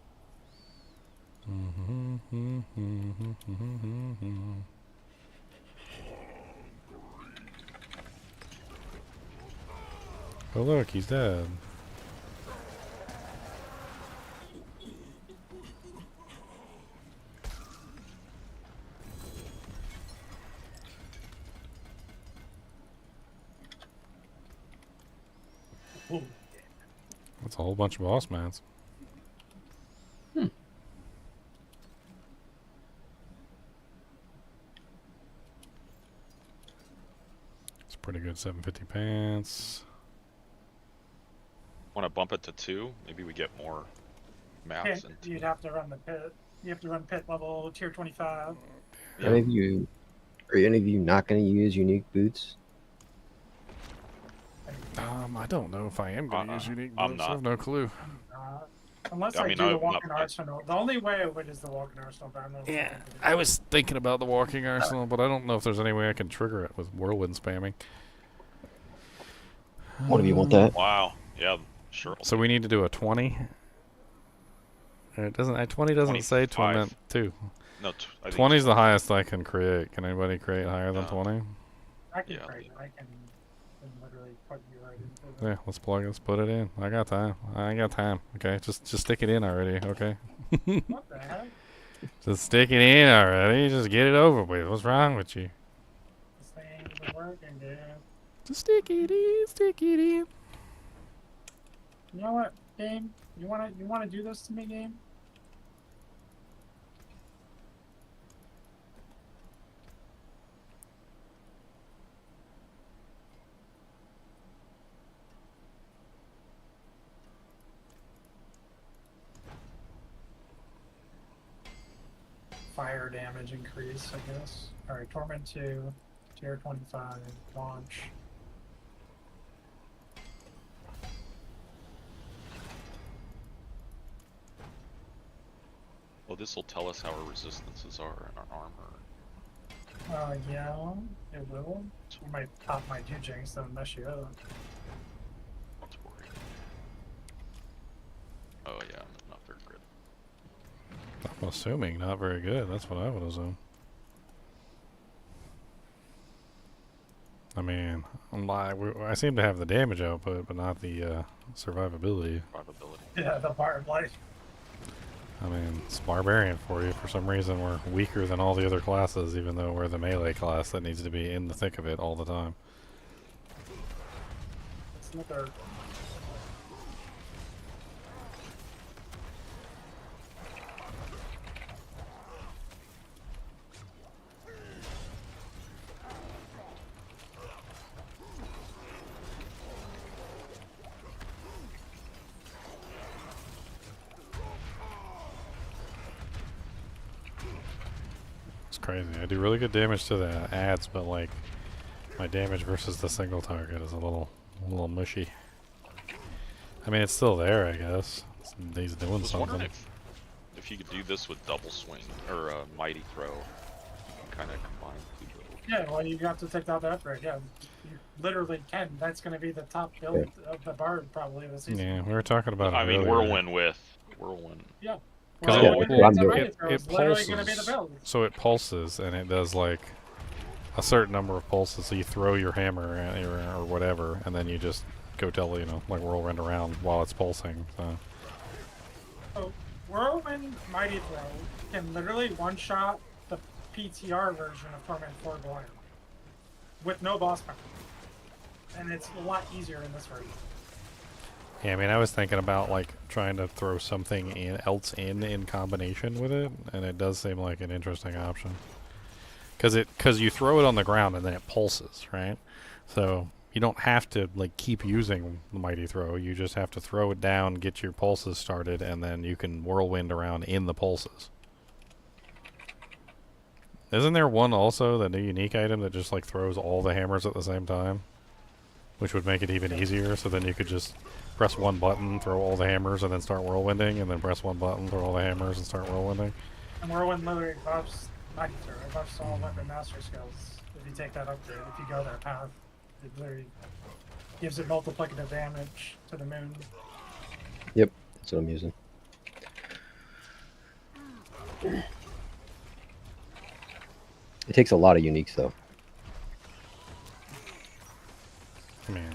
Oh look, he's dead. That's a whole bunch of boss mats. It's pretty good 750 pants. Want to bump it to 2? Maybe we get more maps. Yeah, And you'd have to run the pit. You have to run pit level tier 25. Yeah. Are any of you not going to use unique boots? I don't know if I am going to use unique I'm boots. I not. have no clue. Unless I I, mean, do the I'm walking not- arsenal. The only way I would is the walking arsenal, but I'm not. Yeah, I was thinking about the walking arsenal, but I don't know if there's any way I can trigger it with whirlwind spamming. One of you want that? Wow. Yeah, sure. So we need to do a 20. It doesn't. 20 doesn't say 25. Torment 2. No, I think 20 is the highest I can create. Can anybody create higher than No. 20? I can Yeah. create. I can literally put you right into Yeah, let's plug it. Let's put it in. I got time. I got time. Okay, just stick it in already. Okay. What the heck? Just stick it in already. Just get it over with. What's wrong with you? This thing isn't working, dude. Just stick it in. Stick it in. You know what, game? You wanna do this to me, game? Fire damage increase, I guess. Alright, Torment 2, tier 25, launch. Well, this will tell us how our resistances are and our armor. Yeah, it will. You might pop my Jinx, that'll mess you up. Not to worry. Oh yeah, not very good. I'm assuming not very good. That's what I would assume. I mean, I seem to have the damage output, but not the survivability. Survivability. Yeah, the Barb life. I mean, it's barbarian for you. For some reason, we're weaker than all the other classes, even though we're the melee class that needs to be in the thick of it all the time. It's another. It's crazy. I do really good damage to the ads, but like my damage versus the single target is a little mushy. I mean, it's still there, I guess. He's doing I was something. wondering if you could do this with double swing or mighty throw. Kind of combine the two builds. Yeah, well, you have to take out the upgrade. Yeah, you literally can. That's going to be the top build of the Barb probably this season. Yeah, we were talking about it I mean, earlier. whirlwind with whirlwind. Yeah. Because Well, it- it's a it- mighty throw. It's literally pulses. going to be the build. So it pulses, and it does like a certain number of pulses. So you throw your hammer or whatever, and then you just go like whirlwind around while it's pulsing. So So, Whirlwind Mighty Throw can literally one-shot the PTR version of Torment 4 Blind with no boss power. and it's a lot easier in this version. Yeah, I mean, I was thinking about like trying to throw something else in combination with it, and it does seem like an interesting option. Because you throw it on the ground and then it pulses, right? So you don't have to like keep using the mighty throw. You just have to throw it down, get your pulses started, and then you can whirlwind around in the pulses. Isn't there one also, the new unique item that just like throws all the hammers at the same time? Which would make it even easier, so then you could just press one button, throw all the hammers, and then start whirlwinding, and then press one button, throw all the hammers, and start whirlwinding. And Whirlwind literally buffs mighty throw. It buffs all weapon master skills. If you take that upgrade, if you go that path, it literally gives it multiplicative damage to the moon. Yep, that's what I'm using. It takes a lot of uniques though. I mean,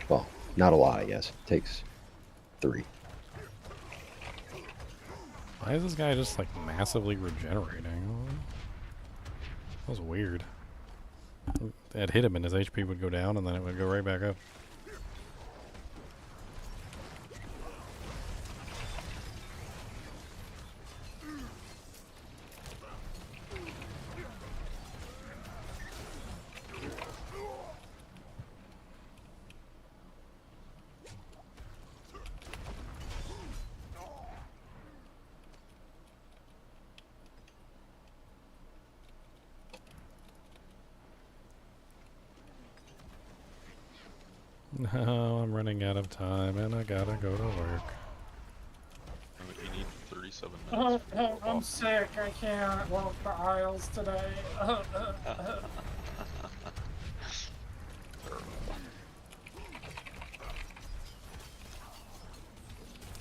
well, not a lot, I guess. It takes 3. why is this guy just like massively regenerating? That was weird. That hit him and his HP would go down and then it would go right back up. No, I'm running out of time and I gotta go to work. You need 37 minutes. I'm sick. I can't walk the aisles today.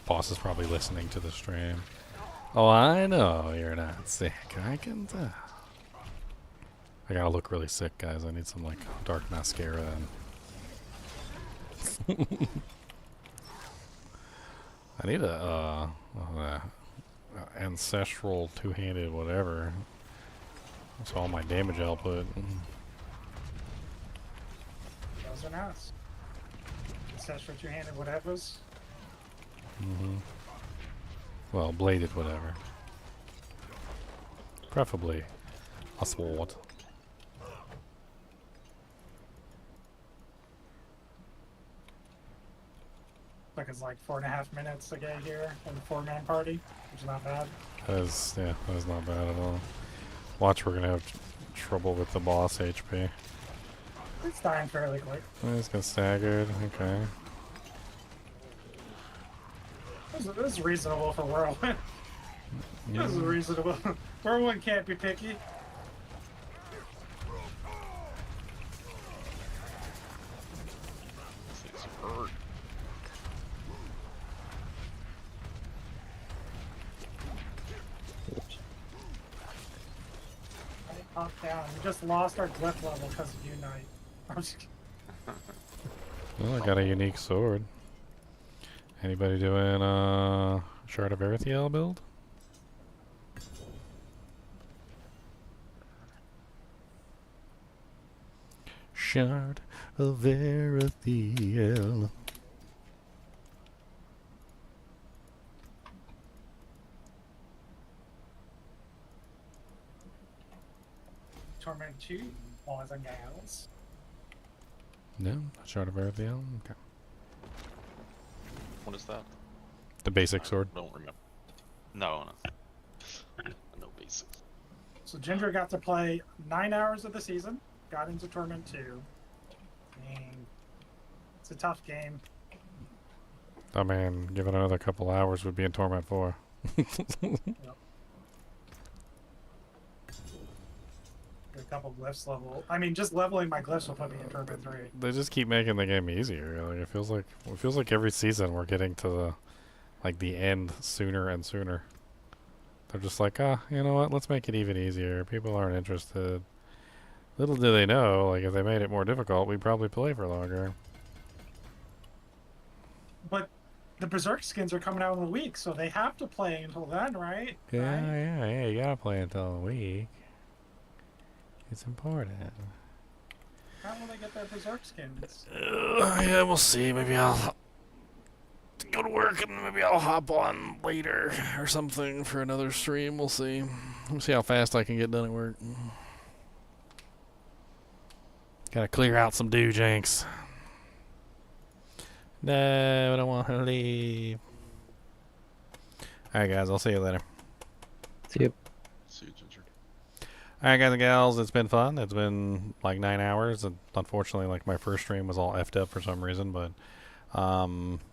Boss is probably listening to the stream. Oh, I know you're not sick. I can tell. I gotta look really sick, guys. I need some like dark mascara and I need a ancestral two-handed whatever. That's all my damage output. Those are nice. Ancestral two-handed whatevers. Well, bladed whatever. Preferably a sword. Like it's like 4.5 minutes to get here in the 4-man party, which is not bad. That is not bad at all. Watch, we're gonna have trouble with the boss HP. It's dying fairly quick. Oh, he's got staggered. Okay. This is reasonable for Whirlwind. This is reasonable. Whirlwind can't be picky. It's hurt. Knocked down. We just lost our glyph level because of Unite. I'm just kidding. Well, I got a unique sword. Anybody doing Shard of Erethiel build? Shard of Erethiel. Torment 2, boys and gals. No, not Shard of Erethiel. Okay. What is that? The basic sword. I don't remember. No. No basics. So Ginger got to play 9 hours of the season, got into Torment 2. And it's a tough game. I mean, give it another couple hours, would be in Torment 4. Yep. A couple glyphs level. I mean, just leveling my glyphs will put me in Torment 3. They just keep making the game easier. Like it feels like every season we're getting to the end sooner and sooner. They're just like, you know what? Let's make it even easier. People aren't interested. Little do they know, like if they made it more difficult, we'd probably play for longer. But the Berserk skins are coming out in a week, so they have to play until then, right? Yeah, you gotta play until a week. It's important. How will they get their berserk skins? Yeah, we'll see. Maybe I'll go to work and maybe I'll hop on later or something for another stream. We'll see. We'll see how fast I can get done at work. Gotta clear out some janks. No, I don't want to leave. Alright, guys, I'll see you later. See you. See you, Ginger. Alright, guys and gals, it's been fun. It's been like 9 hours. And unfortunately, like my first stream was all effed up for some reason, but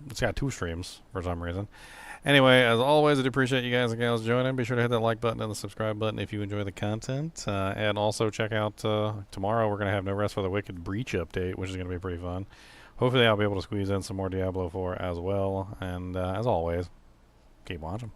it's got 2 streams for some reason. Anyway, as always, I do appreciate you guys and gals joining. Be sure to hit that like button and the subscribe button if you enjoy the content. And also check out tomorrow. We're going to have No Rest for the Wicked Breach update, which is going to be pretty fun. Hopefully, I'll be able to squeeze in some more Diablo 4 as well. And as always, keep watching.